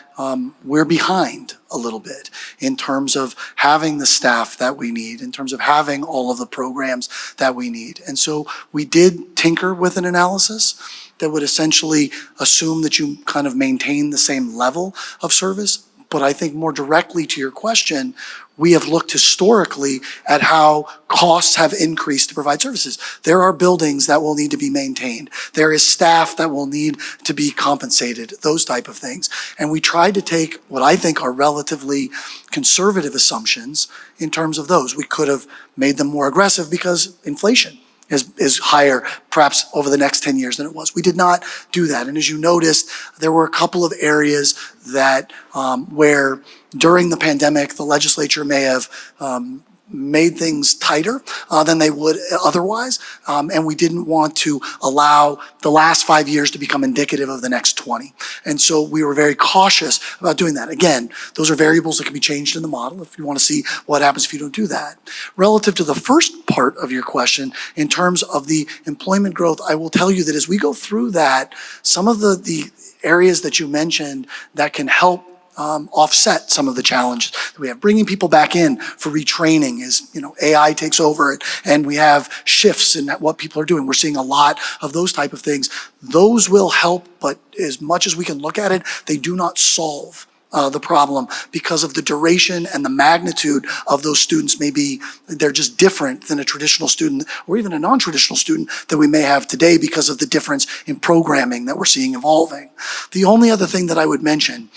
we're behind a little bit in terms of having the staff that we need, in terms of having all of the programs that we need. And so we did tinker with an analysis that would essentially assume that you kind of maintain the same level of service. But I think more directly to your question, we have looked historically at how costs have increased to provide services. There are buildings that will need to be maintained. There is staff that will need to be compensated, those type of things. And we tried to take what I think are relatively conservative assumptions in terms of those. We could have made them more aggressive because inflation is higher perhaps over the next 10 years than it was. We did not do that. And as you noticed, there were a couple of areas that where during the pandemic, the legislature may have made things tighter than they would otherwise. And we didn't want to allow the last 5 years to become indicative of the next 20. And so we were very cautious about doing that. Again, those are variables that can be changed in the model if you want to see what happens if you don't do that. Relative to the first part of your question, in terms of the employment growth, I will tell you that as we go through that, some of the areas that you mentioned that can help offset some of the challenges that we have. Bringing people back in for retraining is, you know, AI takes over it, and we have shifts in what people are doing. We're seeing a lot of those type of things. Those will help, but as much as we can look at it, they do not solve the problem because of the duration and the magnitude of those students. Maybe they're just different than a traditional student or even a non-traditional student that we may have today because of the difference in programming that we're seeing evolving. The only other thing that I would mention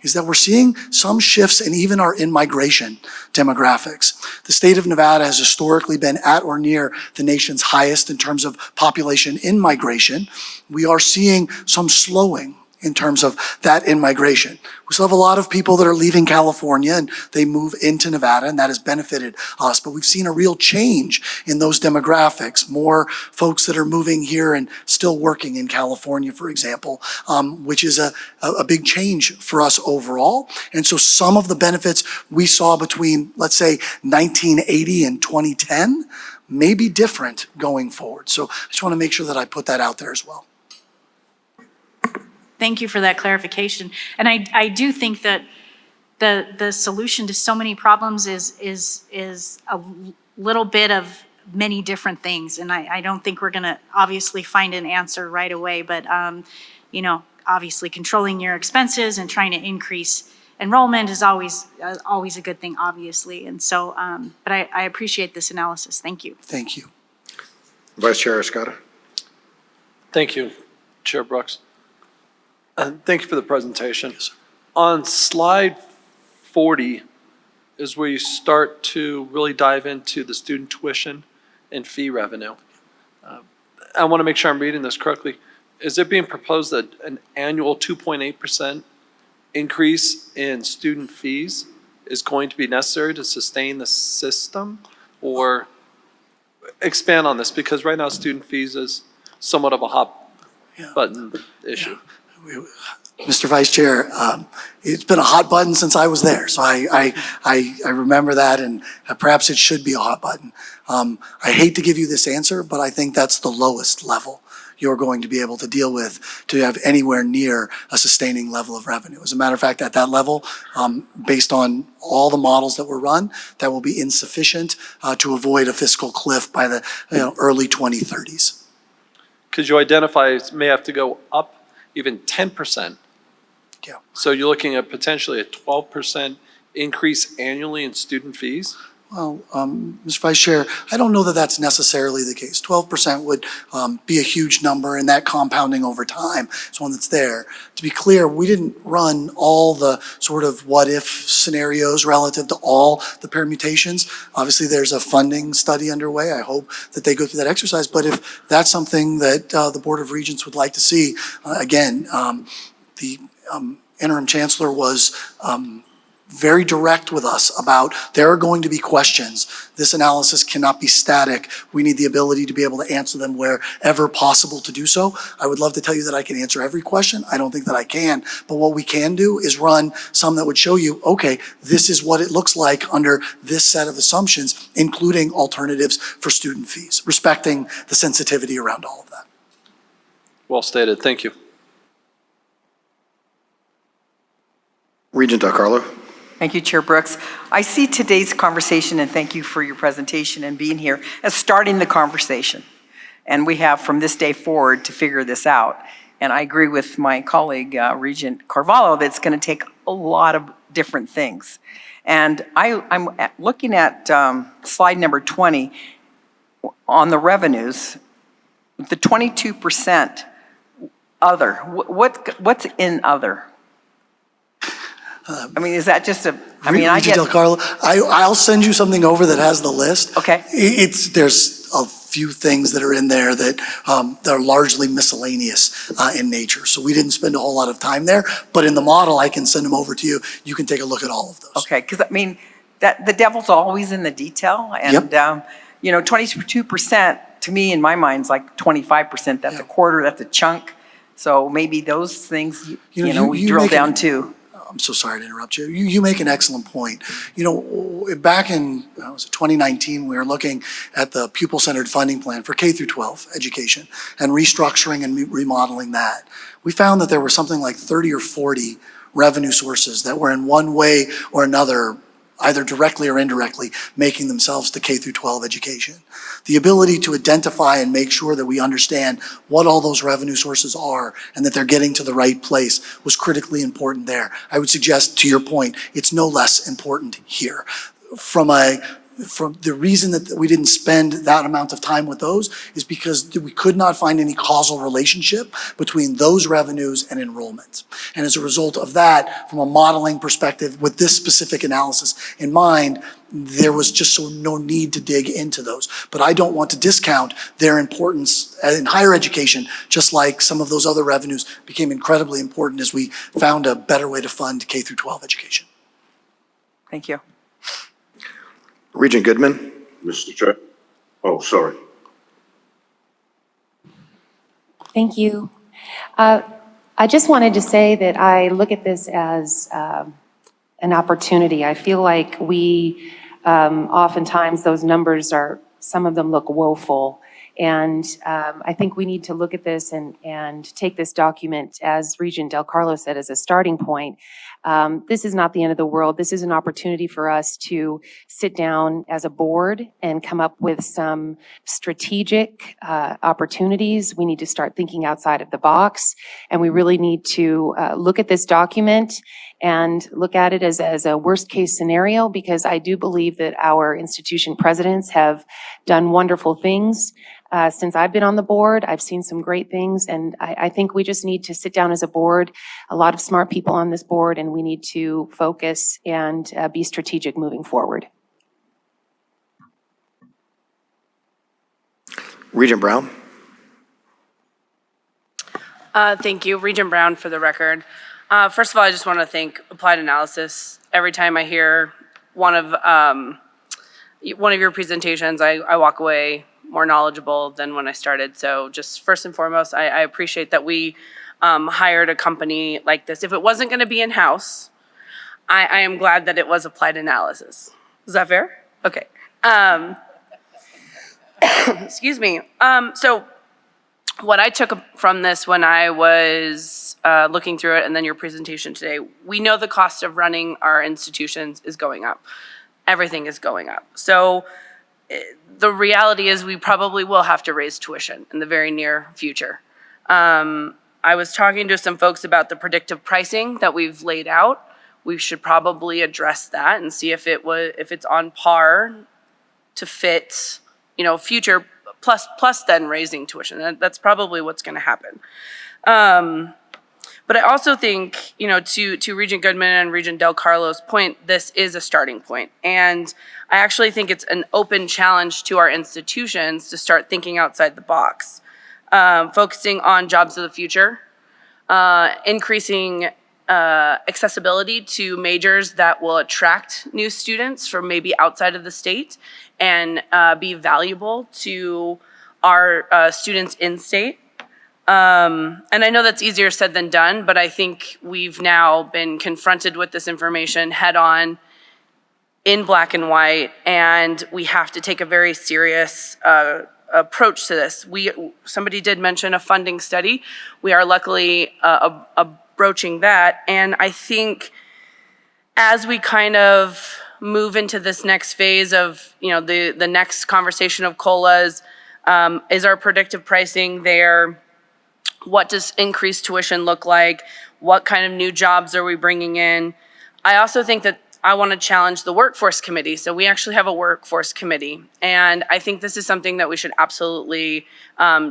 is that we're seeing some shifts in even our in-migration demographics. The state of Nevada has historically been at or near the nation's highest in terms of population in migration. We are seeing some slowing in terms of that in-migration. We still have a lot of people that are leaving California and they move into Nevada, and that has benefited us. But we've seen a real change in those demographics. More folks that are moving here and still working in California, for example, which is a big change for us overall. And so some of the benefits we saw between, let's say, 1980 and 2010 may be different going forward. So I just want to make sure that I put that out there as well. Thank you for that clarification. And I do think that the solution to so many problems is a little bit of many different things. And I don't think we're gonna obviously find an answer right away, but you know, obviously controlling your expenses and trying to increase enrollment is always a good thing, obviously. And so, but I appreciate this analysis. Thank you. Thank you. Vice Chair Escada. Thank you, Chair Brooks. And thank you for the presentation. On slide 40 is where you start to really dive into the student tuition and fee revenue. I want to make sure I'm reading this correctly. Is it being proposed that an annual 2.8% increase in student fees is going to be necessary to sustain the system? Or expand on this, because right now student fees is somewhat of a hot button issue. Mr. Vice Chair, it's been a hot button since I was there, so I remember that, and perhaps it should be a hot button. I hate to give you this answer, but I think that's the lowest level you're going to be able to deal with to have anywhere near a sustaining level of revenue. As a matter of fact, at that level, based on all the models that were run, that will be insufficient to avoid a fiscal cliff by the early 2030s. Could you identify it may have to go up even 10%? Yeah. So you're looking at potentially a 12% increase annually in student fees? Well, Mr. Vice Chair, I don't know that that's necessarily the case. 12% would be a huge number, and that compounding over time is one that's there. To be clear, we didn't run all the sort of what-if scenarios relative to all the permutations. Obviously, there's a funding study underway. I hope that they go through that exercise. But if that's something that the Board of Regents would like to see, again, the interim chancellor was very direct with us about there are going to be questions. This analysis cannot be static. We need the ability to be able to answer them wherever possible to do so. I would love to tell you that I can answer every question. I don't think that I can. But what we can do is run some that would show you, okay, this is what it looks like under this set of assumptions, including alternatives for student fees, respecting the sensitivity around all of that. Well stated. Thank you. Regent DelCarlo. Thank you, Chair Brooks. I see today's conversation, and thank you for your presentation and being here, as starting the conversation. And we have from this day forward to figure this out. And I agree with my colleague, Regent Carvalho, that it's going to take a lot of different things. And I'm looking at slide number 20 on the revenues, the 22% other. What's in other? I mean, is that just a, I mean, I get. DelCarlo, I'll send you something over that has the list. Okay. There's a few things that are in there that are largely miscellaneous in nature. So we didn't spend a whole lot of time there, but in the model, I can send them over to you. You can take a look at all of those. Okay, because I mean, that the devil's always in the detail. And, you know, 22% to me, in my mind, is like 25%. That's a quarter, that's a chunk. So maybe those things, you know, we drill down to. I'm so sorry to interrupt you. You make an excellent point. You know, back in 2019, we were looking at the pupil-centered funding plan for K through 12 education and restructuring and remodeling that. We found that there were something like 30 or 40 revenue sources that were in one way or another, either directly or indirectly, making themselves to K through 12 education. The ability to identify and make sure that we understand what all those revenue sources are and that they're getting to the right place was critically important there. I would suggest, to your point, it's no less important here. From a from the reason that we didn't spend that amount of time with those is because we could not find any causal relationship between those revenues and enrollment. And as a result of that, from a modeling perspective, with this specific analysis in mind, there was just no need to dig into those. But I don't want to discount their importance in higher education, just like some of those other revenues became incredibly important as we found a better way to fund K through 12 education. Thank you. Regent Goodman. Mr. Chair. Oh, sorry. Thank you. I just wanted to say that I look at this as an opportunity. I feel like we, oftentimes those numbers are, some of them look woeful. And I think we need to look at this and take this document, as Regent Del Carlo said, as a starting point. This is not the end of the world. This is an opportunity for us to sit down as a board and come up with some strategic opportunities. We need to start thinking outside of the box, and we really need to look at this document and look at it as a worst case scenario, because I do believe that our institution presidents have done wonderful things. Since I've been on the board, I've seen some great things, and I think we just need to sit down as a board, a lot of smart people on this board, and we need to focus and be strategic moving forward. Regent Brown. Thank you, Regent Brown, for the record. First of all, I just want to thank Applied Analysis. Every time I hear one of your presentations, I walk away more knowledgeable than when I started. So just first and foremost, I appreciate that we hired a company like this. If it wasn't going to be in-house, I am glad that it was Applied Analysis. Is that fair? Okay. Excuse me. So what I took from this when I was looking through it and then your presentation today, we know the cost of running our institutions is going up. Everything is going up. So the reality is we probably will have to raise tuition in the very near future. I was talking to some folks about the predictive pricing that we've laid out. We should probably address that and see if it's on par to fit, future plus then raising tuition. That's probably what's going to happen. But I also think, to Regent Goodman and Regent Del Carlo's point, this is a starting point. And I actually think it's an open challenge to our institutions to start thinking outside the box, focusing on jobs of the future, increasing accessibility to majors that will attract new students from maybe outside of the state and be valuable to our students in state. And I know that's easier said than done, but I think we've now been confronted with this information head on in black and white, and we have to take a very serious approach to this. Somebody did mention a funding study. We are luckily broaching that, and I think as we kind of move into this next phase of, the next conversation of COLAs, is our predictive pricing there? What does increased tuition look like? What kind of new jobs are we bringing in? I also think that I want to challenge the workforce committee. So we actually have a workforce committee. And I think this is something that we should absolutely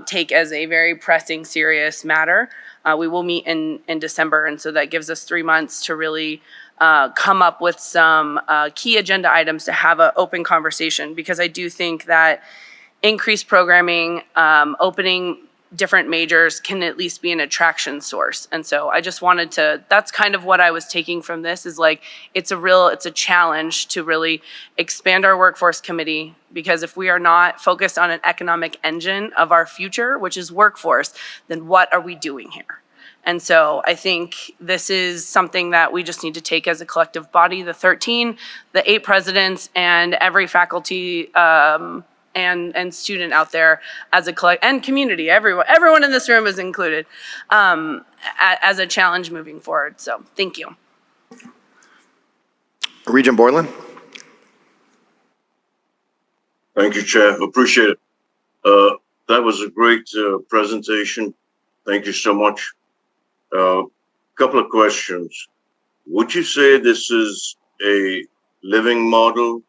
take as a very pressing, serious matter. We will meet in December. And so that gives us 3 months to really come up with some key agenda items to have an open conversation. Because I do think that increased programming, opening different majors can at least be an attraction source. And so I just wanted to, that's kind of what I was taking from this, is like, it's a challenge to really expand our workforce committee, because if we are not focused on an economic engine of our future, which is workforce, then what are we doing here? And so I think this is something that we just need to take as a collective body, the 13, the 8 presidents, and every faculty and student out there as a and community, everyone in this room is included, as a challenge moving forward. So thank you. Regent Boylan. Thank you, Chair. Appreciate it. That was a great presentation. Thank you so much. Couple of questions. Would you say this is a living model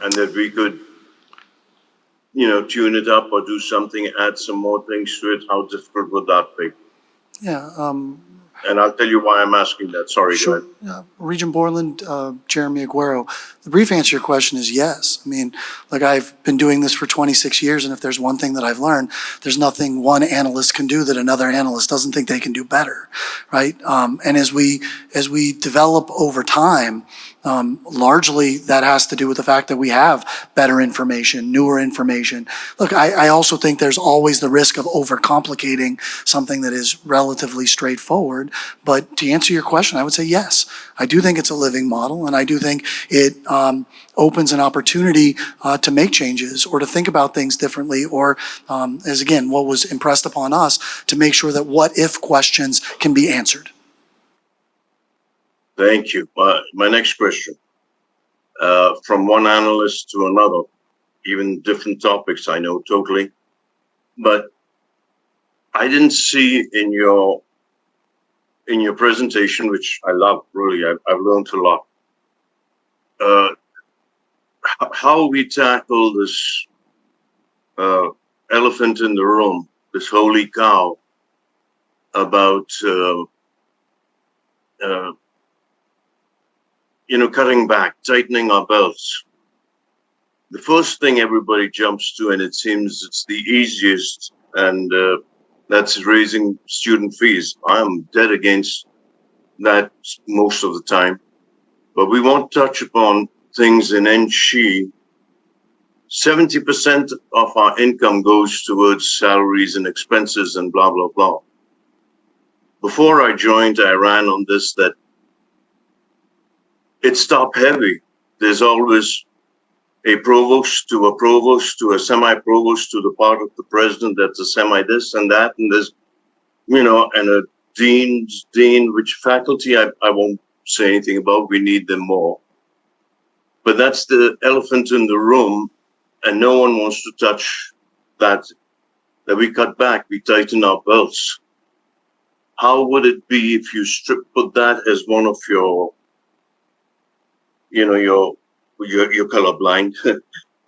and that we could, tune it up or do something, add some more things to it? How difficult would that be? Yeah, And I'll tell you why I'm asking that. Sorry, go sure. ahead. Regent Borland, Jeremy Aguero, the brief answer to your question is yes. I mean, like, I've been doing this for 26 years, and if there's one thing that I've learned, there's nothing one analyst can do that another analyst doesn't think they can do better, right? And as we develop over time, largely that has to do with the fact that we have better information, newer information. Look, I also think there's always the risk of overcomplicating something that is relatively straightforward. But to answer your question, I would say yes. I do think it's a living model, and I do think it opens an opportunity to make changes or to think about things differently, or as again, what was impressed upon us, to make sure that what if questions can be answered. Thank you. My next question, from one analyst to another, even different topics, I know totally, but I didn't see in your presentation, which I love, really, I've learned a lot, how we tackle this elephant in the room, this holy cow, about cutting back, tightening our belts. The first thing everybody jumps to, and it seems it's the easiest, and that's raising student fees. I'm dead against that most of the time, but we won't touch upon things in NSHE. 70% of our income goes towards salaries and expenses and blah, blah, blah. Before I joined, I ran on this, that it's top heavy. There's always a provost to a semi-provost to the part of the president that's a semi-this and that, and there's, and a dean, which faculty I won't say anything about, we need them more. But that's the elephant in the room, and no one wants to touch that we cut back, we tighten our belts. How would it be if you put that as one of your, you're colorblind,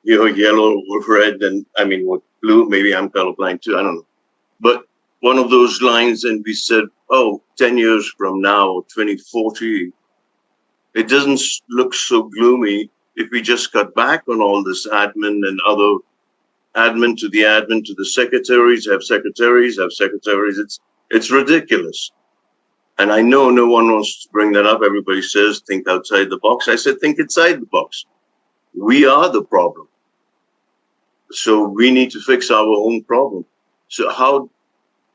you're yellow, red, and blue, maybe I'm colorblind too, I don't know. But one of those lines, and we said, 10 years from now, 2040, it doesn't look so gloomy if we just cut back on all this admin and other admin to the secretaries, have secretaries. It's ridiculous. And I know no one wants to bring that up. Everybody says, think outside the box. I said, think inside the box. We are the problem. So we need to fix our own problem. So how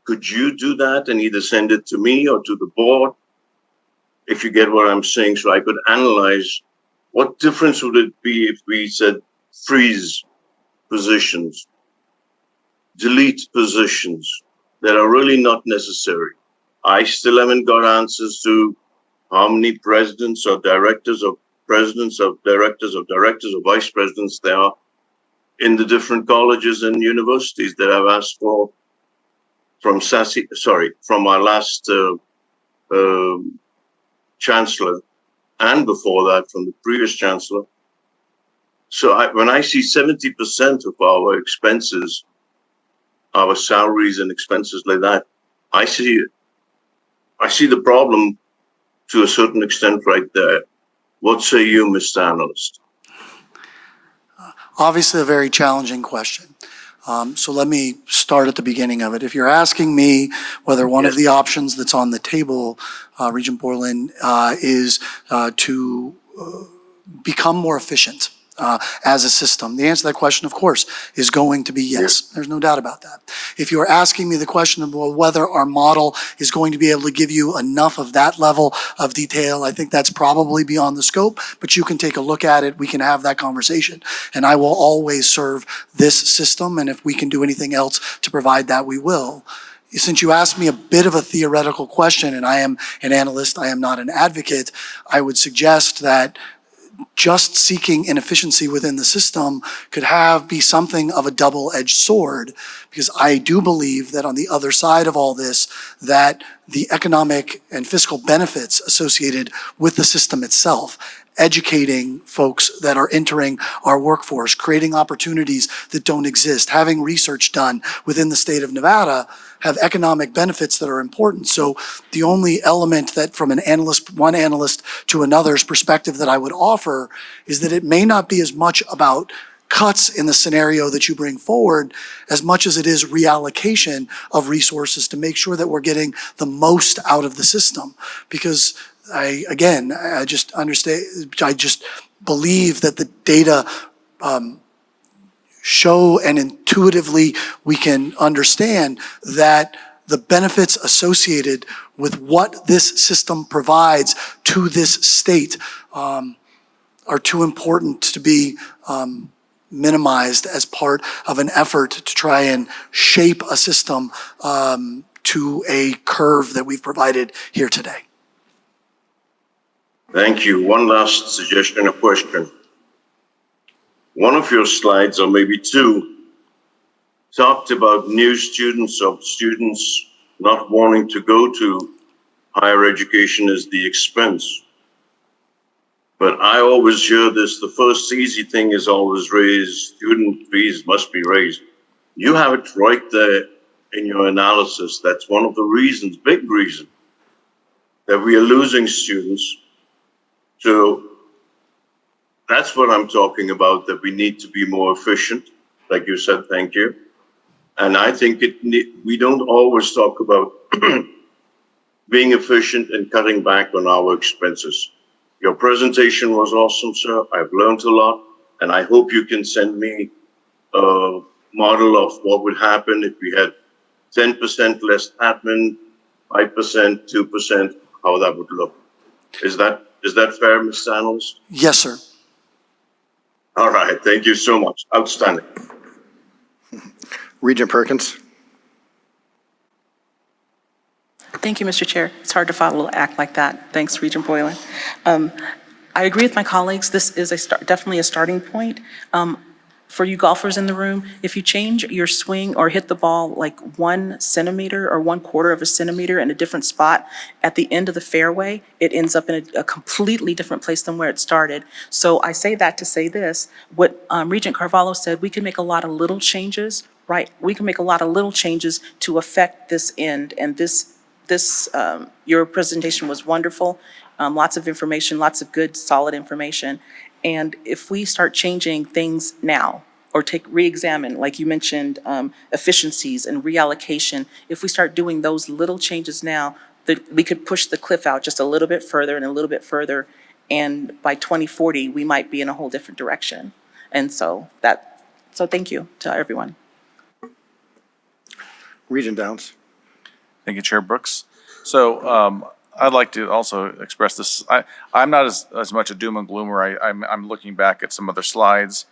could you do that and either send it to me or to the board, if you get what I'm saying, so I could analyze what difference would it be if we said freeze positions, delete positions that are really not necessary. I still haven't got answers to how many presidents or directors of presidents of directors of directors or vice presidents there are in the different colleges and universities that I've asked for from our last chancellor, and before that from the previous chancellor. So when I see 70% of our expenses, our salaries and expenses like that, I see the problem to a certain extent right there. What say you, Mr. Analyst? Obviously a very challenging question. So let me start at the beginning of it. If you're asking me whether one of the options that's on the table, Regent Borland, is to become more efficient as a system, the answer to that question, of course, is going to be yes. There's no doubt about that. If you're asking me the question of whether our model is going to be able to give you enough of that level of detail, I think that's probably beyond the scope, but you can take a look at it. We can have that conversation, and I will always serve this system, and if we can do anything else to provide that, we will. Since you asked me a bit of a theoretical question, and I am an analyst, I am not an advocate, I would suggest that just seeking inefficiency within the system could be something of a double-edged sword, because I do believe that on the other side of all this, that the economic and fiscal benefits associated with the system itself, educating folks that are entering our workforce, creating opportunities that don't exist, having research done within the state of Nevada, have economic benefits that are important. So the only element that from one analyst to another's perspective that I would offer is that it may not be as much about cuts in the scenario that you bring forward as much as it is reallocation of resources to make sure that we're getting the most out of the system. Because I just believe that the data show, and intuitively we can understand that the benefits associated with what this system provides to this state are too important to be minimized as part of an effort to try and shape a system to a curve that we've provided here today. Thank you. One last suggestion or question. One of your slides, or maybe two, talked about new students or students not wanting to go to higher education as the expense. But I always hear this, the first easy thing is always raise, student fees must be raised. You have it right there in your analysis. That's one of the reasons, big reason, that we are losing students. So that's what I'm talking about, that we need to be more efficient. Like you said, thank you. And I think we don't always talk about being efficient and cutting back on our expenses. Your presentation was awesome, sir. I've learned a lot, and I hope you can send me a model of what would happen if we had 10% less admin, 5%, 2%, how that would look. Is that fair, Mr. Analyst? Yes, sir. All right, thank you so much. Outstanding. Regent Perkins. Thank you, Mr. Chair. It's hard to follow an act like that. Thanks, Regent Boylan. I agree with my colleagues. This is definitely a starting point. For you golfers in the room, if you change your swing or hit the ball like 1 centimeter or 1/4 of a centimeter in a different spot at the end of the fairway, it ends up in a completely different place than where it started. So I say that to say this, what Regent Carvalho said, we can make a lot of little changes, right? We can make a lot of little changes to affect this end, and your presentation was wonderful. Lots of information, lots of good, solid information. And if we start changing things now, or re-examine, like you mentioned, efficiencies and reallocation, if we start doing those little changes now, that we could push the cliff out just a little bit further and a little bit further. And by 2040, we might be in a whole different direction. And so thank you to everyone. Regent Downs. Thank you, Chair Brooks. So I'd like to also express this. I'm not as much a doom and gloomer. I'm looking back at some other slides.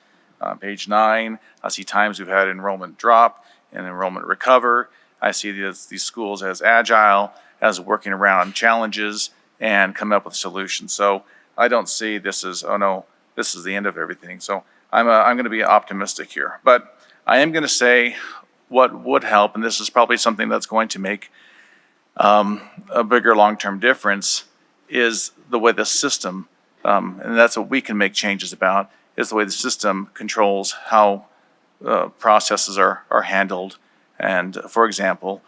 Page 9, I see times we've had enrollment drop and enrollment recover. I see these schools as agile, as working around challenges and come up with solutions. So I don't see this as, oh no, this is the end of everything. So I'm going to be optimistic here. But I am going to say what would help, and this is probably something that's going to make a bigger long-term difference, is the way the system, and that's what we can make changes about, is the way the system controls how processes are handled. And for example,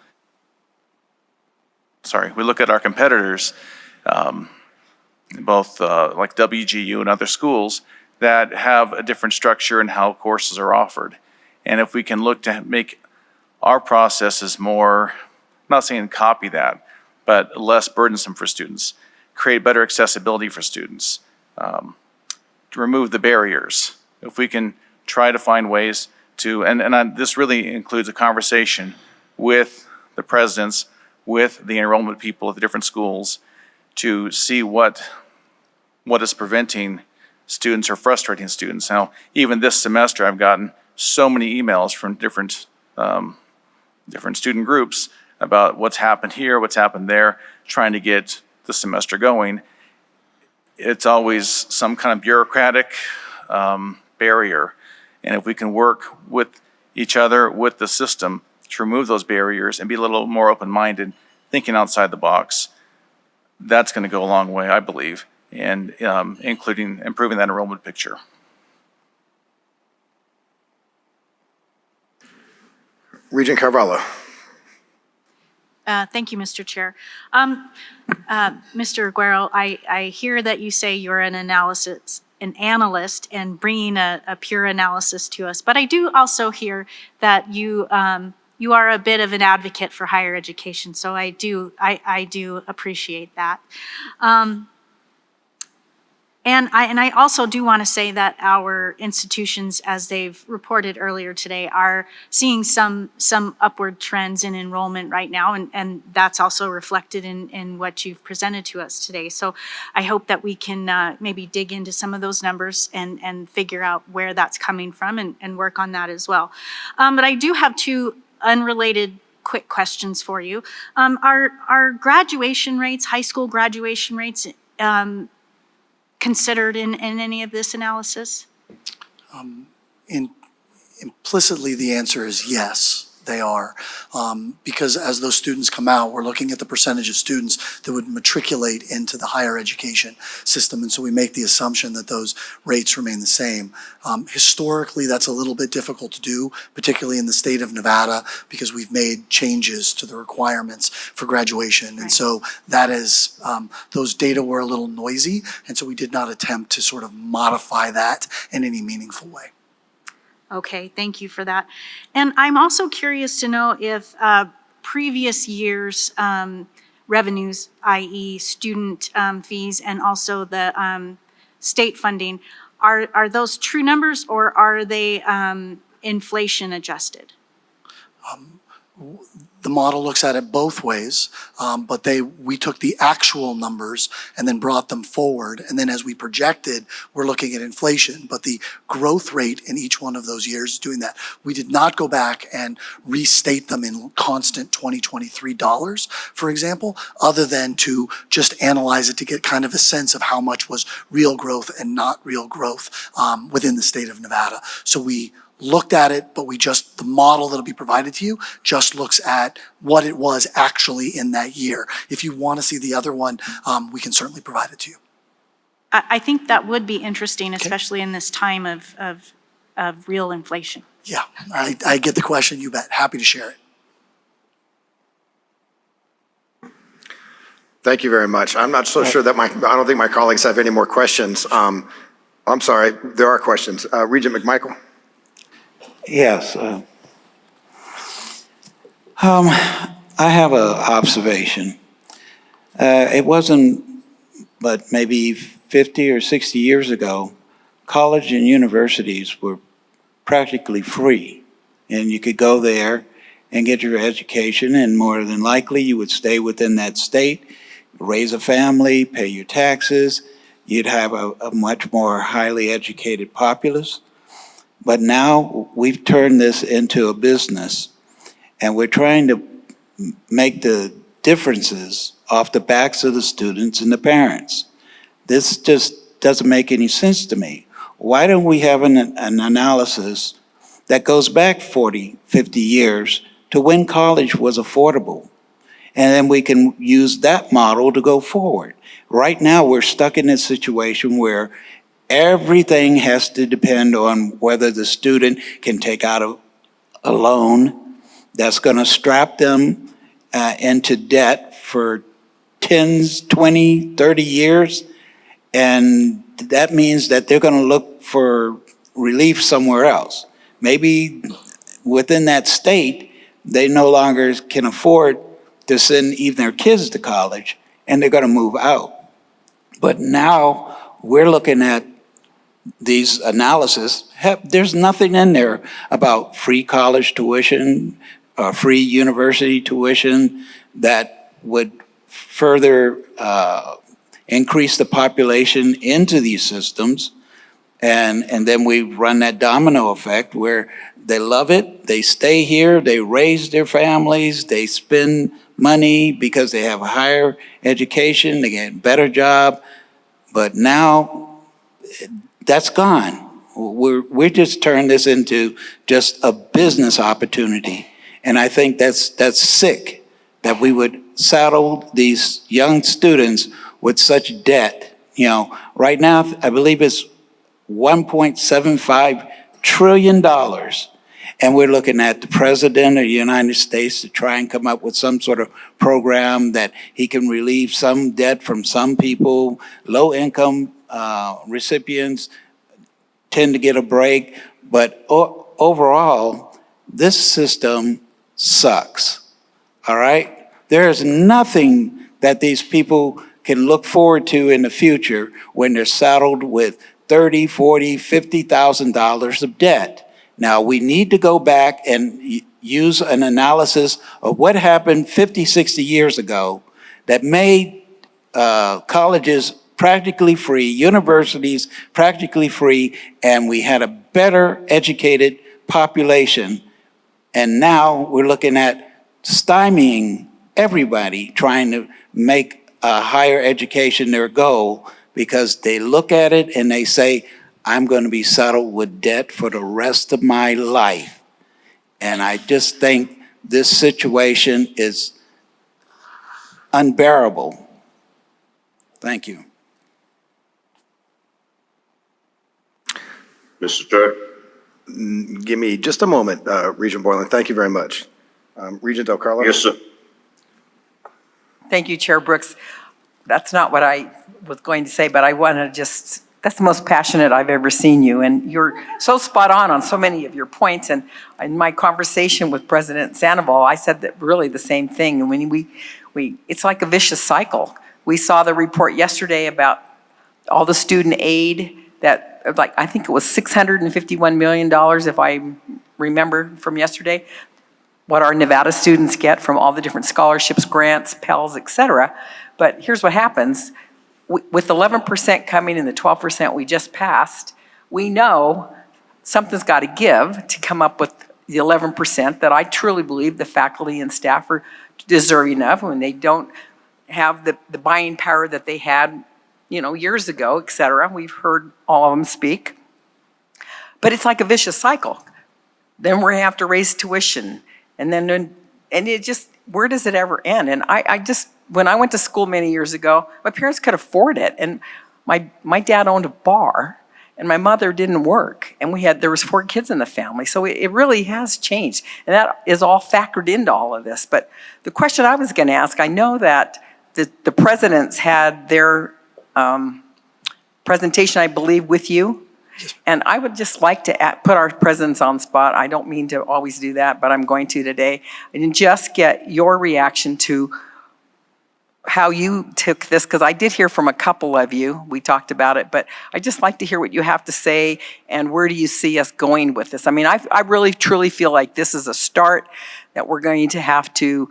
we look at our competitors, both like WGU and other schools that have a different structure in how courses are offered. And if we can look to make our processes more, I'm not saying copy that, but less burdensome for students, create better accessibility for students, to remove the barriers. If we can try to find ways to, this really includes a conversation with the presidents, with the enrollment people at the different schools, to see what is preventing students or frustrating students. Now, even this semester, I've gotten so many emails from different student groups about what's happened here, what's happened there, trying to get the semester going. it's always some kind of bureaucratic barrier. And if we can work with each other, with the system, to remove those barriers and be a little more open-minded, thinking outside the box, that's going to go a long way, I believe, and including improving that enrollment picture. Regent Carvalho. Thank you, Mr. Chair. Mr. Aguero, I hear that you say you're an analyst and bringing a pure analysis to us, but I do also hear that you are a bit of an advocate for higher education, so I do appreciate that. And I also do want to say that our institutions, as they've reported earlier today, are seeing some upward trends in enrollment right now, and that's also reflected in what you've presented to us today. So I hope that we can maybe dig into some of those numbers and figure out where that's coming from and work on that as well. But I do have two unrelated quick questions for you. Are graduation rates, high school graduation rates, considered in any of this analysis? Implicitly, the answer is yes, they are. Because as those students come out, we're looking at the percentage of students that would matriculate into the higher education system. And so we make the assumption that those rates remain the same. Historically, that's a little bit difficult to do, particularly in the state of Nevada, because we've made changes to the requirements for graduation. Right. And so that is, those data were a little noisy. And so we did not attempt to sort of modify that in any meaningful way. Okay, thank you for that. And I'm also curious to know if previous years' revenues, i.e. student fees and also the state funding, are those true numbers or are they inflation adjusted? The model looks at it both ways, but we took the actual numbers and then brought them forward. And then as we projected, we're looking at inflation, but the growth rate in each one of those years is doing that. We did not go back and restate them in constant 2023 dollars, for example, other than to just analyze it to get kind of a sense of how much was real growth and not real growth within the state of Nevada. So we looked at it, but the model that'll be provided to you just looks at what it was actually in that year. If you want to see the other one, we can certainly provide it to you. I think that would be interesting, especially in this time of real inflation. Yeah, I get the question, you bet. Happy to share it. Thank you very much. I'm not so sure that I don't think my colleagues have any more questions. I'm sorry, there are questions. Regent McMichael. Yes. I have an observation. It wasn't, but maybe 50 or 60 years ago, college and universities were practically free. And you could go there and get your education, and more than likely you would stay within that state, raise a family, pay your taxes. You'd have a much more highly educated populace. But now we've turned this into a business, and we're trying to make the differences off the backs of the students and the parents. This just doesn't make any sense to me. Why don't we have an analysis that goes back 40, 50 years to when college was affordable? And then we can use that model to go forward. Right now, we're stuck in this situation where everything has to depend on whether the student can take out a loan that's going to strap them into debt for 10, 20, 30 years. And that means that they're going to look for relief somewhere else. Maybe within that state, they no longer can afford to send even their kids to college, and they're going to move out. But now we're looking at these analysis. There's nothing in there about free college tuition, free university tuition that would further increase the population into these systems. And then we run that domino effect where they love it, they stay here, they raise their families, they spend money because they have a higher education, they get a better job. But now that's gone. We're just turning this into just a business opportunity. And I think that's sick that we would saddle these young students with such debt. You know, right now, I believe it's $1.75 trillion. And we're looking at the president of the United States to try and come up with some sort of program that he can relieve some debt from some people. Low-income recipients tend to get a break. But overall, this system sucks, all right? There is nothing that these people can look forward to in the future when they're saddled with $30,000, $40,000, $50,000 of debt. Now, we need to go back and use an analysis of what happened 50, 60 years ago that made colleges practically free, universities practically free, and we had a better educated population. And now we're looking at stymieing everybody trying to make higher education their goal because they look at it and they say, I'm going to be saddled with debt for the rest of my life. And I just think this situation is unbearable. Thank you. Mr. Chair. Give me just a moment, Regent Borland. Thank you very much. Regent Del Carlo? Yes, sir. Thank you, Chair Brooks. That's not what I was going to say, but I want to just, that's the most passionate I've ever seen you. And you're so spot on so many of your points. And in my conversation with President Sandoval, I said that really the same thing. And when it's like a vicious cycle. We saw the report yesterday about all the student aid that, like, I think it was $651 million, if I remember from yesterday, what our Nevada students get from all the different scholarships, grants, Pels, et cetera. But here's what happens. With 11% coming and the 12% we just passed, we know something's got to give to come up with the 11% that I truly believe the faculty and staff are deserving of when they don't have the buying power that they had, years ago, et cetera. We've heard all of them speak. But it's like a vicious cycle. Then we're gonna have to raise tuition. And it just, where does it ever end? And I just, when I went to school many years ago, my parents could afford it. And my dad owned a bar and my mother didn't work. And there was 4 kids in the family. So it really has changed. And that is all factored into all of this. But the question I was gonna ask, I know that the presidents had their presentation, I believe, with you. And I would just like to put our presidents on the spot. I don't mean to always do that, but I'm going to today. And just get your reaction to how you took this, because I did hear from a couple of you. We talked about it, but I'd just like to hear what you have to say and where do you see us going with this? I mean, I really, truly feel like this is a start, that we're going to have to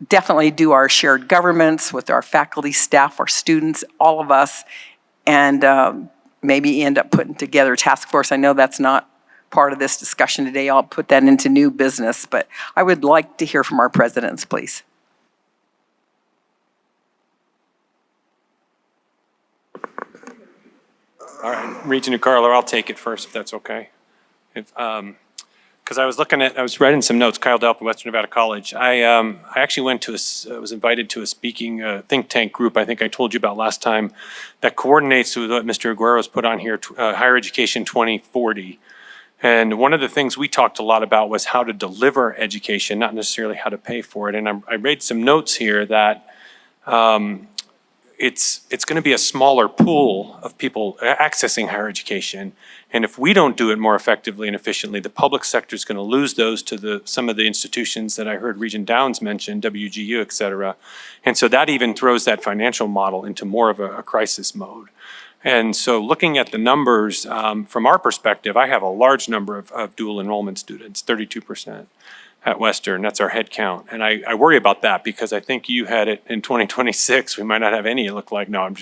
definitely do our shared governments with our faculty, staff, our students, all of us, and maybe end up putting together a task force. I know that's not part of this discussion today. I'll put that into new business, but I would like to hear from our presidents, please. All right, Regent DeCarlo, I'll take it first if that's okay. Because I was writing some notes, Kyle Delp, Western Nevada College. I actually was invited to a speaking think tank group, I think I told you about last time, that coordinates with what Mr. Aguero's put on here, Higher Education 2040. And one of the things we talked a lot about was how to deliver education, not necessarily how to pay for it. And I made some notes here that it's going to be a smaller pool of people accessing higher education. And if we don't do it more effectively and efficiently, the public sector is going to lose those to some of the institutions that I heard Regent Downs mention, WGU, et cetera. And so that even throws that financial model into more of a crisis mode. And so looking at the numbers, from our perspective, I have a large number of dual enrollment students, 32%. at Western. That's our head count. And I worry about that because I think you had it in 2026. We might not have any, it looked like. No,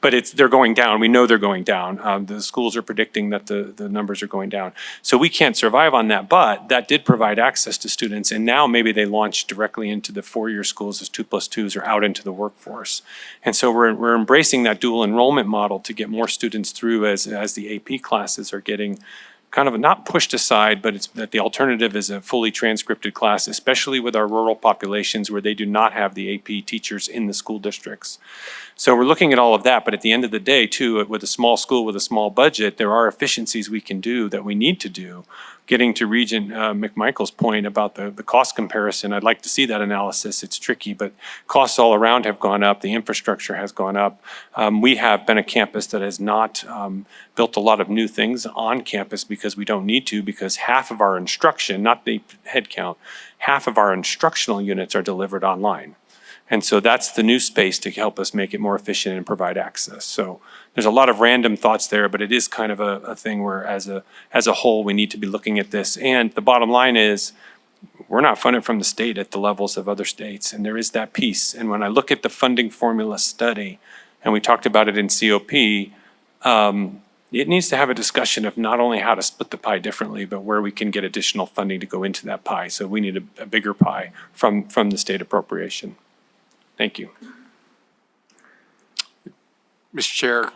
but they're going down. We know they're going down. The schools are predicting that the numbers are going down. So we can't survive on that, but that did provide access to students. And now maybe they launch directly into the four-year schools as 2+2s or out into the workforce. And so we're embracing that dual enrollment model to get more students through as the AP classes are getting kind of not pushed aside, but it's that the alternative is a fully transcripted class, especially with our rural populations where they do not have the AP teachers in the school districts. So we're looking at all of that, but at the end of the day, too, with a small school with a small budget, there are efficiencies we can do that we need to do. Getting to Regent McMichael's point about the cost comparison, I'd like to see that analysis. It's tricky, but costs all around have gone up. The infrastructure has gone up. We have been a campus that has not built a lot of new things on campus because we don't need to, because half of our instruction, not the head count, half of our instructional units are delivered online. And so that's the new space to help us make it more efficient and provide access. So there's a lot of random thoughts there, but it is kind of a thing where as a whole, we need to be looking at this. And the bottom line is we're not funded from the state at the levels of other states. And there is that piece. And when I look at the funding formula study, and we talked about it in COP, it needs to have a discussion of not only how to split the pie differently, but where we can get additional funding to go into that pie. So we need a bigger pie from the state appropriation. Thank you. Mr. Chair,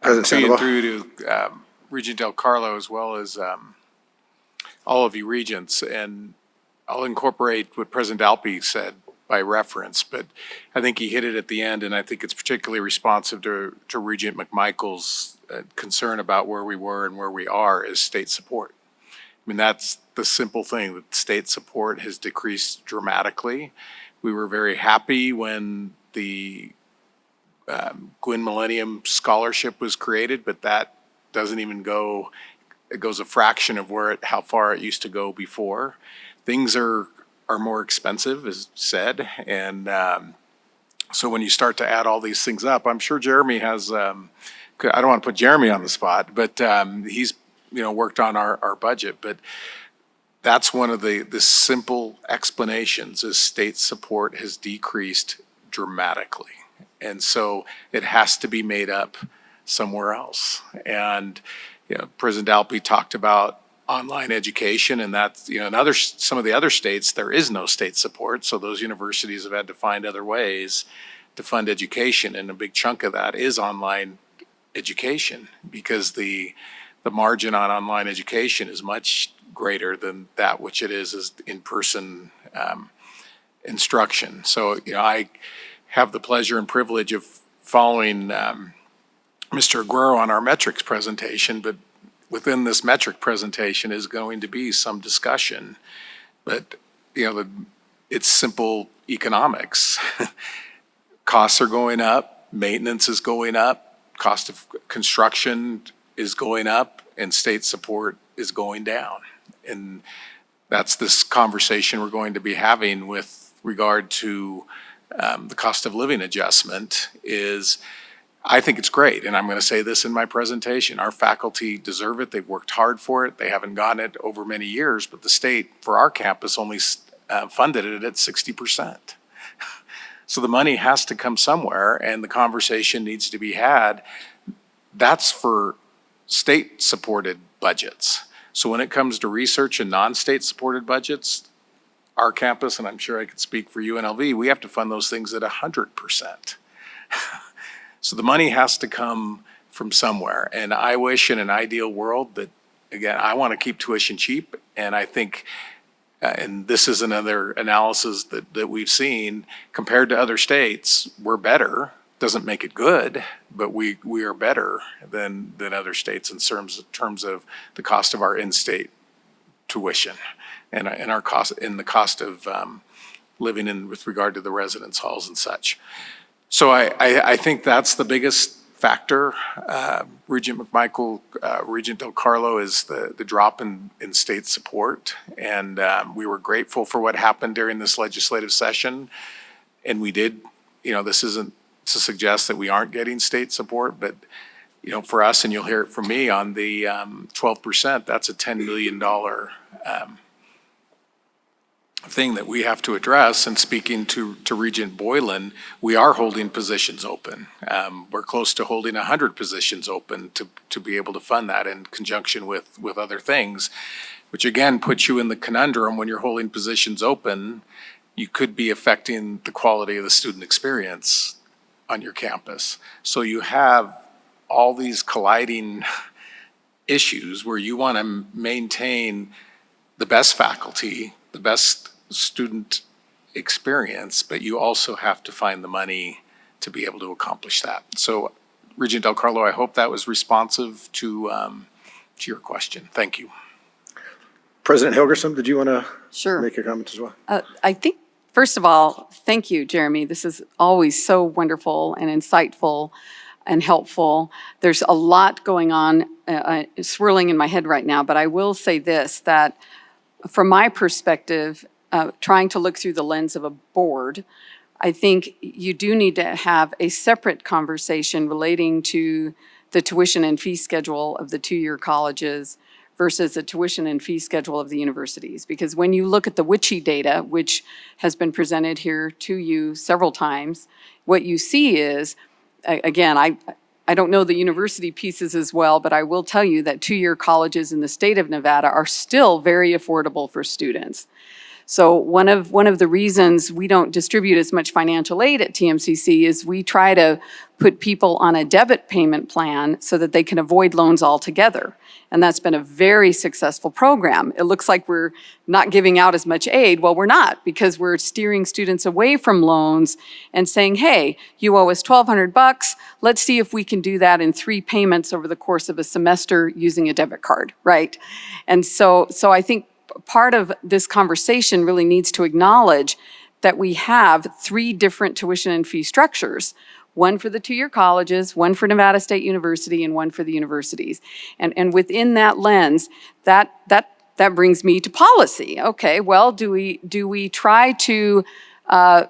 President Sandoval. through to Regent Del Carlo as well as all of you regents, and I'll incorporate what President Alpe said by reference, but I think he hit it at the end, and I think it's particularly responsive to Regent McMichael's concern about where we were and where we are as state support. I mean, that's the simple thing, that state support has decreased dramatically. We were very happy when the Gwynn Millennium Scholarship was created, but that doesn't even go, it goes a fraction of how far it used to go before. Things are more expensive, as said, and so when you start to add all these things up, I'm sure Jeremy has, I don't want to put Jeremy on the spot, but he's worked on our budget, but that's one of the simple explanations is state support has decreased dramatically. And so it has to be made up somewhere else. And President Alpe talked about online education, and that's, in some of the other states, there is no state support. So those universities have had to find other ways to fund education. And a big chunk of that is online education because the margin on online education is much greater than that which it is in-person instruction. So, I have the pleasure and privilege of following Mr. Aguero on our metrics presentation, but within this metric presentation is going to be some discussion. But, it's simple economics. Costs are going up, maintenance is going up, cost of construction is going up, and state support is going down. And that's this conversation we're going to be having with regard to the cost of living adjustment is, I think it's great. And I'm going to say this in my presentation. Our faculty deserve it. They've worked hard for it. They haven't gotten it over many years, but the state for our campus only funded it at 60%. So the money has to come somewhere and the conversation needs to be had. That's for state supported budgets. So when it comes to research and non-state supported budgets, our campus, and I'm sure I could speak for UNLV, we have to fund those things at 100%. So the money has to come from somewhere. And I wish in an ideal world that, again, I want to keep tuition cheap. And I think, and this is another analysis that we've seen, compared to other states, we're better. Doesn't make it good, but we are better than other states in terms of the cost of our in-state tuition and our cost in the cost of living in with regard to the residence halls and such. So I think that's the biggest factor. Regent McMichael, Regent Del Carlo is the drop in state support, and we were grateful for what happened during this legislative session, and we did. This isn't to suggest that we aren't getting state support, but for us, and you'll hear it from me on the 12%, that's a $10 million thing that we have to address, and speaking to Regent Boylan, we are holding positions open. We're close to holding 100 positions open to be able to fund that in conjunction with other things, which again puts you in the conundrum when you're holding positions open, you could be affecting the quality of the student experience on your campus. So you have all these colliding issues where you want to maintain the best faculty, the best student experience, but you also have to find the money to be able to accomplish that. So Regent Del Carlo, I hope that was responsive to your question. Thank you. President Helgerson, did you want to Sure. make a comment as well? I think, first of all, thank you, Jeremy. This is always so wonderful and insightful and helpful. There's a lot going on swirling in my head right now, but I will say this, that from my perspective, trying to look through the lens of a board, I think you do need to have a separate conversation relating to the tuition and fee schedule of the two-year colleges versus the tuition and fee schedule of the universities. Because when you look at the WICHE data, which has been presented here to you several times, what you see is, again, I don't know the university pieces as well, but I will tell you that two-year colleges in the state of Nevada are still very affordable for students. So one of the reasons we don't distribute as much financial aid at TMCC is we try to put people on a debit payment plan so that they can avoid loans altogether. And that's been a very successful program. It looks like we're not giving out as much aid. Well, we're not, because we're steering students away from loans and saying, hey, you owe us $1,200. Let's see if we can do that in 3 payments over the course of a semester using a debit card, right? And so I think part of this conversation really needs to acknowledge that we have 3 different tuition and fee structures. One for the two-year colleges, one for Nevada State University, and one for the universities. And within that lens, that brings me to policy. Okay, well, do we try to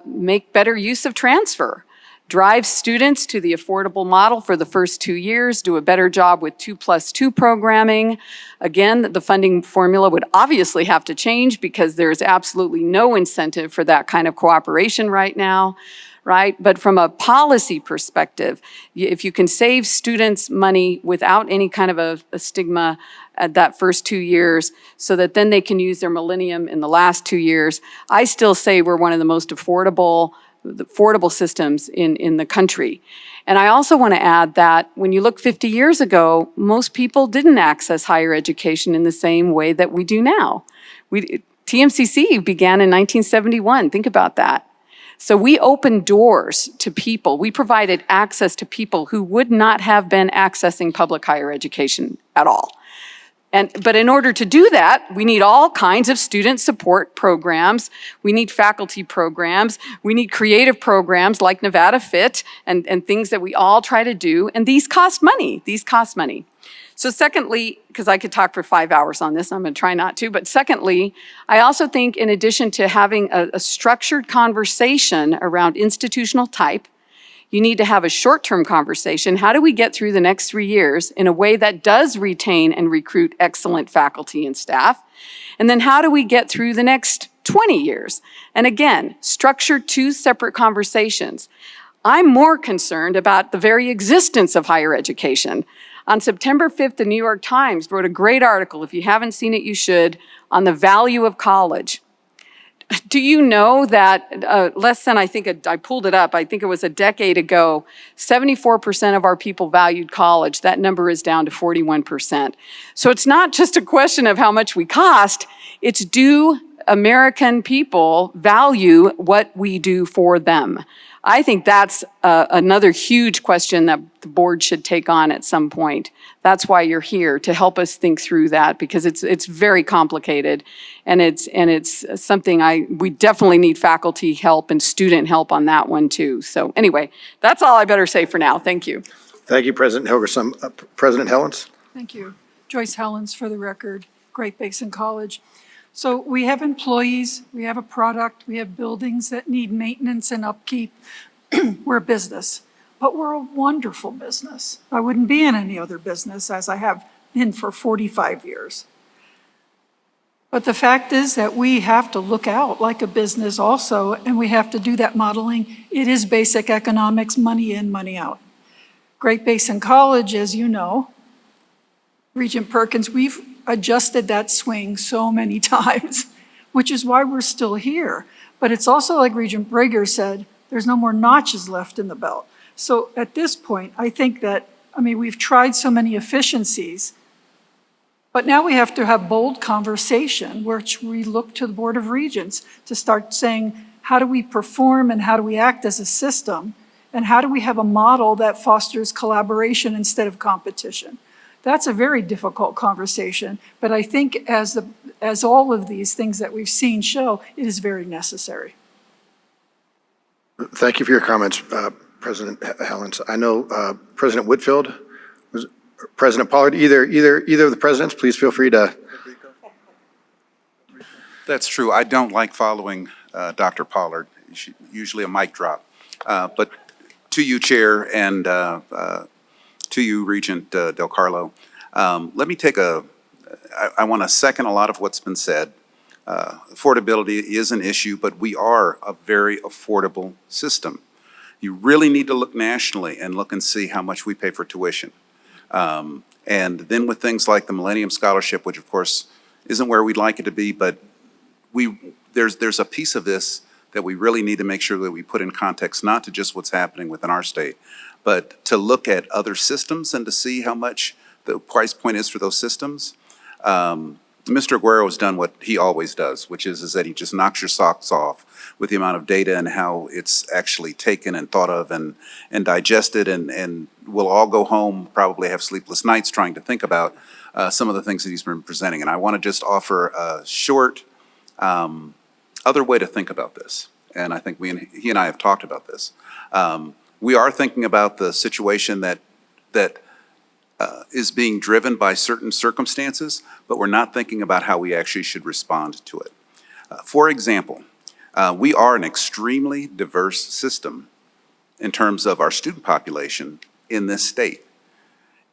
make better use of transfer? Drive students to the affordable model for the first 2 years, do a better job with 2+2 programming. Again, the funding formula would obviously have to change because there's absolutely no incentive for that kind of cooperation right now, right? But from a policy perspective, if you can save students money without any kind of a stigma at that first 2 years so that then they can use their millennium in the last 2 years, I still say we're one of the most affordable systems in the country. And I also want to add that when you look 50 years ago, most people didn't access higher education in the same way that we do now. TMCC began in 1971, think about that. So we opened doors to people. We provided access to people who would not have been accessing public higher education at all. But in order to do that, we need all kinds of student support programs. We need faculty programs. We need creative programs like Nevada Fit and things that we all try to do. And these cost money. So secondly, because I could talk for 5 hours on this, I'm going to try not to. But secondly, I also think in addition to having a structured conversation around institutional type, you need to have a short-term conversation. How do we get through the next 3 years in a way that does retain and recruit excellent faculty and staff? And then how do we get through the next 20 years? And again, structure 2 separate conversations. I'm more concerned about the very existence of higher education. On September 5th, the New York Times wrote a great article, if you haven't seen it, you should, on the value of college. Do you know that less than, I pulled it up, I think it was a decade ago, 74% of our people valued college. That number is down to 41%. So it's not just a question of how much we cost, it's do American people value what we do for them? I think that's another huge question that the board should take on at some point. That's why you're here, to help us think through that, because it's very complicated, and it's something we definitely need faculty help and student help on that one too. So anyway, that's all I better say for now. Thank you. Thank you, President Helgerson. President Helens? Thank you. Joyce Helens for the record, Great Basin College. So we have employees, we have a product, we have buildings that need maintenance and upkeep. We're a business, but we're a wonderful business. I wouldn't be in any other business, as I have been for 45 years. But the fact is that we have to look out like a business also, and we have to do that modeling. It is basic economics, money in, money out. Great Basin College, as you know, Regent Perkins, we've adjusted that swing so many times, which is why we're still here. But it's also like Regent Brager said, there's no more notches left in the belt. So at this point, I think that, we've tried so many efficiencies, but now we have to have bold conversation, which we look to the Board of Regents to start saying, how do we perform and how do we act as a system? And how do we have a model that fosters collaboration instead of competition? That's a very difficult conversation, but I think as all of these things that we've seen show, it is very necessary. Thank you for your comments, President Helens. I know President Whitfield, President Pollard, either of the presidents, please feel free to. That's true. I don't like following Dr. Pollard. Usually a mic drop. But to you, Chair, and to you, Regent Del Carlo, let me take I want to second a lot of what's been said. Affordability is an issue, but we are a very affordable system. You really need to look nationally and look and see how much we pay for tuition. And then with things like the Millennium Scholarship, which of course isn't where we'd like it to be, but there's a piece of this that we really need to make sure that we put in context, not to just what's happening within our state, but to look at other systems and to see how much the price point is for those systems. Mr. Aguero has done what he always does, which is that he just knocks your socks off with the amount of data and how it's actually taken and thought of and digested, and we'll all go home, probably have sleepless nights trying to think about some of the things that he's been presenting. And I want to just offer a short other way to think about this. And I think he and I have talked about this. We are thinking about the situation that is being driven by certain circumstances, but we're not thinking about how we actually should respond to it. For example, we are an extremely diverse system in terms of our student population in this state.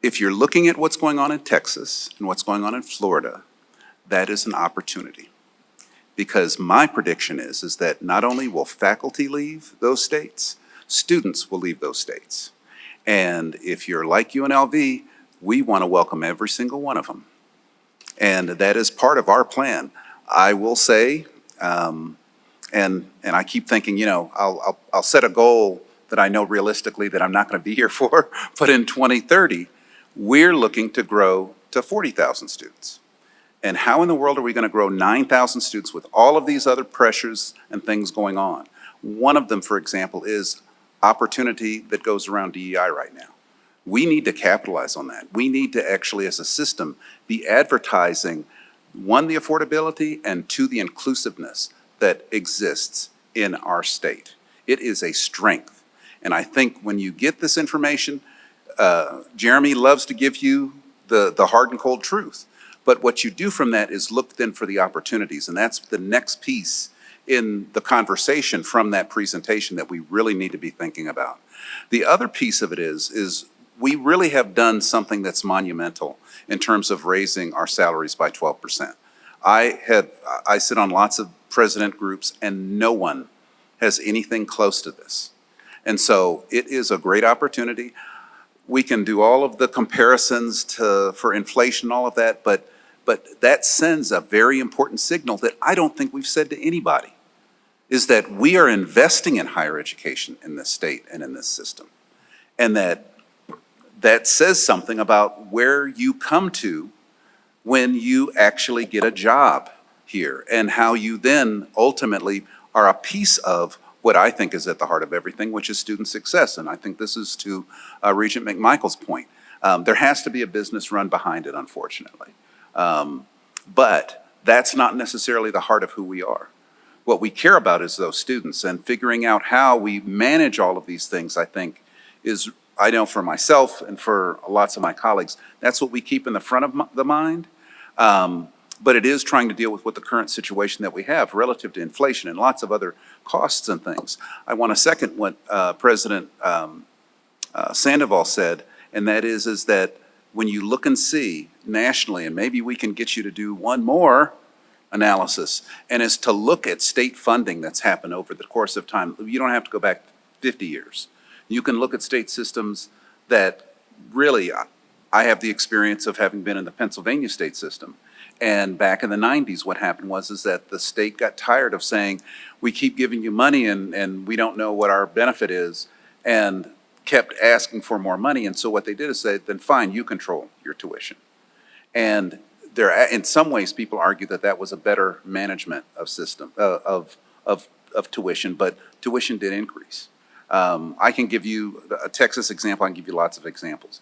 If you're looking at what's going on in Texas and what's going on in Florida, that is an opportunity. Because my prediction is that not only will faculty leave those states, students will leave those states. And if you're like UNLV, we want to welcome every single one of them. And that is part of our plan. I will say, and I keep thinking, I'll set a goal that I know realistically that I'm not going to be here for, but in 2030, we're looking to grow to 40,000 students. And how in the world are we going to grow 9,000 students with all of these other pressures and things going on? One of them, for example, is opportunity that goes around DEI right now. We need to capitalize on that. We need to actually, as a system, be advertising, one, the affordability, and two, the inclusiveness that exists in our state. It is a strength. And I think when you get this information, Jeremy loves to give you the hard and cold truth. But what you do from that is look then for the opportunities. And that's the next piece in the conversation from that presentation that we really need to be thinking about. The other piece of it is we really have done something that's monumental in terms of raising our salaries by 12%. I sit on lots of president groups and no one has anything close to this. And so it is a great opportunity. We can do all of the comparisons for inflation, all of that, but that sends a very important signal that I don't think we've said to anybody, is that we are investing in higher education in this state and in this system. And that says something about where you come to when you actually get a job here and how you then ultimately are a piece of what I think is at the heart of everything, which is student success. And I think this is to Regent McMichael's point. There has to be a business run behind it, unfortunately. But that's not necessarily the heart of who we are. What we care about is those students, and figuring out how we manage all of these things, I think, is, I know for myself and for lots of my colleagues, that's what we keep in the front of the mind. But it is trying to deal with what the current situation that we have relative to inflation and lots of other costs and things. I want to second what President Sandoval said, and that is that when you look and see nationally, and maybe we can get you to do one more, analysis, and is to look at state funding that's happened over the course of time. You don't have to go back 50 years. You can look at state systems that really, I have the experience of having been in the Pennsylvania state system. And back in the 90s, what happened is that the state got tired of saying, we keep giving you money and we don't know what our benefit is, and kept asking for more money. And so what they did is say, then fine, you control your tuition. And there, in some ways, people argue that that was a better management of of tuition, but tuition did increase. I can give you a Texas example. I can give you lots of examples.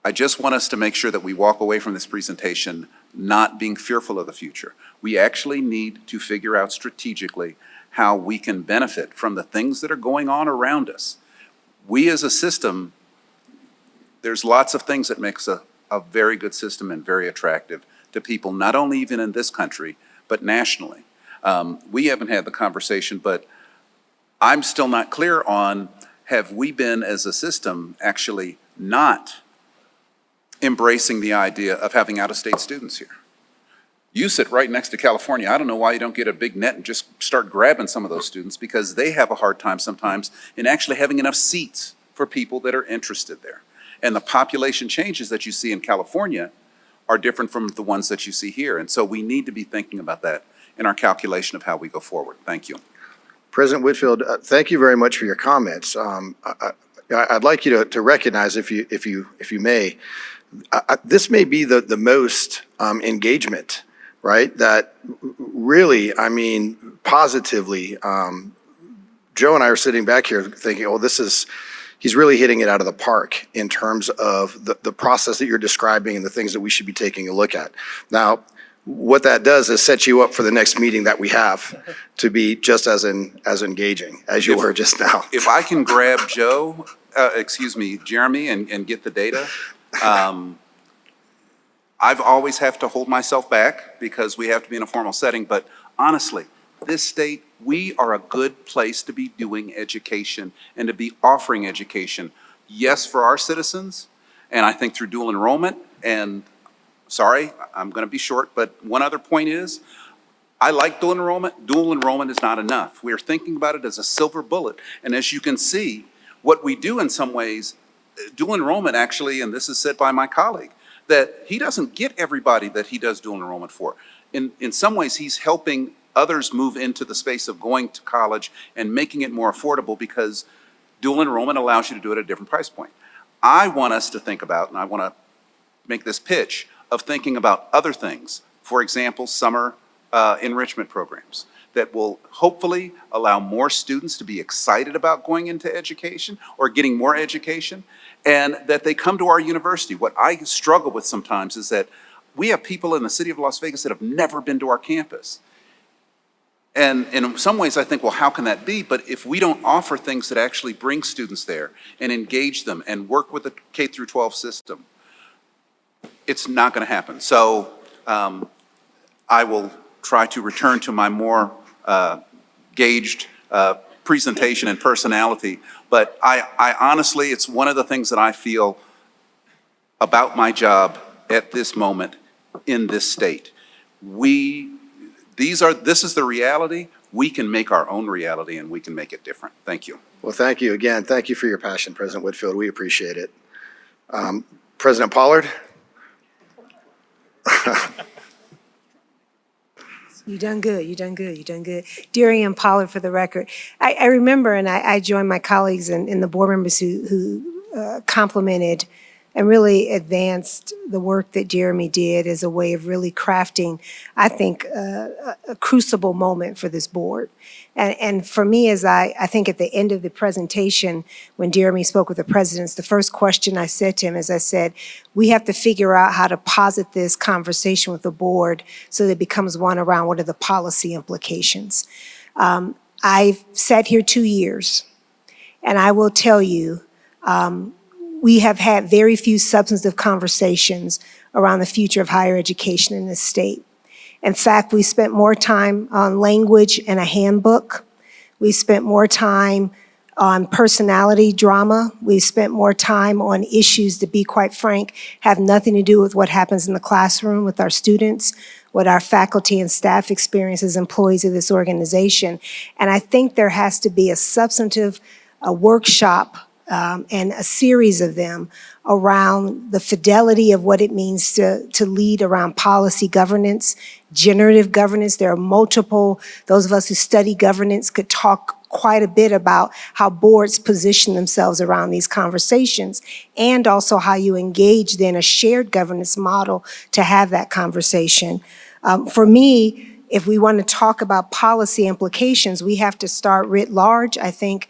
I just want us to make sure that we walk away from this presentation not being fearful of the future. We actually need to figure out strategically how we can benefit from the things that are going on around us. We as a system, there's lots of things that makes a very good system and very attractive to people, not only even in this country, but nationally. We haven't had the conversation, but I'm still not clear on, have we been as a system actually not embracing the idea of having out-of-state students here? You sit right next to California. I don't know why you don't get a big net and just start grabbing some of those students, because they have a hard time sometimes in actually having enough seats for people that are interested there. And the population changes that you see in California are different from the ones that you see here. And so we need to be thinking about that in our calculation of how we go forward. Thank you. President Whitfield, thank you very much for your comments. I'd like you to recognize, if you may, this may be the most engagement, right? That really, I mean, positively, Joe and I are sitting back here thinking, oh, he's really hitting it out of the park in terms of the process that you're describing and the things that we should be taking a look at. Now, what that does is set you up for the next meeting that we have to be just as engaging as you were just now. If I can grab Joe, Jeremy, and get the data. I've always have to hold myself back because we have to be in a formal setting, but honestly, this state, we are a good place to be doing education and to be offering education. Yes, for our citizens, and I think through dual enrollment, and sorry, I'm gonna be short, but one other point is, I like dual enrollment. Dual enrollment is not enough. We are thinking about it as a silver bullet, and as you can see, what we do in some ways, dual enrollment actually, and this is said by my colleague, that he doesn't get everybody that he does dual enrollment for. In some ways, he's helping others move into the space of going to college and making it more affordable, because dual enrollment allows you to do it at a different price point. I want us to think about, and I want to make this pitch, of thinking about other things. For example, summer enrichment programs that will hopefully allow more students to be excited about going into education or getting more education, and that they come to our university. What I struggle with sometimes is that we have people in the city of Las Vegas that have never been to our campus. And in some ways I think, well, how can that be? But if we don't offer things that actually bring students there and engage them and work with the K through 12 system, it's not going to happen. So I will try to return to my more gauged presentation and personality. But I honestly, it's one of the things that I feel about my job at this moment in this state. This is the reality. We can make our own reality, and we can make it different. Thank you. Well, thank you again. Thank you for your passion, President Whitfield. We appreciate it. President Pollard? You done good, you done good, you done good. Darian Pollard for the record. I remember, and I joined my colleagues and the board members who complimented and really advanced the work that Jeremy did as a way of really crafting, I think, a crucible moment for this board. And for me, as I think at the end of the presentation, when Jeremy spoke with the presidents, the first question I said to him is, I said, we have to figure out how to posit this conversation with the board so that it becomes one around what are the policy implications. I've sat here 2 years, and I will tell you, we have had very few substantive conversations around the future of higher education in this state. In fact, we spent more time on language and a handbook. We spent more time on personality drama. We spent more time on issues, to be quite frank, have nothing to do with what happens in the classroom with our students, what our faculty and staff experience as employees of this organization. And I think there has to be a substantive workshop and a series of them around the fidelity of what it means to lead around policy governance, generative governance. There are multiple, those of us who study governance could talk quite a bit about how boards position themselves around these conversations, and also how you engage then a shared governance model to have that conversation. For me, if we want to talk about policy implications, we have to start writ large. I think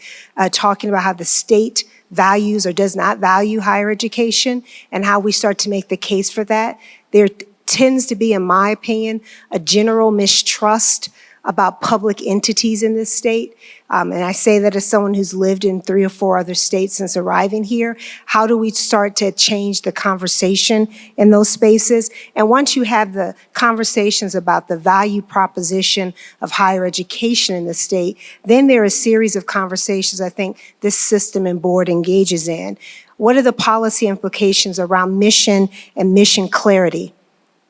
talking about how the state values or does not value higher education and how we start to make the case for that. There tends to be, in my opinion, a general mistrust about public entities in this state. And I say that as someone who's lived in 3 or 4 other states since arriving here. How do we start to change the conversation in those spaces? And once you have the conversations about the value proposition of higher education in the state, then there are a series of conversations I think this system and board engages in. What are the policy implications around mission and mission clarity?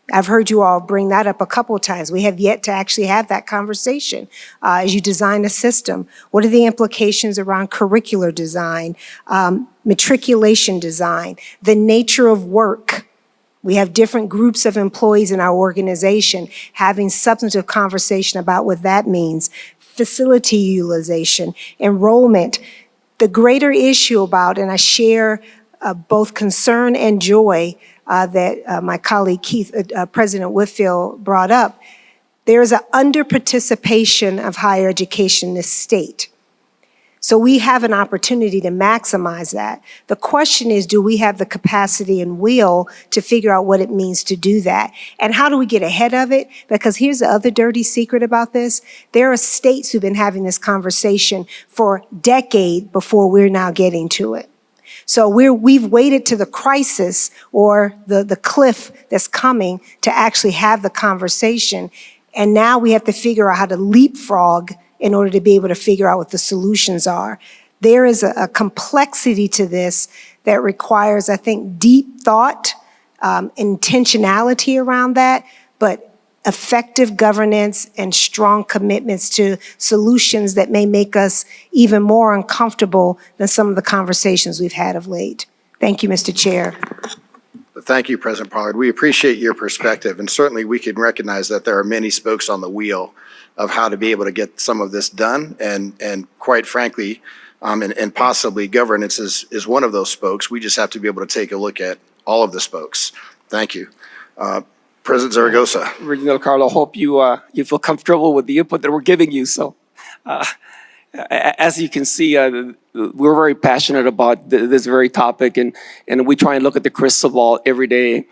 I've heard you all bring that up a couple of times. We have yet to actually have that conversation. As you design a system, what are the implications around curricular design, matriculation design, the nature of work? We have different groups of employees in our organization having substantive conversation about what that means, facility utilization, enrollment. The greater issue about, and I share both concern and joy that my colleague President Whitfield brought up, there is an under-participation of higher education in this state. So we have an opportunity to maximize that. The question is, do we have the capacity and will to figure out what it means to do that? And how do we get ahead of it? Because here's the other dirty secret about this. There are states who've been having this conversation for decades before we're now getting to it. So we've waited to the crisis or the cliff that's coming to actually have the conversation. And now we have to figure out how to leapfrog in order to be able to figure out what the solutions are. There is a complexity to this that requires, I think, deep thought, intentionality around that, but effective governance and strong commitments to solutions that may make us even more uncomfortable than some of the conversations we've had of late. Thank you, Mr. Chair. Thank you, President Pollard. We appreciate your perspective, and certainly we can recognize that there are many spokes on the wheel of how to be able to get some of this done, and quite frankly, and possibly governance is one of those spokes. We just have to be able to take a look at all of the spokes. Thank you. President Zaragoza. Regional Carlo, hope you feel comfortable with the input that we're giving you. So, as you can see, we're very passionate about this very topic, and we try and look at the crystal ball every day.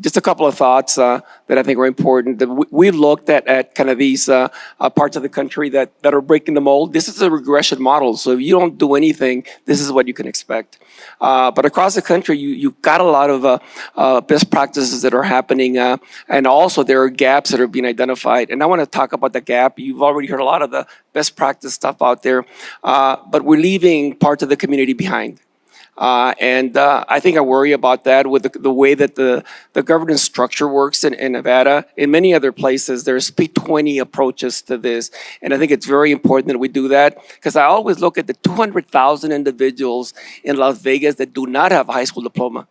Just a couple of thoughts that I think are important. We looked at kind of these parts of the country that are breaking the mold. This is a regression model, so if you don't do anything, this is what you can expect. But across the country, you've got a lot of best practices that are happening, and also there are gaps that are being identified. And I want to talk about the gap. You've already heard a lot of the best practice stuff out there, but we're leaving parts of the community behind. And I think I worry about that with the way that the governance structure works in Nevada. In many other places, there's P20 approaches to this. And I think it's very important that we do that, because I always look at the 200,000 individuals in Las Vegas that do not have a high school diploma.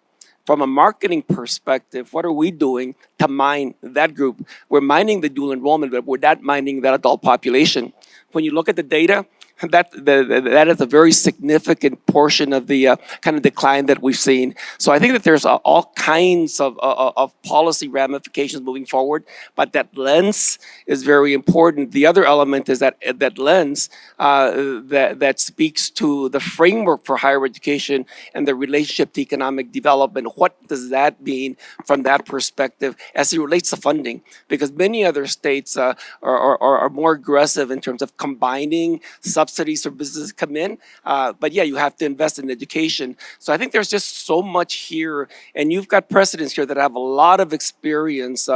From a marketing perspective, what are we doing to mine that group? We're mining the dual enrollment, but we're not mining that adult population. When you look at the data, that is a very significant portion of the kind of decline that we've seen. So I think that there's all kinds of policy ramifications moving forward, but that lens is very important. The other element is that lens that speaks to the framework for higher education and the relationship to economic development. What does that mean from that perspective as it relates to funding? Because many other states are more aggressive in terms of combining subsidies for businesses come in. But yeah, you have to invest in education. So I think there's just so much here. And you've got presidents here that have a lot of experience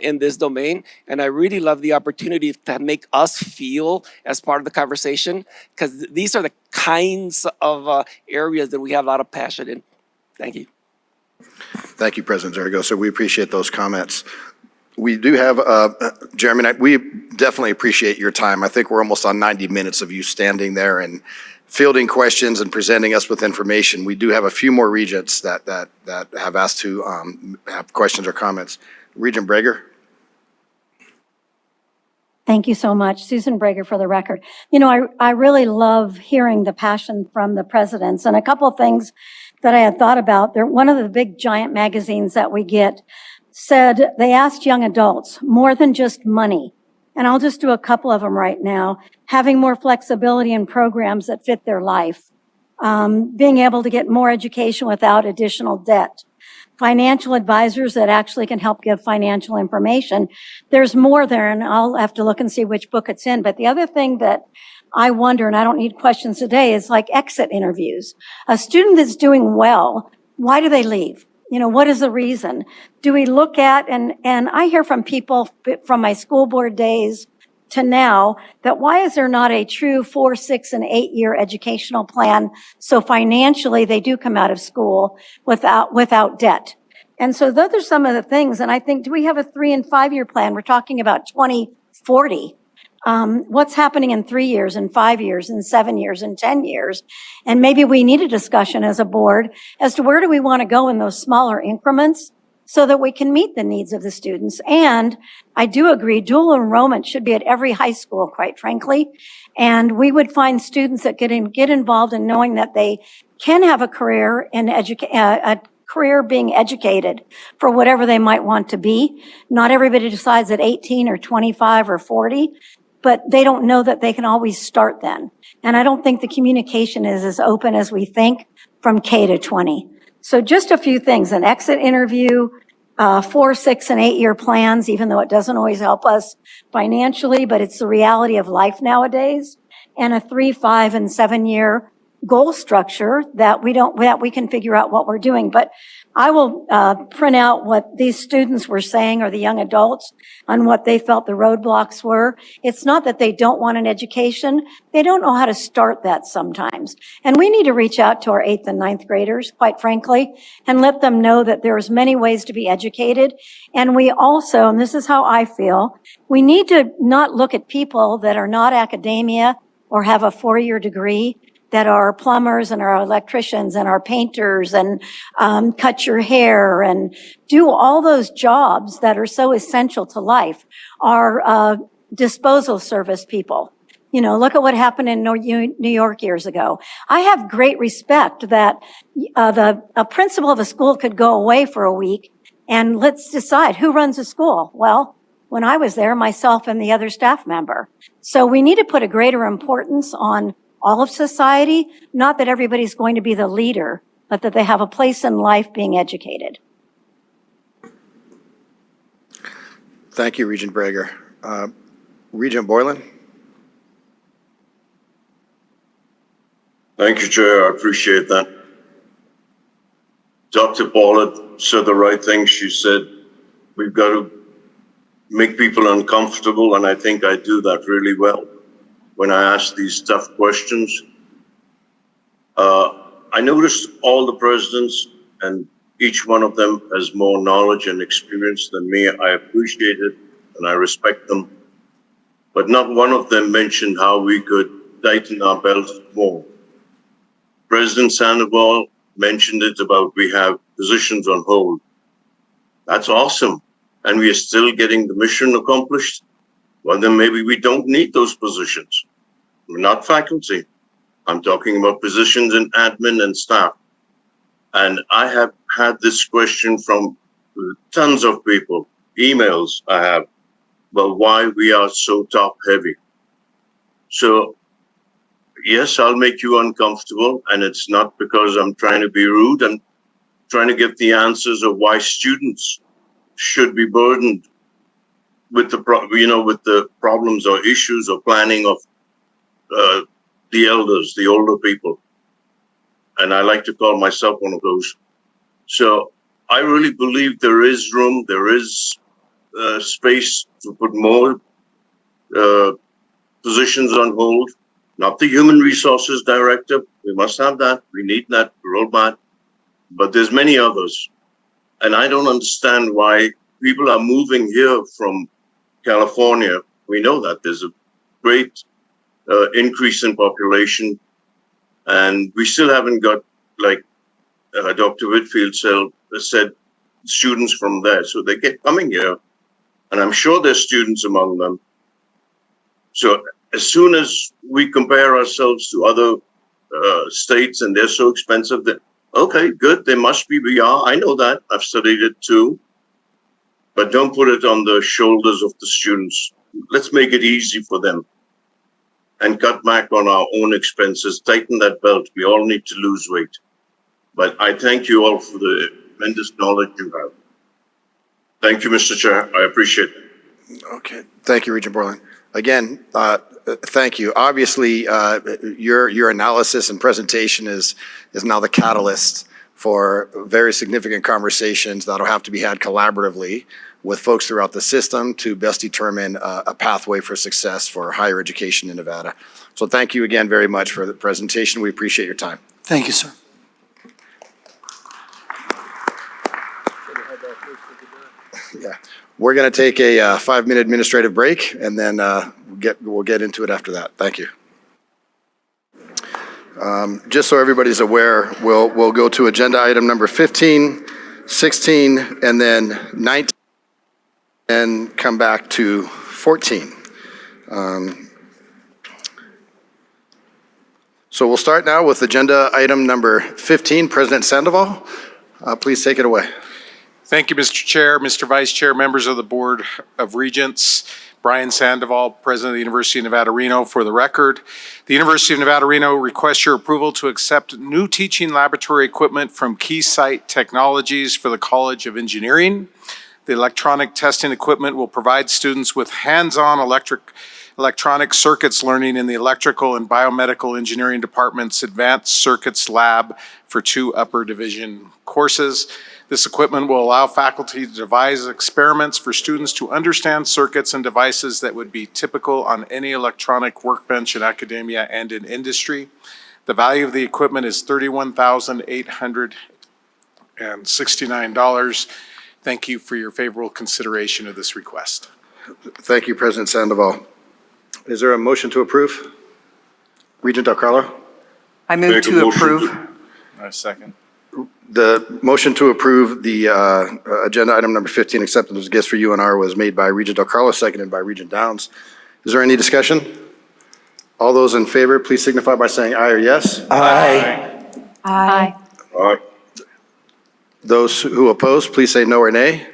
in this domain. And I really love the opportunity to make us feel as part of the conversation, because these are the kinds of areas that we have a lot of passion in. Thank you. Thank you, President Zaragoza. We appreciate those comments. We do have, Jeremy, we definitely appreciate your time. I think we're almost on 90 minutes of you standing there and fielding questions and presenting us with information. We do have a few more regents that have asked to have questions or comments. Regent Breger? Thank you so much. Susan Breger for the record. You know, I really love hearing the passion from the presidents, and a couple of things that I had thought about. One of the big giant magazines that we get said they asked young adults more than just money. And I'll just do a couple of them right now. Having more flexibility in programs that fit their life. Being able to get more education without additional debt. Financial advisors that actually can help give financial information. There's more there, and I'll have to look and see which book it's in. But the other thing that I wonder, and I don't need questions today, is like exit interviews. A student that's doing well, why do they leave? You know, what is the reason? Do we look at, and I hear from people from my school board days to now, that why is there not a true 4, 6, and 8-year educational plan so financially they do come out of school without debt? And so those are some of the things. And I think, do we have a 3 and 5-year plan? We're talking about 2040. What's happening in 3 years, and 5 years, and 7 years, and 10 years? And maybe we need a discussion as a board as to where do we want to go in those smaller increments so that we can meet the needs of the students. And I do agree, dual enrollment should be at every high school, quite frankly. And we would find students that get involved in knowing that they can have a career in a career being educated for whatever they might want to be. Not everybody decides at 18 or 25 or 40, but they don't know that they can always start then. And I don't think the communication is as open as we think from K to 20. So just a few things: an exit interview, 4, 6, and 8-year plans, even though it doesn't always help us financially, but it's the reality of life nowadays, and a 3, 5, and 7-year goal structure that we can figure out what we're doing. But I will print out what these students were saying, or the young adults, on what they felt the roadblocks were. It's not that they don't want an education. They don't know how to start that sometimes. And we need to reach out to our 8th and 9th graders, quite frankly, and let them know that there's many ways to be educated. And we also, and this is how I feel, we need to not look at people that are not academia or have a 4-year degree, that are plumbers and are electricians and are painters and cut your hair and do all those jobs that are so essential to life, are disposal service people. You know, look at what happened in New York years ago. I have great respect that a principal of a school could go away for a week and let's decide who runs a school. Well, when I was there, myself and the other staff member. So we need to put a greater importance on all of society, not that everybody's going to be the leader, but that they have a place in life being educated. Thank you, Regent Breger. Regent Boylan? Thank you, Chair. I appreciate that. Dr. Paulett said the right thing. She said, we've got to make people uncomfortable, and I think I do that really well when I ask these tough questions. I noticed all the presidents, and each one of them has more knowledge and experience than me. I appreciate it and I respect them. But not one of them mentioned how we could tighten our belts more. President Sandoval mentioned it about we have positions on hold. That's awesome. And we are still getting the mission accomplished. Well, then maybe we don't need those positions. We're not faculty. I'm talking about positions in admin and staff. And I have had this question from tons of people, emails I have, well, why we are so top heavy. So yes, I'll make you uncomfortable, and it's not because I'm trying to be rude. I'm trying to give the answers of why students should be burdened with the problems or issues or planning of the elders, the older people. And I like to call myself one of those. So I really believe there is room, there is space to put more positions on hold. Not the human resources director. We must have that. We need that roadmap. But there's many others. And I don't understand why people are moving here from California. We know that there's a great increase in population, and we still haven't got, like Dr. Whitfield said, students from there. So they get coming here, and I'm sure there's students among them. So as soon as we compare ourselves to other states and they're so expensive, that okay, good, they must be. We are. I know that. I've studied it too. But don't put it on the shoulders of the students. Let's make it easy for them and cut back on our own expenses. Tighten that belt. We all need to lose weight. But I thank you all for the tremendous knowledge you have. Thank you, Mr. Chair. I appreciate it. Okay, thank you, Regent Borland. Again, thank you. Obviously, your analysis and presentation is now the catalyst for very significant conversations that'll have to be had collaboratively with folks throughout the system to best determine a pathway for success for higher education in Nevada. So thank you again very much for the presentation. We appreciate your time. Thank you, sir. Yeah, we're going to take a 5-minute administrative break, and then we'll get into it after that. Thank you. Just so everybody's aware, we'll go to agenda item number 15, 16, and then 19, and come back to 14. So we'll start now with agenda item number 15. President Sandoval, please take it away. Thank you, Mr. Chair, Mr. Vice Chair, members of the Board of Regents. Brian Sandoval, President of the University of Nevada, Reno, for the record. The University of Nevada, Reno requests your approval to accept new teaching laboratory equipment from Keysight Technologies for the College of Engineering. The electronic testing equipment will provide students with hands-on electronic circuits learning in the Electrical and Biomedical Engineering Department's Advanced Circuits Lab for 2 upper division courses. This equipment will allow faculty to devise experiments for students to understand circuits and devices that would be typical on any electronic workbench in academia and in industry. The value of the equipment is $31,869. Thank you for your favorable consideration of this request. Thank you, President Sandoval. Is there a motion to approve? Regent Del Carlo? I move to approve. I second. The motion to approve the agenda item number 15, acceptance of gifts for UNR, was made by Regent Del Carlo, seconded by Regent Downs. Is there any discussion? All those in favor, please signify by saying aye or yes. Aye. Aye. All right. Those who oppose, please say no or nay.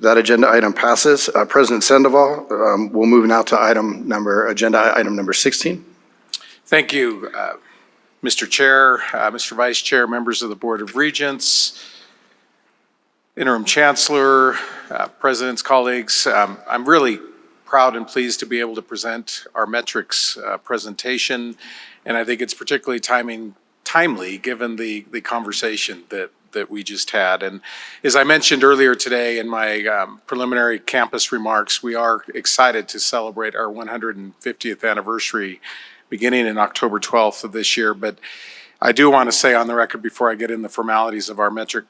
That agenda item passes. President Sandoval, we'll move now to agenda item number 16. Thank you, Mr. Chair, Mr. Vice Chair, members of the Board of Regents, Interim Chancellor, President's colleagues. I'm really proud and pleased to be able to present our metrics presentation, and I think it's particularly timely given the conversation that we just had. And as I mentioned earlier today in my preliminary campus remarks, we are excited to celebrate our 150th anniversary beginning in October 12th of this year. But I do want to say on the record before I get in the formalities of our metric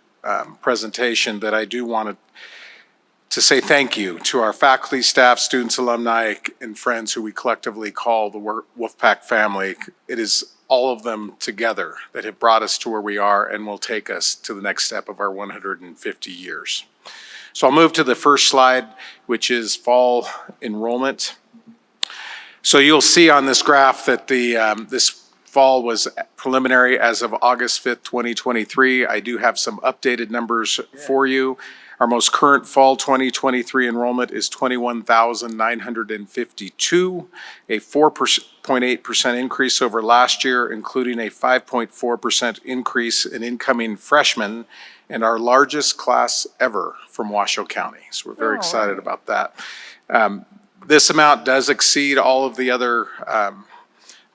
presentation that I do want to say thank you to our faculty, staff, students, alumni, and friends who we collectively call the Wolfpack family. It is all of them together that have brought us to where we are and will take us to the next step of our 150 years. So I'll move to the first slide, which is fall enrollment. So you'll see on this graph that this fall was preliminary as of August 5th, 2023. I do have some updated numbers for you. Our most current fall 2023 enrollment is 21,952, a 4.8% increase over last year, including a 5.4% increase in incoming freshmen and our largest class ever from Washoe County. So we're very excited about that. This amount does exceed all of the other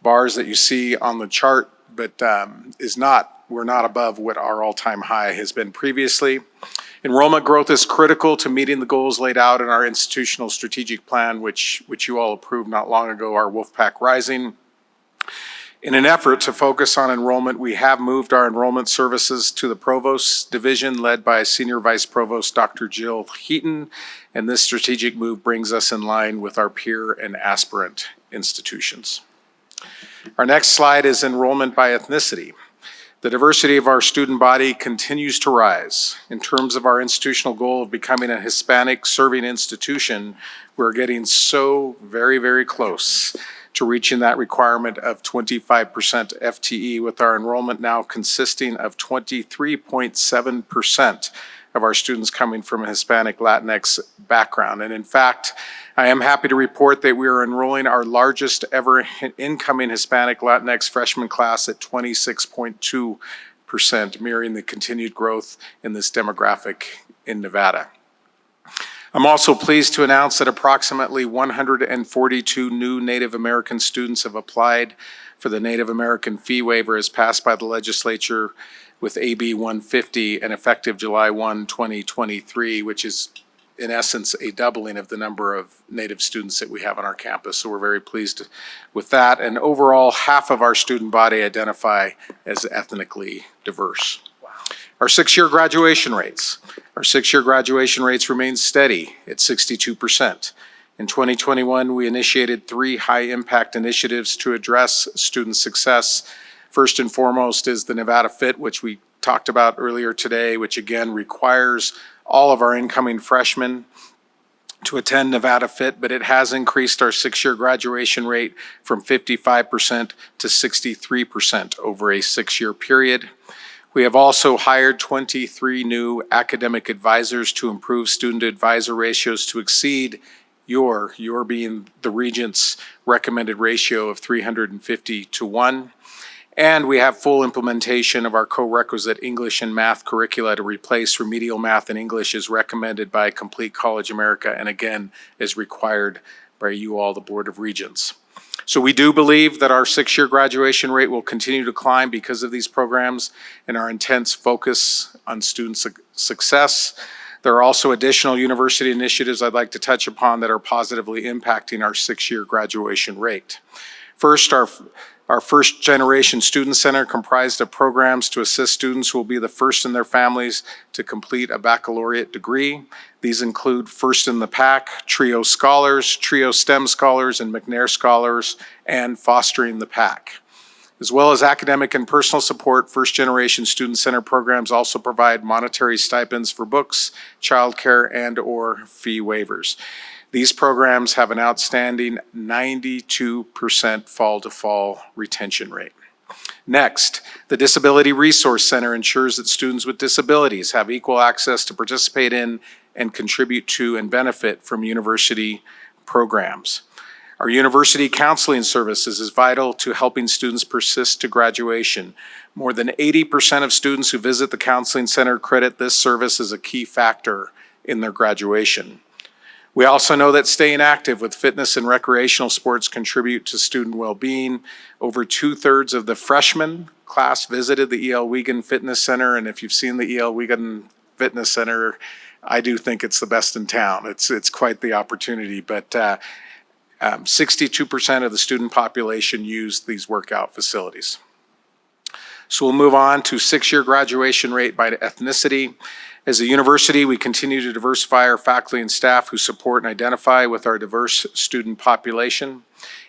bars that you see on the chart, but we're not above what our all-time high has been previously. Enrollment growth is critical to meeting the goals laid out in our institutional strategic plan, which you all approved not long ago, our Wolfpack Rising. In an effort to focus on enrollment, we have moved our enrollment services to the Provost Division led by Senior Vice Provost Dr. Jill Heaton, and this strategic move brings us in line with our peer and aspirant institutions. Our next slide is enrollment by ethnicity. The diversity of our student body continues to rise. In terms of our institutional goal of becoming a Hispanic serving institution, we're getting so very, very close to reaching that requirement of 25% FTE, with our enrollment now consisting of 23.7% of our students coming from a Hispanic Latinx background. And in fact, I am happy to report that we are enrolling our largest ever incoming Hispanic Latinx freshman class at 26.2%, mirroring the continued growth in this demographic in Nevada. I'm also pleased to announce that approximately 142 new Native American students have applied for the Native American fee waiver as passed by the legislature with AB 150 and effective July 1, 2023, which is in essence a doubling of the number of Native students that we have on our campus. So we're very pleased with that. And overall, half of our student body identify as ethnically diverse. Our six-year graduation rates. Our six-year graduation rates remain steady at 62%. In 2021, we initiated 3 high-impact initiatives to address student success. First and foremost is the Nevada Fit, which we talked about earlier today, which again requires all of our incoming freshmen to attend Nevada Fit, but it has increased our six-year graduation rate from 55% to 63% over a 6-year period. We have also hired 23 new academic advisors to improve student advisor ratios to exceed your being the Regents' recommended ratio of 350 to 1. And we have full implementation of our co-requisite English and math curricula to replace remedial math and English as recommended by Complete College America, and again, is required by you all, the Board of Regents. So we do believe that our 6-year graduation rate will continue to climb because of these programs and our intense focus on student success. There are also additional university initiatives I'd like to touch upon that are positively impacting our 6-year graduation rate. First, our first generation student center comprised of programs to assist students who will be the first in their families to complete a baccalaureate degree. These include First in the Pack, Trio Scholars, Trio STEM Scholars, and McNair Scholars, and Fostering the Pack. As well as academic and personal support, first generation student center programs also provide monetary stipends for books, childcare, and/or fee waivers. These programs have an outstanding 92% fall-to-fall retention rate. Next, the Disability Resource Center ensures that students with disabilities have equal access to participate in and contribute to and benefit from university programs. Our university counseling services is vital to helping students persist to graduation. More than 80% of students who visit the counseling center credit this service as a key factor in their graduation. We also know that staying active with fitness and recreational sports contribute to student well-being. Over 2/3 of the freshman class visited the E.L. Wiegand Fitness Center, and if you've seen the E.L. Wiegand Fitness Center, I do think it's the best in town. It's quite the opportunity, but 62% of the student population used these workout facilities. So we'll move on to 6-year graduation rate by ethnicity. As a university, we continue to diversify our faculty and staff who support and identify with our diverse student population.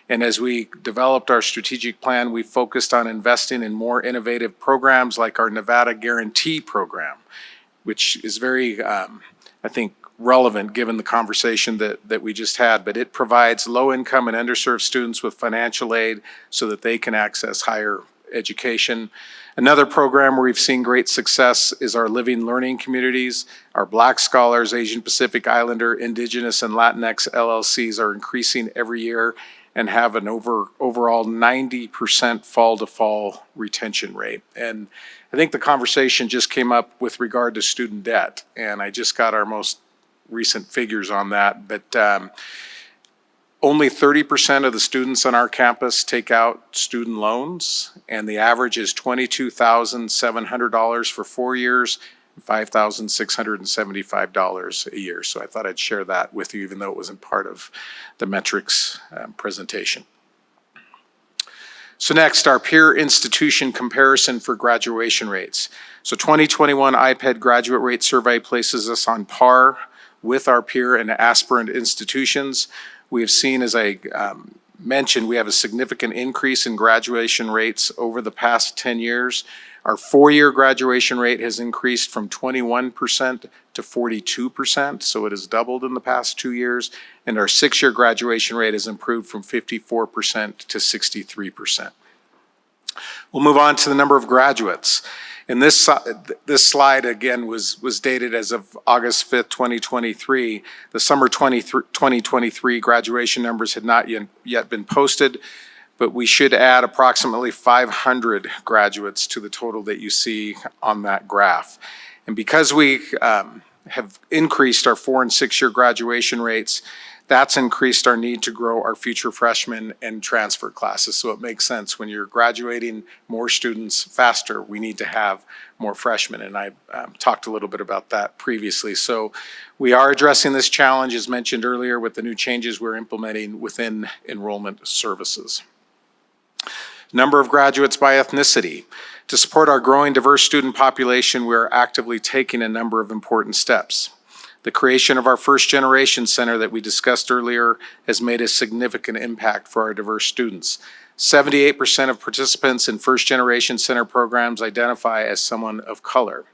And as we developed our strategic plan, we focused on investing in more innovative programs like our Nevada Guarantee program, which is very, I think, relevant given the conversation that we just had. But it provides low-income and underserved students with financial aid so that they can access higher education. Another program where we've seen great success is our Living Learning Communities. Our Black Scholars, Asian Pacific Islander, Indigenous, and Latinx LLCs are increasing every year and have an overall 90% fall-to-fall retention rate. And I think the conversation just came up with regard to student debt, and I just got our most recent figures on that, but only 30% of the students on our campus take out student loans, and the average is $22,700 for 4 years, and $5,675 a year. So I thought I'd share that with you, even though it wasn't part of the metrics presentation. So next, our peer institution comparison for graduation rates. So 2021 IPED graduate rate survey places us on par with our peer and aspirant institutions. We have seen, as I mentioned, we have a significant increase in graduation rates over the past 10 years. Our four-year graduation rate has increased from 21% to 42%, so it has doubled in the past 2 years. And our six-year graduation rate has improved from 54% to 63%. We'll move on to the number of graduates. And this slide, again, was dated as of August 5th, 2023. The summer 2023 graduation numbers had not yet been posted, but we should add approximately 500 graduates to the total that you see on that graph. And because we have increased our 4- and 6-year graduation rates, that's increased our need to grow our future freshmen and transfer classes. So it makes sense when you're graduating more students faster, we need to have more freshmen. And I talked a little bit about that previously. So we are addressing this challenge, as mentioned earlier, with the new changes we're implementing within enrollment services. Number of graduates by ethnicity. To support our growing diverse student population, we are actively taking a number of important steps. The creation of our First Generation Center that we discussed earlier has made a significant impact for our diverse students. 78% of participants in First Generation Center programs identify as someone of color.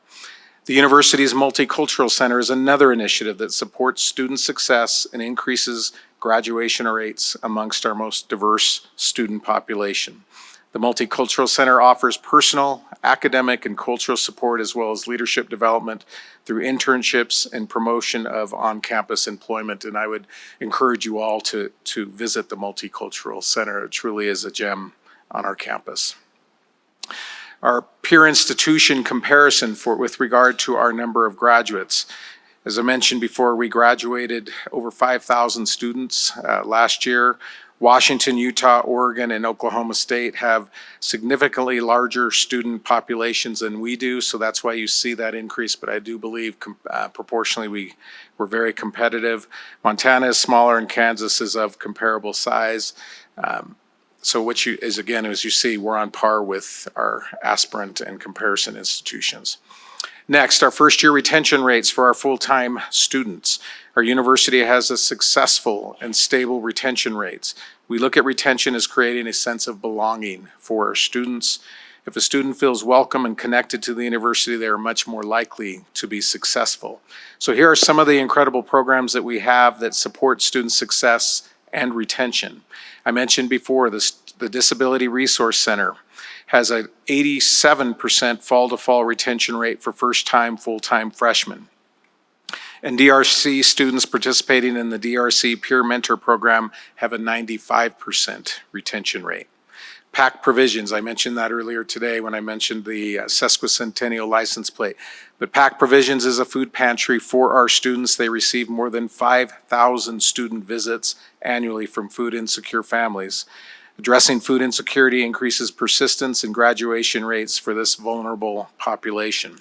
The university's Multicultural Center is another initiative that supports student success and increases graduation rates amongst our most diverse student population. The Multicultural Center offers personal, academic, and cultural support as well as leadership development through internships and promotion of on-campus employment. And I would encourage you all to visit the Multicultural Center. It truly is a gem on our campus. Our peer institution comparison with regard to our number of graduates. As I mentioned before, we graduated over 5,000 students last year. Washington, Utah, Oregon, and Oklahoma State have significantly larger student populations than we do, so that's why you see that increase, but I do believe proportionally we're very competitive. Montana is smaller and Kansas is of comparable size. So what again, as you see, we're on par with our aspirant and comparison institutions. Next, our first-year retention rates for our full-time students. Our university has a successful and stable retention rates. We look at retention as creating a sense of belonging for our students. If a student feels welcome and connected to the university, they are much more likely to be successful. So here are some of the incredible programs that we have that support student success and retention. I mentioned before the Disability Resource Center has an 87% fall-to-fall retention rate for first-time full-time freshmen. And DRC students participating in the DRC Peer Mentor Program have a 95% retention rate. PAC Provisions, I mentioned that earlier today when I mentioned the sesquicentennial license plate. But PAC Provisions is a food pantry for our students. They receive more than 5,000 student visits annually from food insecure families. Addressing food insecurity increases persistence and graduation rates for this vulnerable population.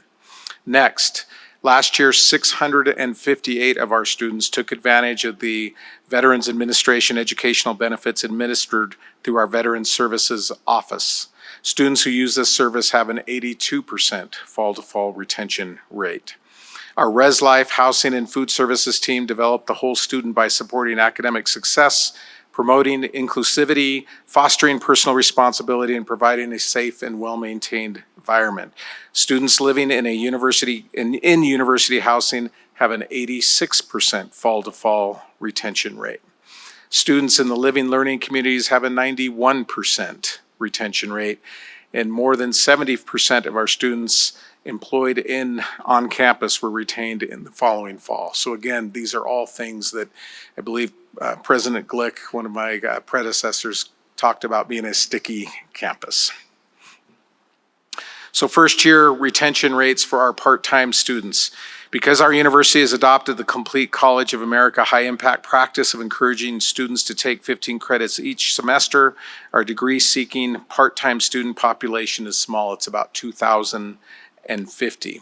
Next, last year, 658 of our students took advantage of the Veterans Administration educational benefits administered through our Veterans Services Office. Students who use this service have an 82% fall-to-fall retention rate. Our Res Life Housing and Food Services team developed the whole student by supporting academic success, promoting inclusivity, fostering personal responsibility, and providing a safe and well-maintained environment. Students living in university housing have an 86% fall-to-fall retention rate. Students in the living learning communities have a 91% retention rate, and more than 70% of our students employed on campus were retained in the following fall. So again, these are all things that I believe President Glick, one of my predecessors, talked about being a sticky campus. So first year retention rates for our part-time students. Because our university has adopted the Complete College of America high impact practice of encouraging students to take 15 credits each semester, our degree seeking part-time student population is small. It's about 2,000 50.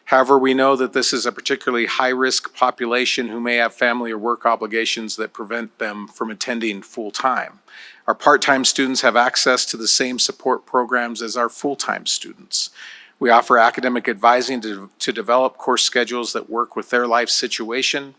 However, we know that this is a particularly high-risk population who may have family or work obligations that prevent them from attending full-time. Our part-time students have access to the same support programs as our full-time students. We offer academic advising to develop course schedules that work with their life situation.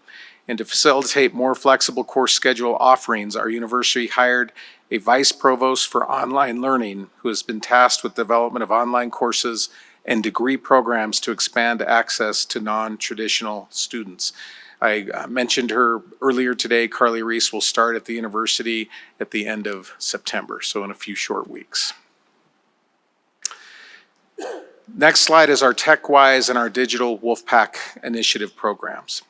And to facilitate more flexible course schedule offerings, our university hired a vice provost for online learning who has been tasked with development of online courses and degree programs to expand access to non-traditional students. I mentioned her earlier today. Carly Reese will start at the university at the end of September, so in a few short weeks. Next slide is our TechWise and our Digital Wolfpack Initiative programs.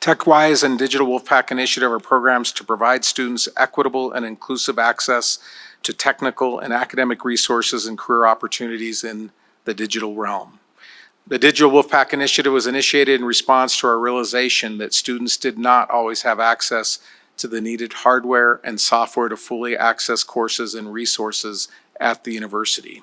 TechWise and Digital Wolfpack Initiative are programs to provide students equitable and inclusive access to technical and academic resources and career opportunities in the digital realm. The Digital Wolfpack Initiative was initiated in response to our realization that students did not always have access to the needed hardware and software to fully access courses and resources at the university.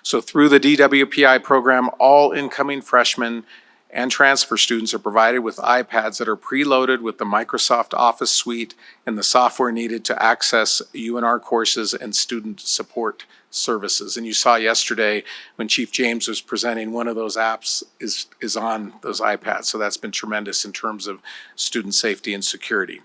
So through the DWPI program, all incoming freshmen and transfer students are provided with iPads that are preloaded with the Microsoft Office suite and the software needed to access UNR courses and student support services. And you saw yesterday when Chief James was presenting, one of those apps is on those iPads. So that's been tremendous in terms of student safety and security.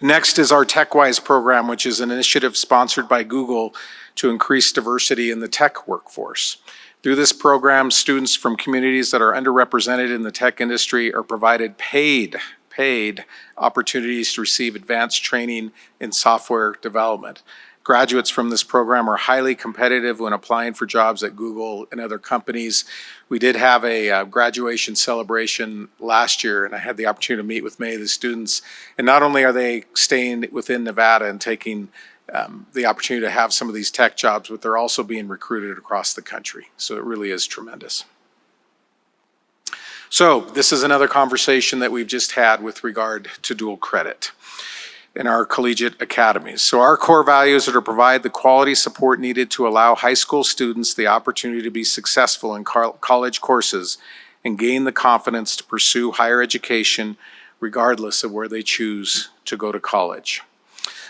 Next is our TechWise program, which is an initiative sponsored by Google to increase diversity in the tech workforce. Through this program, students from communities that are underrepresented in the tech industry are provided paid opportunities to receive advanced training in software development. Graduates from this program are highly competitive when applying for jobs at Google and other companies. We did have a graduation celebration last year, and I had the opportunity to meet with many of the students. And not only are they staying within Nevada and taking the opportunity to have some of these tech jobs, but they're also being recruited across the country. So it really is tremendous. So this is another conversation that we've just had with regard to dual credit in our collegiate academies. So our core values are to provide the quality support needed to allow high school students the opportunity to be successful in college courses and gain the confidence to pursue higher education regardless of where they choose to go to college.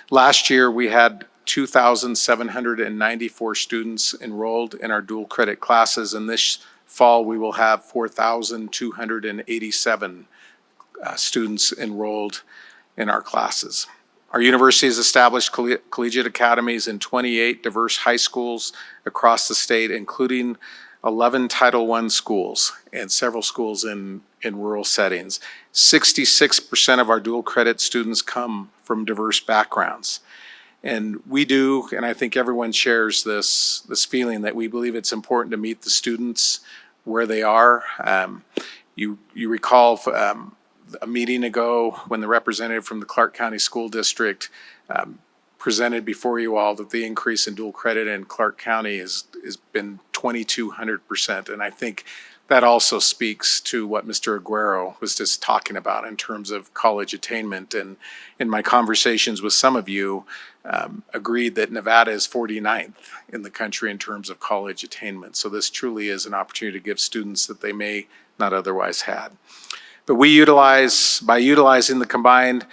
Last year, we had 2,794 students enrolled in our dual credit classes, and this fall we will have 4,287 students enrolled in our classes. Our university has established collegiate academies in 28 diverse high schools across the state, including 11 Title I schools and several schools in rural settings. 66% of our dual credit students come from diverse backgrounds. And we do, and I think everyone shares this feeling that we believe it's important to meet the students where they are. You recall a meeting ago when the representative from the Clark County School District presented before you all that the increase in dual credit in Clark County has been 2,200%. And I think that also speaks to what Mr. Aguero was just talking about in terms of college attainment. And in my conversations with some of you, agreed that Nevada is 49th in the country in terms of college attainment. So this truly is an opportunity to give students that they may not otherwise had. But by utilizing the combined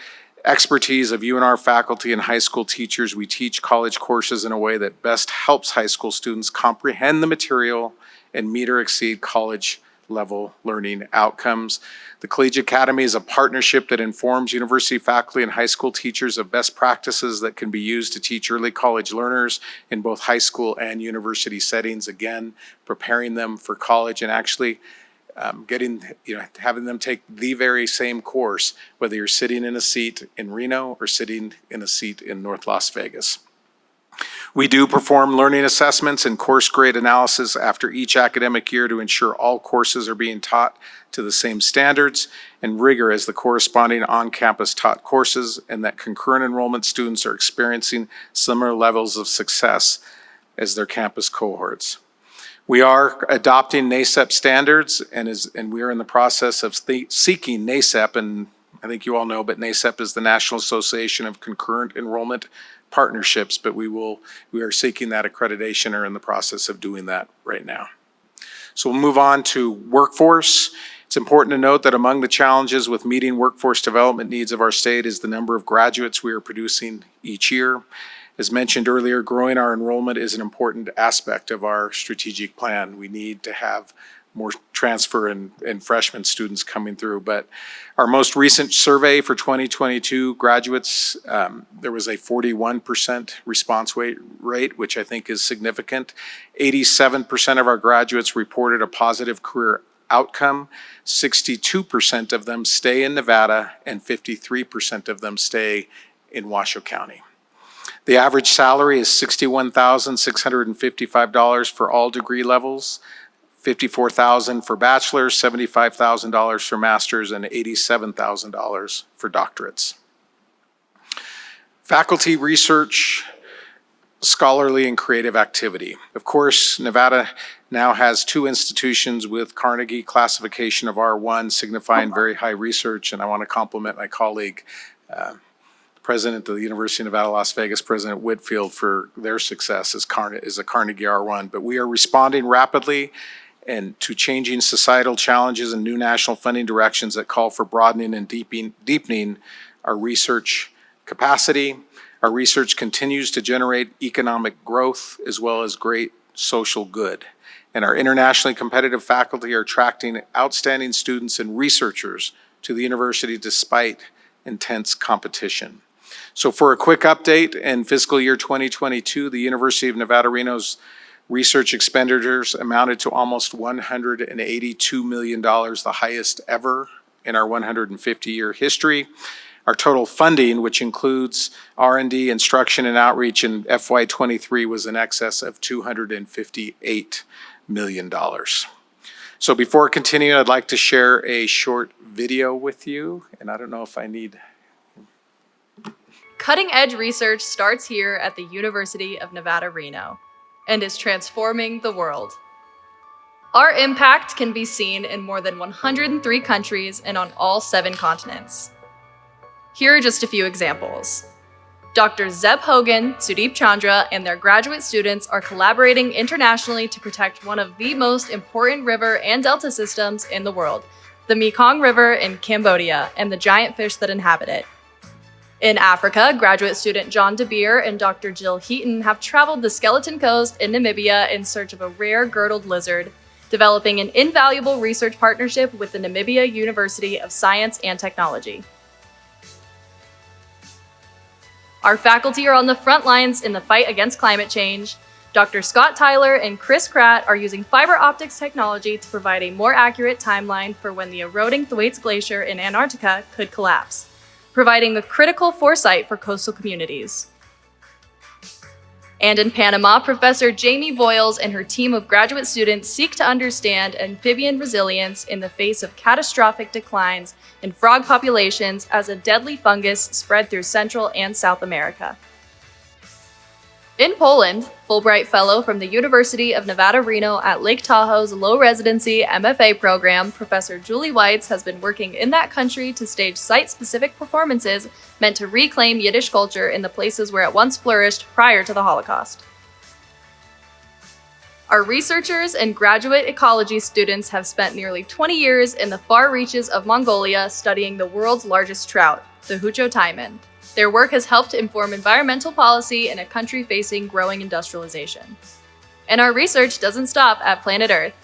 expertise of UNR faculty and high school teachers, we teach college courses in a way that best helps high school students comprehend the material and meet or exceed college level learning outcomes. The Collegiate Academy is a partnership that informs university faculty and high school teachers of best practices that can be used to teach early college learners in both high school and university settings, again, preparing them for college and actually having them take the very same course, whether you're sitting in a seat in Reno or sitting in a seat in North Las Vegas. We do perform learning assessments and course grade analysis after each academic year to ensure all courses are being taught to the same standards and rigor as the corresponding on-campus taught courses, and that concurrent enrollment students are experiencing similar levels of success as their campus cohorts. We are adopting NACEP standards, and we are in the process of seeking NACEP, and I think you all know, but NACEP is the National Association of Concurrent Enrollment Partnerships, but we are seeking that accreditation or in the process of doing that right now. So we'll move on to workforce. It's important to note that among the challenges with meeting workforce development needs of our state is the number of graduates we are producing each year. As mentioned earlier, growing our enrollment is an important aspect of our strategic plan. We need to have more transfer and freshman students coming through. But our most recent survey for 2022 graduates, there was a 41% response rate, which I think is significant. 87% of our graduates reported a positive career outcome. 62% of them stay in Nevada, and 53% of them stay in Washoe County. The average salary is $61,655 for all degree levels, $54,000 for bachelor's, $75,000 for master's, and $87,000 for doctorates. Faculty research, scholarly and creative activity. Of course, Nevada now has 2 institutions with Carnegie classification of R1, signifying very high research, and I want to compliment my colleague, President of the University of Nevada, Las Vegas, President Whitfield, for their success as a Carnegie R1. But we are responding rapidly and to changing societal challenges and new national funding directions that call for broadening and deepening our research capacity. Our research continues to generate economic growth as well as great social good. And our internationally competitive faculty are attracting outstanding students and researchers to the university despite intense competition. So for a quick update, in fiscal year 2022, the University of Nevada, Reno's research expenditures amounted to almost $182 million, the highest ever in our 150-year history. Our total funding, which includes R&D, instruction, and outreach in FY23, was in excess of $258 million. So before continuing, I'd like to share a short video with you, and I don't know if I need... Cutting-edge research starts here at the University of Nevada, Reno, and is transforming the world. Our impact can be seen in more than 103 countries and on all 7 continents. Here are just a few examples. Dr. Zeb Hogan, Sudeep Chandra, and their graduate students are collaborating internationally to protect one of the most important river and delta systems in the world, the Mekong River in Cambodia and the giant fish that inhabit it. In Africa, graduate student John De Beer and Dr. Jill Heaton have traveled the Skeleton Coast in Namibia in search of a rare girdled lizard, developing an invaluable research partnership with the Namibia University of Science and Technology. Our faculty are on the front lines in the fight against climate change. Dr. Scott Tyler and Chris Kratt are using fiber optics technology to provide a more accurate timeline for when the eroding Thwaites Glacier in Antarctica could collapse, providing a critical foresight for coastal communities. And in Panama, Professor Jamie Voiles and her team of graduate students seek to understand amphibian resilience in the face of catastrophic declines in frog populations as a deadly fungus spread through Central and South America. In Poland, Fulbright Fellow from the University of Nevada, Reno at Lake Tahoe's low residency MFA program, Professor Julie Weitz has been working in that country to stage site-specific performances meant to reclaim Yiddish culture in the places where it once flourished prior to the Holocaust. Our researchers and graduate ecology students have spent nearly 20 years in the far reaches of Mongolia studying the world's largest trout, the Hucho taimen. Their work has helped inform environmental policy in a country facing growing industrialization. And our research doesn't stop at planet Earth.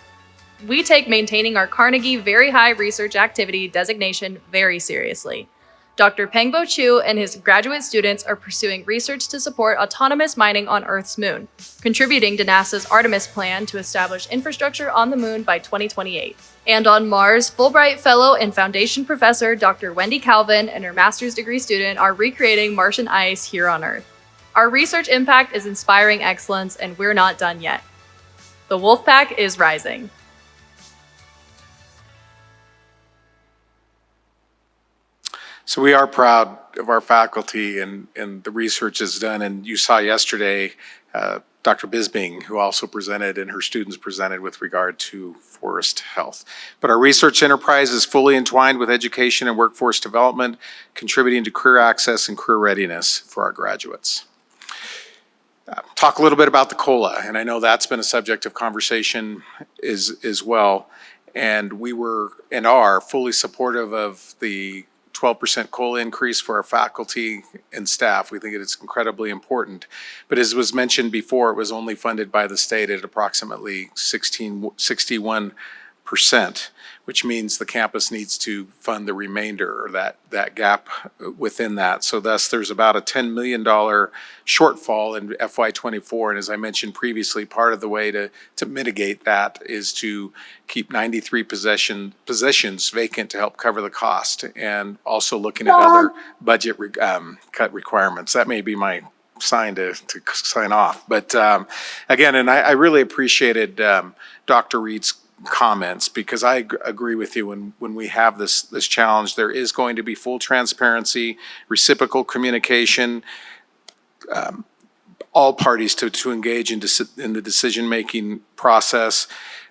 We take maintaining our Carnegie Very High Research Activity designation very seriously. Dr. Pengbo Chu and his graduate students are pursuing research to support autonomous mining on Earth's moon, contributing to NASA's Artemis plan to establish infrastructure on the moon by 2028. And on Mars, Fulbright Fellow and Foundation Professor Dr. Wendy Calvin and her master's degree student are recreating Martian ice here on Earth. Our research impact is inspiring excellence, and we're not done yet. The Wolfpack is rising. So we are proud of our faculty and the research is done. And you saw yesterday Dr. Bisbing, who also presented, and her students presented with regard to forest health. But our research enterprise is fully entwined with education and workforce development, contributing to career access and career readiness for our graduates. talk a little bit about the COLA, and I know that's been a subject of conversation as well. And we were and are fully supportive of the 12% COLA increase for our faculty and staff. We think it's incredibly important. But as was mentioned before, it was only funded by the state at approximately 61%, which means the campus needs to fund the remainder, or that gap within that. So thus, there's about a $10 million shortfall in FY24. And as I mentioned previously, part of the way to mitigate that is to keep 93 positions vacant to help cover the cost, and also looking at other budget cut requirements. That may be my sign to sign off. But again, and I really appreciated Dr. Reed's comments, because I agree with you. When we have this challenge, there is going to be full transparency, reciprocal communication, all parties to engage in the decision-making process.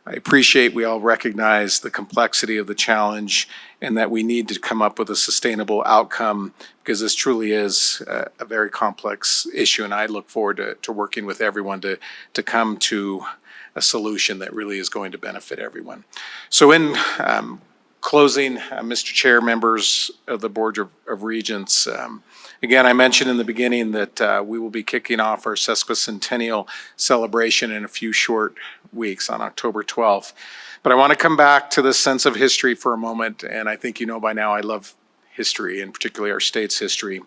I appreciate we all recognize the complexity of the challenge and that we need to come up with a sustainable outcome, because this truly is a very complex issue, and I look forward to working with everyone to come to a solution that really is going to benefit everyone. So in closing, Mr. Chair, members of the Board of Regents, again, I mentioned in the beginning that we will be kicking off our sesquicentennial celebration in a few short weeks on October 12th. But I want to come back to this sense of history for a moment, and I think you know by now I love history, and particularly our state's history.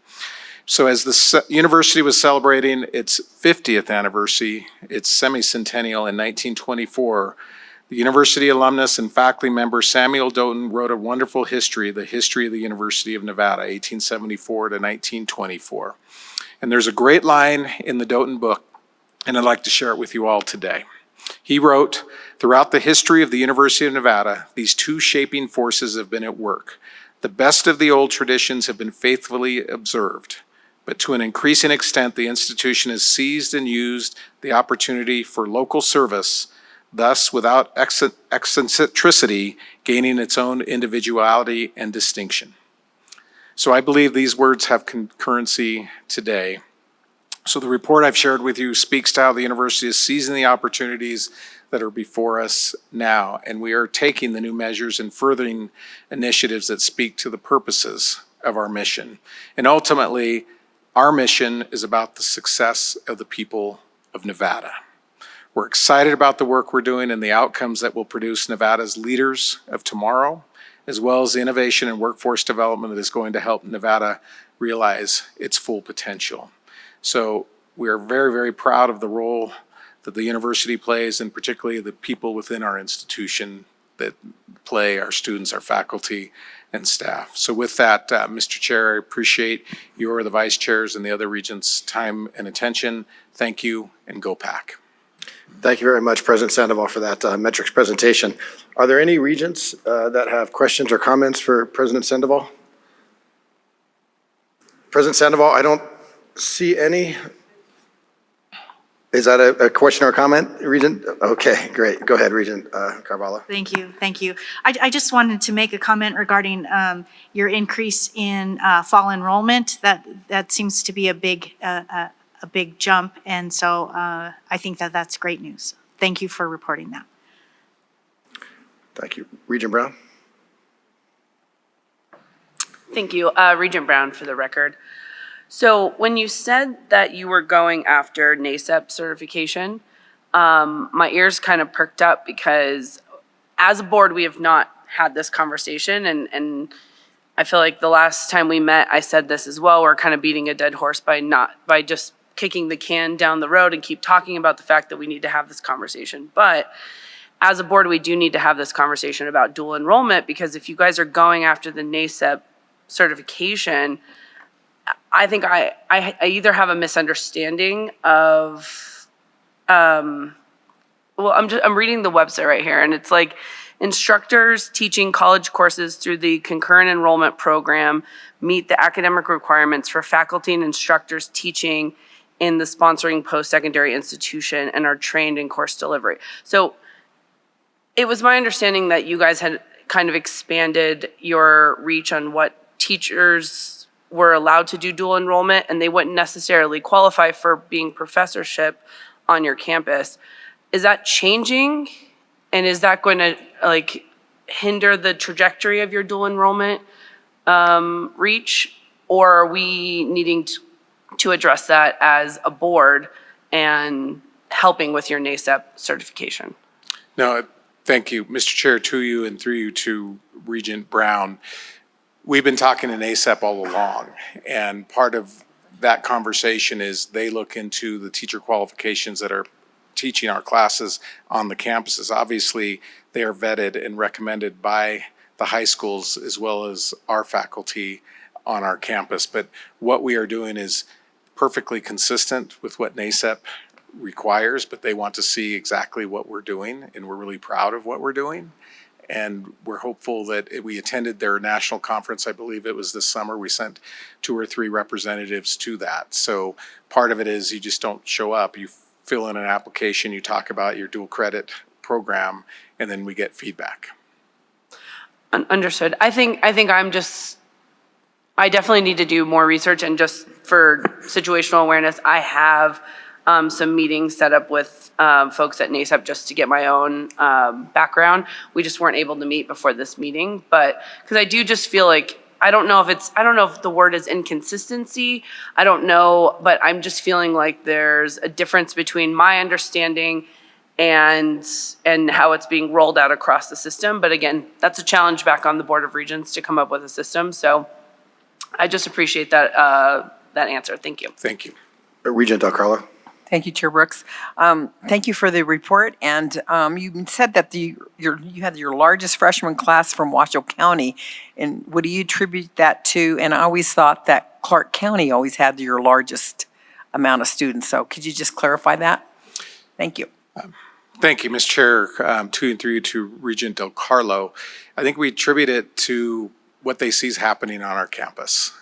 So as the university was celebrating its 50th anniversary, its semi-centennial in 1924, the university alumnus and faculty member Samuel Doughton wrote a wonderful history, the history of the University of Nevada, 1874 to 1924. And there's a great line in the Doughton book, and I'd like to share it with you all today. He wrote, "Throughout the history of the University of Nevada, these two shaping forces have been at work. The best of the old traditions have been faithfully observed, but to an increasing extent, the institution has seized and used the opportunity for local service, thus without eccentricity, gaining its own individuality and distinction." So I believe these words have concurrency today. So the report I've shared with you speaks to how the university is seizing the opportunities that are before us now, and we are taking the new measures and furthering initiatives that speak to the purposes of our mission. And ultimately, our mission is about the success of the people of Nevada. We're excited about the work we're doing and the outcomes that will produce Nevada's leaders of tomorrow, as well as the innovation and workforce development that is going to help Nevada realize its full potential. So we are very, very proud of the role that the university plays, and particularly the people within our institution that play, our students, our faculty, and staff. So with that, Mr. Chair, I appreciate your, the vice chairs, and the other regents' time and attention. Thank you, and go Pack. Thank you very much, President Sandoval, for that metrics presentation. Are there any regents that have questions or comments for President Sandoval? President Sandoval, I don't see any. Is that a question or a comment, Regent? Okay, great. Go ahead, Regent Carvalho. Thank you, thank you. I just wanted to make a comment regarding your increase in fall enrollment. That seems to be a big jump, and so I think that's great news. Thank you for reporting that. Thank you. Regent Brown. Thank you. Regent Brown for the record. So when you said that you were going after NSHE certification, my ears kind of perked up, because as a board, we have not had this conversation. And I feel like the last time we met, I said this as well. We're kind of beating a dead horse by just kicking the can down the road and keep talking about the fact that we need to have this conversation. But as a board, we do need to have this conversation about dual enrollment, because if you guys are going after the NSHE certification, I think I either have a misunderstanding of, I'm reading the website right here, and it's like, instructors teaching college courses through the concurrent enrollment program meet the academic requirements for faculty and instructors teaching in the sponsoring post-secondary institution and are trained in course delivery. So it was my understanding that you guys had kind of expanded your reach on what teachers were allowed to do dual enrollment and they wouldn't necessarily qualify for being professorship on your campus. Is that changing? And is that going to like hinder the trajectory of your dual enrollment reach? Or are we needing to address that as a board and helping with your NSHE certification? No, thank you. Mr. Chair, to you and through you to Regent Brown. We've been talking to NSHE all along, and part of that conversation is they look into the teacher qualifications that are teaching our classes on the campuses. Obviously, they are vetted and recommended by the high schools as well as our faculty on our campus. But what we are doing is perfectly consistent with what NSHE requires, but they want to see exactly what we're doing, and we're really proud of what we're doing. And we're hopeful that we attended their national conference. I believe it was this summer. We sent 2 or 3 representatives to that. So part of it is you just don't show up. You fill in an application, you talk about your dual credit program, and then we get feedback. Understood. I think I definitely need to do more research, and just for situational awareness, I have some meetings set up with folks at NSHE just to get my own background. We just weren't able to meet before this meeting, but because I do just feel like, I don't know if the word is inconsistency. I don't know, but I'm just feeling like there's a difference between my understanding and how it's being rolled out across the system. But again, that's a challenge back on the Board of Regents to come up with a system. So I just appreciate that that answer. Thank you. Thank you. Regent Del Carlo. Thank you, Chair Brooks. Thank you for the report. And you said that you had your largest freshman class from Washoe County. And what do you attribute that to? And I always thought that Clark County always had your largest amount of students. So could you just clarify that? Thank you. Thank you, Ms. Chair, to and through you to Regent Del Carlo. I think we attribute it to what they see is happening on our campus.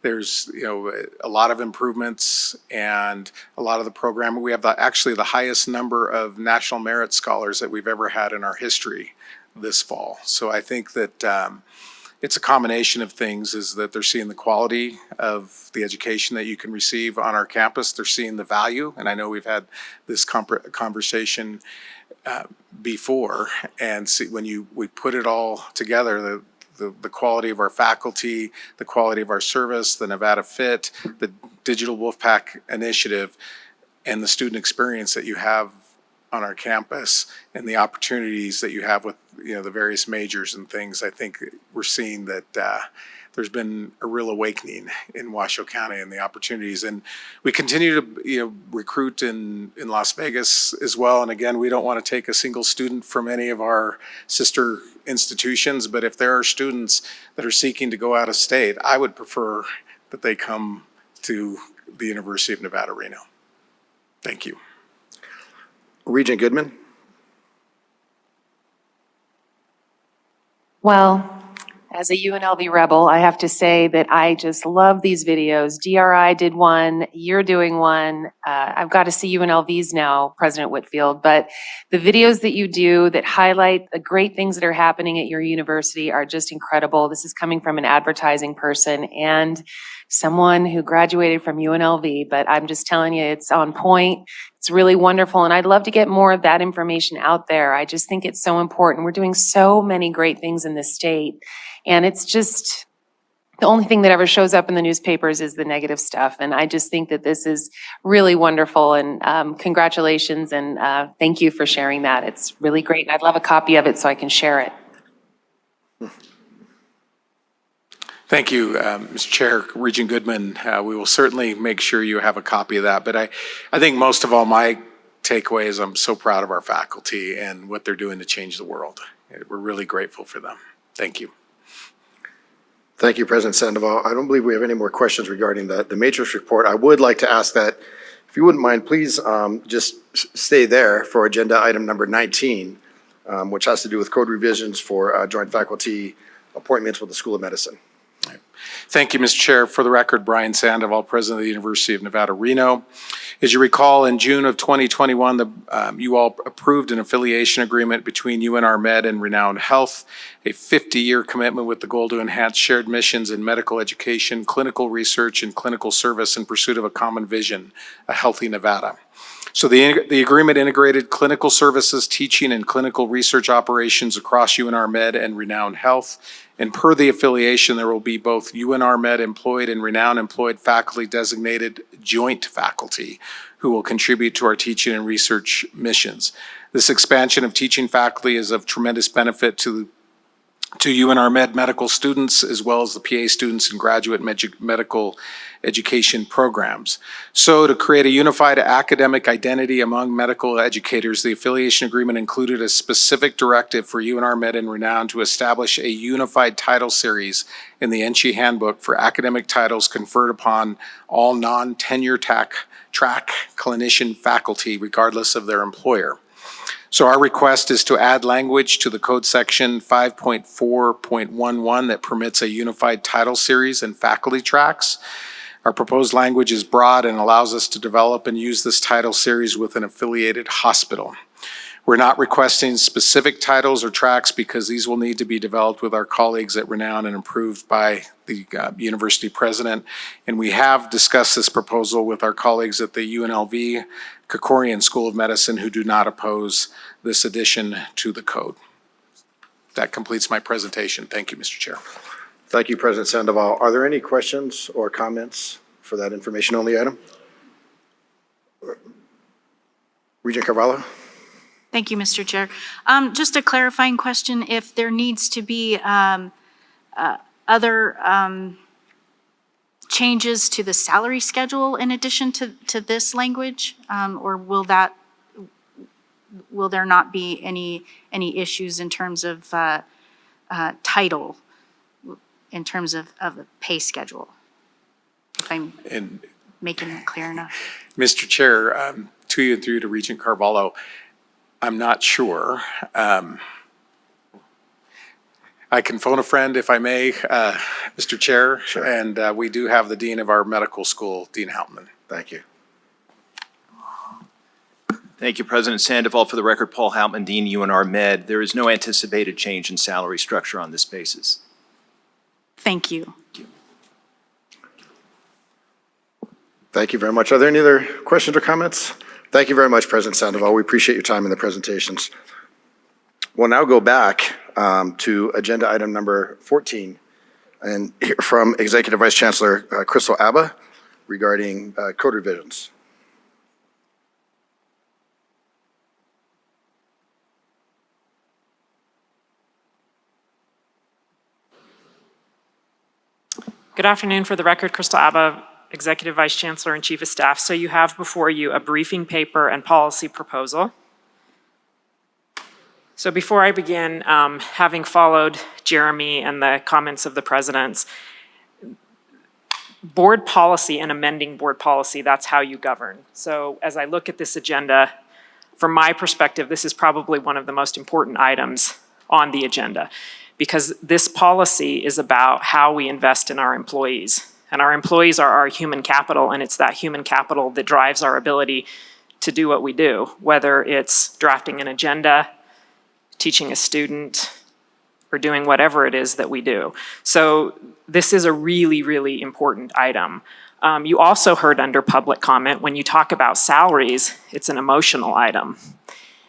There's, a lot of improvements and a lot of the programming. We have actually the highest number of national merit scholars that we've ever had in our history this fall. So I think that it's a combination of things, is that they're seeing the quality of the education that you can receive on our campus. They're seeing the value, and I know we've had this conversation before, and when we put it all together, the quality of our faculty, the quality of our service, the Nevada Fit, the Digital Wolfpack initiative, and the student experience that you have on our campus, and the opportunities that you have with the various majors and things. I think we're seeing that there's been a real awakening in Washoe County and the opportunities, and we continue to recruit in Las Vegas as well. And again, we don't want to take a single student from any of our sister institutions, but if there are students that are seeking to go out of state, I would prefer that they come to the University of Nevada, Reno. Thank you. Regent Goodman. Well, as a UNLV rebel, I have to say that I just love these videos. DRI did one, you're doing one. I've got to see UNLV's now, President Whitfield, but the videos that you do that highlight the great things that are happening at your university are just incredible. This is coming from an advertising person and someone who graduated from UNLV, but I'm just telling you, it's on point. It's really wonderful, and I'd love to get more of that information out there. I just think it's so important. We're doing so many great things in this state, and it's just the only thing that ever shows up in the newspapers is the negative stuff, and I just think that this is really wonderful, and congratulations, and thank you for sharing that. It's really great, and I'd love a copy of it so I can share it. Thank you, Mr. Chair, Regent Goodman. We will certainly make sure you have a copy of that. But I think most of all, my takeaway is I'm so proud of our faculty and what they're doing to change the world. We're really grateful for them. Thank you. Thank you, President Sandoval. I don't believe we have any more questions regarding the matrix report. I would like to ask that, if you wouldn't mind, please just stay there for agenda item number 19, which has to do with code revisions for joint faculty appointments with the School of Medicine. Thank you, Mr. Chair. For the record, Brian Sandoval, President of the University of Nevada, Reno. As you recall, in June of 2021, you all approved an affiliation agreement between UNR Med and Renown Health, a 50-year commitment with the goal to enhance shared missions in medical education, clinical research, and clinical service in pursuit of a common vision, a healthy Nevada. So the agreement integrated clinical services, teaching, and clinical research operations across UNR Med and Renown Health. And per the affiliation, there will be both UNR Med employed and Renown employed faculty designated joint faculty who will contribute to our teaching and research missions. This expansion of teaching faculty is of tremendous benefit to UNR Med medical students, as well as the PA students and graduate medical education programs. So to create a unified academic identity among medical educators, the affiliation agreement included a specific directive for UNR Med and Renown to establish a unified title series in the NSHE handbook for academic titles conferred upon all non-tenure track clinician faculty, regardless of their employer. So our request is to add language to the code section 5.4.11 that permits a unified title series and faculty tracks. Our proposed language is broad and allows us to develop and use this title series with an affiliated hospital. We're not requesting specific titles or tracks because these will need to be developed with our colleagues at Renown and approved by the university president. And we have discussed this proposal with our colleagues at the UNLV Krikorian School of Medicine who do not oppose this addition to the code. That completes my presentation. Thank you, Mr. Chair. Thank you, President Sandoval. Are there any questions or comments for that information-only item? Regent Carvalho? Thank you, Mr. Chair. Just a clarifying question, if there needs to be other changes to the salary schedule in addition to this language, or will there not be any issues in terms of title, in terms of the pay schedule? If I'm making that clear enough. Mr. Chair, to you and through to Regent Carvalho, I'm not sure. I can phone a friend if I may, Mr. Chair. Sure. And we do have the Dean of our medical school, Dean Hauptman. Thank you. Thank you, President Sandoval. For the record, Paul Hauptman, Dean, UNR Med. There is no anticipated change in salary structure on this basis. Thank you. Thank you very much. Are there any other questions or comments? Thank you very much, President Sandoval. We appreciate your time in the presentations. We'll now go back to agenda item number 14 and hear from Executive Vice Chancellor Crystal Abba regarding code revisions. Good afternoon. For the record, Crystal Abba, Executive Vice Chancellor and Chief of Staff. So you have before you a briefing paper and policy proposal. So before I begin, having followed Jeremy and the comments of the presidents, board policy and amending board policy, that's how you govern. So as I look at this agenda, from my perspective, this is probably one of the most important items on the agenda, because this policy is about how we invest in our employees. And our employees are our human capital, and it's that human capital that drives our ability to do what we do, whether it's drafting an agenda, teaching a student, or doing whatever it is that we do. So this is a really, really important item. You also heard under public comment, when you talk about salaries, it's an emotional item.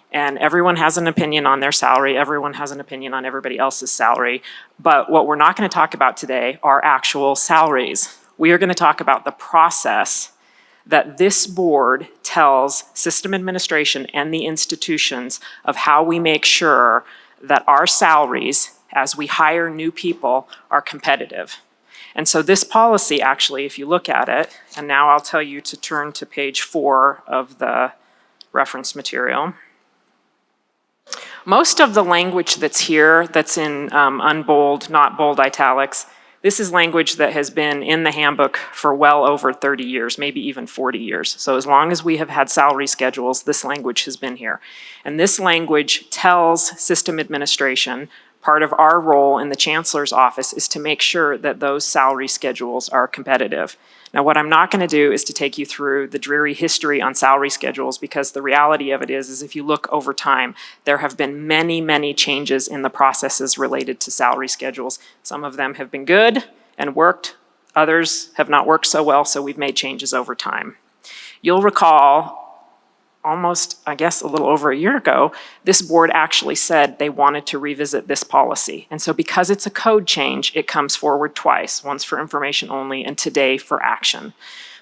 And everyone has an opinion on their salary, everyone has an opinion on everybody else's salary, but what we're not going to talk about today are actual salaries. We are going to talk about the process that this board tells system administration and the institutions of how we make sure that our salaries, as we hire new people, are competitive. And so this policy, actually, if you look at it, and now I'll tell you to turn to page 4 of the reference material. Most of the language that's here, that's in unbold, not bold italics, this is language that has been in the handbook for well over 30 years, maybe even 40 years. So as long as we have had salary schedules, this language has been here. And this language tells system administration Part of our role in the chancellor's office is to make sure that those salary schedules are competitive. Now, what I'm not going to do is to take you through the dreary history on salary schedules, because the reality of it is if you look over time, there have been many, many changes in the processes related to salary schedules. Some of them have been good and worked. Others have not worked so well, so we've made changes over time. You'll recall almost, I guess, a little over a year ago, this board actually said they wanted to revisit this policy. And so because it's a code change, it comes forward twice, once for information only and today for action.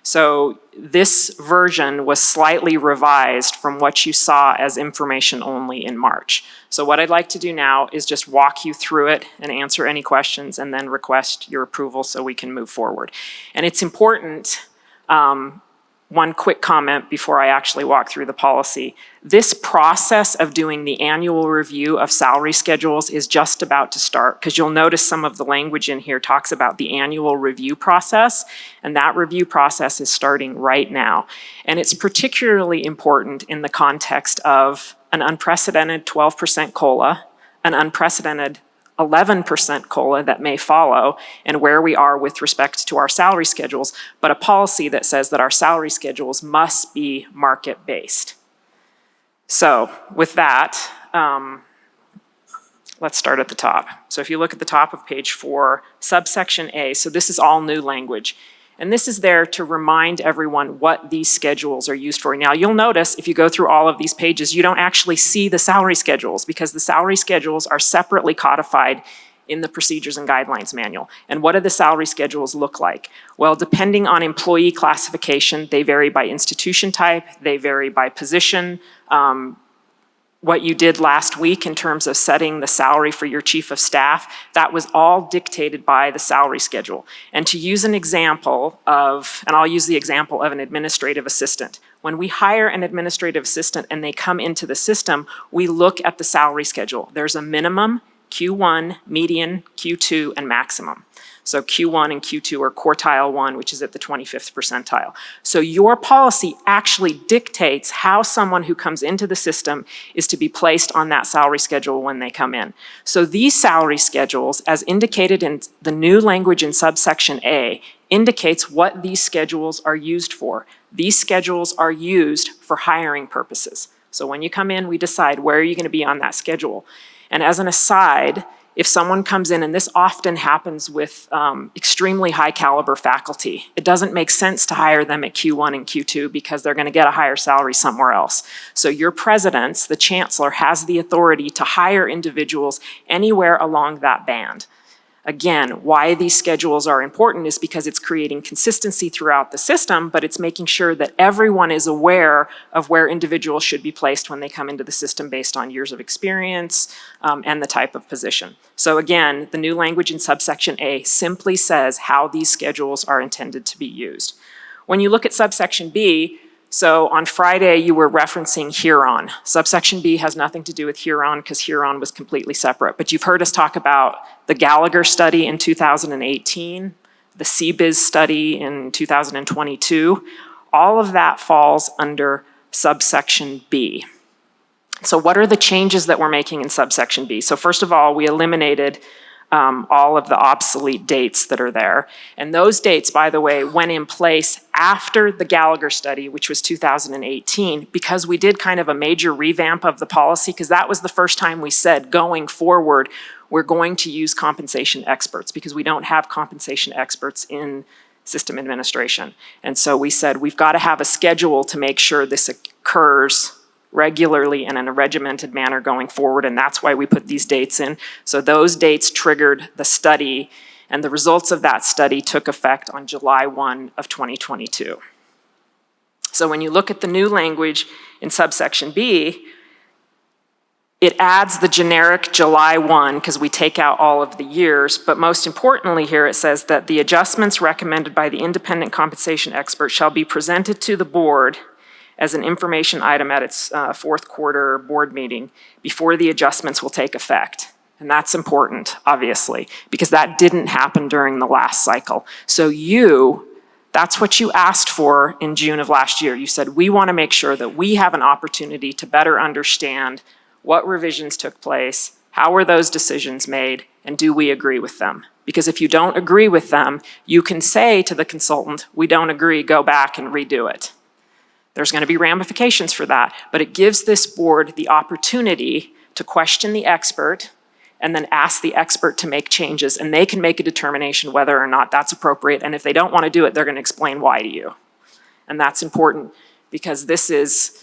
So this version was slightly revised from what you saw as information only in March. So what I'd like to do now is just walk you through it and answer any questions and then request your approval so we can move forward. And it's important, one quick comment before I actually walk through the policy. This process of doing the annual review of salary schedules is just about to start, because you'll notice some of the language in here talks about the annual review process, and that review process is starting right now. And it's particularly important in the context of an unprecedented 12% COLA, an unprecedented 11% COLA that may follow, and where we are with respect to our salary schedules, but a policy that says that our salary schedules must be market-based. So with that, let's start at the top. So if you look at the top of page 4, subsection A, so this is all new language. And this is there to remind everyone what these schedules are used for. Now, you'll notice if you go through all of these pages, you don't actually see the salary schedules, because the salary schedules are separately codified in the Procedures and Guidelines Manual. And what do the salary schedules look like? Well, depending on employee classification, they vary by institution type, they vary by position. What you did last week in terms of setting the salary for your chief of staff, that was all dictated by the salary schedule. And to use an example of, and I'll use the example of an administrative assistant. When we hire an administrative assistant and they come into the system, we look at the salary schedule. There's a minimum, Q1, median, Q2, and maximum. So Q1 and Q2 are quartile 1, which is at the 25th percentile. So your policy actually dictates how someone who comes into the system is to be placed on that salary schedule when they come in. So these salary schedules, as indicated in the new language in subsection A, indicates what these schedules are used for. These schedules are used for hiring purposes. So when you come in, we decide where are you going to be on that schedule. And as an aside, if someone comes in, and this often happens with extremely high caliber faculty, it doesn't make sense to hire them at Q1 and Q2 because they're going to get a higher salary somewhere else. So your presidents, the chancellor, has the authority to hire individuals anywhere along that band. Again, why these schedules are important is because it's creating consistency throughout the system, but it's making sure that everyone is aware of where individuals should be placed when they come into the system based on years of experience and the type of position. So again, the new language in subsection A simply says how these schedules are intended to be used. When you look at subsection B, so on Friday, you were referencing Huron. Subsection B has nothing to do with Huron because Huron was completely separate. But you've heard us talk about the Gallagher study in 2018, the CBIZ study in 2022. All of that falls under subsection B. So what are the changes that we're making in subsection B? So first of all, we eliminated all of the obsolete dates that are there. And those dates, by the way, went in place after the Gallagher study, which was 2018, because we did kind of a major revamp of the policy, because that was the first time we said, going forward, we're going to use compensation experts, because we don't have compensation experts in system administration. And so we said, we've got to have a schedule to make sure this occurs regularly and in a regimented manner going forward, and that's why we put these dates in. So those dates triggered the study, and the results of that study took effect on July 1 of 2022. So when you look at the new language in subsection B, it adds the generic July 1 because we take out all of the years, but most importantly here it says that the adjustments recommended by the independent compensation expert shall be presented to the board as an information item at its fourth quarter board meeting before the adjustments will take effect. And that's important, obviously, because that didn't happen during the last cycle. So that's what you asked for in June of last year. You said, we want to make sure that we have an opportunity to better understand what revisions took place, How were those decisions made, and do we agree with them? Because if you don't agree with them, you can say to the consultant, we don't agree, go back and redo it. There's going to be ramifications for that, but it gives this board the opportunity to question the expert and then ask the expert to make changes, and they can make a determination whether or not that's appropriate, and if they don't want to do it, they're going to explain why to you. And that's important because this is,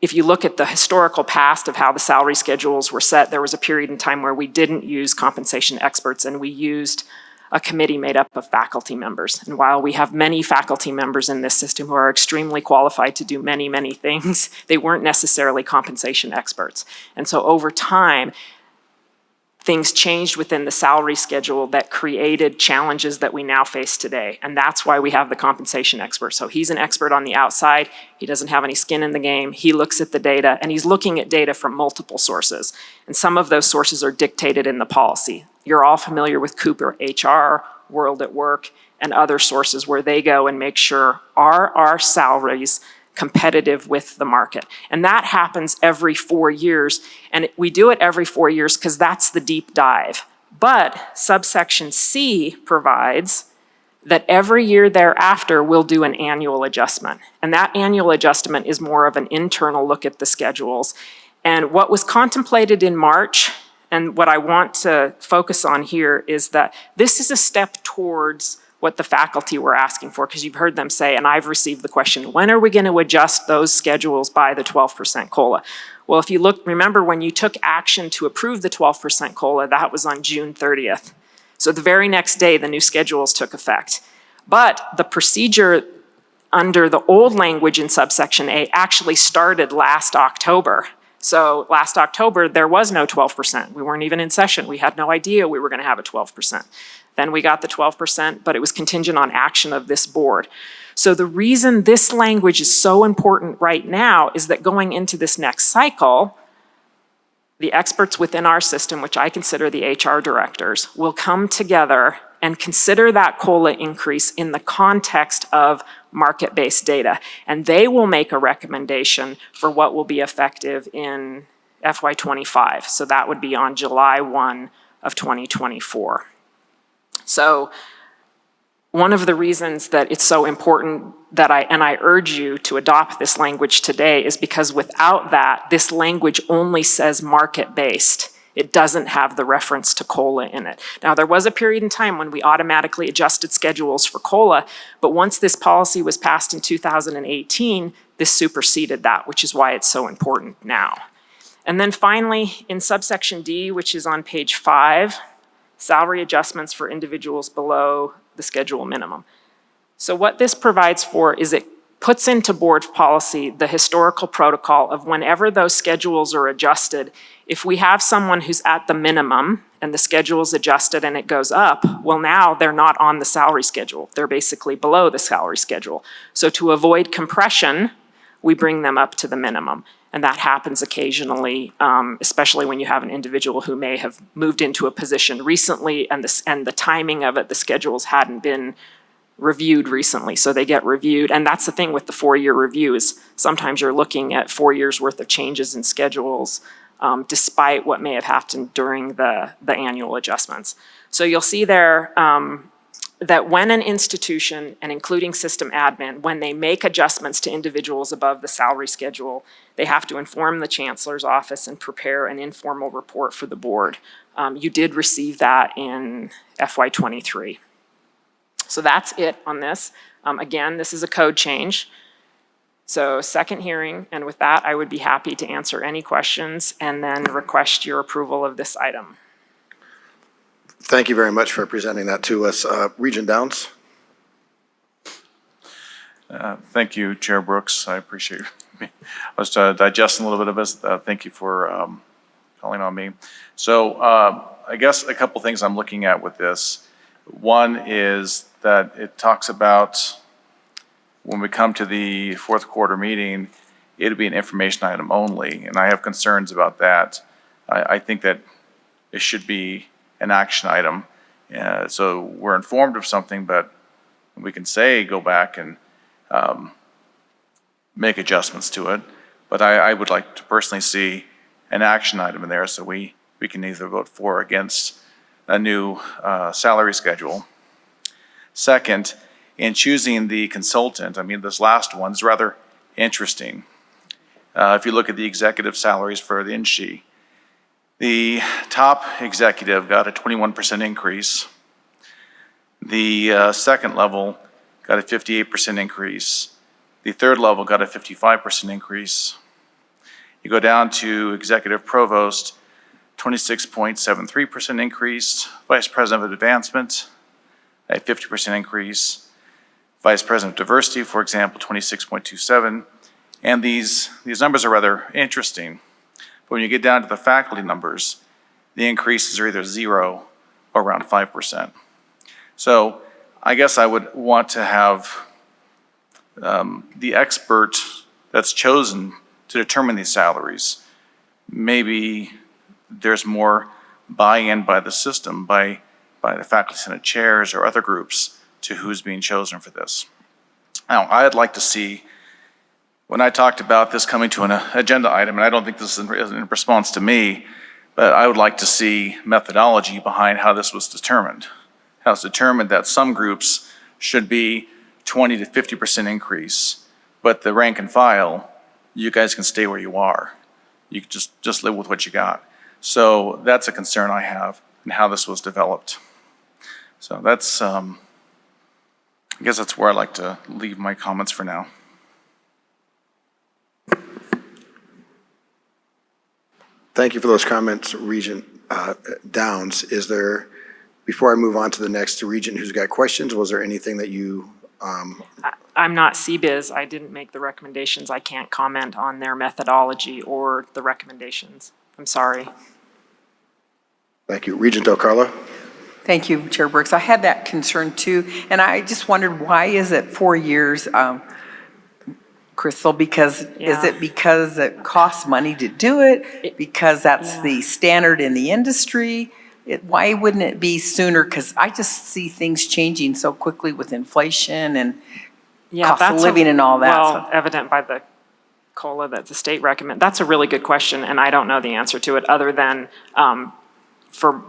if you look at the historical past of how the salary schedules were set, there was a period in time where we didn't use compensation experts and we used a committee made up of faculty members. And while we have many faculty members in this system who are extremely qualified to do many, many things, they weren't necessarily compensation experts. And so over time, things changed within the salary schedule that created challenges that we now face today. And that's why we have the compensation expert. So he's an expert on the outside. He doesn't have any skin in the game. He looks at the data, and he's looking at data from multiple sources. And some of those sources are dictated in the policy. You're all familiar with Cooper HR, World at Work, and other sources where they go and make sure, are our salaries competitive with the market? And that happens every 4 years. And we do it every 4 years because that's the deep dive. But subsection C provides that every year thereafter we'll do an annual adjustment. And that annual adjustment is more of an internal look at the schedules. And what was contemplated in March, and what I want to focus on here, is that this is a step towards what the faculty were asking for, because you've heard them say, and I've received the question, when are we going to adjust those schedules by the 12% COLA? Well, if you look, remember when you took action to approve the 12% COLA, that was on June 30th. So the very next day, the new schedules took effect. But the procedure under the old language in subsection A actually started last October. So last October, there was no 12%. We weren't even in session. We had no idea we were going to have a 12%. Then we got the 12%, but it was contingent on action of this board. So the reason this language is so important right now is that going into this next cycle, the experts within our system, which I consider the HR directors, will come together and consider that COLA increase in the context of market-based data. And they will make a recommendation for what will be effective in FY25. So that would be on July 1 of 2024. So one of the reasons that it's so important that I urge you to adopt this language today is because without that, this language only says market-based. It doesn't have the reference to COLA in it. Now, there was a period in time when we automatically adjusted schedules for COLA, but once this policy was passed in 2018, this superseded that, which is why it's so important now. And then finally, in subsection D, which is on page 5, salary adjustments for individuals below the schedule minimum. So what this provides for is it puts into board policy the historical protocol of whenever those schedules are adjusted, if we have someone who's at the minimum and the schedule is adjusted and it goes up, well, now they're not on the salary schedule. They're basically below the salary schedule. So to avoid compression, we bring them up to the minimum. And that happens occasionally, especially when you have an individual who may have moved into a position recently and the timing of it, the schedules hadn't been reviewed recently, so they get reviewed. And that's the thing with the 4-year review is sometimes you're looking at 4 years worth of changes in schedules despite what may have happened during the annual adjustments. So you'll see there that when an institution, and including system admin, when they make adjustments to individuals above the salary schedule, they have to inform the chancellor's office and prepare an informal report for the board. You did receive that in FY23. So that's it on this. Again, this is a code change. So second hearing, and with that, I would be happy to answer any questions and then request your approval of this item. Thank you very much for presenting that to us. Regent Downs. Thank you, Chair Brooks. I appreciate it. I was digesting a little bit of this. Thank you for calling on me. So I guess a couple things I'm looking at with this. One is that it talks about when we come to the fourth quarter meeting, it'll be an information item only, and I have concerns about that. I think that it should be an action item. So we're informed of something, but we can say go back and make adjustments to it. But I would like to personally see an action item in there so we we can either vote for or against a new salary schedule. Second, in choosing the consultant, I mean, this last one's rather interesting. If you look at the executive salaries for the NSHE, the top executive got a 21% increase. The second level got a 58% increase. The third level got a 55% increase. You go down to executive provost, 26.73% increase. Vice president of advancement, a 50% increase. Vice president of diversity, for example, 26.27. And these numbers are rather interesting. But when you get down to the faculty numbers, the increases are either 0 or around 5%. So I guess I would want to have the expert that's chosen to determine these salaries. Maybe there's more buy-in by the system, by the faculty senate chairs or other groups to who's being chosen for this. Now, I'd like to see, when I talked about this coming to an agenda item, and I don't think this is in response to me, but I would like to see methodology behind how this was determined. How it's determined that some groups should be 20 to 50% increase, but the rank and file, you guys can stay where you are. You can just live with what you got. So that's a concern I have in how this was developed. So that's, I guess that's where I'd like to leave my comments for now. Thank you for those comments, Regent Downs. Is there, before I move on to the next regent who's got questions, was there anything that you? I'm not CBIZ. I didn't make the recommendations. I can't comment on their methodology or the recommendations. I'm sorry. Thank you. Regent Del Carlo. Thank you, Chair Brooks. I had that concern too, and I just wondered, why is it 4 years, Crystal? Because is it because it costs money to do it? Because that's the standard in the industry? Why wouldn't it be sooner? Because I just see things changing so quickly with inflation and cost of living and all that. Well, evident by the COLA that the state recommend. That's a really good question, and I don't know the answer to it other than for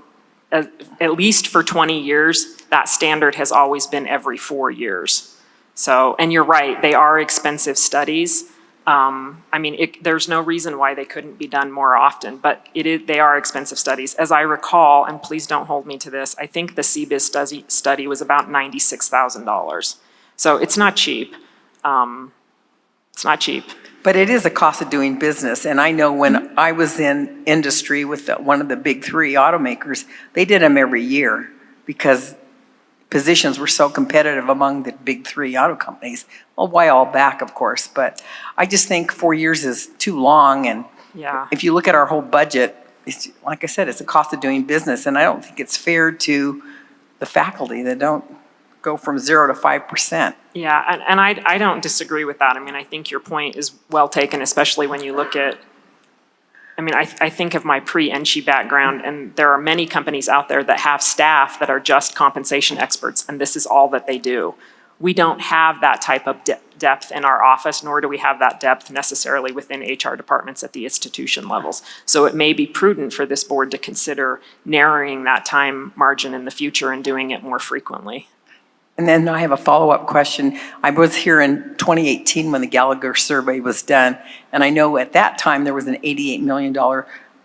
at least for 20 years, that standard has always been every 4 years. So, and you're right, they are expensive studies. I mean, there's no reason why they couldn't be done more often, but they are expensive studies. As I recall, and please don't hold me to this, I think the CBIZ study was about $96,000. So it's not cheap. It's not cheap. But it is a cost of doing business. And I know when I was in industry with one of the big 3 automakers, they did them every year because positions were so competitive among the big 3 auto companies. A while back, of course, but I just think 4 years is too long. And if you look at our whole budget, it's, like I said, it's a cost of doing business. And I don't think it's fair to the faculty that don't go from 0 to 5%. Yeah, and I don't disagree with that. I mean, I think your point is well taken, especially when you look at, I mean, I think of my pre-NSHE background, and there are many companies out there that have staff that are just compensation experts, and this is all that they do. We don't have that type of depth in our office, nor do we have that depth necessarily within HR departments at the institution levels. So it may be prudent for this board to consider narrowing that time margin in the future and doing it more frequently. And then I have a follow-up question. I was here in 2018 when the Gallagher survey was done, and I know at that time there was an $88 million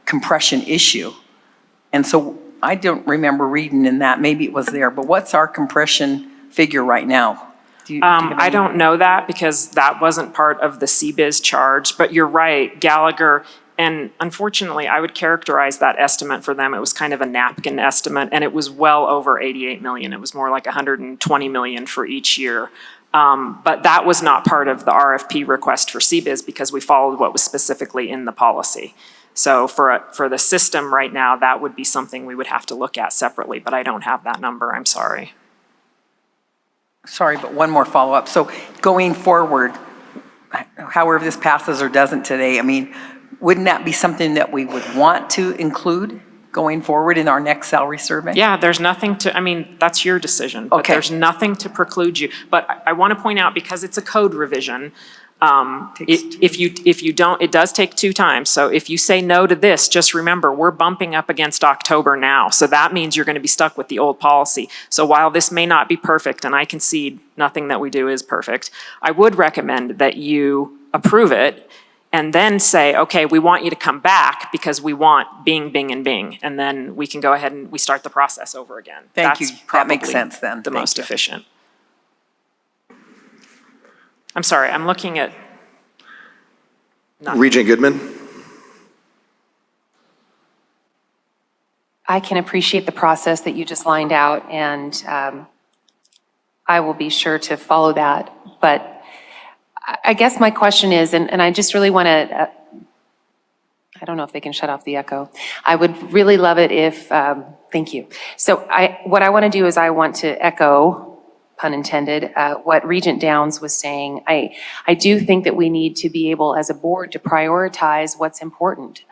compression issue. And so I don't remember reading in that, maybe it was there, but what's our compression figure right now? I don't know that because that wasn't part of the CBIZ charge, but you're right, Gallagher. And unfortunately, I would characterize that estimate for them. It was kind of a napkin estimate, and it was well over 88 million. It was more like 120 million for each year. But that was not part of the RFP request for CBIZ because we followed what was specifically in the policy. So for the system right now, that would be something we would have to look at separately, but I don't have that number, I'm sorry. Sorry, but one more follow-up. So going forward, however this passes or doesn't today, I mean, wouldn't that be something that we would want to include going forward in our next salary survey? Yeah, there's nothing to, I mean, that's your decision, but there's nothing to preclude you. But I want to point out, because it's a code revision, If you don't, it does take 2 times. So if you say no to this, just remember, we're bumping up against October now. So that means you're going to be stuck with the old policy. So while this may not be perfect, and I concede nothing that we do is perfect, I would recommend that you approve it and then say, okay, we want you to come back because we want Bing, Bing, and Bing. And then we can go ahead and we start the process over again. Thank you. That's That makes probably sense then. the Thank most you. efficient. I'm sorry, I'm looking at. Regent Goodman? I can appreciate the process that you just lined out, and I will be sure to follow that. But I guess my question is, and I just really want to, I don't know if they can shut off the echo. I would really love it if, thank you. So what I want to do is I want to echo, pun intended, what Regent Downs was saying. I do think that we need to be able as a board to prioritize what's important.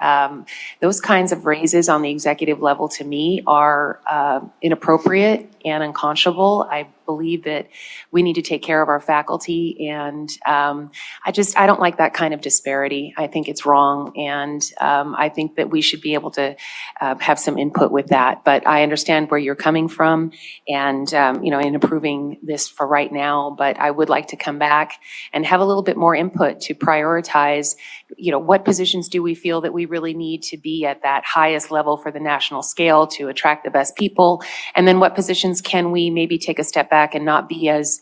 Those kinds of raises on the executive level to me are inappropriate and unconscionable. I believe that we need to take care of our faculty, and I don't like that kind of disparity. I think it's wrong, and I think that we should be able to have some input with that. But I understand where you're coming from, and in approving this for right now. But I would like to come back and have a little bit more input to prioritize. What positions do we feel that we really need to be at that highest level for the national scale to attract the best people, and then what positions can we maybe take a step back and not be as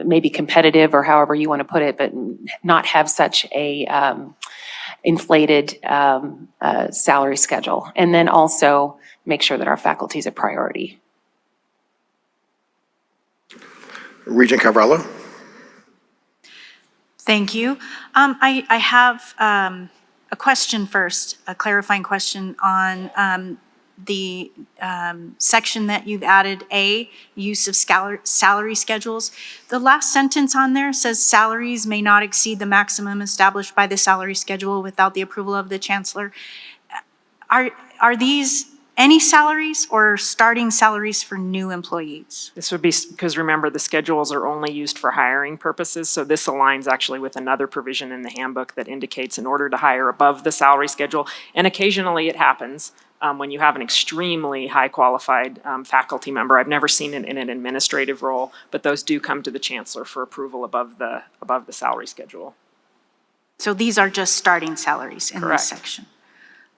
maybe competitive, or however you want to put it, but not have such a inflated salary schedule, and then also make sure that our faculty is a priority. Regent Carvalho? Thank you. I have a question first, a clarifying question on the section that you've added, A, use of salary schedules. The last sentence on there says salaries may not exceed the maximum established by the salary schedule without the approval of the chancellor. Are these any salaries or starting salaries for new employees? This would be because remember, the schedules are only used for hiring purposes. So this aligns actually with another provision in the handbook that indicates in order to hire above the salary schedule, and occasionally it happens when you have an extremely high qualified faculty member. I've never seen it in an administrative role, but those do come to the chancellor for approval above the salary schedule. So these are just starting salaries in this section.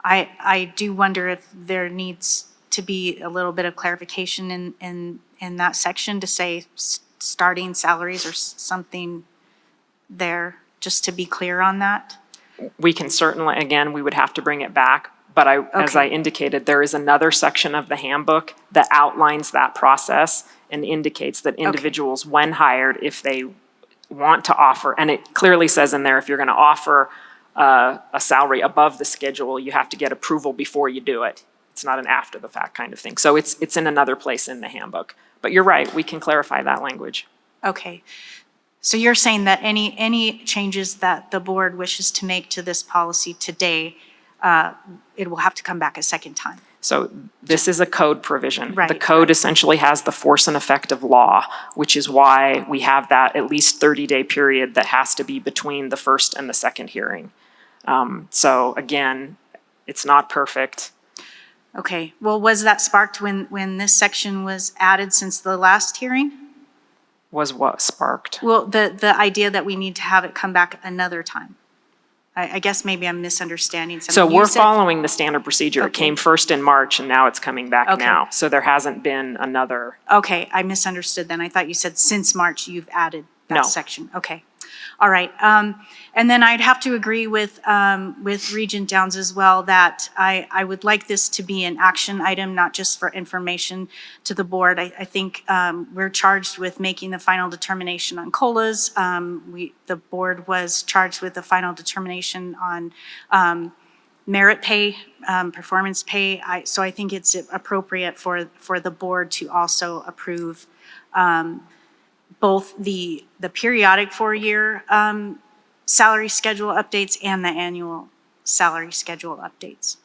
I do wonder if there needs to be a little bit of clarification in that section to say starting salaries or something there, just to be clear on that. We can certainly, again, we would have to bring it back, but as I indicated, there is another section of the handbook that outlines that process and indicates that individuals, when hired, if they want to offer, and it clearly says in there, if you're going to offer a salary above the schedule, you have to get approval before you do it. It's not an after the fact kind of thing. So it's in another place in the handbook. But you're right, we can clarify that language. Okay. So you're saying that any changes that the board wishes to make to this policy today, it will have to come back a second time? So this is a code provision. Right, the code essentially has the force and effect of law, which is why we have that at least 30-day period that has to be between the first and the second hearing. So again, it's not perfect. Okay. Well, was that sparked when this section was added since the last hearing? Was what sparked? Well, the idea that we need to have it come back another time. I guess maybe I'm misunderstanding something. So we're following the standard procedure. Okay. It came first in March and now it's coming back Okay. now. So there hasn't been another. Okay, I misunderstood then. I thought you said since March you've added that No. section. Okay. All right. And then I'd have to agree with Regent Downs as well that I would like this to be an action item, not just for information to the board. I think we're charged with making the final determination on COLAs. The board was charged with the final determination on merit pay, performance pay. So I think it's appropriate for the board to also approve both the periodic 4-year salary schedule updates and the annual salary schedule updates.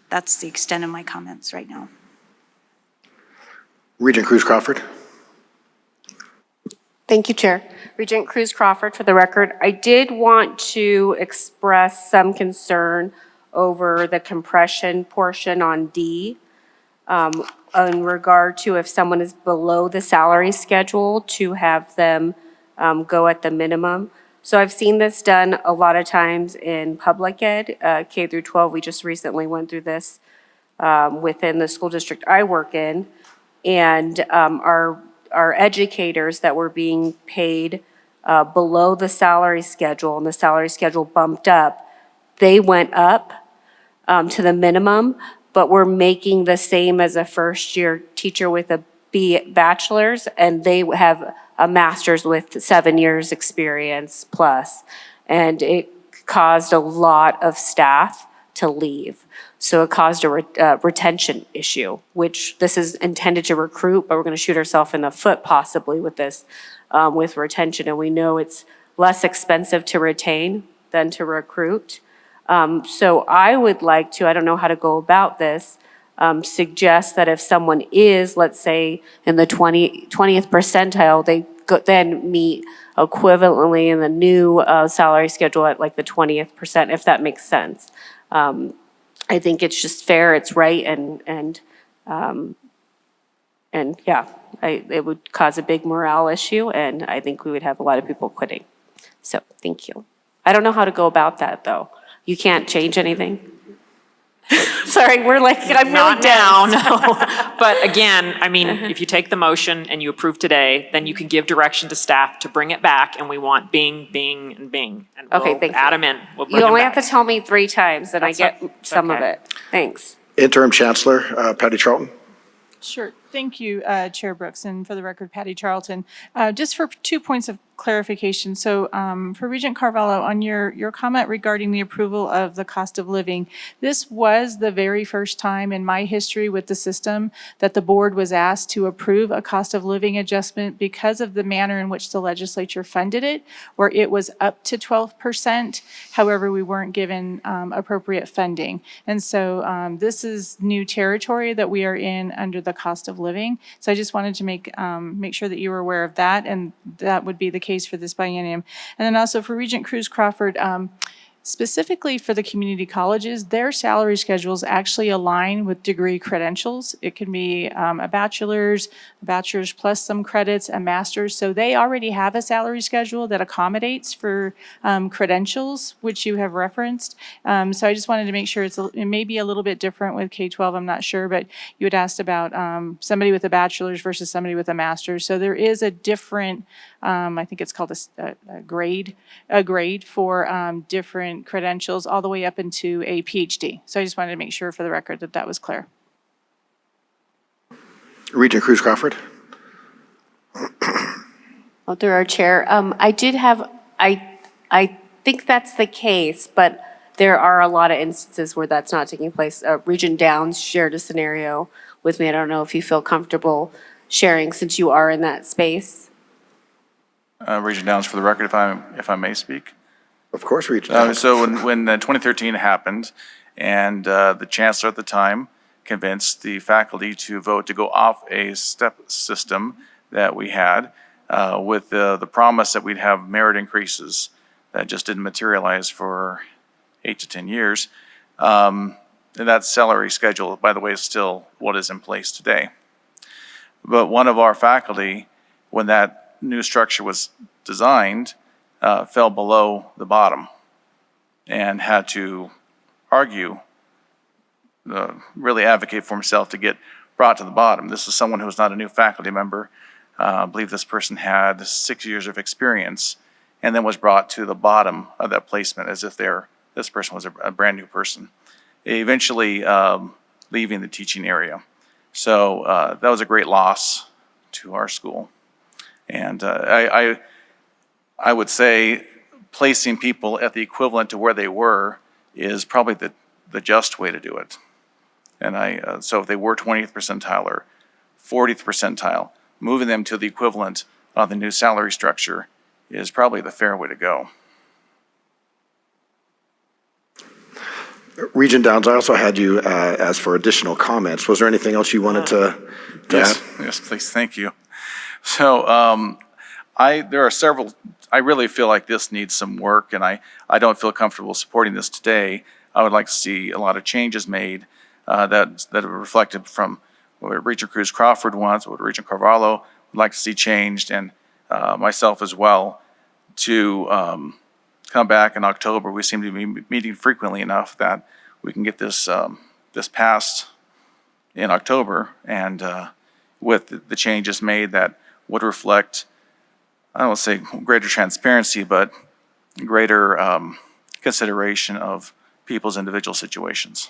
That's the extent of my comments right now. Regent Cruz Crawford. Thank you, Chair. Regent Cruz Crawford, for the record. I did want to express some concern over the compression portion on D in regard to if someone is below the salary schedule to have them go at the minimum. So I've seen this done a lot of times in public ed, K through 12. We just recently went through this within the school district I work in. And our educators that were being paid below the salary schedule and the salary schedule bumped up, they went up to the minimum, but we're making the same as a first-year teacher with a bachelor's, and they have a master's with 7 years experience plus. And it caused a lot of staff to leave. So it caused a retention issue, which this is intended to recruit, but we're going to shoot ourselves in the foot possibly with this, with retention. And we know it's less expensive to retain than to recruit. So I would like to, I don't know how to go about this, suggest that if someone is, let's say, in the 20th percentile, they then meet equivalently in the new salary schedule at like the 20th percent, if that makes sense. I think it's just fair, it's right, and yeah, it would cause a big morale issue, and I think we would have a lot of people quitting. So, thank you. I don't know how to go about that, though. You can't change anything? Sorry, we're like, I'm Not really now, down. no. But again, I mean, if you take the motion and you approve today, then you can give direction to staff to bring it back, and we want Bing, Bing, and Bing. And Okay, we'll thank add you. them in. We'll bring You them only back. have to tell me 3 times, and I get some of okay. it. Thanks. Interim Chancellor Patty Charlton. Sure. Thank you, Chair Brooks, and for the record, Patty Charlton. Just for 2 points of clarification. So for Regent Carvalho, on your comment regarding the approval of the cost of living, this was the very first time in my history with the system that the board was asked to approve a cost of living adjustment because of the manner in which the legislature funded it, where it was up to 12%. However, we weren't given appropriate funding. And so this is new territory that we are in under the cost of living. So I just wanted to make sure that you were aware of that, and that would be the case for this biennium. And then also for Regent Cruz Crawford, specifically for the community colleges, their salary schedules actually align with degree credentials. It can be a bachelor's plus some credits, a master's. So they already have a salary schedule that accommodates for credentials, which you have referenced. So I just wanted to make sure it may be a little bit different with K-12, I'm not sure, but you had asked about somebody with a bachelor's versus somebody with a master's. So there is a different, I think it's called a grade for different credentials all the way up into a PhD. So I just wanted to make sure for the record that that was clear. Regent Cruz Crawford. Well, through our chair, I did have, I think that's the case, but there are a lot of instances where that's not taking place. Regent Downs shared a scenario with me. I don't know if you feel comfortable sharing since you are in that space. Regent Downs, for the record, if I may speak. Of course, Regent Downs. So when 2013 happened, and the chancellor at the time convinced the faculty to vote to go off a step system that we had with the promise that we'd have merit increases that just didn't materialize for 8 to 10 years. And that salary schedule, by the way, is still what is in place today. But one of our faculty, when that new structure was designed, fell below the bottom and had to argue, really advocate for himself to get brought to the bottom. This is someone who was not a new faculty member. I believe this person had 6 years of experience and then was brought to the bottom of that placement as if this person was a brand new person, eventually leaving the teaching area. So that was a great loss to our school. And I would say placing people at the equivalent to where they were is probably the just way to do it. And so if they were 20th percentile or 40th percentile, moving them to the equivalent of the new salary structure is probably the fair way to go. Regent Downs, I also had you ask for additional comments. Was there anything else you wanted to add? Yes, please, thank you. So there are several, I really feel like this needs some work, and I don't feel comfortable supporting this today. I would like to see a lot of changes made that are reflected from what Regent Cruz Crawford wants, what Regent Carvalho would like to see changed, and myself as well, to come back in October. We seem to be meeting frequently enough that we can get this this passed in October, and with the changes made that would reflect, I don't want to say greater transparency, but greater consideration of people's individual situations.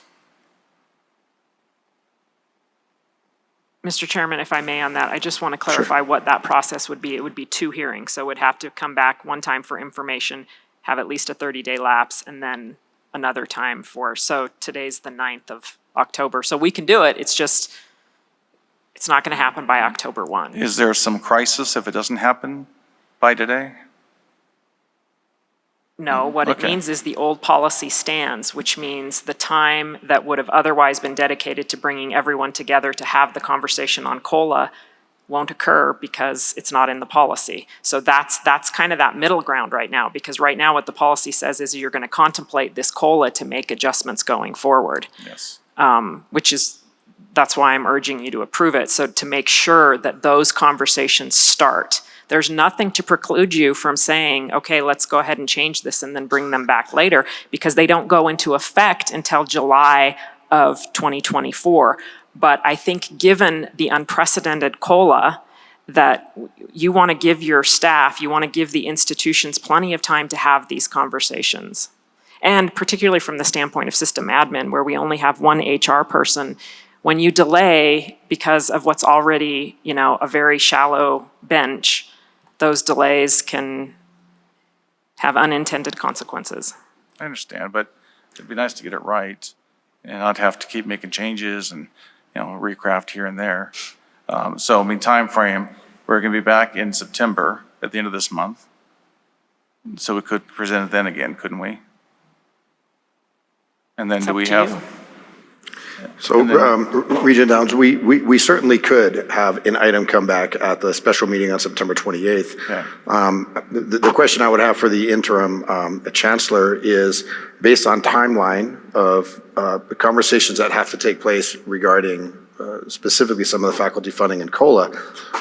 Mr. Chairman, if I may on that, I just want to clarify what that process would be. It would be 2 hearings, so it would have to come back one time for information, have at least a 30-day lapse, and then another time for, so today's the 9th of October. So we can do it, it's just, it's not going to happen by October 1. Is there some crisis if it doesn't happen by today? No, what it means is the old policy stands, which means the time that would have otherwise been dedicated to bringing everyone together to have the conversation on COLA won't occur because it's not in the policy. So that's kind of that middle ground right now, because right now what the policy says is you're going to contemplate this COLA to make adjustments going forward. Yes. That's why I'm urging you to approve it, so to make sure that those conversations start. There's nothing to preclude you from saying, okay, let's go ahead and change this and then bring them back later, because they don't go into effect until July of 2024. But I think given the unprecedented COLA, that you want to give your staff, you want to give the institutions plenty of time to have these conversations. And particularly from the standpoint of system admin, where we only have one HR person, when you delay because of what's already, a very shallow bench, those delays can have unintended consequences. I understand, but it'd be nice to get it right and not have to keep making changes and, recraft here and there. Time frame, we're going to be back in September at the end of this month. So we could present it then again, couldn't we? And then do we have... So, Regent Downs, we certainly could have an item come back at the special meeting on September 28th. Okay. The question I would have for the interim chancellor is, based on timeline of the conversations that have to take place regarding specifically some of the faculty funding and COLA,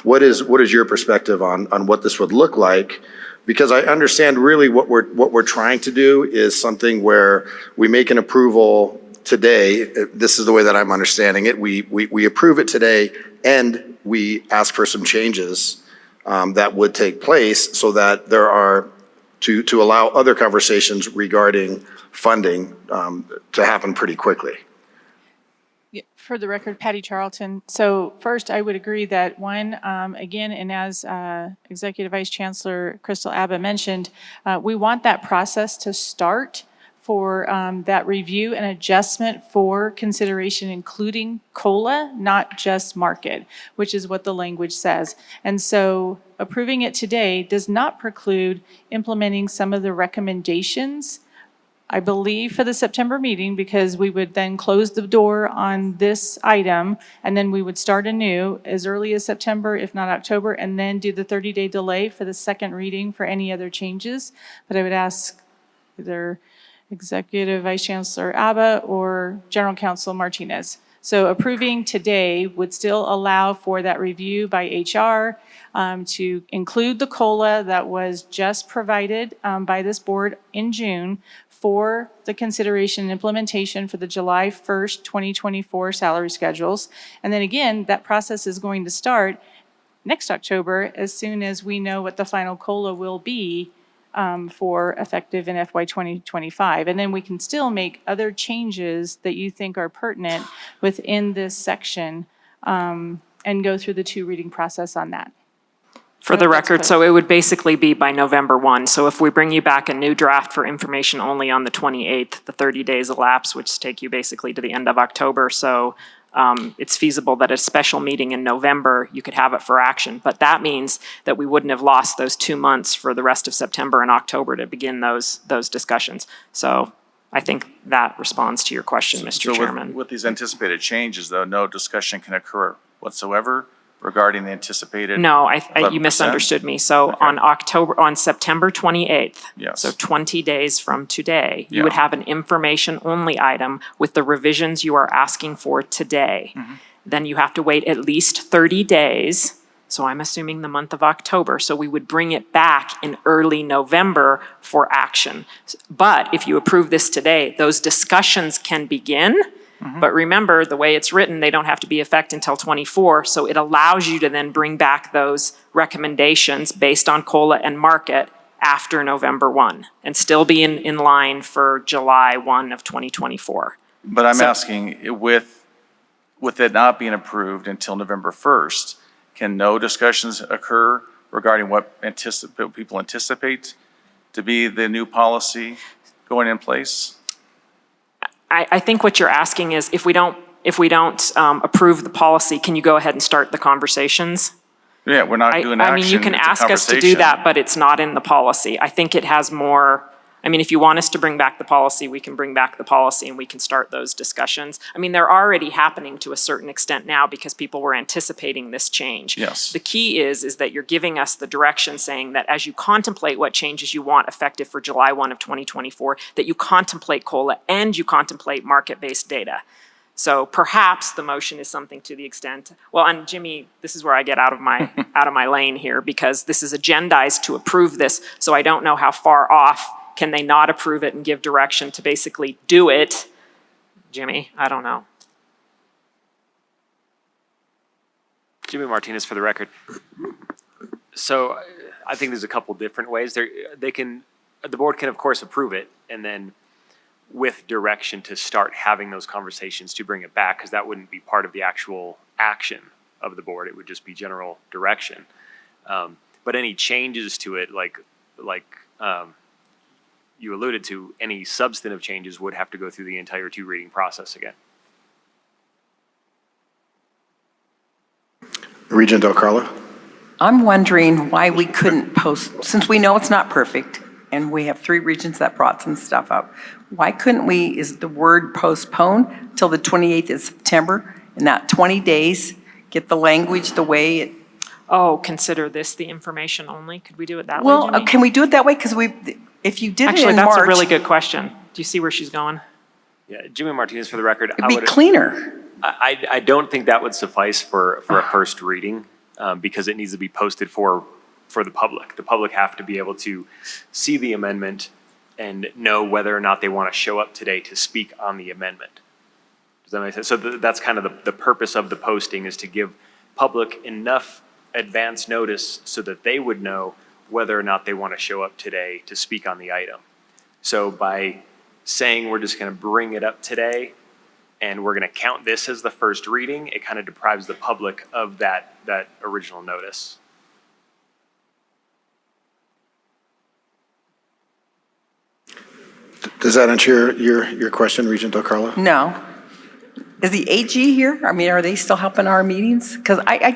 what is your perspective on what this would look like? Because I understand really what we're trying to do is something where we make an approval today. This is the way that I'm understanding it. We approve it today, and we ask for some changes that would take place so that there are, to allow other conversations regarding funding to happen pretty quickly. For the record, Patty Charlton. So first, I would agree that one, again, and as Executive Vice Chancellor Crystal Abba mentioned, we want that process to start for that review and adjustment for consideration, including COLA, not just market, which is what the language says. And so approving it today does not preclude implementing some of the recommendations, I believe, for the September meeting, because we would then close the door on this item, and then we would start anew as early as September, if not October, and then do the 30-day delay for the second reading for any other changes. But I would ask either Executive Vice Chancellor Abba or General Counsel Martinez. So approving today would still allow for that review by HR to include the COLA that was just provided by this board in June for the consideration and implementation for the July 1st, 2024 salary schedules. And then again, that process is going to start next October as soon as we know what the final COLA will be for effective in FY 2025. And then we can still make other changes that you think are pertinent within this section and go through the 2 reading process on that. For the record, so it would basically be by November 1. So if we bring you back a new draft for information only on the 28th, the 30 days elapse, which take you basically to the end of October. So it's feasible that a special meeting in November, you could have it for action. But that means that we wouldn't have lost those 2 months for the rest of September and October to begin those discussions. So I think that responds to your question, Mr. Chairman. With these anticipated changes, though, no discussion can occur whatsoever regarding the anticipated? No, you 11%? misunderstood me. So on September 28th, Yes. so 20 days from today, you would Yeah. have an information-only item with the revisions you are asking for today. Mm-hmm. Then you have to wait at least 30 days, so I'm assuming the month of October. So we would bring it back in early November for action. But if you approve this today, those discussions can begin. But remember, the way it's written, they don't have to be effect until '24, so it allows you to then bring back those recommendations based on COLA and market after November 1, and still be in line for July 1 of 2024. But I'm So- asking, with it not being approved until November 1st, can no discussions occur regarding what people anticipate to be the new policy going in place? I think what you're asking is, if we don't approve the policy, can you go ahead and start the conversations? Yeah, we're not doing action. I mean, you can it's a ask us to do conversation. that, but it's not in the policy. I think it has more, I mean, if you want us to bring back the policy, we can bring back the policy and we can start those discussions. I mean, they're already happening to a certain extent now because people were anticipating this change. Yes. The key is that you're giving us the direction saying that as you contemplate what changes you want effective for July 1 of 2024, that you contemplate COLA and you contemplate market-based data. So perhaps the motion is something to the extent, well, and Jimmy, this is where I get out of my lane here, because this is agendized to approve this, so I don't know how far off can they not approve it and give direction to basically do it. Jimmy, I don't know. Jimmy Martinez for the record. So I think there's a couple different ways. The board can of course approve it and then with direction to start having those conversations to bring it back, because that wouldn't be part of the actual action of the board. It would just be general direction. But any changes to it, like you alluded to, any substantive changes would have to go through the entire 2-reading process again. Regent Del Carlo? I'm wondering why we couldn't post, since we know it's not perfect, and we have 3 regions that brought some stuff up, why couldn't we, is the word postpone till the 28th of September, in that 20 days, get the language the way it. Oh, consider this the information only? Could we do it that way, Well, Jimmy? can we do it that way? Because if you did it Actually, in that's March. a really good question. Do you see where she's going? Yeah, Jimmy Martinez for the record. It'd be cleaner. I don't think that would suffice for a first reading because it needs to be posted for the public. The public have to be able to see the amendment and know whether or not they want to show up today to speak on the amendment. Does that make sense? So that's kind of the purpose of the posting, is to give public enough advance notice so that they would know whether or not they want to show up today to speak on the item. So by saying we're just going to bring it up today and we're going to count this as the first reading, it kind of deprives the public of that original notice. Does that answer your question, Regent Del Carlo? No. Is the AG here? I mean, are they still helping our meetings? Because I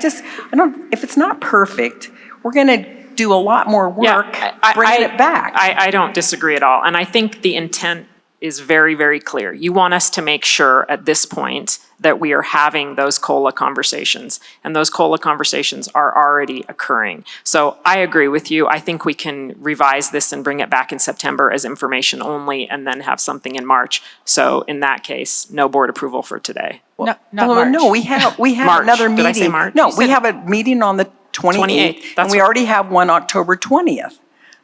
don't, if it's not perfect, we're going to do a lot more work bringing it back. I don't disagree at all. And I think the intent is very, very clear. You want us to make sure at this point that we are having those COLA conversations, and those COLA conversations are already occurring. So I agree with you. I think we can revise this and bring it back in September as information only, and then have something in March. So in that case, no board approval for today. Not No, March. no, we have March. another Did meeting. I say March? No, You we said- have a meeting on the 28th, and That's we what- already have one October 20th.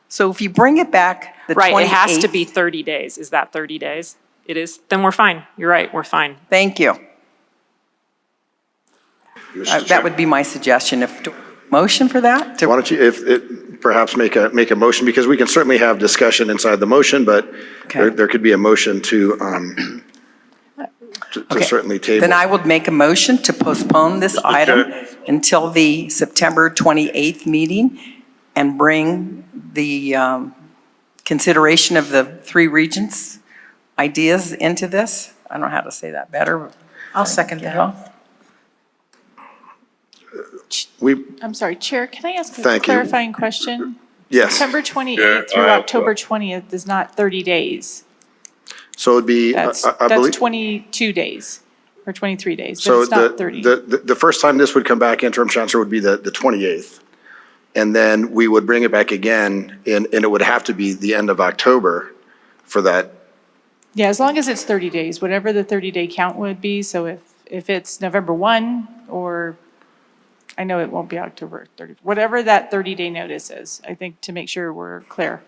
So if you bring it back the 28th. Right, it has to be 30 days. Is that 30 days? It is? Then we're fine. You're right, we're fine. Thank you. That would be my suggestion. Motion for that? Why don't you, perhaps make a motion, because we can certainly have discussion inside the motion, but there could be a motion to certainly table. Then I would make a motion to postpone this item until the September 28th meeting and bring the consideration of the 3 regents' ideas into this. I don't know how to say that better. I'll second that. I'm sorry, Chair, can I ask a Thank you. clarifying question? Yes. September 28th through October 20th is not 30 days. So it'd be, That's I believe, 22 days. or 23 days, but So it's not 30. the first time this would come back, interim chancellor, would be the 28th. And then we would bring it back again, and it would have to be the end of October for that. Yeah, as long as it's 30 days, whatever the 30-day count would be. So if it's November 1, or I know it won't be October 30, whatever that 30-day notice is, I think, to make sure we're clear.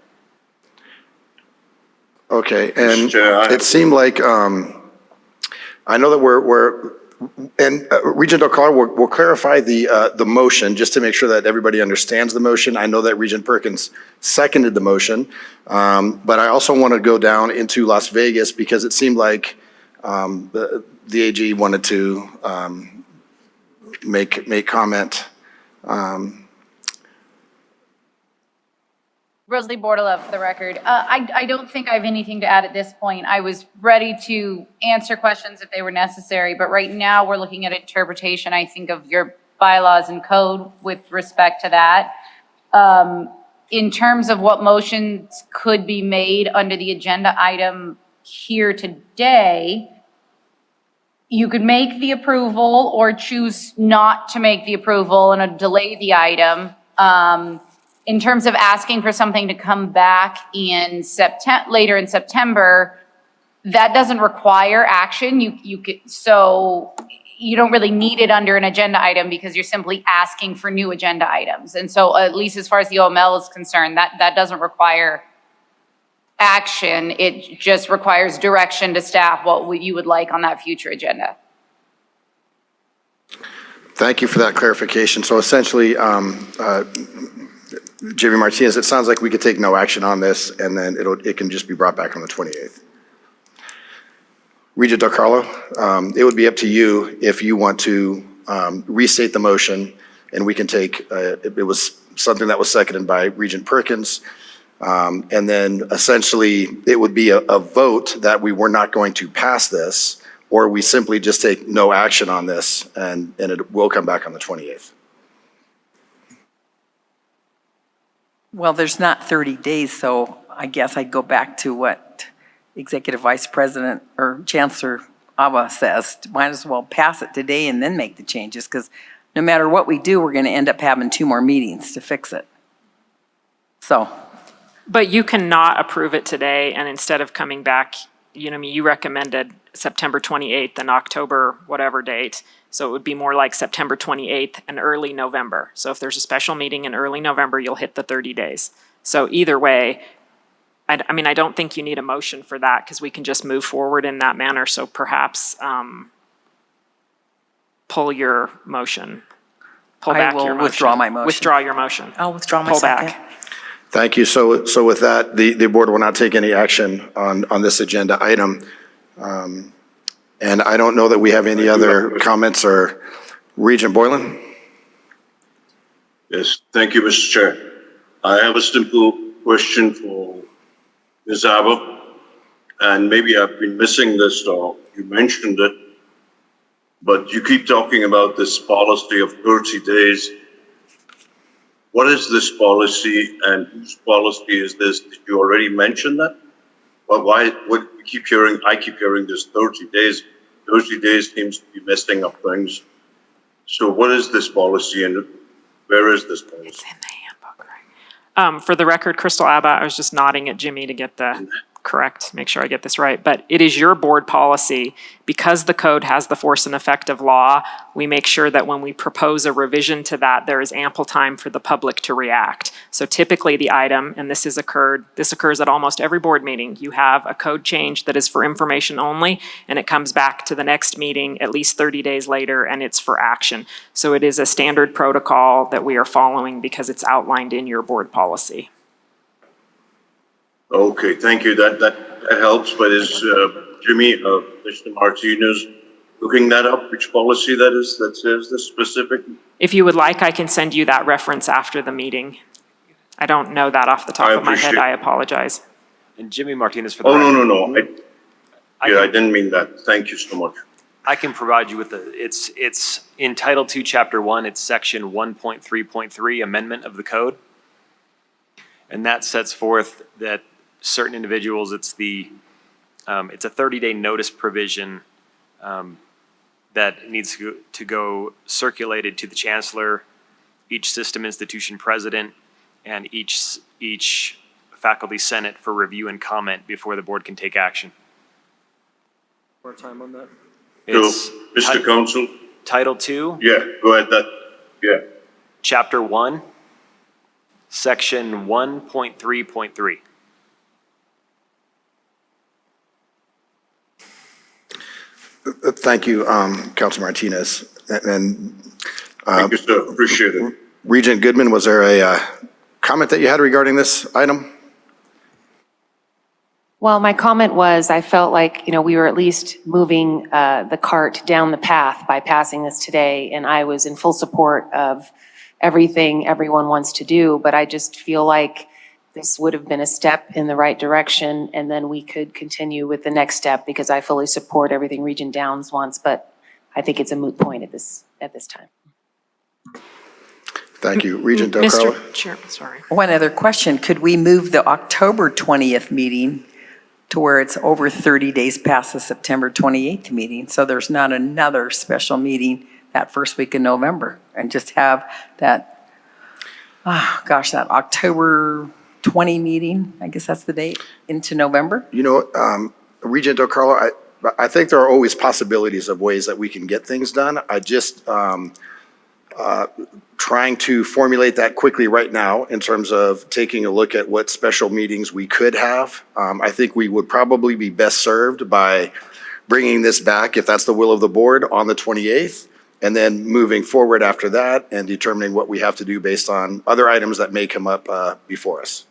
Okay, and it seemed like, I know that and Regent O'Connor will clarify the motion, just to make sure that everybody understands the motion. I know that Regent Perkins seconded the motion, but I also want to go down into Las Vegas because it seemed like the AG wanted to make comment. Rosalie Bordeleau, for the record. I don't think I have anything to add at this point. I was ready to answer questions if they were necessary, but right now we're looking at interpretation, I think, of your bylaws and code with respect to that. In terms of what motions could be made under the agenda item here today, you could make the approval or choose not to make the approval and delay the item. In terms of asking for something to come back in later in September, that doesn't require action. So you don't really need it under an agenda item because you're simply asking for new agenda items. And so at least as far as the OML is concerned, that doesn't require action. It just requires direction to staff what you would like on that future agenda. Thank you for that clarification. So essentially, Jimmy Martinez, it sounds like we could take no action on this, and then it can just be brought back on the 28th. Regent DiCarlo, it would be up to you if you want to restate the motion, and we can take, it was something that was seconded by Regent Perkins, and then essentially it would be a vote that we were not going to pass this, or we simply just take no action on this, and it will come back on the 28th. Well, there's not 30 days, so I guess I'd go back to what Executive Vice President or Chancellor Abba says. Might as well pass it today and then make the changes, because no matter what we do, we're going to end up having 2 more meetings to fix it. So. But you cannot approve it today, and instead of coming back, you recommended September 28th and October whatever date. So it would be more like September 28th and early November. So if there's a special meeting in early November, you'll hit the 30 days. So either way, I don't think you need a motion for that because we can just move forward in that manner. So perhaps pull your motion. Pull back your motion. I will withdraw my motion. Withdraw your motion. I'll withdraw my Pull second. back. Thank you. So with that, the board will not take any action on this agenda item. And I don't know that we have any other comments. Or Regent Boylan? Yes, thank you, Mr. Chair. I have a simple question for Ms. Abba, and maybe I've been missing this or you mentioned it, but you keep talking about this policy of 30 days. What is this policy and whose policy is this? Did you already mention that? But why would we keep hearing, I keep hearing this 30 days. 30 days seems to be messing up things. So what is this policy and where is this policy? It's in the handbook, right? For the record, Crystal Abba, I was just nodding at Jimmy to get the correct, make sure I get this right. But it is your board policy. Because the code has the force and effect of law, we make sure that when we propose a revision to that, there is ample time for the public to react. So typically the item, and this occurs at almost every board meeting, you have a code change that is for information only, and it comes back to the next meeting at least 30 days later, and it's for action. So it is a standard protocol that we are following because it's outlined in your board policy. Okay, thank you. That helps. But is Jimmy, Mr. Martinez, looking that up? Which policy that is that says this specific? If you would like, I can send you that reference after the meeting. I don't know that off the top of my head. I apologize. And Jimmy Martinez for the record. No. I didn't mean that. Thank you so much. I can provide you with it's in Title II, Chapter 1, it's Section 1.3.3, Amendment of the Code. And that sets forth that certain individuals, it's a 30-day notice provision that needs to go circulated to the chancellor, each system institution president, and each faculty senate for review and comment before the board can take action. More time on that? It's Mr. Counsel? Title 2. Yeah, go ahead. Chapter 1, Section 1.3.3. Thank you, Councilor Martinez. And thank you, sir. Appreciate it. Regent Goodman, was there a comment that you had regarding this item? Well, my comment was, I felt like, we were at least moving the cart down the path by passing this today, and I was in full support of everything everyone wants to do, but I just feel like this would have been a step in the right direction, and then we could continue with the next step, because I fully support everything Regent Downs wants, but I think it's a moot point at this time. Thank you. Regent Del Carlo? Mr. Chairman, sorry. One other question. Could we move the October 20th meeting to where it's over 30 days past the September 28th meeting, so there's not another special meeting that first week in November, and just have that, that October 20 meeting, I guess that's the date, into November? Regent Del Carlo, I think there are always possibilities of ways that we can get things done. I just trying to formulate that quickly right now in terms of taking a look at what special meetings we could have. I think we would probably be best served by bringing this back, if that's the will of the board, on the 28th, and then moving forward after that and determining what we have to do based on other items that may come up before us.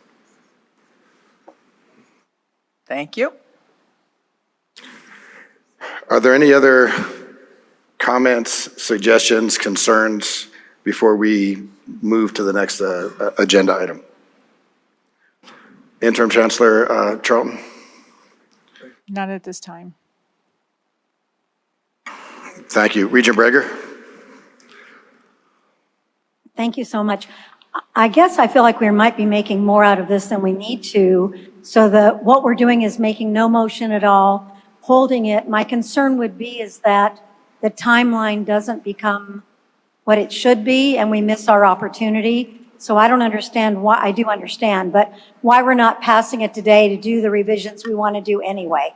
Thank you. Are there any other comments, suggestions, concerns before we move to the next agenda item? Interim Chancellor Charlton? Not at this time. Thank you. Regent Breger? Thank you so much. I guess I feel like we might be making more out of this than we need to. So what we're doing is making no motion at all, holding it. My concern would be is that the timeline doesn't become what it should be and we miss our opportunity. So I don't understand why, I do understand, but why we're not passing it today to do the revisions we want to do anyway.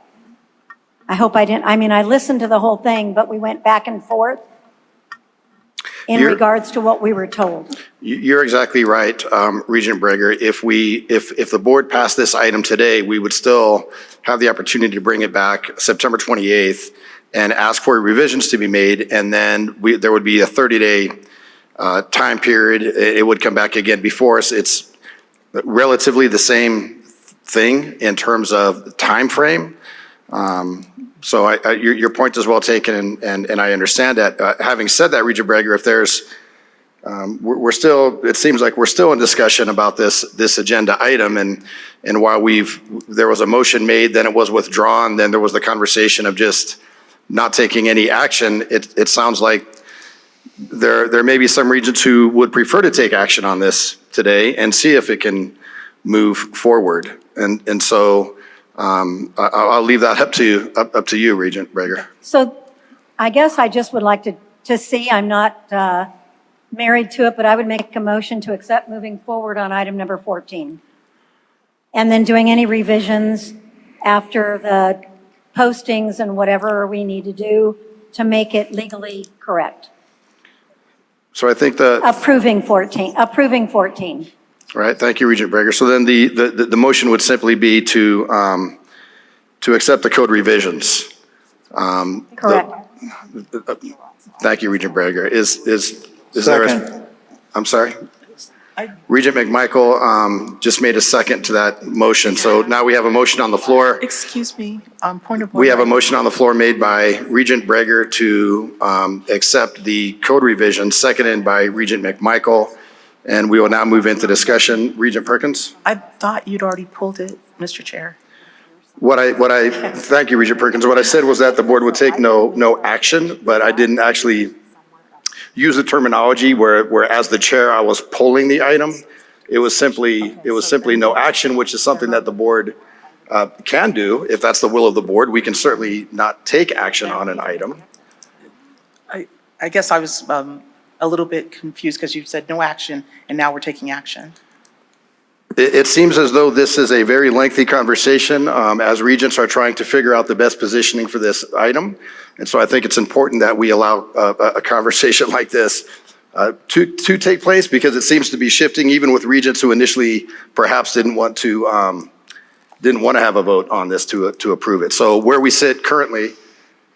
I hope I didn't, I listened to the whole thing, but we went back and forth in regards to what we were told. You're exactly right, Regent Breger. If the board passed this item today, we would still have the opportunity to bring it back September 28th and ask for revisions to be made, and then there would be a 30-day time period. It would come back again before us. It's relatively the same thing in terms of time frame. So your point is well taken, and I understand that. Having said that, Regent Breger, if there's, it seems like we're still in discussion about this agenda item, and while there was a motion made, then it was withdrawn, then there was the conversation of just not taking any action. It sounds like there may be some regents who would prefer to take action on this today and see if it can move forward, and so. I'll leave that up to you, Regent Breger. So I guess I just would like to see, I'm not married to it, but I would make a motion to accept moving forward on item number 14. And then doing any revisions after the postings and whatever we need to do to make it legally correct. So I think that. Approving 14. All right, thank you, Regent Breger. So then the motion would simply be to accept the code revisions. Correct. Thank you, Regent Breger. Is there I'm sorry? Regent McMichael just made a second to that motion. So now we have a motion on the floor. Excuse me, point of order. We have a motion on the floor made by Regent Breger to accept the code revision, seconded by Regent McMichael. And we will now move into discussion. Regent Perkins? I thought you'd already pulled it, Mr. Chair. Thank you, Regent Perkins. What I said was that the board would take no action, but I didn't actually use the terminology where as the chair, I was polling the item. It was simply no action, which is something that the board can do if that's the will of the board. We can certainly not take action on an item. I guess I was a little bit confused because you said no action and now we're taking action. It seems as though this is a very lengthy conversation as Regents are trying to figure out the best positioning for this item. And so I think it's important that we allow a conversation like this to take place, because it seems to be shifting even with Regents who initially perhaps didn't want to have a vote on this to approve it. So where we sit currently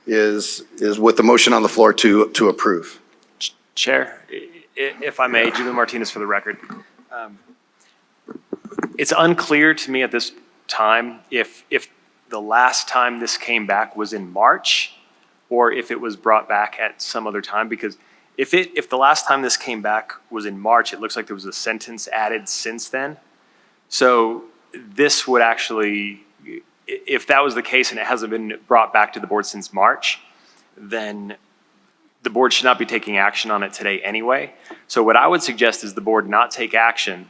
is with the motion on the floor to approve. Chair, if I may, Julian Martinez for the record. It's unclear to me at this time if the last time this came back was in March or if it was brought back at some other time, because if the last time this came back was in March, it looks like there was a sentence added since then. So this would actually, if that was the case and it hasn't been brought back to the board since March, then the board should not be taking action on it today anyway. So what I would suggest is the board not take action.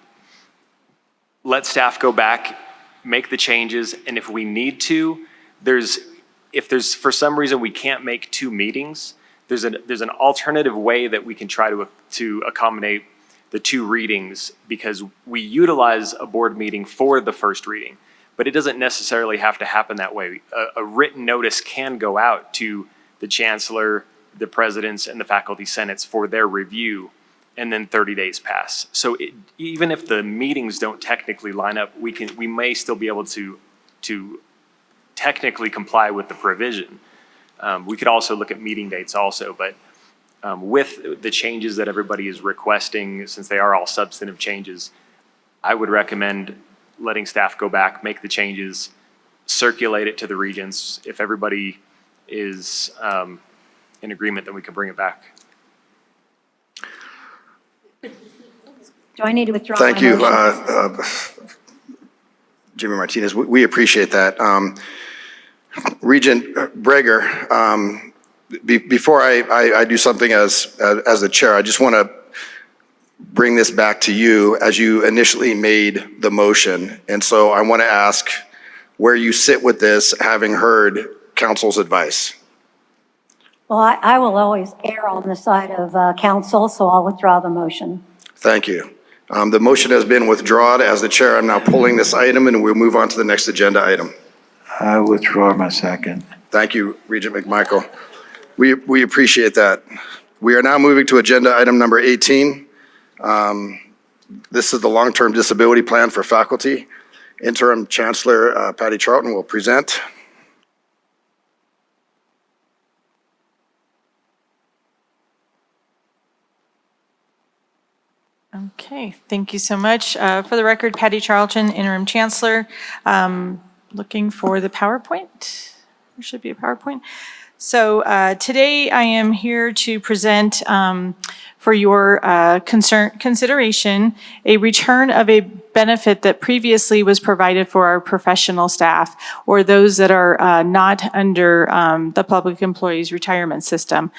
Let staff go back, make the changes, and if we need to, if there's for some reason we can't make 2 meetings, there's an alternative way that we can try to accommodate the 2 readings, because we utilize a board meeting for the first reading, but it doesn't necessarily have to happen that way. A written notice can go out to the chancellor, the presidents, and the faculty senates for their review, and then 30 days pass. So even if the meetings don't technically line up, we may still be able to technically comply with the provision. We could also look at meeting dates also, but with the changes that everybody is requesting, since they are all substantive changes, I would recommend letting staff go back, make the changes, circulate it to the regents. If everybody is in agreement, then we can bring it back. Do I need to withdraw? Thank you, Jimmy Martinez. We appreciate that. Regent Breger, before I do something as the chair, I just want to bring this back to you as you initially made the motion. And so I want to ask where you sit with this, having heard council's advice. Well, I will always err on the side of council, so I'll withdraw the motion. Thank you. The motion has been withdrawn. As the chair, I'm now pulling this item, and we'll move on to the next agenda item. I withdraw my second. Thank you, Regent McMichael. We appreciate that. We are now moving to agenda item number 18. This is the long-term disability plan for faculty. Interim Chancellor Patty Charlton will present. Okay, thank you so much. For the record, Patty Charlton, Interim Chancellor. Looking for the PowerPoint. There should be a PowerPoint. So today I am here to present for your consideration a return of a benefit that previously was provided for our professional staff or those that are not under the public employees retirement system.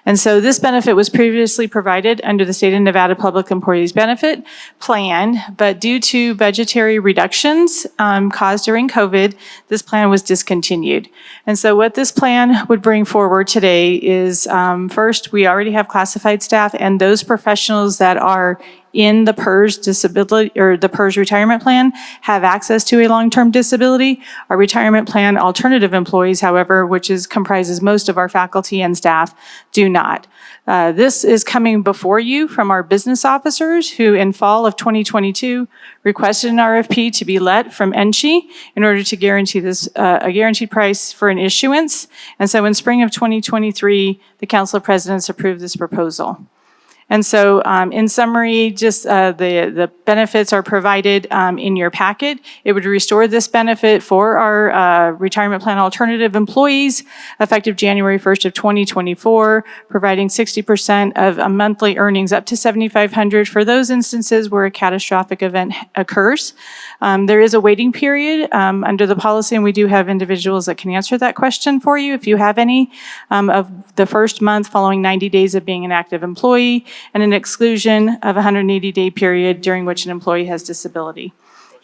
And so this benefit was previously provided under the State of Nevada Public Employees Benefit Plan, but due to budgetary reductions caused during COVID, this plan was discontinued. And so what this plan would bring forward today is first, we already have classified staff, and those professionals that are in the PERS disability or the PERS retirement plan have access to a long-term disability. Our retirement plan alternative employees, however, which comprises most of our faculty and staff, do not. This is coming before you from our business officers who in fall of 2022 requested an RFP to be let from NSHE in order to guarantee this, a guaranteed price for an issuance. And so in spring of 2023, the Council of Presidents approved this proposal. And so in summary, just the benefits are provided in your packet. It would restore this benefit for our retirement plan alternative employees effective January 1st of 2024, providing 60% of a monthly earnings up to $7,500 for those instances where a catastrophic event occurs. There is a waiting period under the policy, and we do have individuals that can answer that question for you if you have any, of the first month following 90 days of being an active employee, and an exclusion of a 180-day period during which an employee has disability.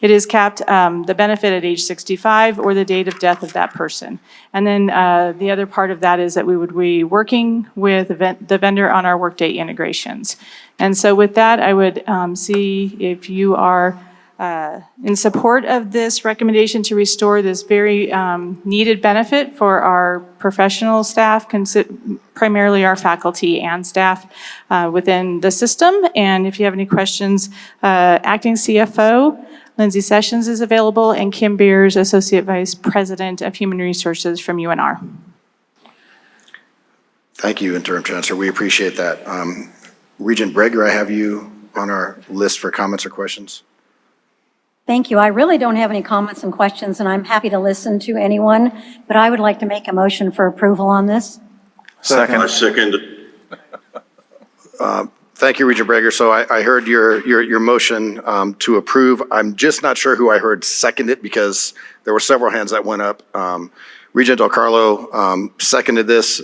It is capped, the benefit at age 65 or the date of death of that person. And then the other part of that is that we would be working with the vendor on our workday integrations. And so with that, I would see if you are in support of this recommendation to restore this very needed benefit for our professional staff, primarily our faculty and staff within the system. And if you have any questions, Acting CFO Lindsay Sessions is available, and Kim Beers, Associate Vice President of Human Resources from UNR. Thank you, Interim Chancellor. We appreciate that. Regent Breger, I have you on our list for comments or questions. Thank you. I really don't have any comments and questions, and I'm happy to listen to anyone, but I would like to make a motion for approval on this. I second it. Thank you, Regent Breger. So I heard your motion to approve. I'm just not sure who I heard second it because there were several hands that went up. Regent Del Carlo seconded this.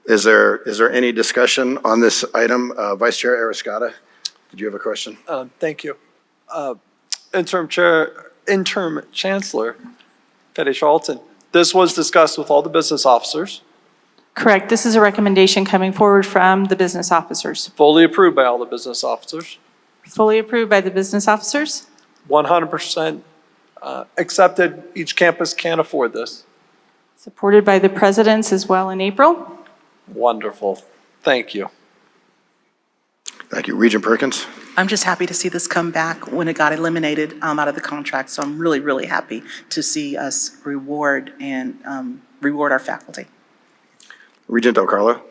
Is there any discussion on this item? Vice Chair Arascata, did you have a question? Thank you. Interim Chancellor Patty Charlton, this was discussed with all the business officers. Correct. This is a recommendation coming forward from the business officers. Fully approved by all the business officers. Fully approved by the business officers. 100% accepted. Each campus can afford this. Supported by the presidents as well in April. Wonderful. Thank you. Thank you. Regent Perkins? I'm just happy to see this come back when it got eliminated out of the contract. So I'm really, really happy to see us reward our faculty. Regent Del Carlo?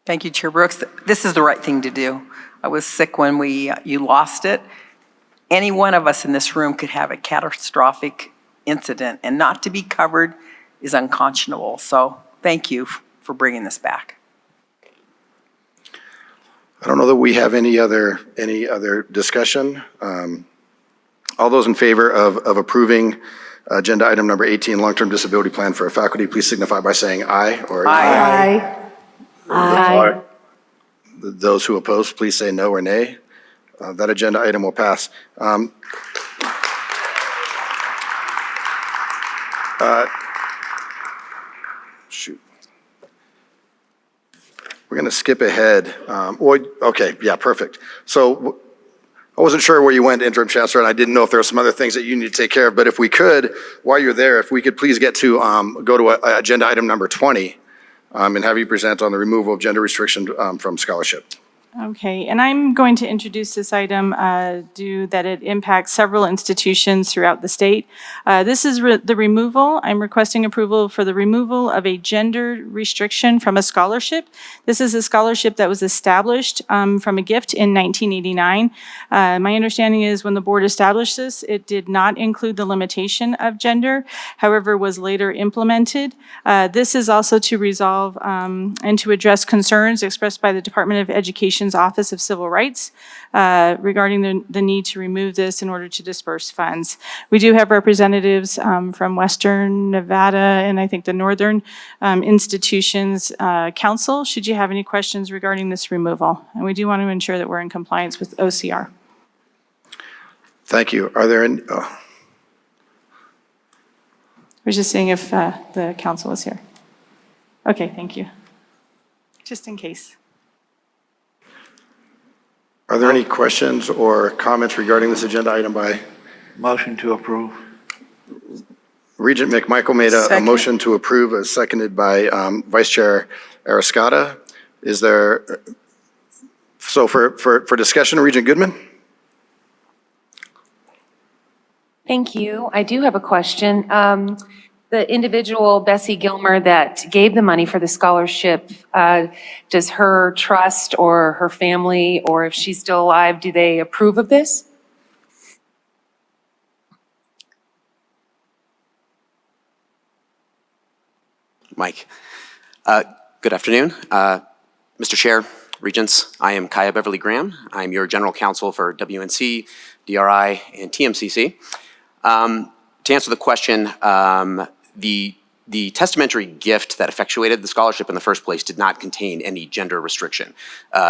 Thank you, Chair Brooks. This is the right thing to do. I was sick when you lost it. Any one of us in this room could have a catastrophic incident, and not to be covered is unconscionable. So thank you for bringing this back. I don't know that we have any other discussion. All those in favor of approving agenda item number 18, long-term disability plan for a faculty, please signify by saying aye. Or Aye. Aye. Those who oppose, please say no or nay. That agenda item will pass. Shoot. We're going to skip ahead. Okay, yeah, perfect. So I wasn't sure where you went, Interim Chancellor, and I didn't know if there were some other things that you need to take care of, but if we could, while you're there, if we could please get to, go to agenda item number 20 and have you present on the removal of gender restriction from scholarship. Okay, and I'm going to introduce this item due that it impacts several institutions throughout the state. This is the removal. I'm requesting approval for the removal of a gender restriction from a scholarship. This is a scholarship that was established from a gift in 1989. My understanding is when the board established this, it did not include the limitation of gender, however, was later implemented. This is also to resolve and to address concerns expressed by the Department of Education's Office of Civil Rights regarding the need to remove this in order to disperse funds. We do have representatives from Western Nevada and I think the Northern Institutions Council, should you have any questions regarding this removal. And we do want to ensure that we're in compliance with OCR. Thank you. Are there any? We're just seeing if the council is here. Okay, thank you. Just in case. Are there any questions or comments regarding this agenda item by? Motion to approve. Regent McMichael made a motion to approve, as seconded by Vice Chair Arascata. Is there, so for discussion, Regent Goodman? Thank you. I do have a question. The individual, Bessie Gilmer, that gave the money for the scholarship, does her trust or her family, or if she's still alive, do they approve of this? Mike. Good afternoon. Mr. Chair, Regents, I am Kaya Beverly Graham. I'm your General Counsel for WNC, DRI, and TMCC. To answer the question, the The testamentary gift that effectuated the scholarship in the first place did not contain any gender restriction.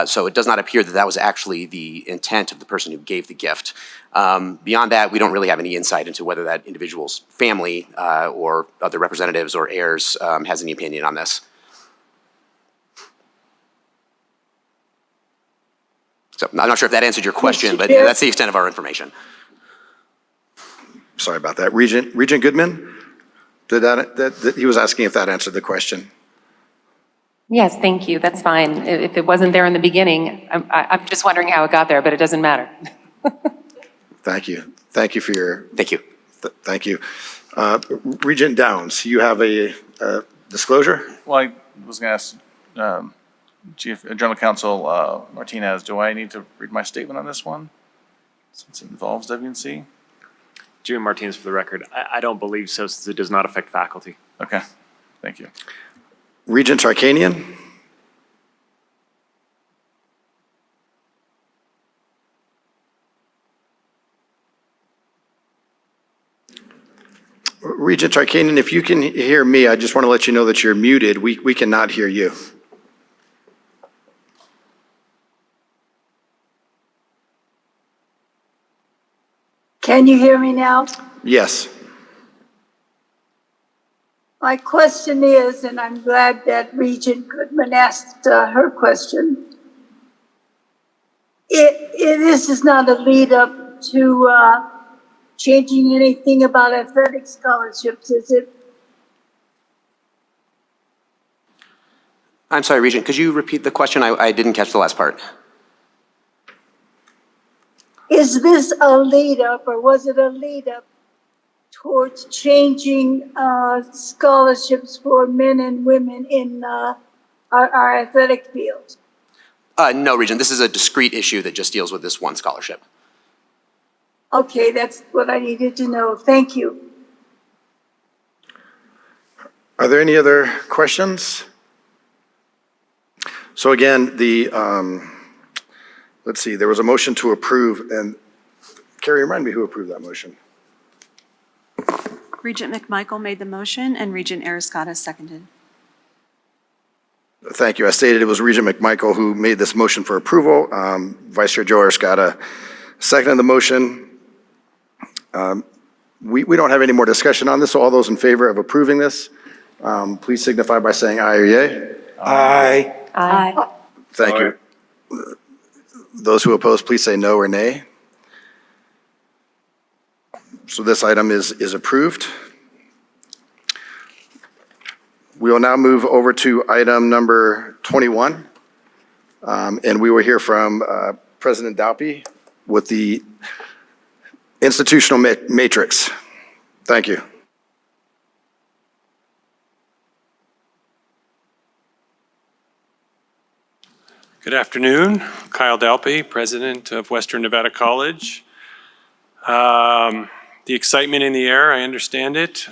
So it does not appear that that was actually the intent of the person who gave the gift. Beyond that, we don't really have any insight into whether that individual's family or other representatives or heirs has any opinion on this. So I'm not sure if that answered your question, but that's the extent of our information. Sorry about that. Regent Goodman? He was asking if that answered the question. Yes, thank you. That's fine. If it wasn't there in the beginning, I'm just wondering how it got there, but it doesn't matter. Thank you. Thank you for your. Thank you. Thank you. Regent Downs, you have a disclosure? Well, I was going to ask General Counsel Martinez, do I need to read my statement on this one since it involves WNC? June Martinez, for the record, I don't believe so, since it does not affect faculty. Okay, thank you. Regent Tarkanian? Regent Tarkanian, if you can hear me, I just want to let you know that you're muted. We cannot hear you. Can you hear me now? Yes. My question is, and I'm glad that Regent Goodman asked her question. This is not a lead up to changing anything about athletic scholarships, is it? I'm sorry, Regent, could you repeat the question? I didn't catch the last part. Is this a lead up, or was it a lead up towards changing scholarships for men and women in our athletic fields? No, Regent, this is a discrete issue that just deals with this one scholarship. Okay, that's what I needed to know. Thank you. Are there any other questions? So again, let's see, there was a motion to approve, and Carrie, remind me who approved that motion. Regent McMichael made the motion and Regent Ariscotta seconded. Thank you. I stated it was Regent McMichael who made this motion for approval. Vice Chair Joe Ariscotta seconded the motion. We don't have any more discussion on this, so all those in favor of approving this, please signify by saying aye or yay. Aye. Aye. Thank you. Those who oppose, please say no or nay. So this item is approved. We will now move over to item number 21. And we will hear from President Daupe with the institutional matrix. Thank you. Good afternoon. Kyle Daupe, President of Western Nevada College. The excitement in the air, I understand it.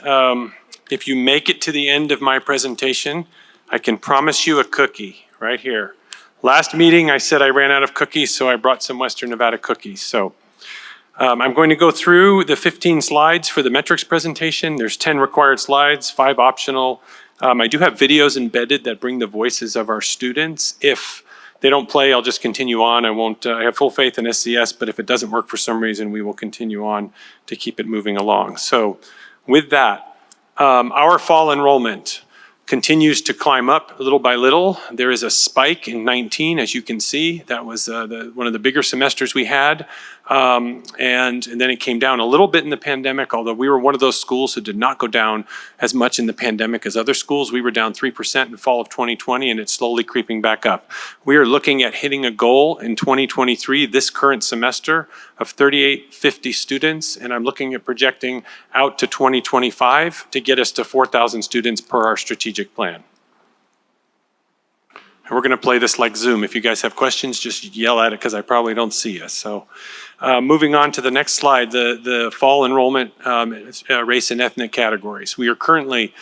If you make it to the end of my presentation, I can promise you a cookie right here. Last meeting, I said I ran out of cookies, so I brought some Western Nevada cookies. So I'm going to go through the 15 slides for the metrics presentation. There's 10 required slides, 5 optional. I do have videos embedded that bring the voices of our students. If they don't play, I'll just continue on. I won't, I have full faith in SCS, but if it doesn't work for some reason, we will continue on to keep it moving along. So with that, our fall enrollment continues to climb up little by little. There is a spike in 19, as you can see. That was one of the bigger semesters we had. And then it came down a little bit in the pandemic, although we were one of those schools who did not go down as much in the pandemic as other schools. We were down 3% in the fall of 2020, and it's slowly creeping back up. We are looking at hitting a goal in 2023, this current semester, of 3,850 students, and I'm looking at projecting out to 2025 to get us to 4,000 students per our strategic plan. And we're going to play this like Zoom. If you guys have questions, just yell at it because I probably don't see us. So moving on to the next slide, the fall enrollment race and ethnic categories. We are currently,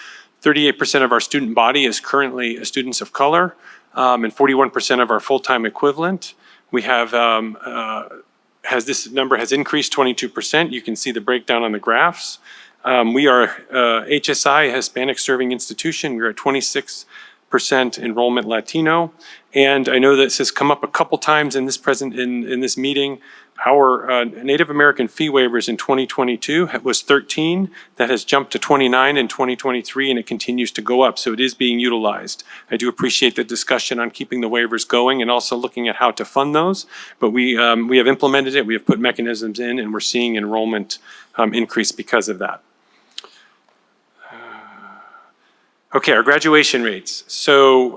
38% of our student body is currently students of color, and 41% of our full-time equivalent. We have, this number has increased 22%. You can see the breakdown on the graphs. We are HSI, Hispanic Serving Institution. We're at 26% enrollment Latino. And I know this has come up a couple times in this meeting. Our Native American fee waivers in 2022 was 13. That has jumped to 29 in 2023, and it continues to go up. So it is being utilized. I do appreciate the discussion on keeping the waivers going and also looking at how to fund those. But we have implemented it. We have put mechanisms in, and we're seeing enrollment increase because of that. Okay, our graduation rates. So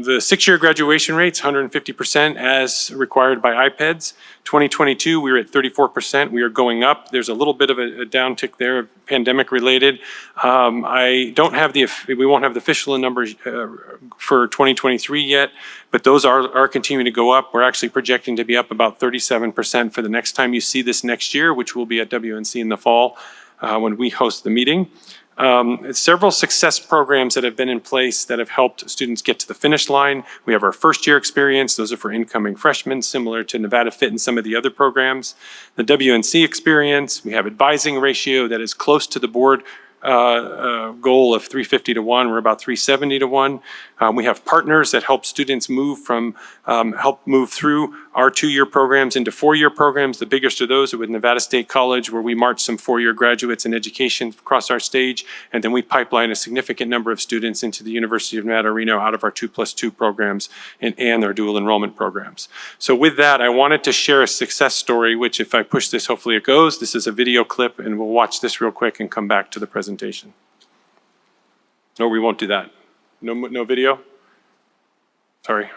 the 6-year graduation rates, 150% as required by IPEDS. 2022, we were at 34%. We are going up. There's a little bit of a downtick there, pandemic related. We won't have the official numbers for 2023 yet, but those are continuing to go up. We're actually projecting to be up about 37% for the next time you see this next year, which will be at WNC in the fall when we host the meeting. Several success programs that have been in place that have helped students get to the finish line. We have our first year experience. Those are for incoming freshmen, similar to Nevada Fit and some of the other programs. The WNC experience, we have advising ratio that is close to the board goal of 350 to 1. We're about 370 to 1. We have partners that help students move through our 2-year programs into 4-year programs. The biggest of those are with Nevada State College, where we march some 4-year graduates in education across our stage, and then we pipeline a significant number of students into the University of Nevada, Reno out of our 2+2 programs and our dual enrollment programs. So with that, I wanted to share a success story, which if I push this, hopefully it goes. This is a video clip, and we'll watch this real quick and come back to the presentation. No, we won't do that. No video? Sorry.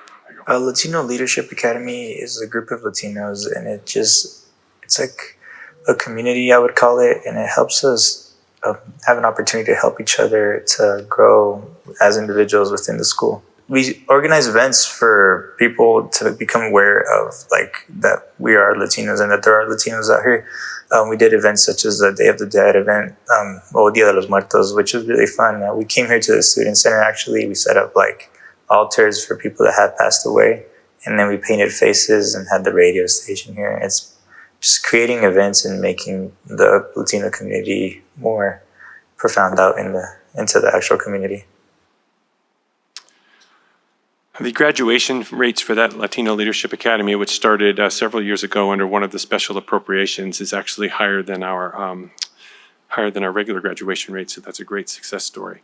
Latino Leadership Academy is a group of Latinos, and it's like a community, I would call it, and it helps us have an opportunity to help each other to grow as individuals within the school. We organize events for people to become aware of that we are Latinos and that there are Latinos out here. We did events such as the Day of the Dead event, Dia de los Muertos, which was really fun. We came here to the Student Center. Actually, we set up altars for people that had passed away, and then we painted faces and had the radio station here. It's just creating events and making the Latino community more profound out into the actual community. The graduation rates for that Latino Leadership Academy, which started several years ago under one of the special appropriations, is actually higher than our regular graduation rate. So that's a great success story.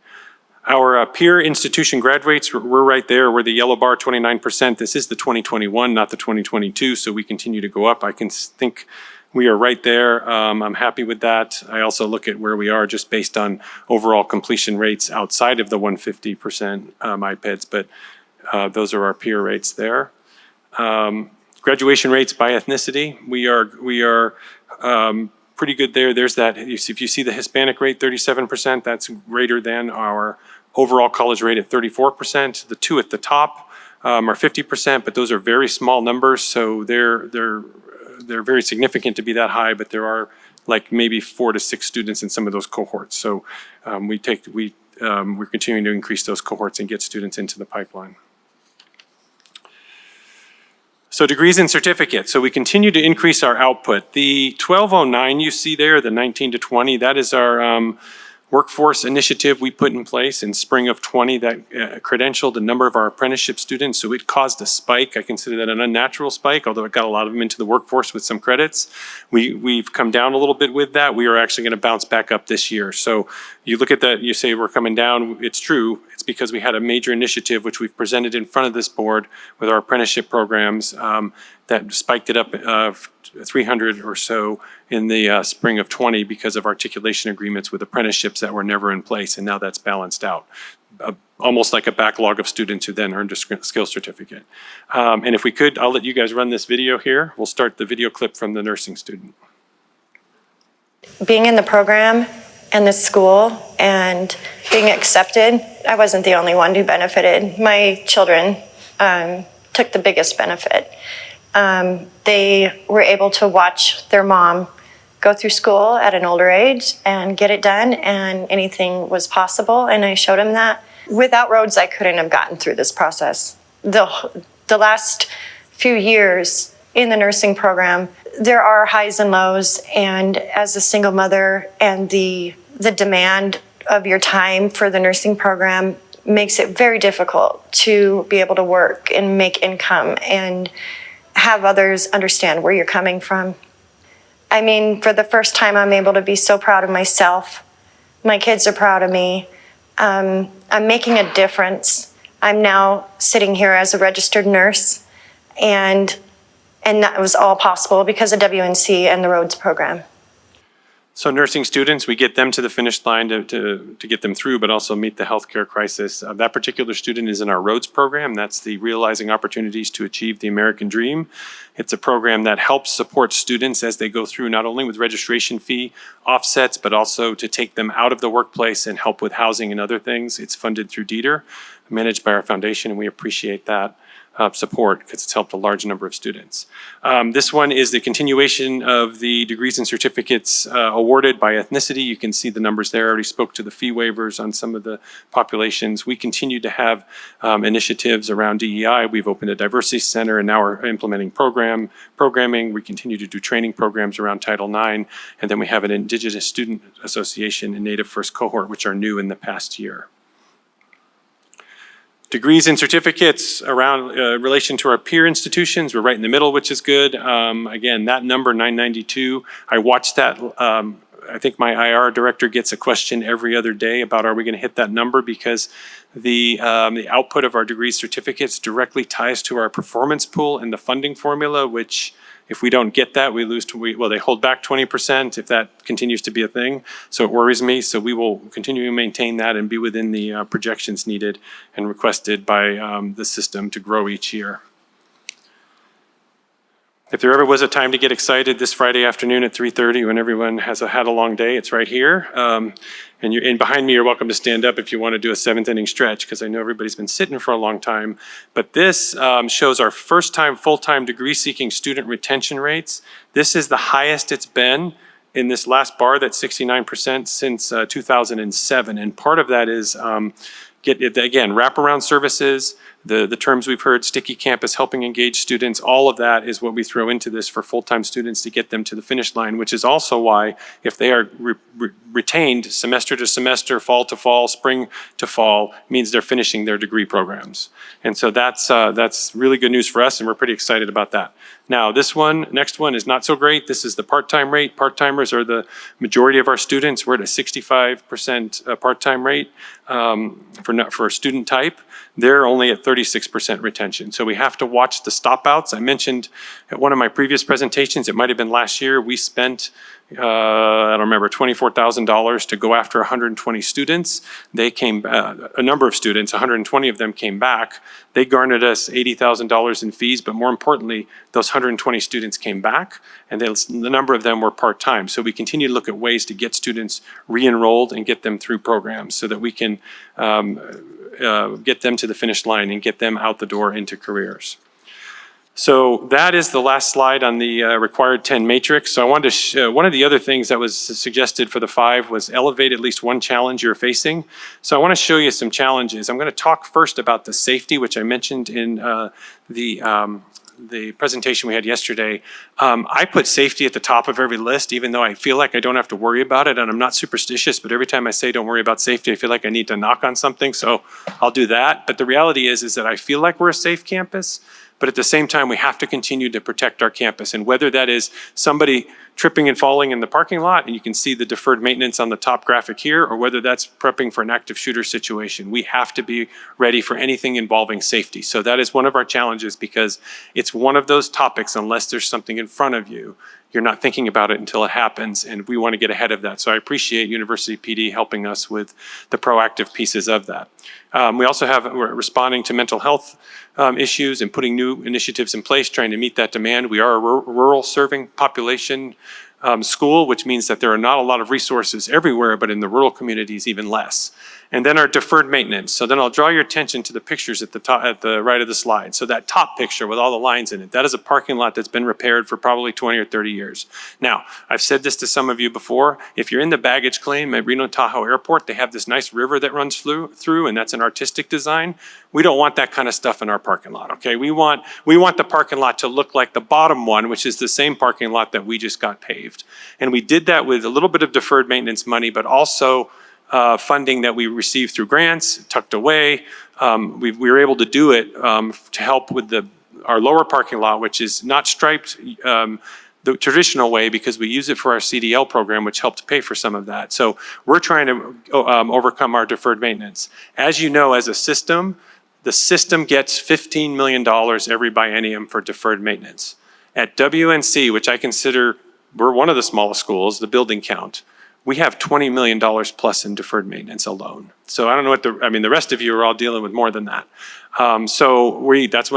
Our peer institution graduates, we're right there. We're the yellow bar, 29%. This is the 2021, not the 2022. So we continue to go up. I can think we are right there. I'm happy with that. I also look at where we are just based on overall completion rates outside of the 150% IPEDS, but those are our peer rates there. Graduation rates by ethnicity, we are pretty good there. There's that, if you see the Hispanic rate, 37%, that's greater than our overall college rate at 34%. The two at the top are 50%, but those are very small numbers, so they're very significant to be that high, but there are maybe 4 to 6 students in some of those cohorts. So we're continuing to increase those cohorts and get students into the pipeline. So degrees and certificates. So we continue to increase our output. The 1209 you see there, the 19 to 20, that is our workforce initiative we put in place in spring of 20 that credentialed a number of our apprenticeship students. So it caused a spike. I consider that an unnatural spike, although it got a lot of them into the workforce with some credits. We've come down a little bit with that. We are actually going to bounce back up this year. So you look at that, you say we're coming down. It's true. It's because we had a major initiative, which we've presented in front of this board with our apprenticeship programs that spiked it up 300 or so in the spring of 20 because of articulation agreements with apprenticeships that were never in place, and now that's balanced out. Almost like a backlog of students who then earned a skills certificate. And if we could, I'll let you guys run this video here. We'll start the video clip from the nursing student. Being in the program and the school and being accepted, I wasn't the only one who benefited. My children took the biggest benefit. They were able to watch their mom go through school at an older age and get it done, and anything was possible, and I showed them that. Without Rhodes, I couldn't have gotten through this process. The last few years in the nursing program, there are highs and lows, and as a single mother and the the demand of your time for the nursing program makes it very difficult to be able to work and make income and have others understand where you're coming from. I mean, for the first time, I'm able to be so proud of myself. My kids are proud of me. I'm making a difference. I'm now sitting here as a registered nurse, and that was all possible because of WNC and the Rhodes program. So nursing students, we get them to the finish line to get them through, but also meet the healthcare crisis. That particular student is in our Rhodes program. That's the Realizing Opportunities to Achieve the American Dream. It's a program that helps support students as they go through, not only with registration fee offsets, but also to take them out of the workplace and help with housing and other things. It's funded through DETR, managed by our foundation, and we appreciate that support because it's helped a large number of students. This one is the continuation of the degrees and certificates awarded by ethnicity. You can see the numbers there. I already spoke to the fee waivers on some of the populations. We continue to have initiatives around DEI. We've opened a diversity center and now we're implementing programming. We continue to do training programs around Title IX. And then we have an Indigenous Student Association and Native First Cohort, which are new in the past year. Degrees and certificates around relation to our peer institutions, we're right in the middle, which is good. Again, that number 992, I watched that. I think my IR director gets a question every other day about are we going to hit that number, because the output of our degrees certificates directly ties to our performance pool and the funding formula, which if we don't get that, we lose well, they hold back 20% if that continues to be a thing. So it worries me. So we will continue to maintain that and be within the projections needed and requested by the system to grow each year. If there ever was a time to get excited, this Friday afternoon at 3:30 when everyone has had a long day, it's right here. And behind me, you're welcome to stand up if you want to do a 7th inning stretch, because I know everybody's been sitting for a long time. But this shows our first-time full-time degree-seeking student retention rates. This is the highest it's been in this last bar, that's 69% since 2007. And part of that is, again, wraparound services, the terms we've heard, sticky campus, helping engage students, all of that is what we throw into this for full-time students to get them to the finish line, which is also why if they are retained semester to semester, fall to fall, spring to fall, means they're finishing their degree programs. And so that's really good news for us, and we're pretty excited about that. Now, next one is not so great. This is the part-time rate. Part-timers are the majority of our students. We're at a 65% part-time rate for student type. They're only at 36% retention. So we have to watch the stop-outs. I mentioned at one of my previous presentations, it might have been last year, we spent I don't remember, $24,000 to go after 120 students. They came, a number of students, 120 of them came back. They garnered us $80,000 in fees, but more importantly, those 120 students came back, and the number of them were part-time. So we continue to look at ways to get students re-enrolled and get them through programs so that we can get them to the finish line and get them out the door into careers. So that is the last slide on the required 10 matrix. So I wanted to one of the other things that was suggested for the 5 was elevate at least one challenge you're facing. So I want to show you some challenges. I'm going to talk first about the safety, which I mentioned in the presentation we had yesterday. I put safety at the top of every list, even though I feel like I don't have to worry about it, and I'm not superstitious, but every time I say don't worry about safety, I feel like I need to knock on something, so I'll do that. But the reality is that I feel like we're a safe campus, but at the same time, we have to continue to protect our campus. And whether that is somebody tripping and falling in the parking lot, and you can see the deferred maintenance on the top graphic here, or whether that's prepping for an active shooter situation, we have to be ready for anything involving safety. So that is one of our challenges, because it's one of those topics, unless there's something in front of you, you're not thinking about it until it happens, and we want to get ahead of that. So I appreciate University PD helping us with the proactive pieces of that. We also we're responding to mental health issues and putting new initiatives in place, trying to meet that demand. We are a rural serving population school, which means that there are not a lot of resources everywhere, but in the rural communities even less. and then our deferred maintenance. So then I'll draw your attention to the pictures at the top, at the right of the slide. So that top picture with all the lines in it, that is a parking lot that's been repaired for probably 20 or 30 years. Now, I've said this to some of you before. If you're in the baggage claim at Reno Tahoe Airport, they have this nice river that runs through, and that's an artistic design. We don't want that kind of stuff in our parking lot, okay? We want the parking lot to look like the bottom one, which is the same parking lot that we just got paved. And we did that with a little bit of deferred maintenance money, but also funding that we received through grants, tucked away. We were able to do it to help with our lower parking lot, which is not striped the traditional way because we use it for our CDL program, which helped pay for some of that. So we're trying to overcome our deferred maintenance. As you know, as a system, the system gets $15 million every biennium for deferred maintenance. At WNC, which I consider, we're one of the smallest schools, the building count, we have $20 million plus in deferred maintenance alone. So I don't know what the rest of you are all dealing with more than that. So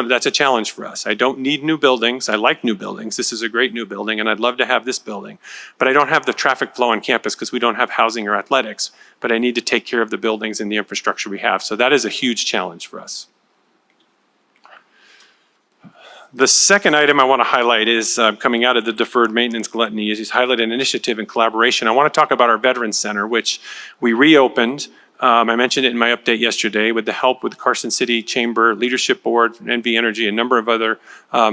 that's a challenge for us. I don't need new buildings. I like new buildings. This is a great new building and I'd love to have this building, but I don't have the traffic flow on campus because we don't have housing or athletics, but I need to take care of the buildings and the infrastructure we have. So that is a huge challenge for us. The second item I want to highlight is coming out of the deferred maintenance gluttony is highlight an initiative in collaboration. I want to talk about our Veterans Center, which we reopened. I mentioned it in my update yesterday with the help with the Carson City Chamber Leadership Board, NV Energy, a number of other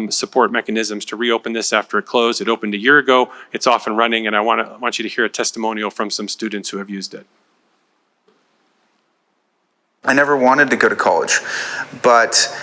support mechanisms to reopen this after it closed. It opened a year ago. It's off and running, and I want you to hear a testimonial from some students who have used it. I never wanted to go to college, but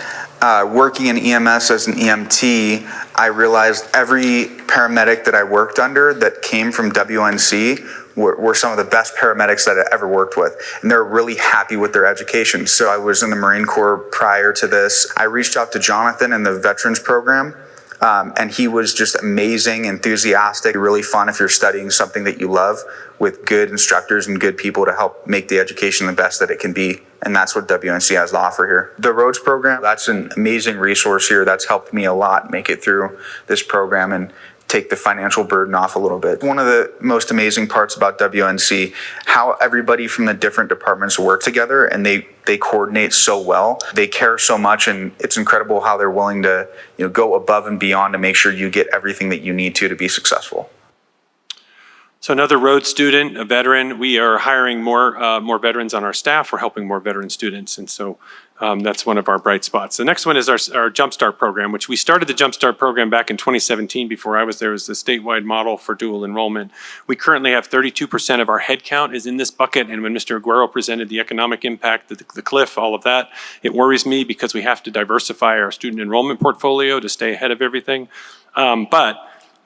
working in EMS as an EMT, I realized every paramedic that I worked under that came from WNC were some of the best paramedics that I ever worked with. And they're really happy with their education. So I was in the Marine Corps prior to this. I reached out to Jonathan in the Veterans Program. And he was just amazing, enthusiastic, really fun if you're studying something that you love with good instructors and good people to help make the education the best that it can be. And that's what WNC has to offer here. The Roads program, that's an amazing resource here. That's helped me a lot make it through this program and take the financial burden off a little bit. One of the most amazing parts about WNC, how everybody from the different departments work together and they coordinate so well. They care so much, and it's incredible how they're willing to, go above and beyond to make sure you get everything that you need to be successful. So another Rhodes student, a veteran, we are hiring more veterans on our staff. We're helping more veteran students, and so that's one of our bright spots. The next one is our Jumpstart program, which we started the Jumpstart program back in 2017 before I was there as the statewide model for dual enrollment. We currently have 32% of our headcount is in this bucket, and when Mr. Aguero presented the economic impact, the cliff, all of that, it worries me because we have to diversify our student enrollment portfolio to stay ahead of everything. But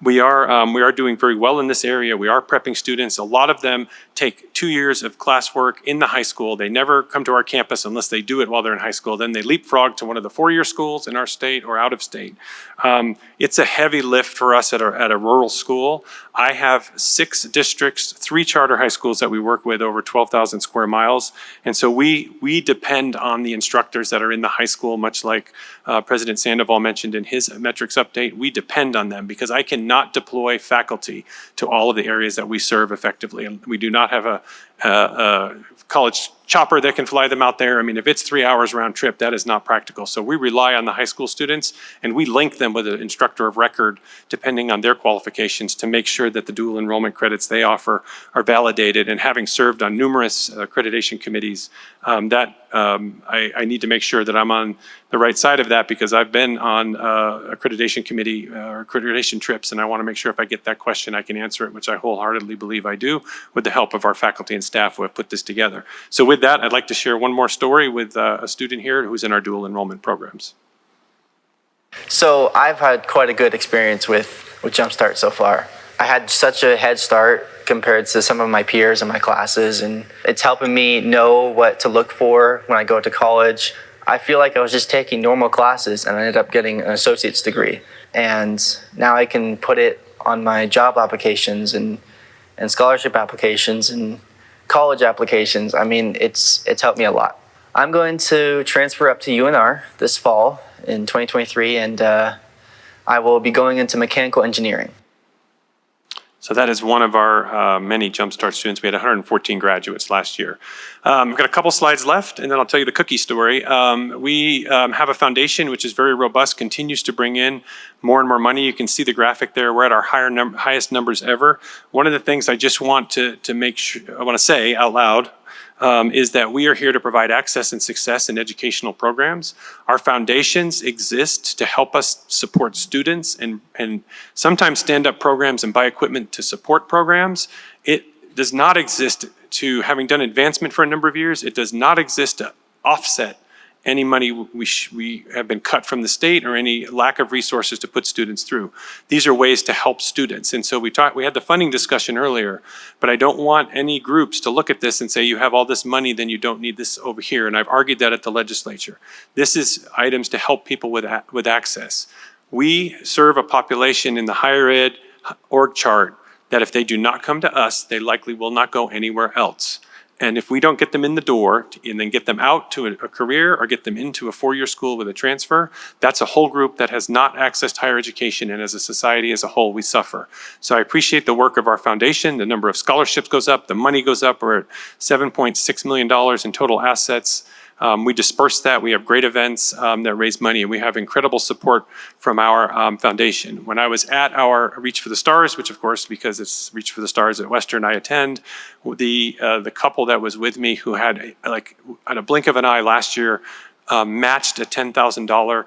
we are doing very well in this area. We are prepping students. A lot of them take 2 years of classwork in the high school. They never come to our campus unless they do it while they're in high school. Then they leapfrog to one of the 4-year schools in our state or out of state. It's a heavy lift for us at a rural school. I have 6 districts, 3 charter high schools that we work with over 12,000 square miles. And so we depend on the instructors that are in the high school, much like President Sandoval mentioned in his metrics update. We depend on them because I cannot deploy faculty to all of the areas that we serve effectively. And we do not have a college chopper that can fly them out there. I mean, if it's 3 hours round trip, that is not practical. So we rely on the high school students and we link them with an instructor of record depending on their qualifications to make sure that the dual enrollment credits they offer are validated. And having served on numerous accreditation committees, I need to make sure that I'm on the right side of that because I've been on accreditation committee or accreditation trips, and I want to make sure if I get that question, I can answer it, which I wholeheartedly believe I do with the help of our faculty and staff who have put this together. So with that, I'd like to share one more story with a student here who's in our dual enrollment programs. So I've had quite a good experience with Jumpstart so far. I had such a head start compared to some of my peers in my classes, and it's helping me know what to look for when I go to college. I feel like I was just taking normal classes and I ended up getting an associate's degree. And now I can put it on my job applications and scholarship applications and college applications. I mean, it's helped me a lot. I'm going to transfer up to UNR this fall in 2023, and I will be going into mechanical engineering. So that is one of our many Jumpstart students. We had 114 graduates last year. I've got a couple slides left, and then I'll tell you the cookie story. We have a foundation which is very robust, continues to bring in more and more money. You can see the graphic there. We're at our highest numbers ever. One of the things I just want to make sure, I want to say out loud, is that we are here to provide access and success in educational programs. Our foundations exist to help us support students and sometimes stand up programs and buy equipment to support programs. It does not exist to, having done advancement for a number of years, it does not exist to offset any money we have been cut from the state or any lack of resources to put students through. These are ways to help students. And so we had the funding discussion earlier, but I don't want any groups to look at this and say, you have all this money, then you don't need this over here. And I've argued that at the legislature. This is items to help people with access. We serve a population in the higher ed org chart that if they do not come to us, they likely will not go anywhere else. And if we don't get them in the door and then get them out to a career or get them into a four-year school with a transfer, that's a whole group that has not accessed higher education, and as a society as a whole, we suffer. So I appreciate the work of our foundation. The number of scholarships goes up, the money goes up. We're at $7.6 million in total assets. We disperse that. We have great events that raise money, and we have incredible support from our foundation. When I was at our Reach for the Stars, which of course, because it's Reach for the Stars at Western, I attend, the couple that was with me who had, like, at a blink of an eye last year, matched a $10,000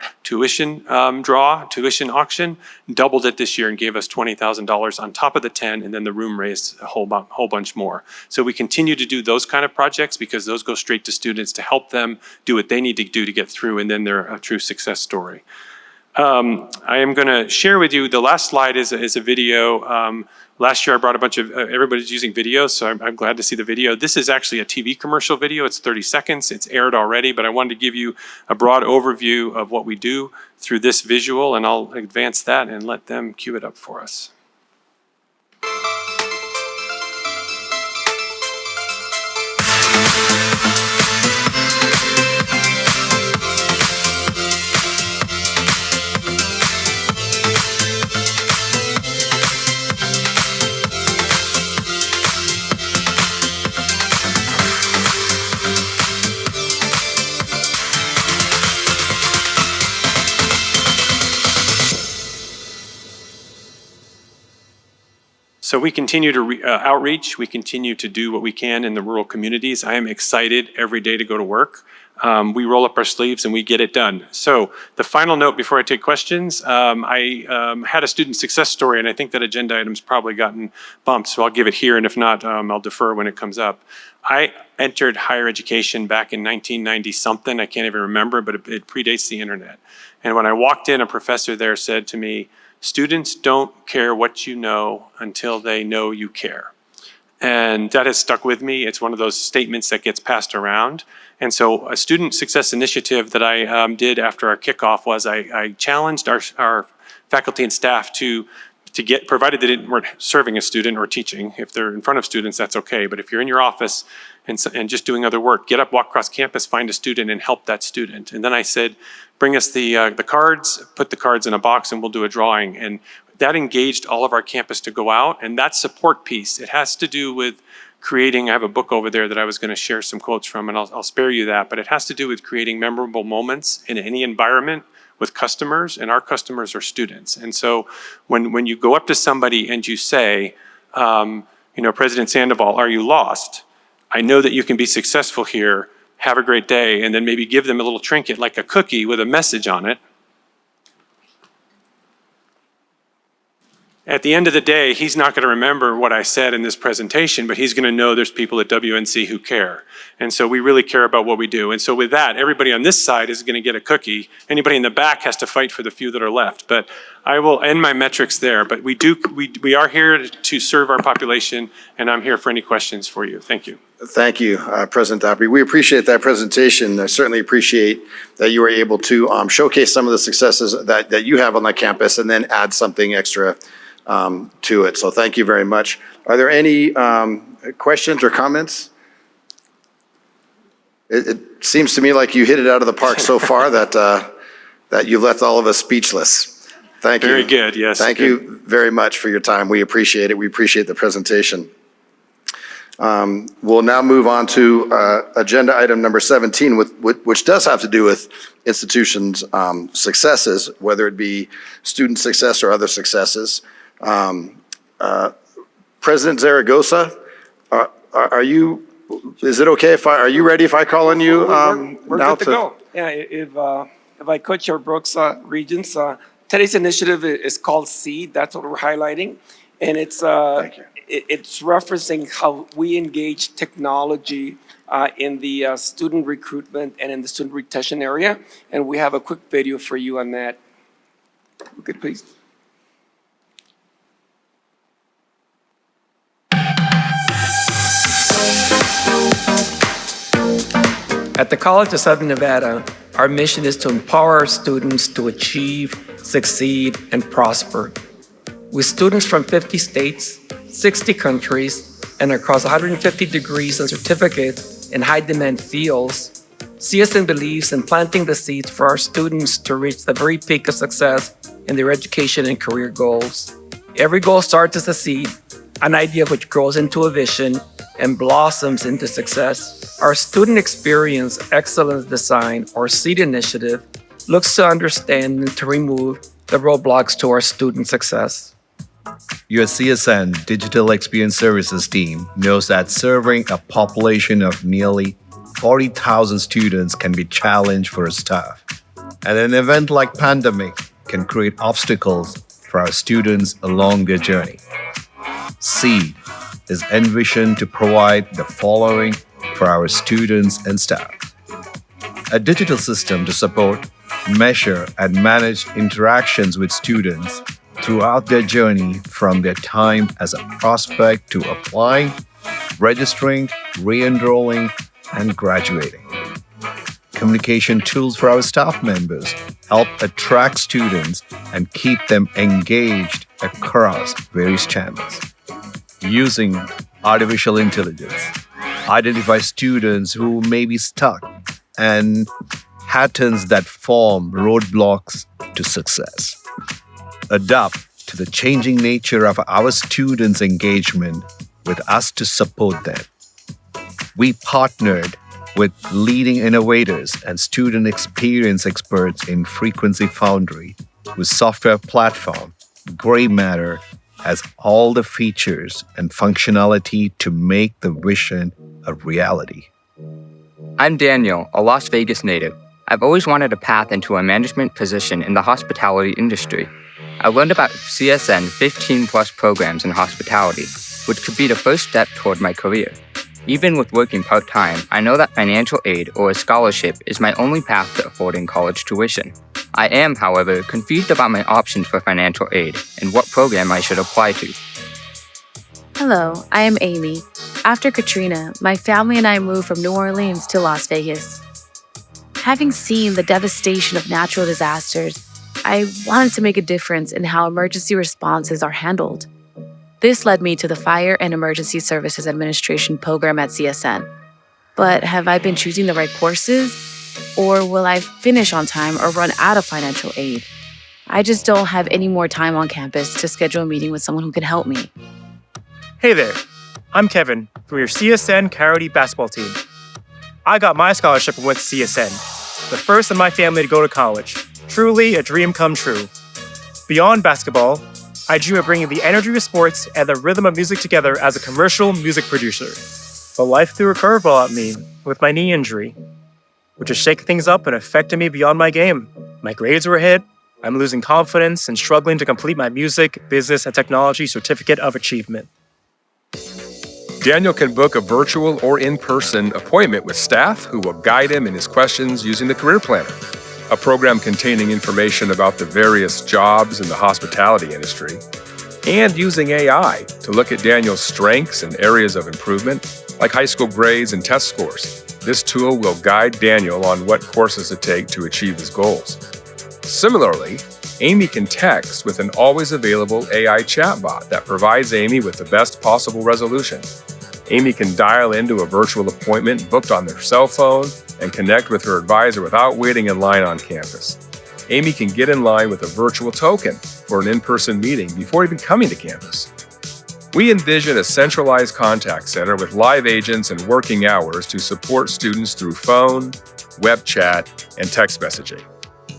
tuition auction, doubled it this year and gave us $20,000 on top of the 10, and then the room raised a whole bunch more. So we continue to do those kind of projects because those go straight to students to help them do what they need to do to get through, and then they're a true success story. I am going to share with you, the last slide is a video. Last year I brought a bunch of, everybody's using video, so I'm glad to see the video. This is actually a TV commercial video. It's 30 seconds. It's aired already, but I wanted to give you a broad overview of what we do through this visual, and I'll advance that and let them cue it up for us. So we continue to outreach. We continue to do what we can in the rural communities. I am excited every day to go to work. We roll up our sleeves and we get it done. So the final note before I take questions, I had a student success story, and I think that agenda item's probably gotten bumped, so I'll give it here, and if not, I'll defer when it comes up. I entered higher education back in 1990 something, I can't even remember, but it predates the internet. And when I walked in, a professor there said to me, "Students don't care what you know until they know you care." And that has stuck with me. It's one of those statements that gets passed around. And so a student success initiative that I did after our kickoff was I challenged our faculty and staff to get, provided they weren't serving a student or teaching. If they're in front of students, that's okay. But if you're in your office and just doing other work, get up, walk across campus, find a student and help that student. And then I said, bring us the cards, put the cards in a box, and we'll do a drawing. And that engaged all of our campus to go out. And that support piece, it has to do with creating, I have a book over there that I was going to share some quotes from, and I'll spare you that, but it has to do with creating memorable moments in any environment with customers, and our customers are students. And so when you go up to somebody and you say, President Sandoval, are you lost? I know that you can be successful here. Have a great day. And then maybe give them a little trinket like a cookie with a message on it. At the end of the day, he's not going to remember what I said in this presentation, but he's going to know there's people at WNC who care. And so we really care about what we do. And so with that, everybody on this side is going to get a cookie. Anybody in the back has to fight for the few that are left. But I will end my metrics there. But we are here to serve our population, and I'm here for any questions for you. Thank you. Thank you, President Thapre. We appreciate that presentation. I certainly appreciate that you were able to showcase some of the successes that you have on the campus and then add something extra to it. So thank you very much. Are there any questions or comments? It seems to me like you hit it out of the park so far that you left all of us speechless. Thank you. Very good, yes. Thank you very much for your time. We appreciate it. We appreciate the presentation. We'll now move on to agenda item number 17, which does have to do with institutions' successes, whether it be student success or other successes. President Zaragoza, are you? Is it okay are you ready if I call on you? We're now good to go. Yeah, if I could, Chair Brooks, Regents, today's initiative is called SEED. That's what we're highlighting, and it's it's referencing how we engage technology in the student recruitment and in the student retention area. And we have a quick video for you on that. Good, please. At the College of Southern Nevada, our mission is to empower our students to achieve, succeed, and prosper. With students from 50 states, 60 countries, and across 150 degrees and certificates in high-demand fields, CSN believes in planting the seeds for our students to reach the very peak of success in their education and career goals. Every goal starts as a seed, an idea which grows into a vision and blossoms into success. Our Student Experience Excellence Design, or SEED initiative, looks to understand and to remove the roadblocks to our student success. Your CSN Digital Experience Services team knows that serving a population of nearly 40,000 students can be a challenge for its staff. And an event like pandemic can create obstacles for our students along their journey. SEED is envisioned to provide the following for our students and staff: a digital system to support, measure, and manage interactions with students throughout their journey from their time as a prospect to applying, registering, re-enrolling, and graduating. Communication tools for our staff members help attract students and keep them engaged across various channels. Using artificial intelligence, identify students who may be stuck and patterns that form roadblocks to success. Adapt to the changing nature of our students' engagement with us to support them. We partnered with leading innovators and student experience experts in Frequency Foundry, whose software platform, Gray Matter, has all the features and functionality to make the vision a reality. I'm Daniel, a Las Vegas native. I've always wanted a path into a management position in the hospitality industry. I learned about CSN 15+ programs in hospitality, which could be the first step toward my career. Even with working part-time, I know that financial aid or a scholarship is my only path to affording college tuition. I am, however, confused about my options for financial aid and what program I should apply to. Hello, I am Amy. After Katrina, my family and I moved from New Orleans to Las Vegas. Having seen the devastation of natural disasters, I wanted to make a difference in how emergency responses are handled. This led me to the Fire and Emergency Services Administration program at CSN. But have I been choosing the right courses? Or will I finish on time or run out of financial aid? I just don't have any more time on campus to schedule a meeting with someone who can help me. Hey there, I'm Kevin from your CSN Coyote basketball team. I got my scholarship with CSN, the first in my family to go to college. Truly a dream come true. Beyond basketball, I dream of bringing the energy of sports and the rhythm of music together as a commercial music producer. But life threw a curveball at me with my knee injury, which is shaking things up and affecting me beyond my game. My grades were hit, I'm losing confidence and struggling to complete my music, business, and technology certificate of achievement. Daniel can book a virtual or in-person appointment with staff who will guide him in his questions using the Career Planner, a program containing information about the various jobs in the hospitality industry, and using AI to look at Daniel's strengths and areas of improvement, like high school grades and test scores. This tool will guide Daniel on what courses to take to achieve his goals. Similarly, Amy can text with an always available AI chatbot that provides Amy with the best possible resolution. Amy can dial into a virtual appointment booked on their cell phone and connect with her advisor without waiting in line on campus. Amy can get in line with a virtual token for an in-person meeting before even coming to campus. We envision a centralized contact center with live agents and working hours to support students through phone, web chat, and text messaging.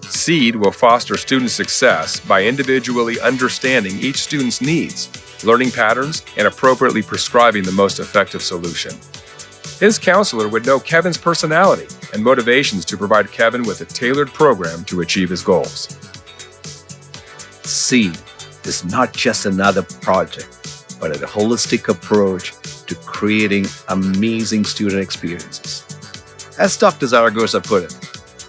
SEED will foster student success by individually understanding each student's needs, learning patterns, and appropriately prescribing the most effective solution. His counselor would know Kevin's personality and motivations to provide Kevin with a tailored program to achieve his goals. SEED is not just another project, but a holistic approach to creating amazing student experiences. As Dr. Zaragoza put it,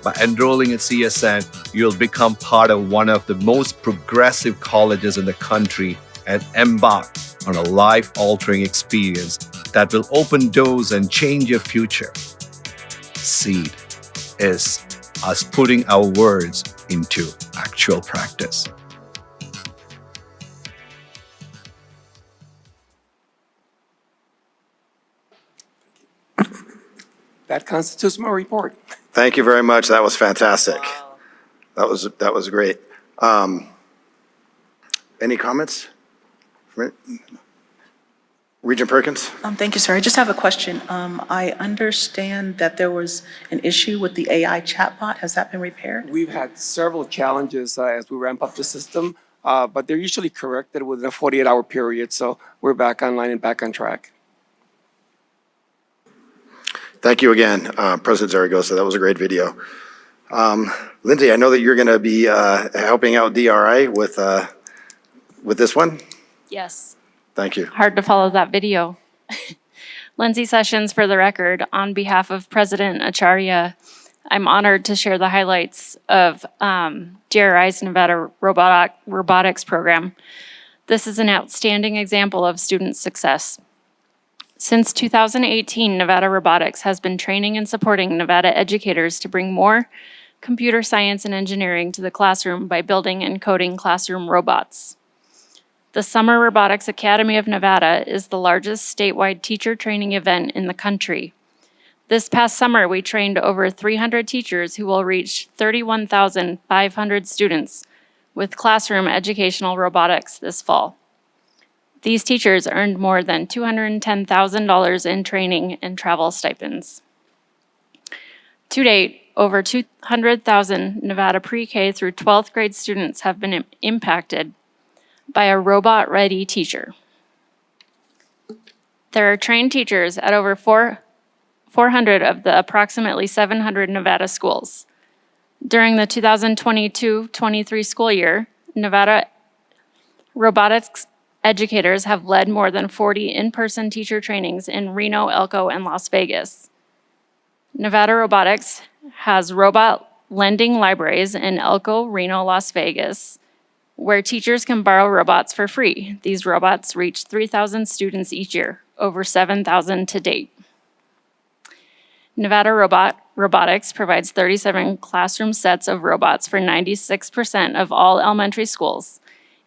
by enrolling at CSN, you'll become part of one of the most progressive colleges in the country and embark on a life-altering experience that will open doors and change your future. SEED is us putting our words into actual practice. That constitutes my report. Thank you very much. That was fantastic. That was great. Any comments? Regent Perkins? Thank you, sir. I just have a question. I understand that there was an issue with the AI chatbot. Has that been repaired? We've had several challenges as we ramp up the system, but they're usually corrected within a 48-hour period, so we're back online and back on track. Thank you again, President Zaragoza. That was a great video. Lindsay, I know that you're going to be helping out DRI with this one. Yes. Thank you. Hard to follow that video. Lindsay Sessions, for the record, on behalf of President Acharya, I'm honored to share the highlights of DRI's Nevada Robotics Program. This is an outstanding example of student success. Since 2018, Nevada Robotics has been training and supporting Nevada educators to bring more computer science and engineering to the classroom by building and coding classroom robots. The Summer Robotics Academy of Nevada is the largest statewide teacher training event in the country. This past summer, we trained over 300 teachers who will reach 31,500 students with classroom educational robotics this fall. These teachers earned more than $210,000 in training and travel stipends. To date, over 200,000 Nevada pre-K through 12th grade students have been impacted by a robot-ready teacher. There are trained teachers at over 400 of the approximately 700 Nevada schools. During the 2022-23 school year, Nevada robotics educators have led more than 40 in-person teacher trainings in Reno, Elko, and Las Vegas. Nevada Robotics has robot lending libraries in Elko, Reno, Las Vegas, where teachers can borrow robots for free. These robots reach 3,000 students each year, over 7,000 to date. Nevada Robotics provides 37 classroom sets of robots for 96% of all elementary schools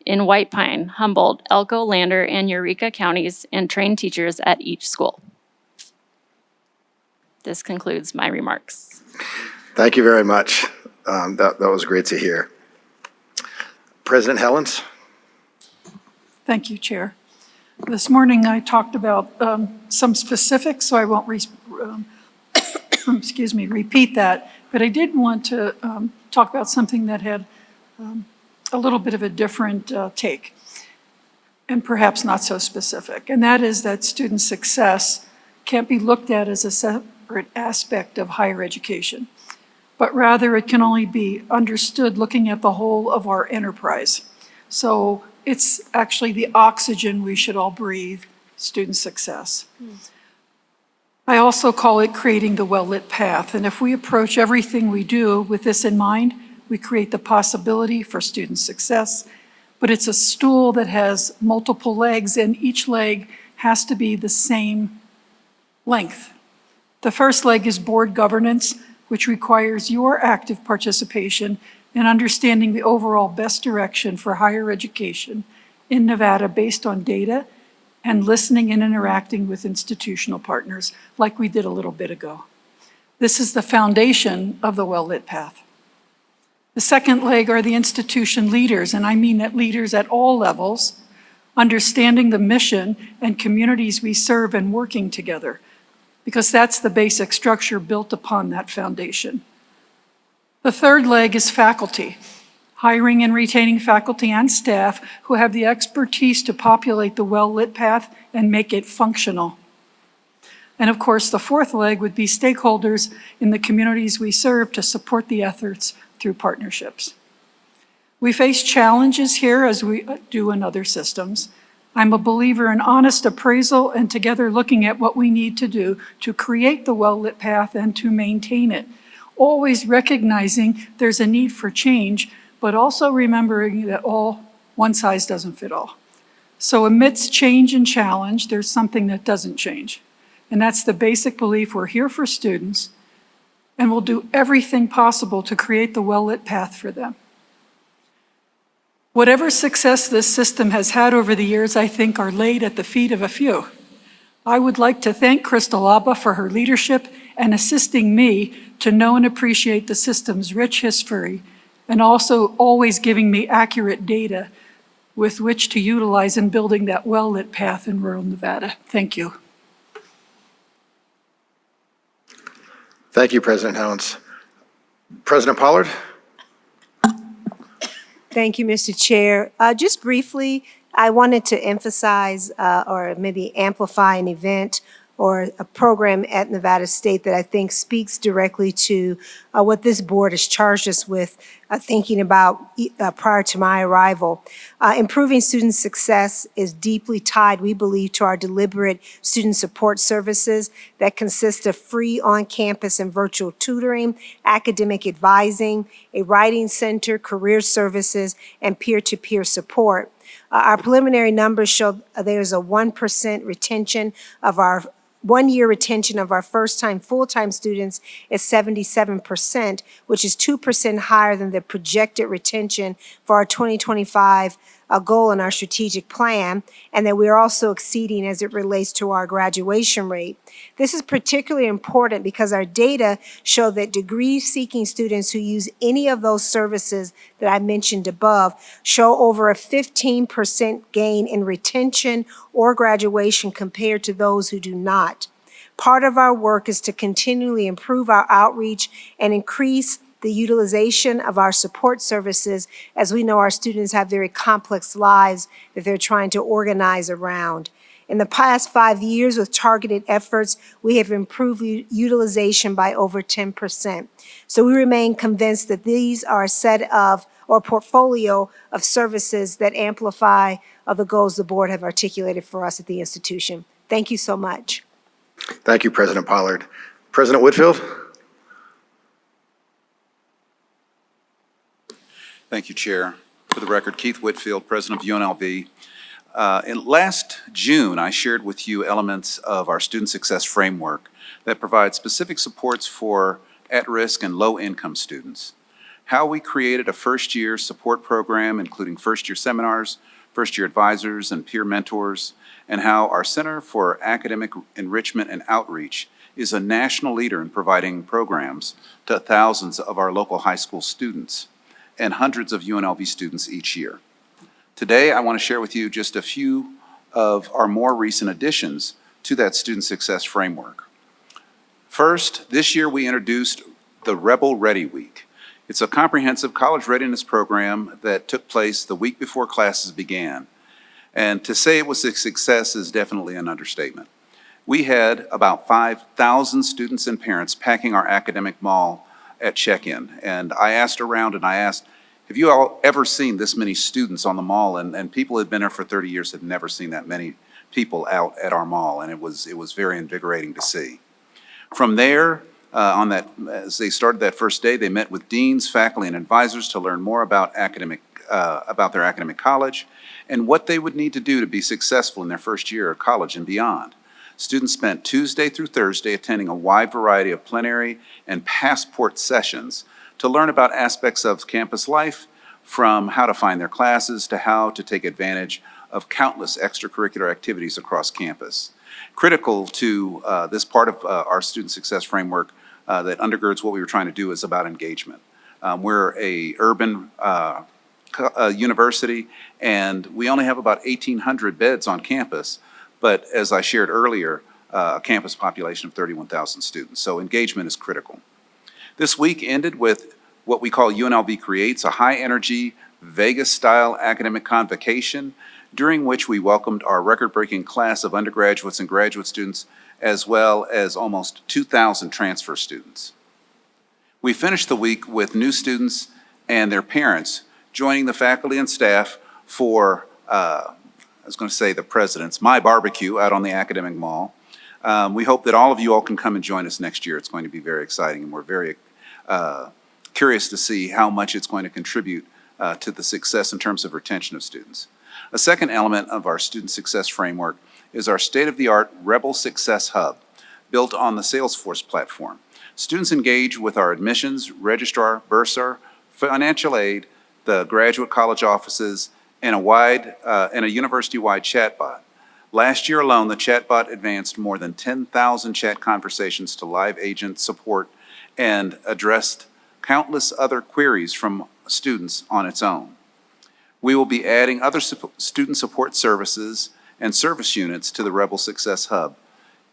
in White Pine, Humboldt, Elko, Lander, and Eureka counties, and train teachers at each school. This concludes my remarks. Thank you very much. That was great to hear. President Helens? Thank you, Chair. This morning I talked about some specifics, so I won't repeat that, but I did want to talk about something that had a little bit of a different take, and perhaps not so specific, and that is that student success can't be looked at as a separate aspect of higher education, but rather it can only be understood looking at the whole of our enterprise. So it's actually the oxygen we should all breathe, student success. I also call it creating the well-lit path, and if we approach everything we do with this in mind, we create the possibility for student success, but it's a stool that has multiple legs, and each leg has to be the same length. The first leg is board governance, which requires your active participation in understanding the overall best direction for higher education in Nevada based on data and listening and interacting with institutional partners like we did a little bit ago. This is the foundation of the well-lit path. The second leg are the institution leaders, and I mean that leaders at all levels, understanding the mission and communities we serve and working together, because that's the basic structure built upon that foundation. The third leg is faculty, hiring and retaining faculty and staff who have the expertise to populate the well-lit path and make it functional. And of course, the fourth leg would be stakeholders in the communities we serve to support the efforts through partnerships. We face challenges here as we do in other systems. I'm a believer in honest appraisal and together looking at what we need to do to create the well-lit path and to maintain it, always recognizing there's a need for change, but also remembering that one size doesn't fit all. So amidst change and challenge, there's something that doesn't change. And that's the basic belief we're here for students, and we'll do everything possible to create the well-lit path for them. Whatever success this system has had over the years, I think, are laid at the feet of a few. I would like to thank Crystal Abba for her leadership and assisting me to know and appreciate the system's rich history, and also always giving me accurate data with which to utilize in building that well-lit path in rural Nevada. Thank you. Thank you, President Helens. President Pollard? Thank you, Mr. Chair. Just briefly, I wanted to emphasize or maybe amplify an event or a program at Nevada State that I think speaks directly to what this board has charged us with thinking about prior to my arrival. Improving student success is deeply tied, we believe, to our deliberate student support services that consist of free on-campus and virtual tutoring, academic advising, a writing center, career services, and peer-to-peer support. Our preliminary numbers show there's a 1% retention of our 1-year retention of our first-time full-time students is 77%, which is 2% higher than the projected retention for our 2025 goal in our strategic plan, and that we are also exceeding as it relates to our graduation rate. This is particularly important because our data show that degree-seeking students who use any of those services that I mentioned above show over a 15% gain in retention or graduation compared to those who do not. Part of our work is to continually improve our outreach and increase the utilization of our support services, as we know our students have very complex lives that they're trying to organize around. In the past 5 years, with targeted efforts, we have improved utilization by over 10%. So we remain convinced that these are a set of, or portfolio of services that amplify the goals the board have articulated for us at the institution. Thank you so much. Thank you, President Pollard. President Whitfield? Thank you, Chair. For the record, Keith Whitfield, President of UNLV. In last June, I shared with you elements of our student success framework that provide specific supports for at-risk and low-income students. How we created a first-year support program, including first-year seminars, first-year advisors, and peer mentors, and how our Center for Academic Enrichment and Outreach is a national leader in providing programs to thousands of our local high school students and hundreds of UNLV students each year. Today, I want to share with you just a few of our more recent additions to that student success framework. First, this year we introduced the Rebel Ready Week. It's a comprehensive college readiness program that took place the week before classes began. And to say it was a success is definitely an understatement. We had about 5,000 students and parents packing our academic mall at check-in. And I asked around and I asked, have you all ever seen this many students on the mall? And people who had been there for 30 years had never seen that many people out at our mall. And it was very invigorating to see. From there, as they started that first day, they met with deans, faculty, and advisors to learn more about their academic college and what they would need to do to be successful in their first year of college and beyond. Students spent Tuesday through Thursday attending a wide variety of plenary and passport sessions to learn about aspects of campus life, from how to find their classes to how to take advantage of countless extracurricular activities across campus. Critical to this part of our student success framework that undergirds what we were trying to do is about engagement. We're a urban university, and we only have about 1,800 beds on campus, but as I shared earlier, a campus population of 31,000 students. So engagement is critical. This week ended with what we call UNLV Creates, a high-energy, Vegas-style academic convocation, during which we welcomed our record-breaking class of undergraduates and graduate students, as well as almost 2,000 transfer students. We finished the week with new students and their parents joining the faculty and staff for, I was going to say the president's, my barbecue out on the academic mall. We hope that all of you all can come and join us next year. It's going to be very exciting, and we're very curious to see how much it's going to contribute to the success in terms of retention of students. A second element of our student success framework is our state-of-the-art Rebel Success Hub, built on the Salesforce platform. Students engage with our admissions, registrar, bursar, financial aid, the graduate college offices, and a university-wide chatbot. Last year alone, the chatbot advanced more than 10,000 chat conversations to live agent support and addressed countless other queries from students on its own. We will be adding other student support services and service units to the Rebel Success Hub,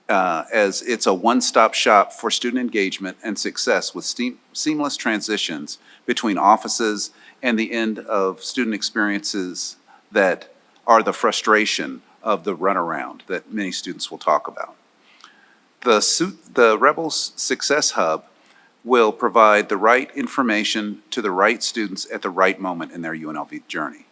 as it's a one-stop shop for student engagement and success with seamless transitions between offices and the end of student experiences that are the frustration of the runaround that many students will talk about. The Rebel Success Hub will provide the right information to the right students at the right moment in their UNLV journey.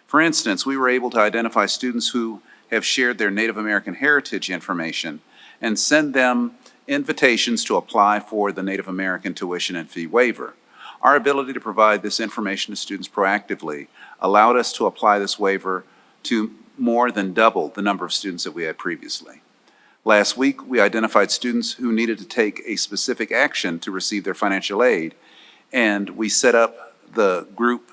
For instance, we were able to identify students who have shared their Native American heritage information and send them invitations to apply for the Native American tuition and fee waiver. Our ability to provide this information to students proactively allowed us to apply this waiver to more than double the number of students that we had previously. Last week, we identified students who needed to take a specific action to receive their financial aid, and we set up the group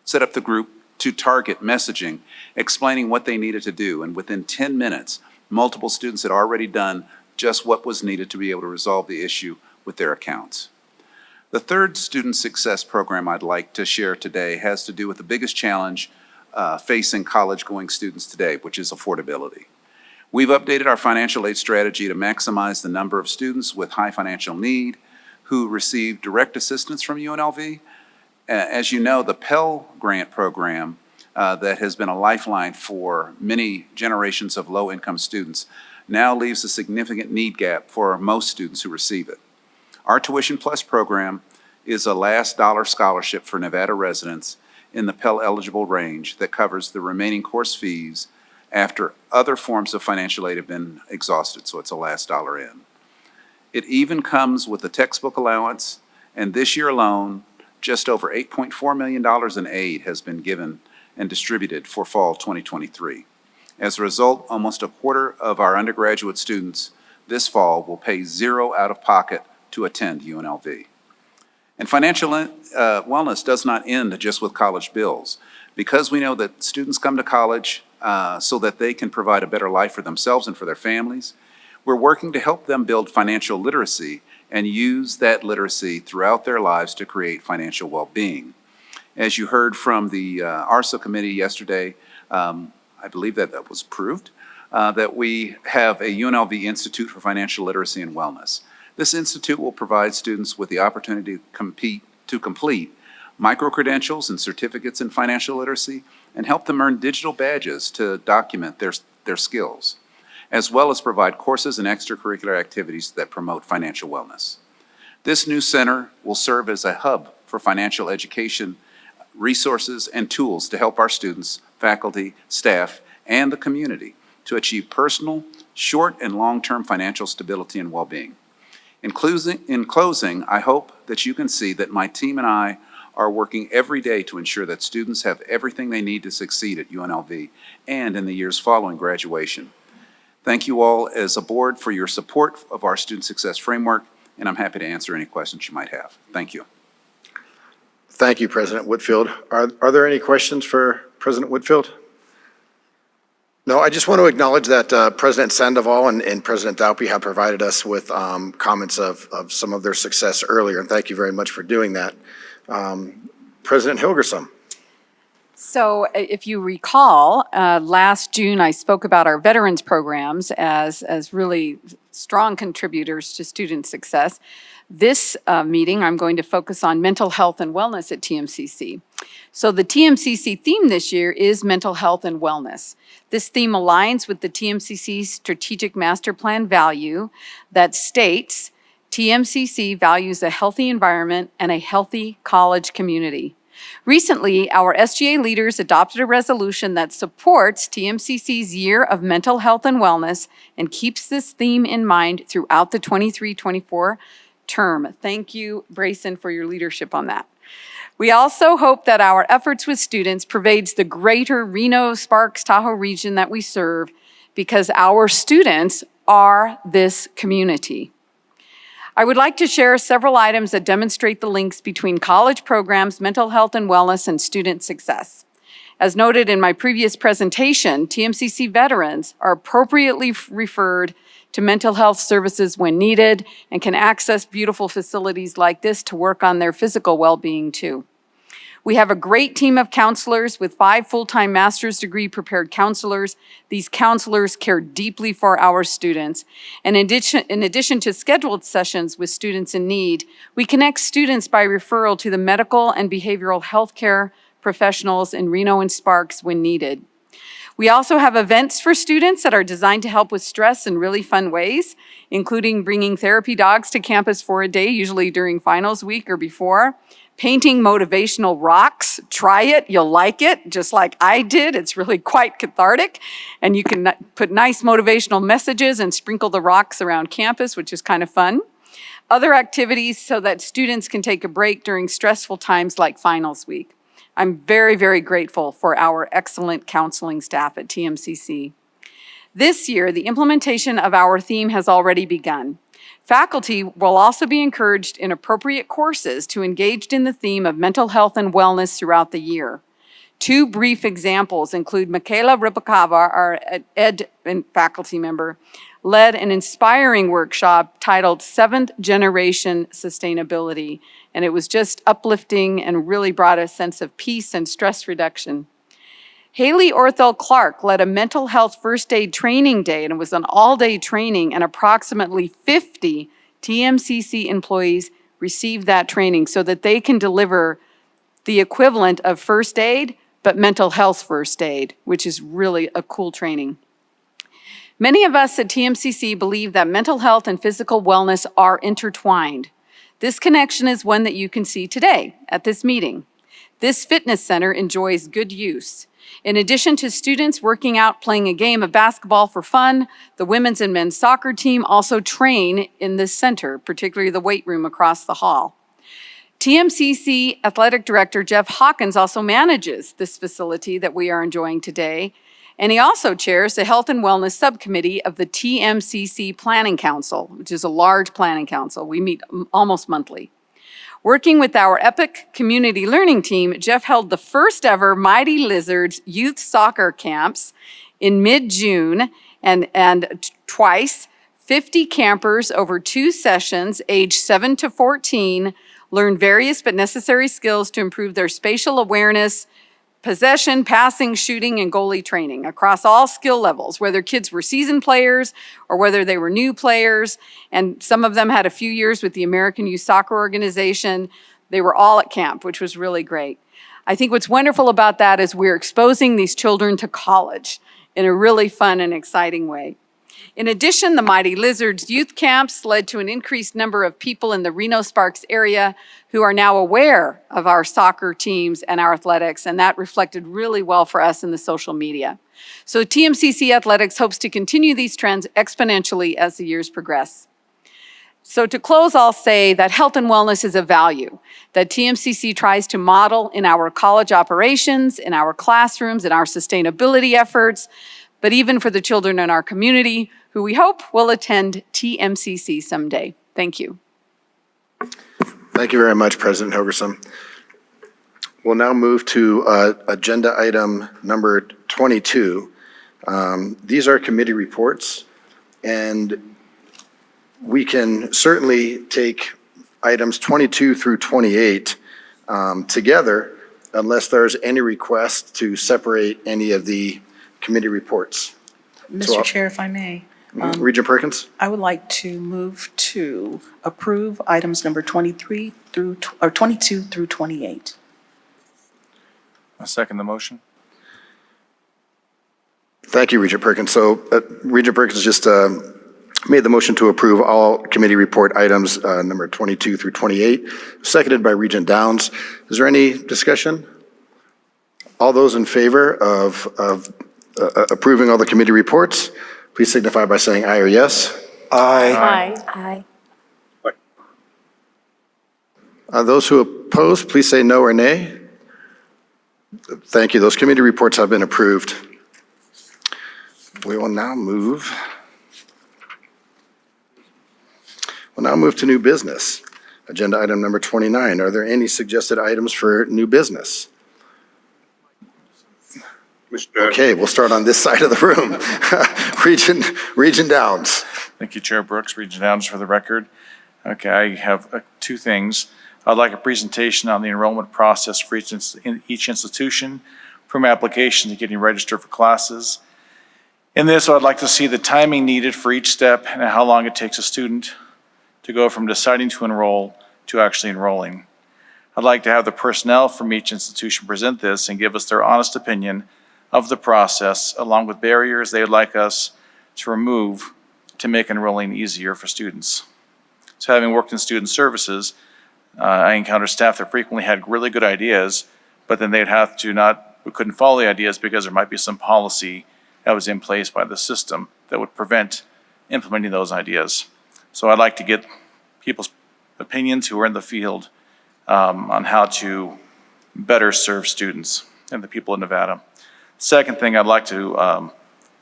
to target messaging, explaining what they needed to do, and within 10 minutes, multiple students had already done just what was needed to be able to resolve the issue with their accounts. The third student success program I'd like to share today has to do with the biggest challenge facing college-going students today, which is affordability. We've updated our financial aid strategy to maximize the number of students with high financial need who receive direct assistance from UNLV. As you know, the Pell Grant program that has been a lifeline for many generations of low-income students now leaves a significant need gap for most students who receive it. Our Tuition Plus program is a last dollar scholarship for Nevada residents in the Pell eligible range that covers the remaining course fees after other forms of financial aid have been exhausted, so it's a last dollar in. It even comes with a textbook allowance, and this year alone, just over $8.4 million in aid has been given and distributed for fall 2023. As a result, almost a quarter of our undergraduate students this fall will pay zero out of pocket to attend UNLV. And financial wellness does not end just with college bills. Because we know that students come to college so that they can provide a better life for themselves and for their families, we're working to help them build financial literacy and use that literacy throughout their lives to create financial well-being. As you heard from the ARSA committee yesterday, I believe that was approved, that we have a UNLV Institute for Financial Literacy and Wellness. This institute will provide students with the opportunity to complete micro-credentials and certificates in financial literacy and help them earn digital badges to document their skills, as well as provide courses and extracurricular activities that promote financial wellness. This new center will serve as a hub for financial education, resources, and tools to help our students, faculty, staff, and the community to achieve personal, short, and long-term financial stability and well-being. In closing, I hope that you can see that my team and I are working every day to ensure that students have everything they need to succeed at UNLV and in the years following graduation. Thank you all as a board for your support of our Student Success Framework, and I'm happy to answer any questions you might have. Thank you. Thank you, President Whitfield. Are there any questions for President Whitfield? No, I just want to acknowledge that President Sandoval and President Daupe have provided us with comments of some of their success earlier, and thank you very much for doing that. President Hilgersom. So if you recall, last June, I spoke about our veterans programs as really strong contributors to student success. This meeting, I'm going to focus on mental health and wellness at TMCC. So the TMCC theme this year is mental health and wellness. This theme aligns with the TMCC Strategic Master Plan value that states TMCC values a healthy environment and a healthy college community. Recently, our SGA leaders adopted a resolution that supports TMCC's Year of Mental Health and Wellness and keeps this theme in mind throughout the 23-24 term. Thank you, Brayson, for your leadership on that. We also hope that our efforts with students pervades the greater Reno, Sparks, Tahoe region that we serve, because our students are this community. I would like to share several items that demonstrate the links between college programs, mental health and wellness, and student success. As noted in my previous presentation, TMCC veterans are appropriately referred to mental health services when needed and can access beautiful facilities like this to work on their physical well-being too. We have a great team of counselors with 5 full-time master's degree prepared counselors. These counselors care deeply for our students. And in addition to scheduled sessions with students in need, we connect students by referral to the medical and behavioral health care professionals in Reno and Sparks when needed. We also have events for students that are designed to help with stress in really fun ways, including bringing therapy dogs to campus for a day, usually during finals week or before. Painting motivational rocks, try it, you'll like it, just like I did. It's really quite cathartic. And you can put nice motivational messages and sprinkle the rocks around campus, which is kind of fun. Other activities so that students can take a break during stressful times like finals week. I'm very, very grateful for our excellent counseling staff at TMCC. This year, the implementation of our theme has already begun. Faculty will also be encouraged in appropriate courses to engage in the theme of mental health and wellness throughout the year. 2 brief examples include Michaela Ripakava, our ed faculty member, led an inspiring workshop titled 7th Generation Sustainability, and it was just uplifting and really brought a sense of peace and stress reduction. Haley Orthel Clark led a mental health first aid training day, and it was an all-day training, and approximately 50 TMCC employees received that training so that they can deliver the equivalent of first aid, but mental health first aid, which is really a cool training. Many of us at TMCC believe that mental health and physical wellness are intertwined. This connection is one that you can see today at this meeting. This fitness center enjoys good use. In addition to students working out playing a game of basketball for fun, the women's and men's soccer team also train in this center, particularly the weight room across the hall. TMCC Athletic Director Jeff Hawkins also manages this facility that we are enjoying today, and he also chairs the Health and Wellness Subcommittee of the TMCC Planning Council, which is a large planning council. We meet almost monthly. Working with our EPIC community learning team, Jeff held the first ever Mighty Lizards youth soccer camps in mid-June and twice. 50 campers over 2 sessions, aged 7 to 14, learned various but necessary skills to improve their spatial awareness, possession, passing, shooting, and goalie training across all skill levels, whether kids were seasoned players or whether they were new players. And some of them had a few years with the American Youth Soccer Organization. They were all at camp, which was really great. I think what's wonderful about that is we're exposing these children to college in a really fun and exciting way. In addition, the Mighty Lizards youth camps led to an increased number of people in the Reno-Sparks area who are now aware of our soccer teams and our athletics, and that reflected really well for us in the social media. So TMCC Athletics hopes to continue these trends exponentially as the years progress. So to close, I'll say that health and wellness is a value that TMCC tries to model in our college operations, in our classrooms, in our sustainability efforts, but even for the children in our community who we hope will attend TMCC someday. Thank you. Thank you very much, President Hilgersom. We'll now move to agenda item number 22. These are committee reports, and we can certainly take items 22 through 28 together unless there's any request to separate any of the committee reports. Mr. Chair, if I may. Regent Perkins? I would like to move to approve items number 23 through, or 22 through 28. I second the motion. Thank you, Regent Perkins. So Regent Perkins just made the motion to approve all committee report items number 22 through 28, seconded by Regent Downs. Is there any discussion? All those in favor of approving all the committee reports, please signify by saying aye or yes. Aye. Aye. Those who oppose, please say no or nay. Thank you. Those committee reports have been approved. We will now move. We'll now move to new business. Agenda item number 29. Are there any suggested items for new business? Okay, we'll start on this side of the room. Regent Downs. Thank you, Chair Brooks. Regent Downs for the record. Okay, I have two things. I'd like a presentation on the enrollment process for each institution, from application to getting registered for classes. In this, I'd like to see the timing needed for each step and how long it takes a student to go from deciding to enroll to actually enrolling. I'd like to have the personnel from each institution present this and give us their honest opinion of the process, along with barriers they would like us to remove to make enrolling easier for students. So having worked in student services, I encountered staff that frequently had really good ideas, but then they'd have to we couldn't follow the ideas because there might be some policy that was in place by the system that would prevent implementing those ideas. So I'd like to get people's opinions who are in the field on how to better serve students and the people of Nevada. Second thing, I'd like to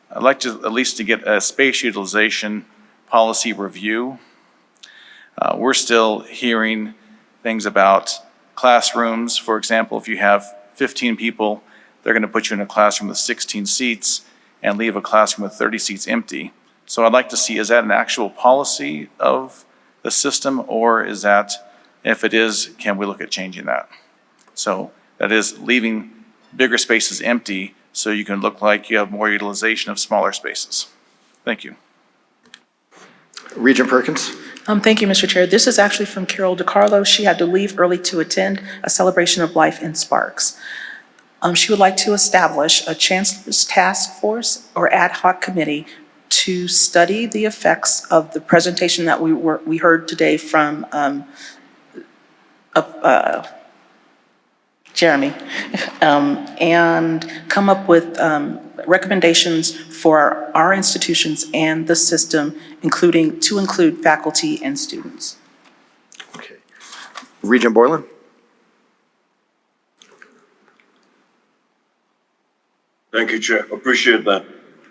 at least to get a space utilization policy review. We're still hearing things about classrooms. For example, if you have 15 people, they're going to put you in a classroom with 16 seats and leave a classroom with 30 seats empty. So I'd like to see, is that an actual policy of the system, or is that, if it is, can we look at changing that? So that is leaving bigger spaces empty so you can look like you have more utilization of smaller spaces. Thank you. Regent Perkins. Thank you, Mr. Chair. This is actually from Carol DiCarlo. She had to leave early to attend a celebration of life in Sparks. She would like to establish a chancellor's task force or ad hoc committee to study the effects of the presentation that we heard today from Jeremy, and come up with recommendations for our institutions and the system, to include faculty and students. Okay. Regent Borland. Thank you, Chair. Appreciate that.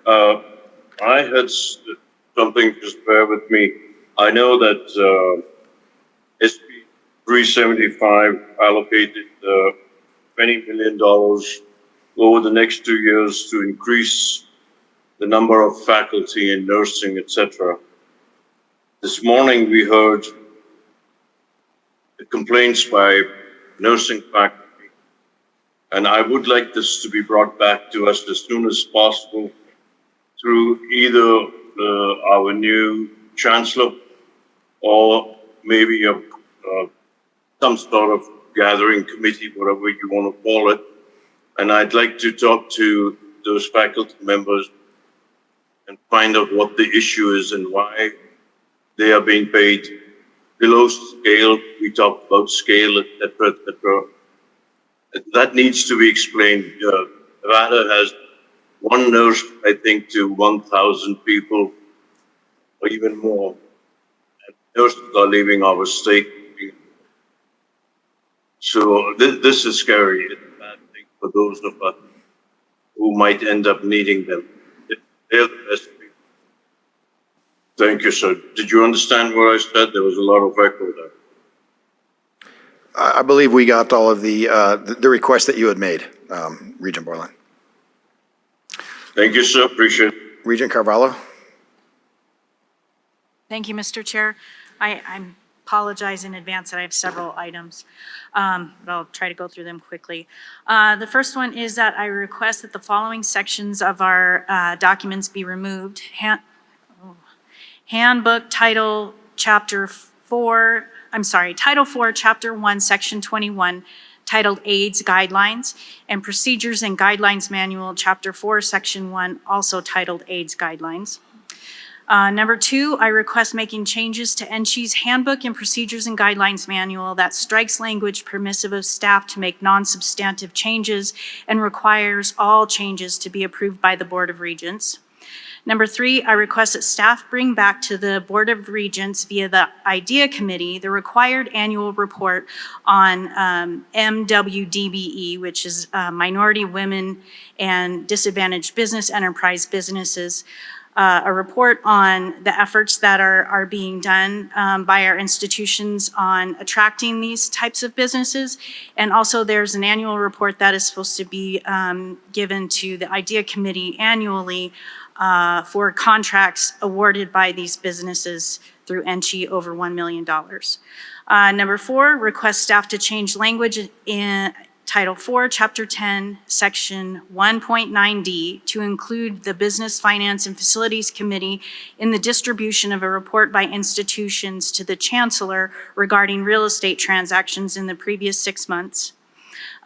I had something, just bear with me. I know that SB 375 allocated $20 million over the next 2 years to increase the number of faculty in nursing, etc. This morning we heard the complaints by nursing faculty, and I would like this to be brought back to us as soon as possible through either our new chancellor or maybe some sort of gathering committee, whatever you want to call it. And I'd like to talk to those faculty members and find out what the issue is and why they are being paid below scale. We talked about scale, etc., etc. That needs to be explained. Nevada has one nurse, I think, to 1,000 people, or even more. And nurses are leaving our state. So this is scary. It's a bad thing for those of us who might end up needing them. They're the best people. Thank you, sir. Did you understand what I said? There was a lot of echo there. I believe we got all of the requests that you had made, Regent Borland. Thank you, sir. Appreciate it. Regent Carvalho. Thank you, Mr. Chair. I'm apologize in advance that I have several items, but I'll try to go through them quickly. The first one is that I request that the following sections of our documents be removed. Handbook Title Chapter 4, Title 4, Chapter 1, Section 21, titled AIDS Guidelines, and Procedures and Guidelines Manual, Chapter 4, Section 1, also titled AIDS Guidelines. Number 2, I request making changes to NSHE's Handbook and Procedures and Guidelines Manual that strikes language permissive of staff to make non-substantive changes and requires all changes to be approved by the Board of Regents. Number 3, I request that staff bring back to the Board of Regents via the IDEA Committee the required annual report on MWDBE, which is Minority Women and Disadvantaged Business Enterprise Businesses, a report on the efforts that are being done by our institutions on attracting these types of businesses. And also there's an annual report that is supposed to be given to the IDEA Committee annually for contracts awarded by these businesses through NSHE over $1 million. Number 4, request staff to change language in Title 4, Chapter 10, Section 1.9D to include the Business, Finance, and Facilities Committee in the distribution of a report by institutions to the Chancellor regarding real estate transactions in the previous 6 months.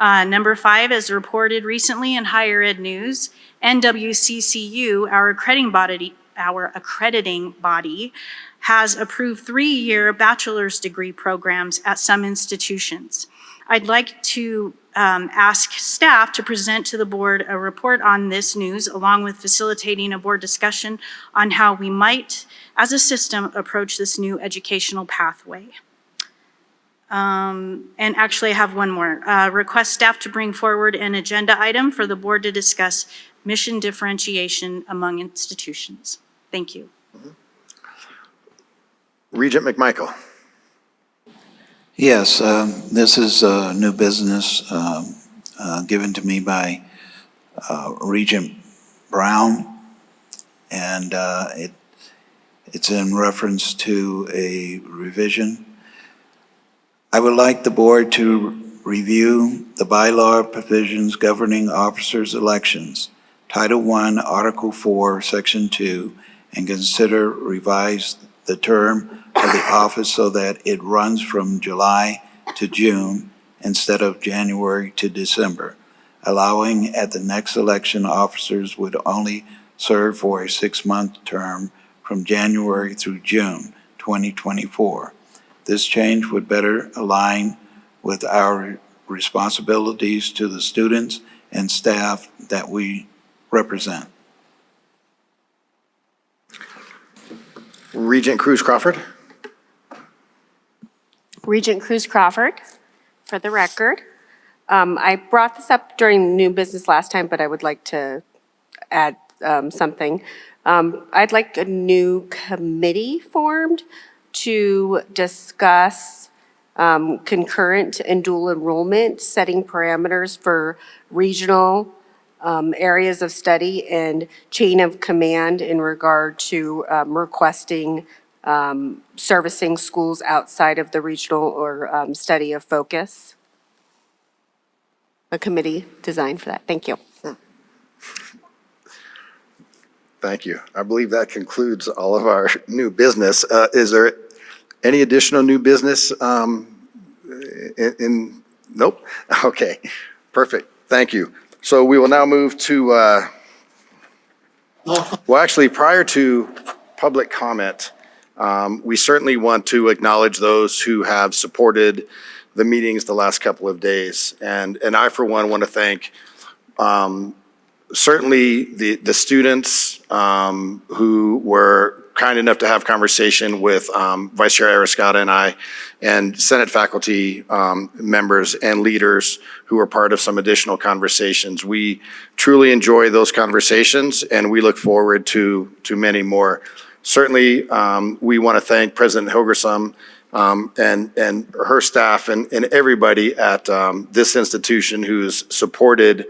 Number 5, as reported recently in Higher Ed News, NWCCU, our accrediting body, has approved 3-year bachelor's degree programs at some institutions. I'd like to ask staff to present to the board a report on this news, along with facilitating a board discussion on how we might, as a system, approach this new educational pathway. And actually, I have one more. Request staff to bring forward an agenda item for the board to discuss mission differentiation among institutions. Thank you. Regent McMichael. Yes, this is new business given to me by Regent Brown, and it's in reference to a revision. I would like the board to review the bylaw provisions governing officers' elections, Title I, Article 4, Section 2, and consider revise the term of the office so that it runs from July to June instead of January to December, allowing at the next election officers would only serve for a 6-month term from January through June 2024. This change would better align with our responsibilities to the students and staff that we represent. Regent Cruz Crawford. Regent Cruz Crawford, for the record. I brought this up during new business last time, but I would like to add something. I'd like a new committee formed to discuss concurrent and dual enrollment, setting parameters for regional areas of study and chain of command in regard to requesting servicing schools outside of the regional or study of focus. A committee designed for that. Thank you. Thank you. I believe that concludes all of our new business. Is there any additional new business nope? Okay, perfect. Thank you. So we will now move to, well, actually, prior to public comment, we certainly want to acknowledge those who have supported the meetings the last couple of days. And I, for one, want to thank certainly the students who were kind enough to have conversation with Vice Chair Arascata and I, and Senate faculty members and leaders who were part of some additional conversations. We truly enjoy those conversations, and we look forward to many more. Certainly, we want to thank President Hilgersum and her staff and everybody at this institution who's supported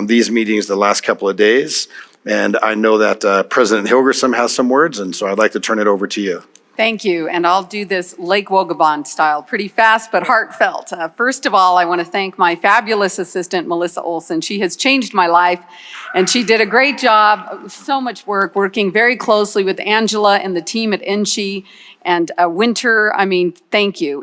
these meetings the last couple of days. And I know that President Hilgersum has some words, and so I'd like to turn it over to you. Thank you, and I'll do this Lake Wobegon style, pretty fast but heartfelt. First of all, I want to thank my fabulous assistant, Melissa Olson. She has changed my life, and she did a great job, so much work, working very closely with Angela and the team at NSHE and Winter. I mean, thank you.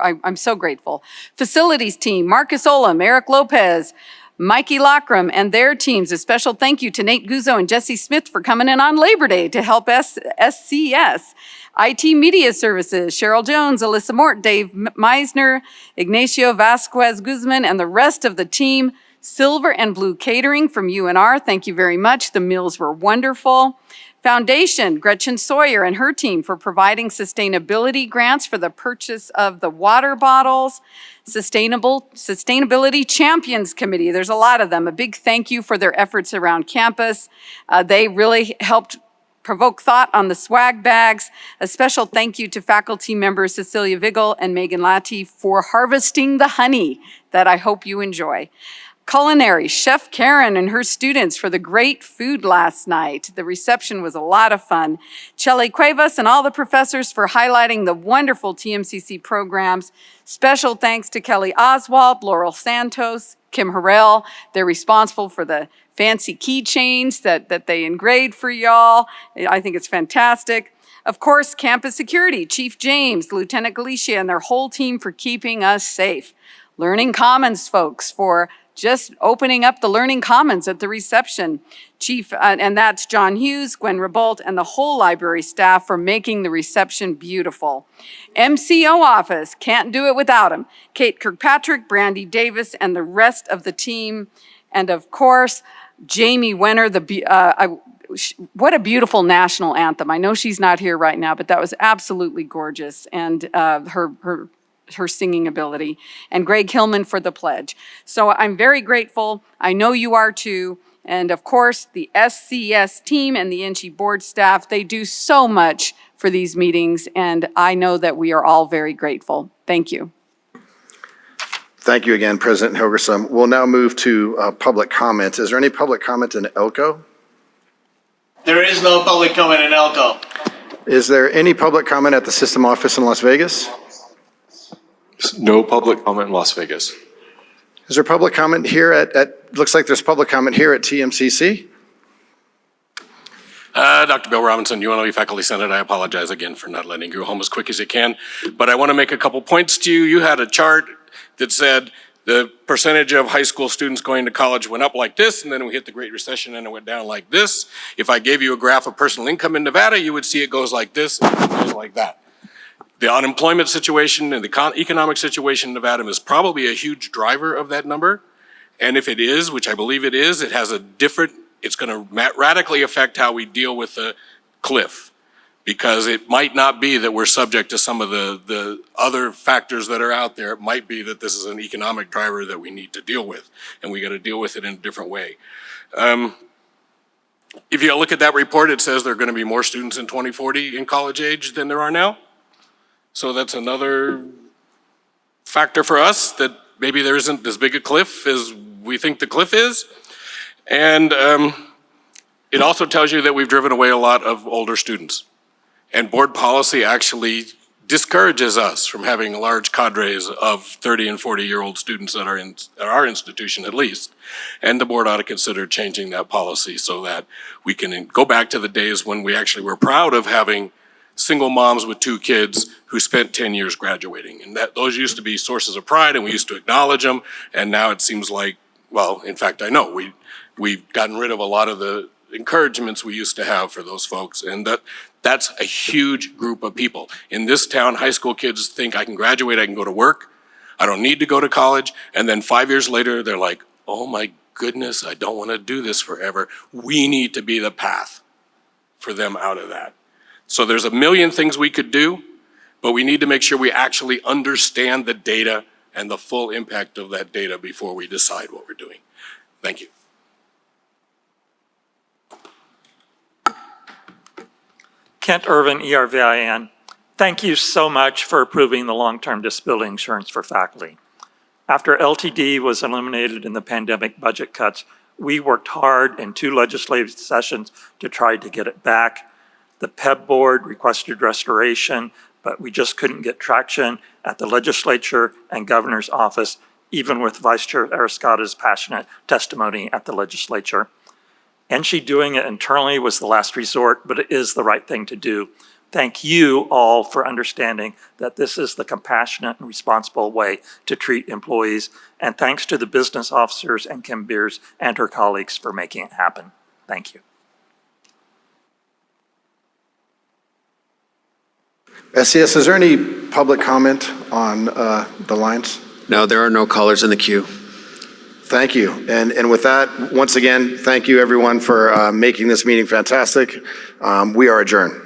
I'm so grateful. Facilities team, Marcus Olam, Eric Lopez, Mikey Lockram and their teams. A special thank you to Nate Guzzo and Jesse Smith for coming in on Labor Day to help SCS. IT Media Services, Cheryl Jones, Alyssa Mort, Dave Meisner, Ignacio Vasquez Guzman, and the rest of the team. Silver and Blue Catering from UNR, thank you very much. The meals were wonderful. Foundation, Gretchen Sawyer and her team for providing sustainability grants for the purchase of the water bottles. Sustainability Champions Committee, there's a lot of them. A big thank you for their efforts around campus. They really helped provoke thought on the swag bags. A special thank you to faculty members Cecilia Vigil and Megan Latty for harvesting the honey that I hope you enjoy. Culinary, Chef Karen and her students for the great food last night. The reception was a lot of fun. Chele Cuevas and all the professors for highlighting the wonderful TMCC programs. Special thanks to Kelly Oswald, Laurel Santos, Kim Harrell. They're responsible for the fancy keychains that they engraved for y'all. I think it's fantastic. Of course, campus security, Chief James, Lieutenant Galicia, and their whole team for keeping us safe. Learning Commons folks for just opening up the Learning Commons at the reception. Chief, and that's John Hughes, Gwen Rabolt, and the whole library staff for making the reception beautiful. MCO office, can't do it without them. Kate Kirkpatrick, Brandy Davis, and the rest of the team. And of course, Jamie Wenner, what a beautiful national anthem. I know she's not here right now, but that was absolutely gorgeous. And her singing ability, and Greg Hillman for the pledge. So I'm very grateful. I know you are too. And of course, the SCS team and the NSHE board staff, they do so much for these meetings, and I know that we are all very grateful. Thank you. Thank you again, President Hilgerson. We'll now move to public comment. Is there any public comment in Elko? There is no public comment in Elko. Is there any public comment at the system office in Las Vegas? No public comment in Las Vegas. Is there public comment here looks like there's public comment here at TMCC? Dr. Bill Robinson, UNLV Faculty Senate, I apologize again for not letting you go home as quick as you can, but I want to make a couple points to you. You had a chart that said the percentage of high school students going to college went up like this, and then we hit the Great Recession and it went down like this. If I gave you a graph of personal income in Nevada, you would see it goes like this and it goes like that. The unemployment situation and the economic situation in Nevada is probably a huge driver of that number. And if it is, which I believe it is, it has it's going to radically affect how we deal with the cliff. Because it might not be that we're subject to some of the other factors that are out there. It might be that this is an economic driver that we need to deal with, and we got to deal with it in a different way. If you look at that report, it says there are going to be more students in 2040 in college age than there are now. So that's another factor for us that maybe there isn't as big a cliff as we think the cliff is. And it also tells you that we've driven away a lot of older students. And board policy actually discourages us from having large cadres of 30 and 40-year-old students at our institution at least. And the board ought to consider changing that policy so that we can go back to the days when we actually were proud of having single moms with 2 kids who spent 10 years graduating. And those used to be sources of pride, and we used to acknowledge them. And now it seems like, well, in fact, I know we've gotten rid of a lot of the encouragements we used to have for those folks. And that's a huge group of people. In this town, high school kids think I can graduate, I can go to work, I don't need to go to college. And then 5 years later, they're like, oh my goodness, I don't want to do this forever. We need to be the path for them out of that. So there's a million things we could do, but we need to make sure we actually understand the data and the full impact of that data before we decide what we're doing. Thank you. Kent Irvin, ERVIN. Thank you so much for approving the long-term disability insurance for faculty. After LTD was eliminated in the pandemic budget cuts, we worked hard in 2 legislative sessions to try to get it back. The PEB board requested restoration, but we just couldn't get traction at the legislature and governor's office, even with Vice Chair Arascada's passionate testimony at the legislature. NSHE doing it internally was the last resort, but it is the right thing to do. Thank you all for understanding that this is the compassionate and responsible way to treat employees. And thanks to the business officers and Kim Beers and her colleagues for making it happen. Thank you. SES, is there any public comment on the lines? No, there are no callers in the queue. Thank you. And with that, once again, thank you everyone for making this meeting fantastic. We are adjourned.